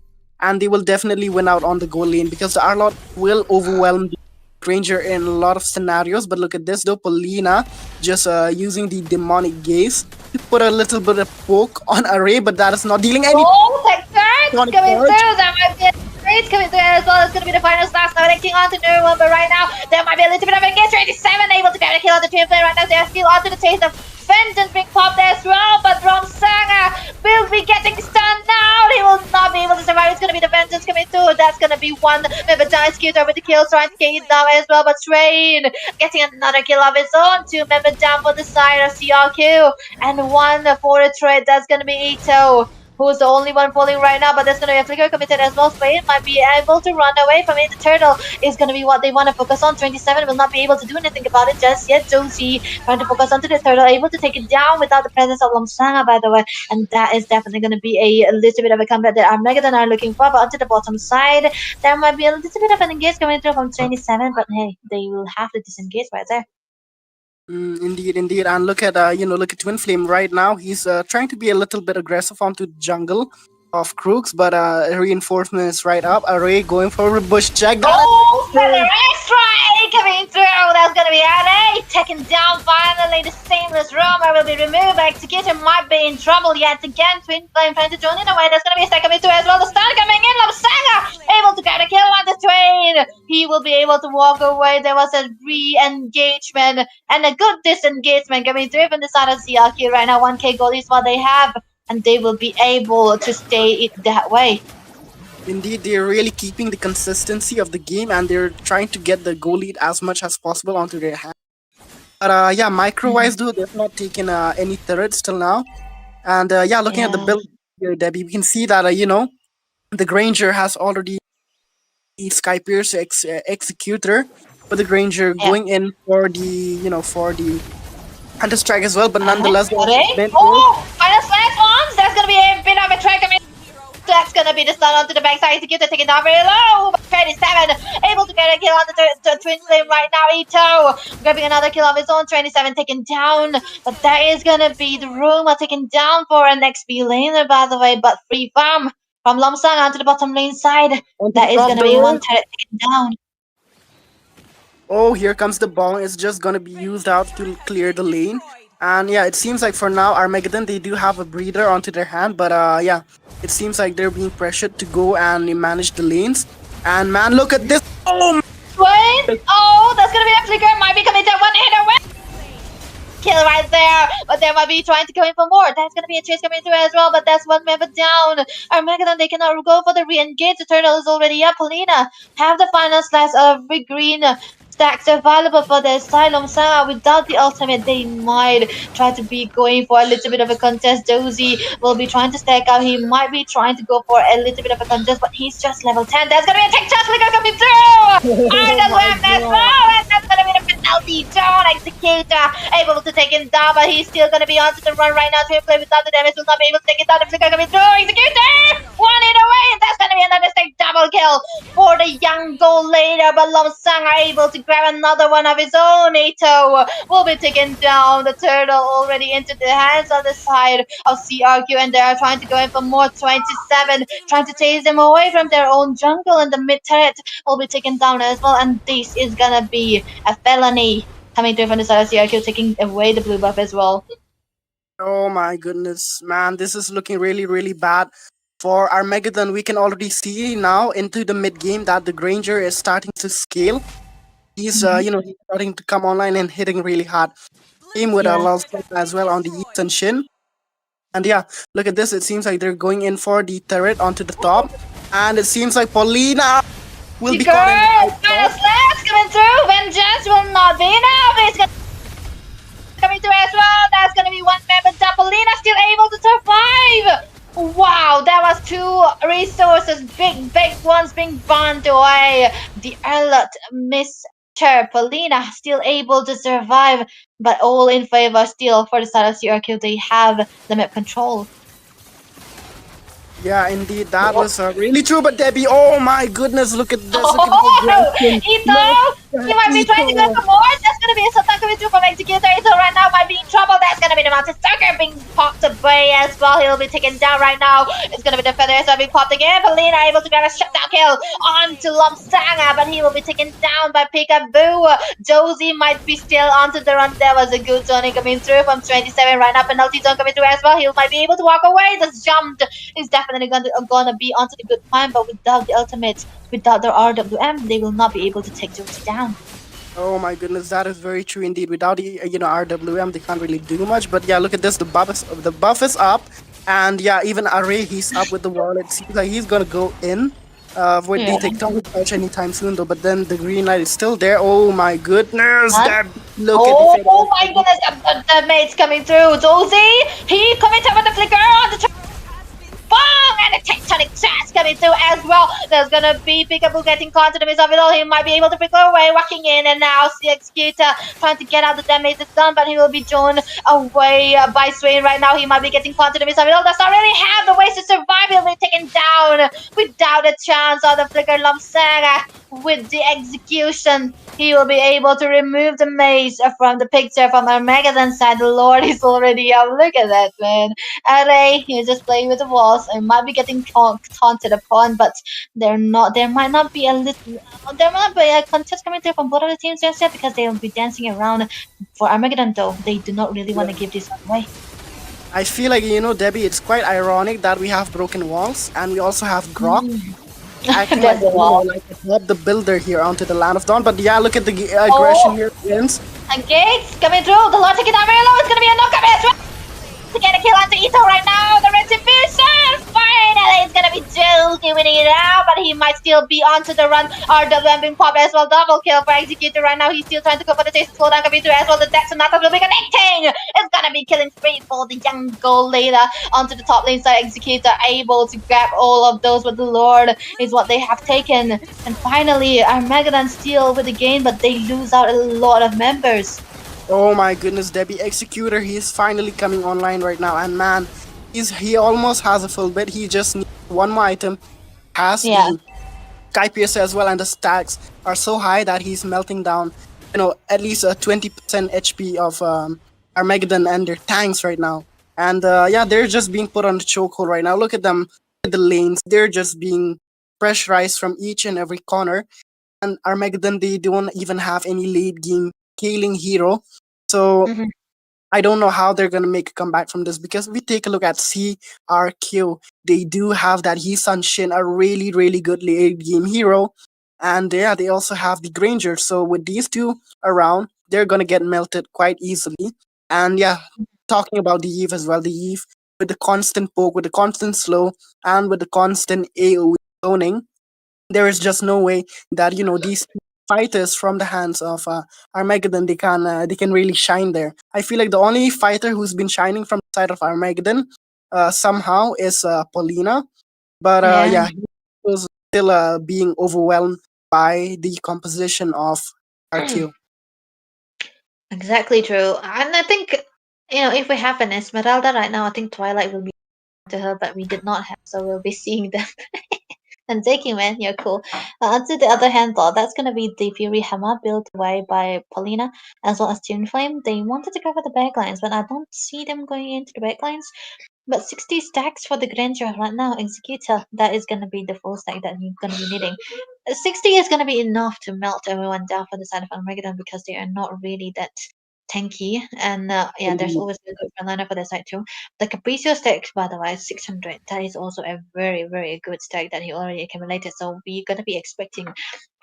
and they will definitely win out on the goal lane because the Arlott will overwhelm the Granger in a lot of scenarios. But look at this though, Paulina just using the demonic gaze to put a little bit of poke on Array, but that is not dealing any Oh, Texas Sonic coming charge. through. That might be a great coming through as well. It's going to be the final slash now. Connecting onto new one, but right now there might be a little bit of engage. 27 able to get a kill on the twin flame right now. They're still onto the taste of vengeance being popped as well, but Romsanga will be getting stunned now. He will not be able to survive. It's going to be the vengeance coming through. That's going to be one. Maybe giant Scooter with the kills trying to get it down as well, but Train getting another kill of his own. 2 members down for the side of CRQ and 1 for the trade. That's going to be Ito, who's the only one falling right now, but there's going to be a flicker committed as well. Spain might be able to run away from it. The turtle is going to be what they want to focus on. 27 will not be able to do anything about it just yet. Josie trying to focus onto the turtle, able to take it down without the presence of Lomsanga, by the way, and that is definitely going to be a little bit of a comeback that Armageddon are looking for. But onto the bottom side, there might be a little bit of an engage coming through from 27, but hey, they will have to disengage right there. Indeed, indeed. And look at look at Twin Flame right now. He's trying to be a little bit aggressive onto the jungle of Crux, but reinforcement is right up. Array going for a bush check. Oh, Federer strike coming through. That's gonna be LA taken down finally. The seamless roamer will be removed. Executor might be in trouble yet again. Twin Flame trying to join in away. There's gonna be a second coming through as well. The stun coming in. Lomsanga able to get a kill on the Twain. He will be able to walk away. There was a re-engagement and a good disengagement coming through from the side of CRQ right now. 1k gold is what they have, and they will be able to stay it that way. Indeed, they're really keeping the consistency of the game and they're trying to get the goal lead as much as possible onto their hand. But yeah, micro-wise though, they've not taken any turrets till now. And yeah, looking at the build here, Debbie, we can see that, the Granger has already Sky Pierce Executor, but the Granger going in for the Hunter Strike as well, but nonetheless, oh, final slash ones. That's gonna be a bit of a track. I mean, that's gonna be the stun onto the backside. Executor taking down very low. 27 able to get a kill on the Twin Flame right now. Ito grabbing another kill of his own. 27 taken down, but that is gonna be the Roma taken down for an XP laner, by the way. But free farm from Lomsang onto the bottom lane side. That is gonna be one turret taken down. Oh, here comes the ball. It's just gonna be used out to clear the lane. And yeah, it seems like for now, Armageddon, they do have a breather onto their hand. But yeah, it seems like they're being pressured to go and manage the lanes. And man, look at this. Oh, Wait! Oh, that's gonna be a flicker. Might be coming to one hit away. Kill right there, but they might be trying to go in for more. That's gonna be a chase coming through as well, but that's 1 member down. Armageddon, they cannot go for the re-engage. The turtle is already up. Polina have the final slice of big green stacks available for the Asylum Saga. Without the ultimate, they might try to be going for a little bit of a contest. Dozy will be trying to stack up. He might be trying to go for a little bit of a contest, but he's just level 10. That's gonna be a tech chance flicker coming through! And the left as well, and that's gonna be the penalty. John Executor able to take him down, but he's still gonna be onto the run right now. To play without the damage, will not be able to take it down. The flicker coming through. Executor! One hit away, and that's gonna be another stack double kill for the young goal later. But Lomsang are able to grab another one of his own. Ito will be taken down. The turtle already into the hands on the side of CRQ, and they are trying to go in for more. 27 trying to chase them away from their own jungle, and the mid turret will be taken down as well. And this is gonna be a felony coming through from the side of CRQ, taking away the blue buff as well. Oh my goodness, man, this is looking really, really bad. For Armageddon, we can already see now into the mid game that the Granger is starting to scale. He's he's starting to come online and hitting really hard. Same with Lal as well on the Eastern Shin. And yeah, look at this. It seems like they're going in for the turret onto the top. And it seems like Paulina will be caught in the Girl, fight. final slash coming through. Vengeance will not be enough. It's coming through as well. That's gonna be one member. Dapolina still able to survive. Wow, that was two resources, big ones being burned away. The alert Mr. Polina still able to survive, but all in favor still for the side of CRQ. They have the map control. Yeah, indeed, that was really true. But Debbie, oh my goodness, look at this! Look at the Oh, aggression. Ito! Look He at might be trying to go Ito. for more. That's gonna be a Satan coming through from Executor. Ito right now might be in trouble. That's gonna be the Mountain Stalker being popped away as well. He'll be taken down right now. It's gonna be the Feather being popped again. Polina able to grab a shutdown kill onto Lomsanga, but he will be taken down by Peekaboo. Josie might be still onto the run. There was a good zoning coming through from 27 right now. Penalty zone coming through as well. He might be able to walk away. Just jumped. He's definitely gonna be onto the good climb, but without the ultimate, without their RWM, they will not be able to take Josie down. Oh my goodness, that is very true indeed. Without RWM, they can't really do much. But yeah, look at this. The buff is up, and yeah, even Array he's up with the wall. It seems like he's gonna go in. With the tectonic touch anytime soon though. But then the green light is still there. Oh my goodness, Huh? that look Oh, at the oh my goodness, the mate's coming through. Josie, he coming up with the flicker on the bong, and a tectonic trash coming through as well. There's gonna be Peekaboo getting caught in the midst of it all. He might be able to flicker away, walking in, and now the Executor trying to get out the damage is done, but he will be drawn away by Swain right now. He might be getting caught in the midst of it all. Does not really have the ways to survive. He'll be taken down without a chance on the flicker Lomsaga. With the execution, he will be able to remove the maze from the picture from Armageddon side. The Lord is already up. Look at that, man. Array, he's just playing with the walls and might be getting taunted upon, but they're not. There might not be a little. There might be a contest coming through from both of the teams just yet because they will be dancing around. For Armageddon, though, they do not really want to give this away. I feel like Debbie, it's quite ironic that we have broken walls and we also have Grok. Acting like, There's a wall. like the builder here onto the land of dawn. But yeah, look at the aggression here, Vince. And Gates coming through. The Lord taking down very low. It's going to be a knock as well. To get a kill onto Ito right now. The retribution. Finally, it's going to be Josie winning it out. But he might still be onto the run. RWM being popped as well. Double kill for Executor right now. He's still trying to go for the chase. Slowdown coming through as well. The Dex and Natas will be connecting. It's going to be killing spree for the young goal later. Onto the top lane side. Executor able to grab all of those. But the Lord is what they have taken. And finally, Armageddon still with the game. But they lose out a lot of members. Oh my goodness, Debbie Executor, he is finally coming online right now, and man, he almost has a full bit. He just needs one more item, has Yeah. the Skypiercer as well, and the stacks are so high that he's melting down, at least a 20% HP of Armageddon and their tanks right now. And yeah, they're just being put on the chokehold right now. Look at them, look at the lanes. They're just being pressurized from each and every corner. And Armageddon, they don't even have any late game killing hero. So Mhm. I don't know how they're gonna make a comeback from this, because if we take a look at CRQ, they do have that Heesun Shin, a really, really good late game hero. And yeah, they also have the Granger. So with these two around, they're gonna get melted quite easily. And yeah, talking about the Eve as well, the Eve with the constant poke, with the constant slow, and with the constant AoE zoning, there is just no way that these fighters from the hands of Armageddon, they can really shine there. I feel like the only fighter who's been shining from the side of Armageddon somehow is Paulina, but Yeah. yeah, he was still being overwhelmed by the composition of RQ. Exactly true. And I think, if we have an Esmeralda right now, I think Twilight will be to her, but we did not have, so we'll be seeing them. And taking man, you're cool. On to the other hand, though, that's gonna be the Fury Hammer built away by Paulina as well as Tuneflame. They wanted to go for the backlines, but I don't see them going into the backlines. But 60 stacks for the Granger right now, Executor, that is gonna be the full stack that you're gonna be needing. 60 is gonna be enough to melt everyone down for the side of Armageddon because they are not really that tanky. And yeah, there's always a good frontliner for their side too. The Capriccio stack, by the way, 600. That is also a very, very good stack that he already accumulated. So we're gonna be expecting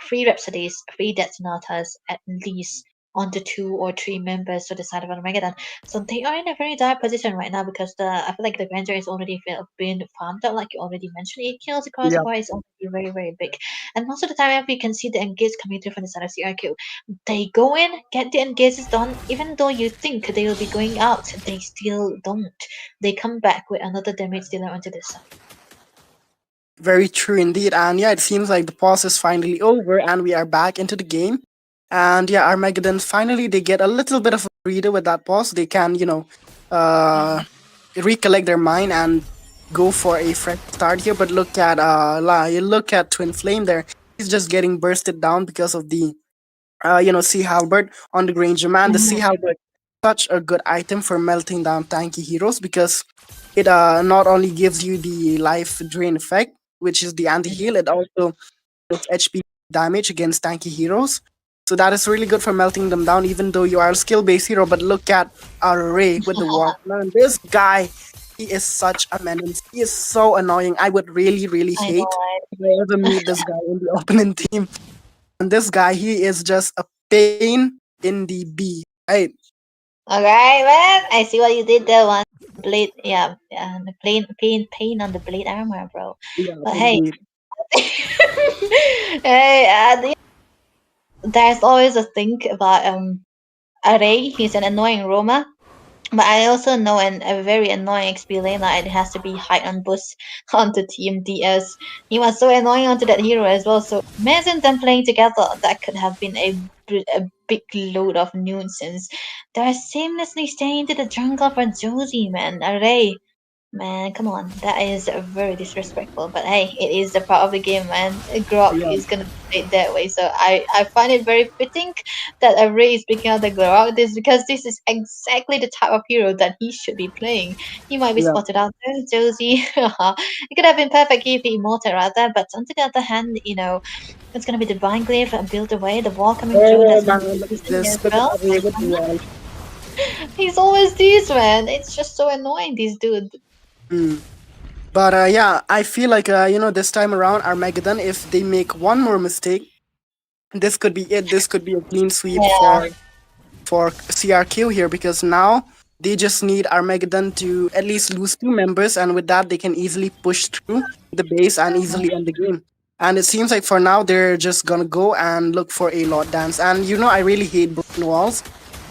3 Rhapsodies, 3 Death Sonatas at least onto 2 or 3 members to the side of Armageddon. So they are in a very dire position right now because I feel like the Granger is already been farmed out, like you already mentioned. 8 kills across the Yeah, board is already very, very big. And most of the time, if you can see the engage coming through from the side of CRQ, they go in, get the engages done, even though you think they will be going out, they still don't. They come back with another damage dealer onto this side. very true indeed. And yeah, it seems like the pause is finally over and we are back into the game. And yeah, Armageddon finally they get a little bit of a breather with that pause. They can, uh, recollect their mind and go for a fresh start here. But look at you look at Twin Flame there. He's just getting bursted down because of the Sea Halberd on the Granger Man. The Sea Mhm. Halberd such a good item for melting down tanky heroes because it not only gives you the life drain effect, which is the anti heal, it also deals HP damage against tanky heroes. So that is really good for melting them down, even though you are a skill based hero. But look at our Ray with the War Drum. This guy, he is such a menace. He is so annoying. I would really, really I know, hate right? if I ever meet this guy in the opponent team. And this guy, he is just a pain in the B, right? Okay, man. I see what you did there. One blade, yeah, the pain on the blade armor, bro. Yeah, But hey, indeed. hey, there's always a thing about Array. He's an annoying roamer. But I also know a very annoying XP lane that it has to be high on boost onto Team DS. He was so annoying onto that hero as well. So imagine them playing together. That could have been a big load of nuisance. They're seamlessly staying to the jungle for Josie, man. Array. Man, come on. That is very disrespectful. But hey, it is a part of the game, man. Grok Yeah, is gonna be played that way. So I find it very fitting that Array is picking out the Grok. This because this is exactly the type of hero that he should be playing. He might be yeah. spotted out there, Josie. It could have been perfect if he immortal out there, but on the other hand, it's gonna be the Divine Glaive built away, the wall coming through, Oh that's gonna man, be look at decent this. as Look at well. that Ray with the wall. He's always this man. It's just so annoying, this dude. Hmm. But yeah, I feel like this time around Armageddon, if they make one more mistake, this could be it. This could be a clean sweep Yeah. for CRQ here because now they just need Armageddon to at least lose 2 members, and with that they can easily push through the base and easily end the game. And it seems like for now they're just gonna go and look for a lot dance. And I really hate broken walls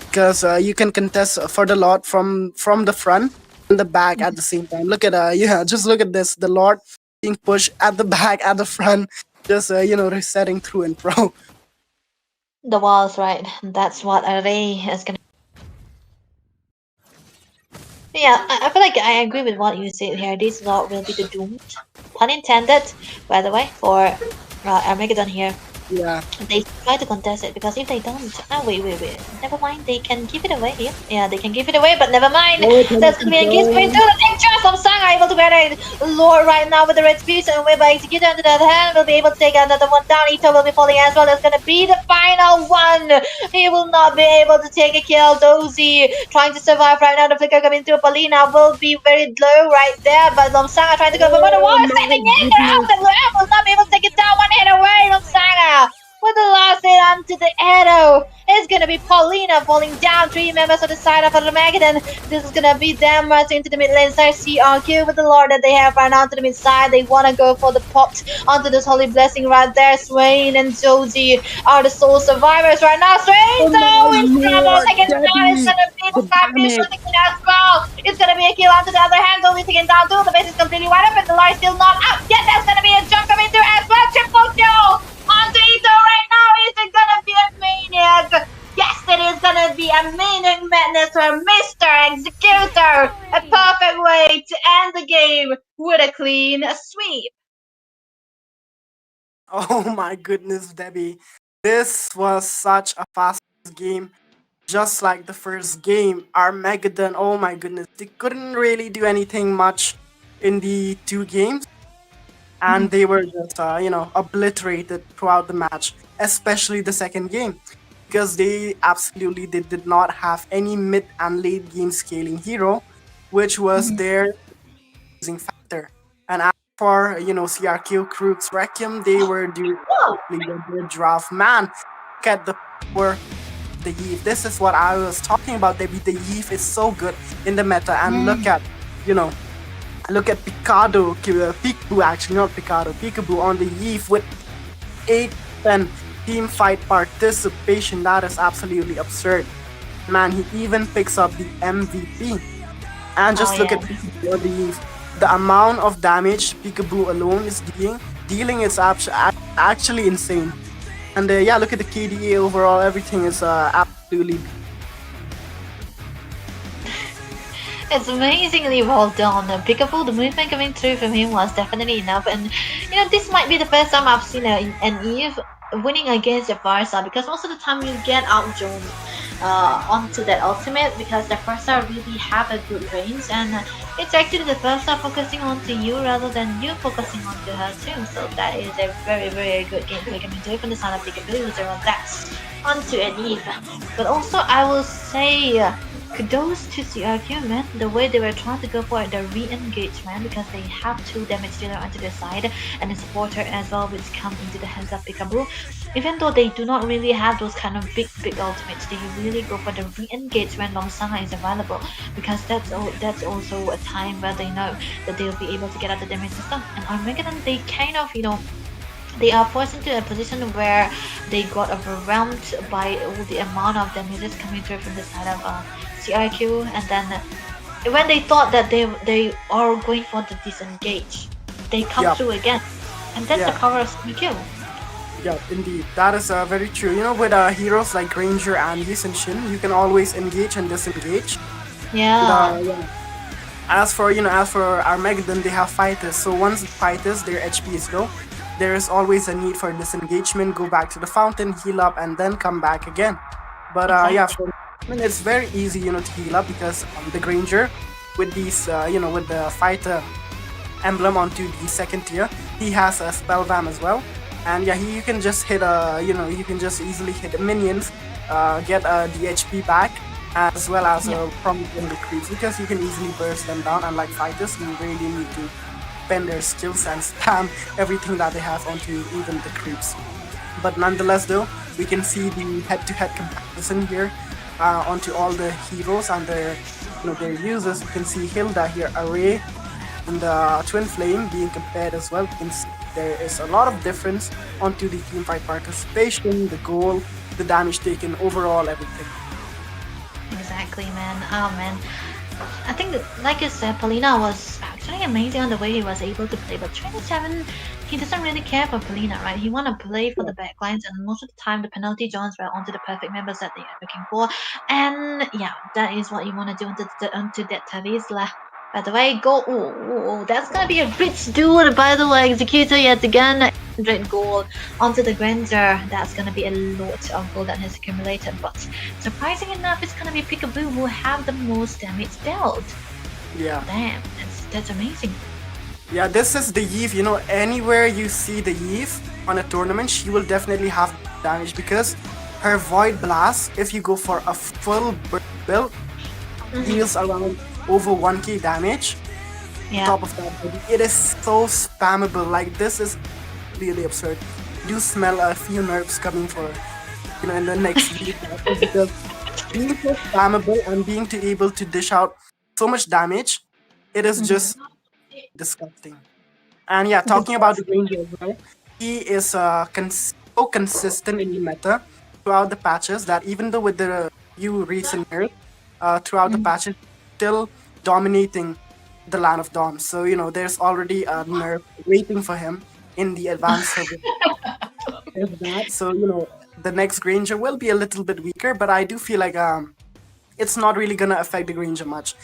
because you can contest for the lot from the front and the back at the same time. Look at yeah, just look at this. The lot being pushed at the back, at the front, just resetting through and pro. The walls, right? That's what Array is gonna. Yeah, I feel like I agree with what you said here. This lot will be the doomed, pun intended, by the way, for Armageddon here. Yeah. They try to contest it because if they don't, wait, never mind. They can give it away. Yeah, they can give it away, but never mind. Oh, That's gonna be a kiss point to the picture from Sang are able to get a lure right now with the red speed, and by Executor on the other hand will be able to take another one down. Ito will be falling as well. That's gonna be the final one. He will not be able to take a kill. Dozy trying to survive right now. The flicker coming through. Paulina will be very low right there, but Lomsanga trying to go for the wall, my setting in goodness. the Ram will not be able to take it down. One hit away, Lomsanga with the last hit onto the arrow. It's gonna be Paulina falling down. 3 members on the side of Armageddon. This is gonna be them right into the mid lane side. CRQ with the lord that they have right now to the mid side. They wanna go for the pot onto this holy blessing right there. Swain and Josie are the sole survivors right now. Swain Oh though my is trouble. lord, Taken down. It's Debbie! gonna be the The Skyfish damage! shooting it as well. It's gonna be a kill onto the other hand. Only taken down too. The base is completely wide open. The lord is still not up yet. That's gonna be a jump coming through as well. Triple kill onto Ito right now. Is it gonna be a maniac? Yes, it is gonna be a maniac madness for Mr. Executor. A perfect way to end the game with a clean sweep. Oh my goodness, Debbie. This was such a fast game. Just like the first game, Armageddon, oh my goodness. They couldn't really do anything much in the 2 games. And they were just, obliterated throughout the match, especially the second game. Because they did not have any mid and late game scaling hero, which was their losing factor. And as for CRQ, Crux, Requiem, they were doing their draft. Man, look at the power the Eve. This is what I was talking about. The Eve is so good in the meta, and you know, look at Peekaboo actually, not Picado, Peekaboo on the Eve with 8-10 team fight participation. That is absolutely absurd. Man, he even picks up the MVP. And just look at Peekaboo on the Eve. The amount of damage Peekaboo alone is dealing is actually insane. And yeah, look at the KDA overall. Everything is absolutely. It's amazingly well done. Peekaboo, the movement coming through from him was definitely enough. And this might be the first time I've seen an Eve winning against a Varsa, because most of the time you get outdone onto that ultimate, because the Varsa really have a good range, and it's actually the Varsa focusing onto you rather than you focusing onto her too. So that is a very, very good gameplay coming through from the side of Peekaboo. 0 dash onto an Eve. But also I will say kudos to CRQ, man, the way they were trying to go for the re-engage, man, because they have 2 damage dealer onto their side and a supporter as well, which come into the hands of Peekaboo. Even though they do not really have those kind of big ultimates, they really go for the re-engage when Long Sanga is available, because that's also a time where they know that they'll be able to get out the damage system. And Armageddon, they kind of, they are forced into a position where they got overwhelmed by all the amount of damages coming through from the side of CRQ, and then when they thought that they are going for the disengage, they come through again, and that's the power of CRQ. Yeah, indeed, that is very true. With heroes like Granger and Lee Sin Shin, you can always engage and disengage. As for Armageddon, they have fighters. So once the fighters, their HP is low, there is always a need for disengagement. Go back to the fountain, heal up, and then come back again. But it's very easy, to heal up, because the Granger with these, with the fighter emblem onto the second tier, he has a spell vam as well, and you can just hit you can just easily hit minions, get the HP back, as well as from the creeps, because you can easily burst them down. Unlike fighters, you really need to spend their skills and spam everything that they have onto even the creeps. But nonetheless, though, we can see the head-to-head comparison here onto all the heroes and their users. You can see Hilda here, Array, and the Twin Flame being compared as well. You can see there is a lot of difference onto the teamfight participation, the goal, the damage taken, overall everything. Exactly, man. Oh man, I think that, like you said, Paulina was actually amazing on the way he was able to play. But 27, he doesn't really care for Paulina, right? He want to play for the backlines, and most of the time the penalty joins were onto the perfect members that they are looking for. And yeah, that is what you want to do onto that Tavisla. By the way, go. Oh, that's gonna be a rich dude. By the way, Executor yet again, 100 gold onto the Granger. That's gonna be a lot of gold that has accumulated. But surprising enough, it's gonna be Peekaboo who have the most damage dealt. Yeah. Damn, that's amazing. Yeah, this is the Eve. Anywhere you see the Eve on a tournament, she will definitely have damage, because her Void Blast, if you go for a full build, deals around over 1k damage. On top of that, it is so spammable. Like, this is really absurd. I do smell a few nerfs coming for in the next week, because being so spammable and being able to dish out so much damage, it is just disgusting. And yeah, talking about the Granger as well, he is so consistent in the meta throughout the patches that even though with the few recent nerfs, throughout the patches, still dominating the Land of Dawn. So there's already a nerf waiting for him in the advanced server. So the next Granger will be a little bit weaker, but I do feel like it's not really gonna affect the Granger much.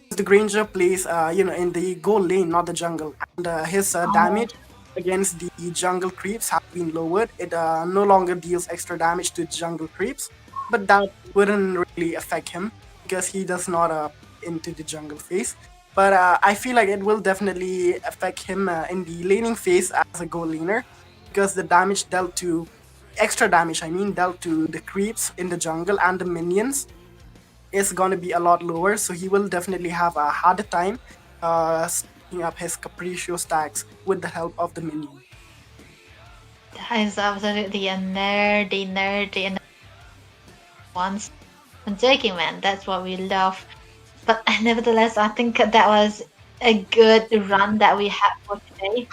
The Granger plays in the goal lane, not the jungle, and his damage against the jungle creeps have been lowered. It no longer deals extra damage to jungle creeps, but that wouldn't really affect him because he does not into the jungle phase. But I feel like it will definitely affect him in the laning phase as a goal laner, because the damage dealt to dealt to the creeps in the jungle and the minions is going to be a lot lower. So he will definitely have a harder time stacking up his Capriccio stacks with the help of the minion. That is absolutely a nerdy. once and taking, man. That's what we love. But nevertheless, I think that was a good run that we had for today.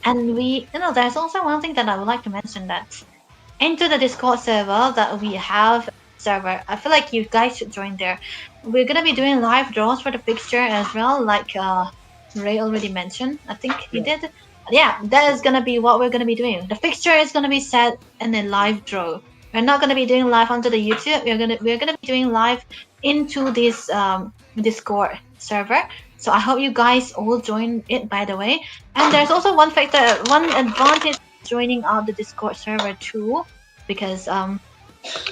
And there's also one thing that I would like to mention that into the Discord server that we have server. I feel like you guys should join there. We're gonna be doing live draws for the fixture as well, like Ray already mentioned. I think he did. Yeah, that is gonna be what we're gonna be doing. The fixture is gonna be set in a live draw. We're not gonna be doing live onto the YouTube. We're gonna be doing live into this Discord server. So I hope you guys all join it. By the way, and there's also one advantage joining out the Discord server too, because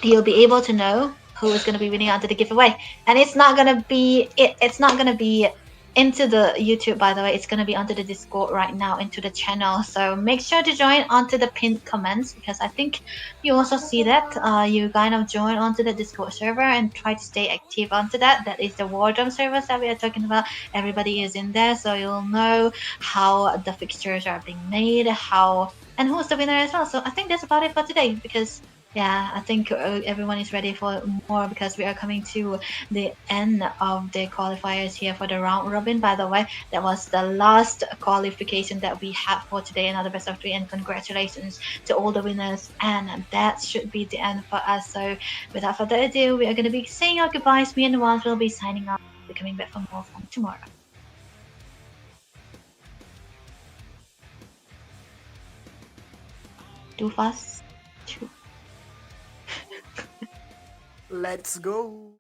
you'll be able to know who is going to be winning out to the giveaway, and it's not going to be it's not going to be into the YouTube, by the way. It's going to be onto the Discord right now, into the channel. So make sure to join onto the pinned comments, because I think you also see that you kind of join onto the Discord server and try to stay active onto that. That is the War Drum servers that we are talking about. Everybody is in there, so you'll know how the fixtures are being made, how and who's the winner as well. So I think that's about it for today, because yeah, I think everyone is ready for more, because we are coming to the end of the qualifiers here for the round robin. By the way, that was the last qualification that we had for today, another best of 3, and congratulations to all the winners. And that should be the end for us. So without further ado, we are going to be saying our goodbyes. Me and the ones will be signing off. We're coming back for more from tomorrow. Too fast. Let's go.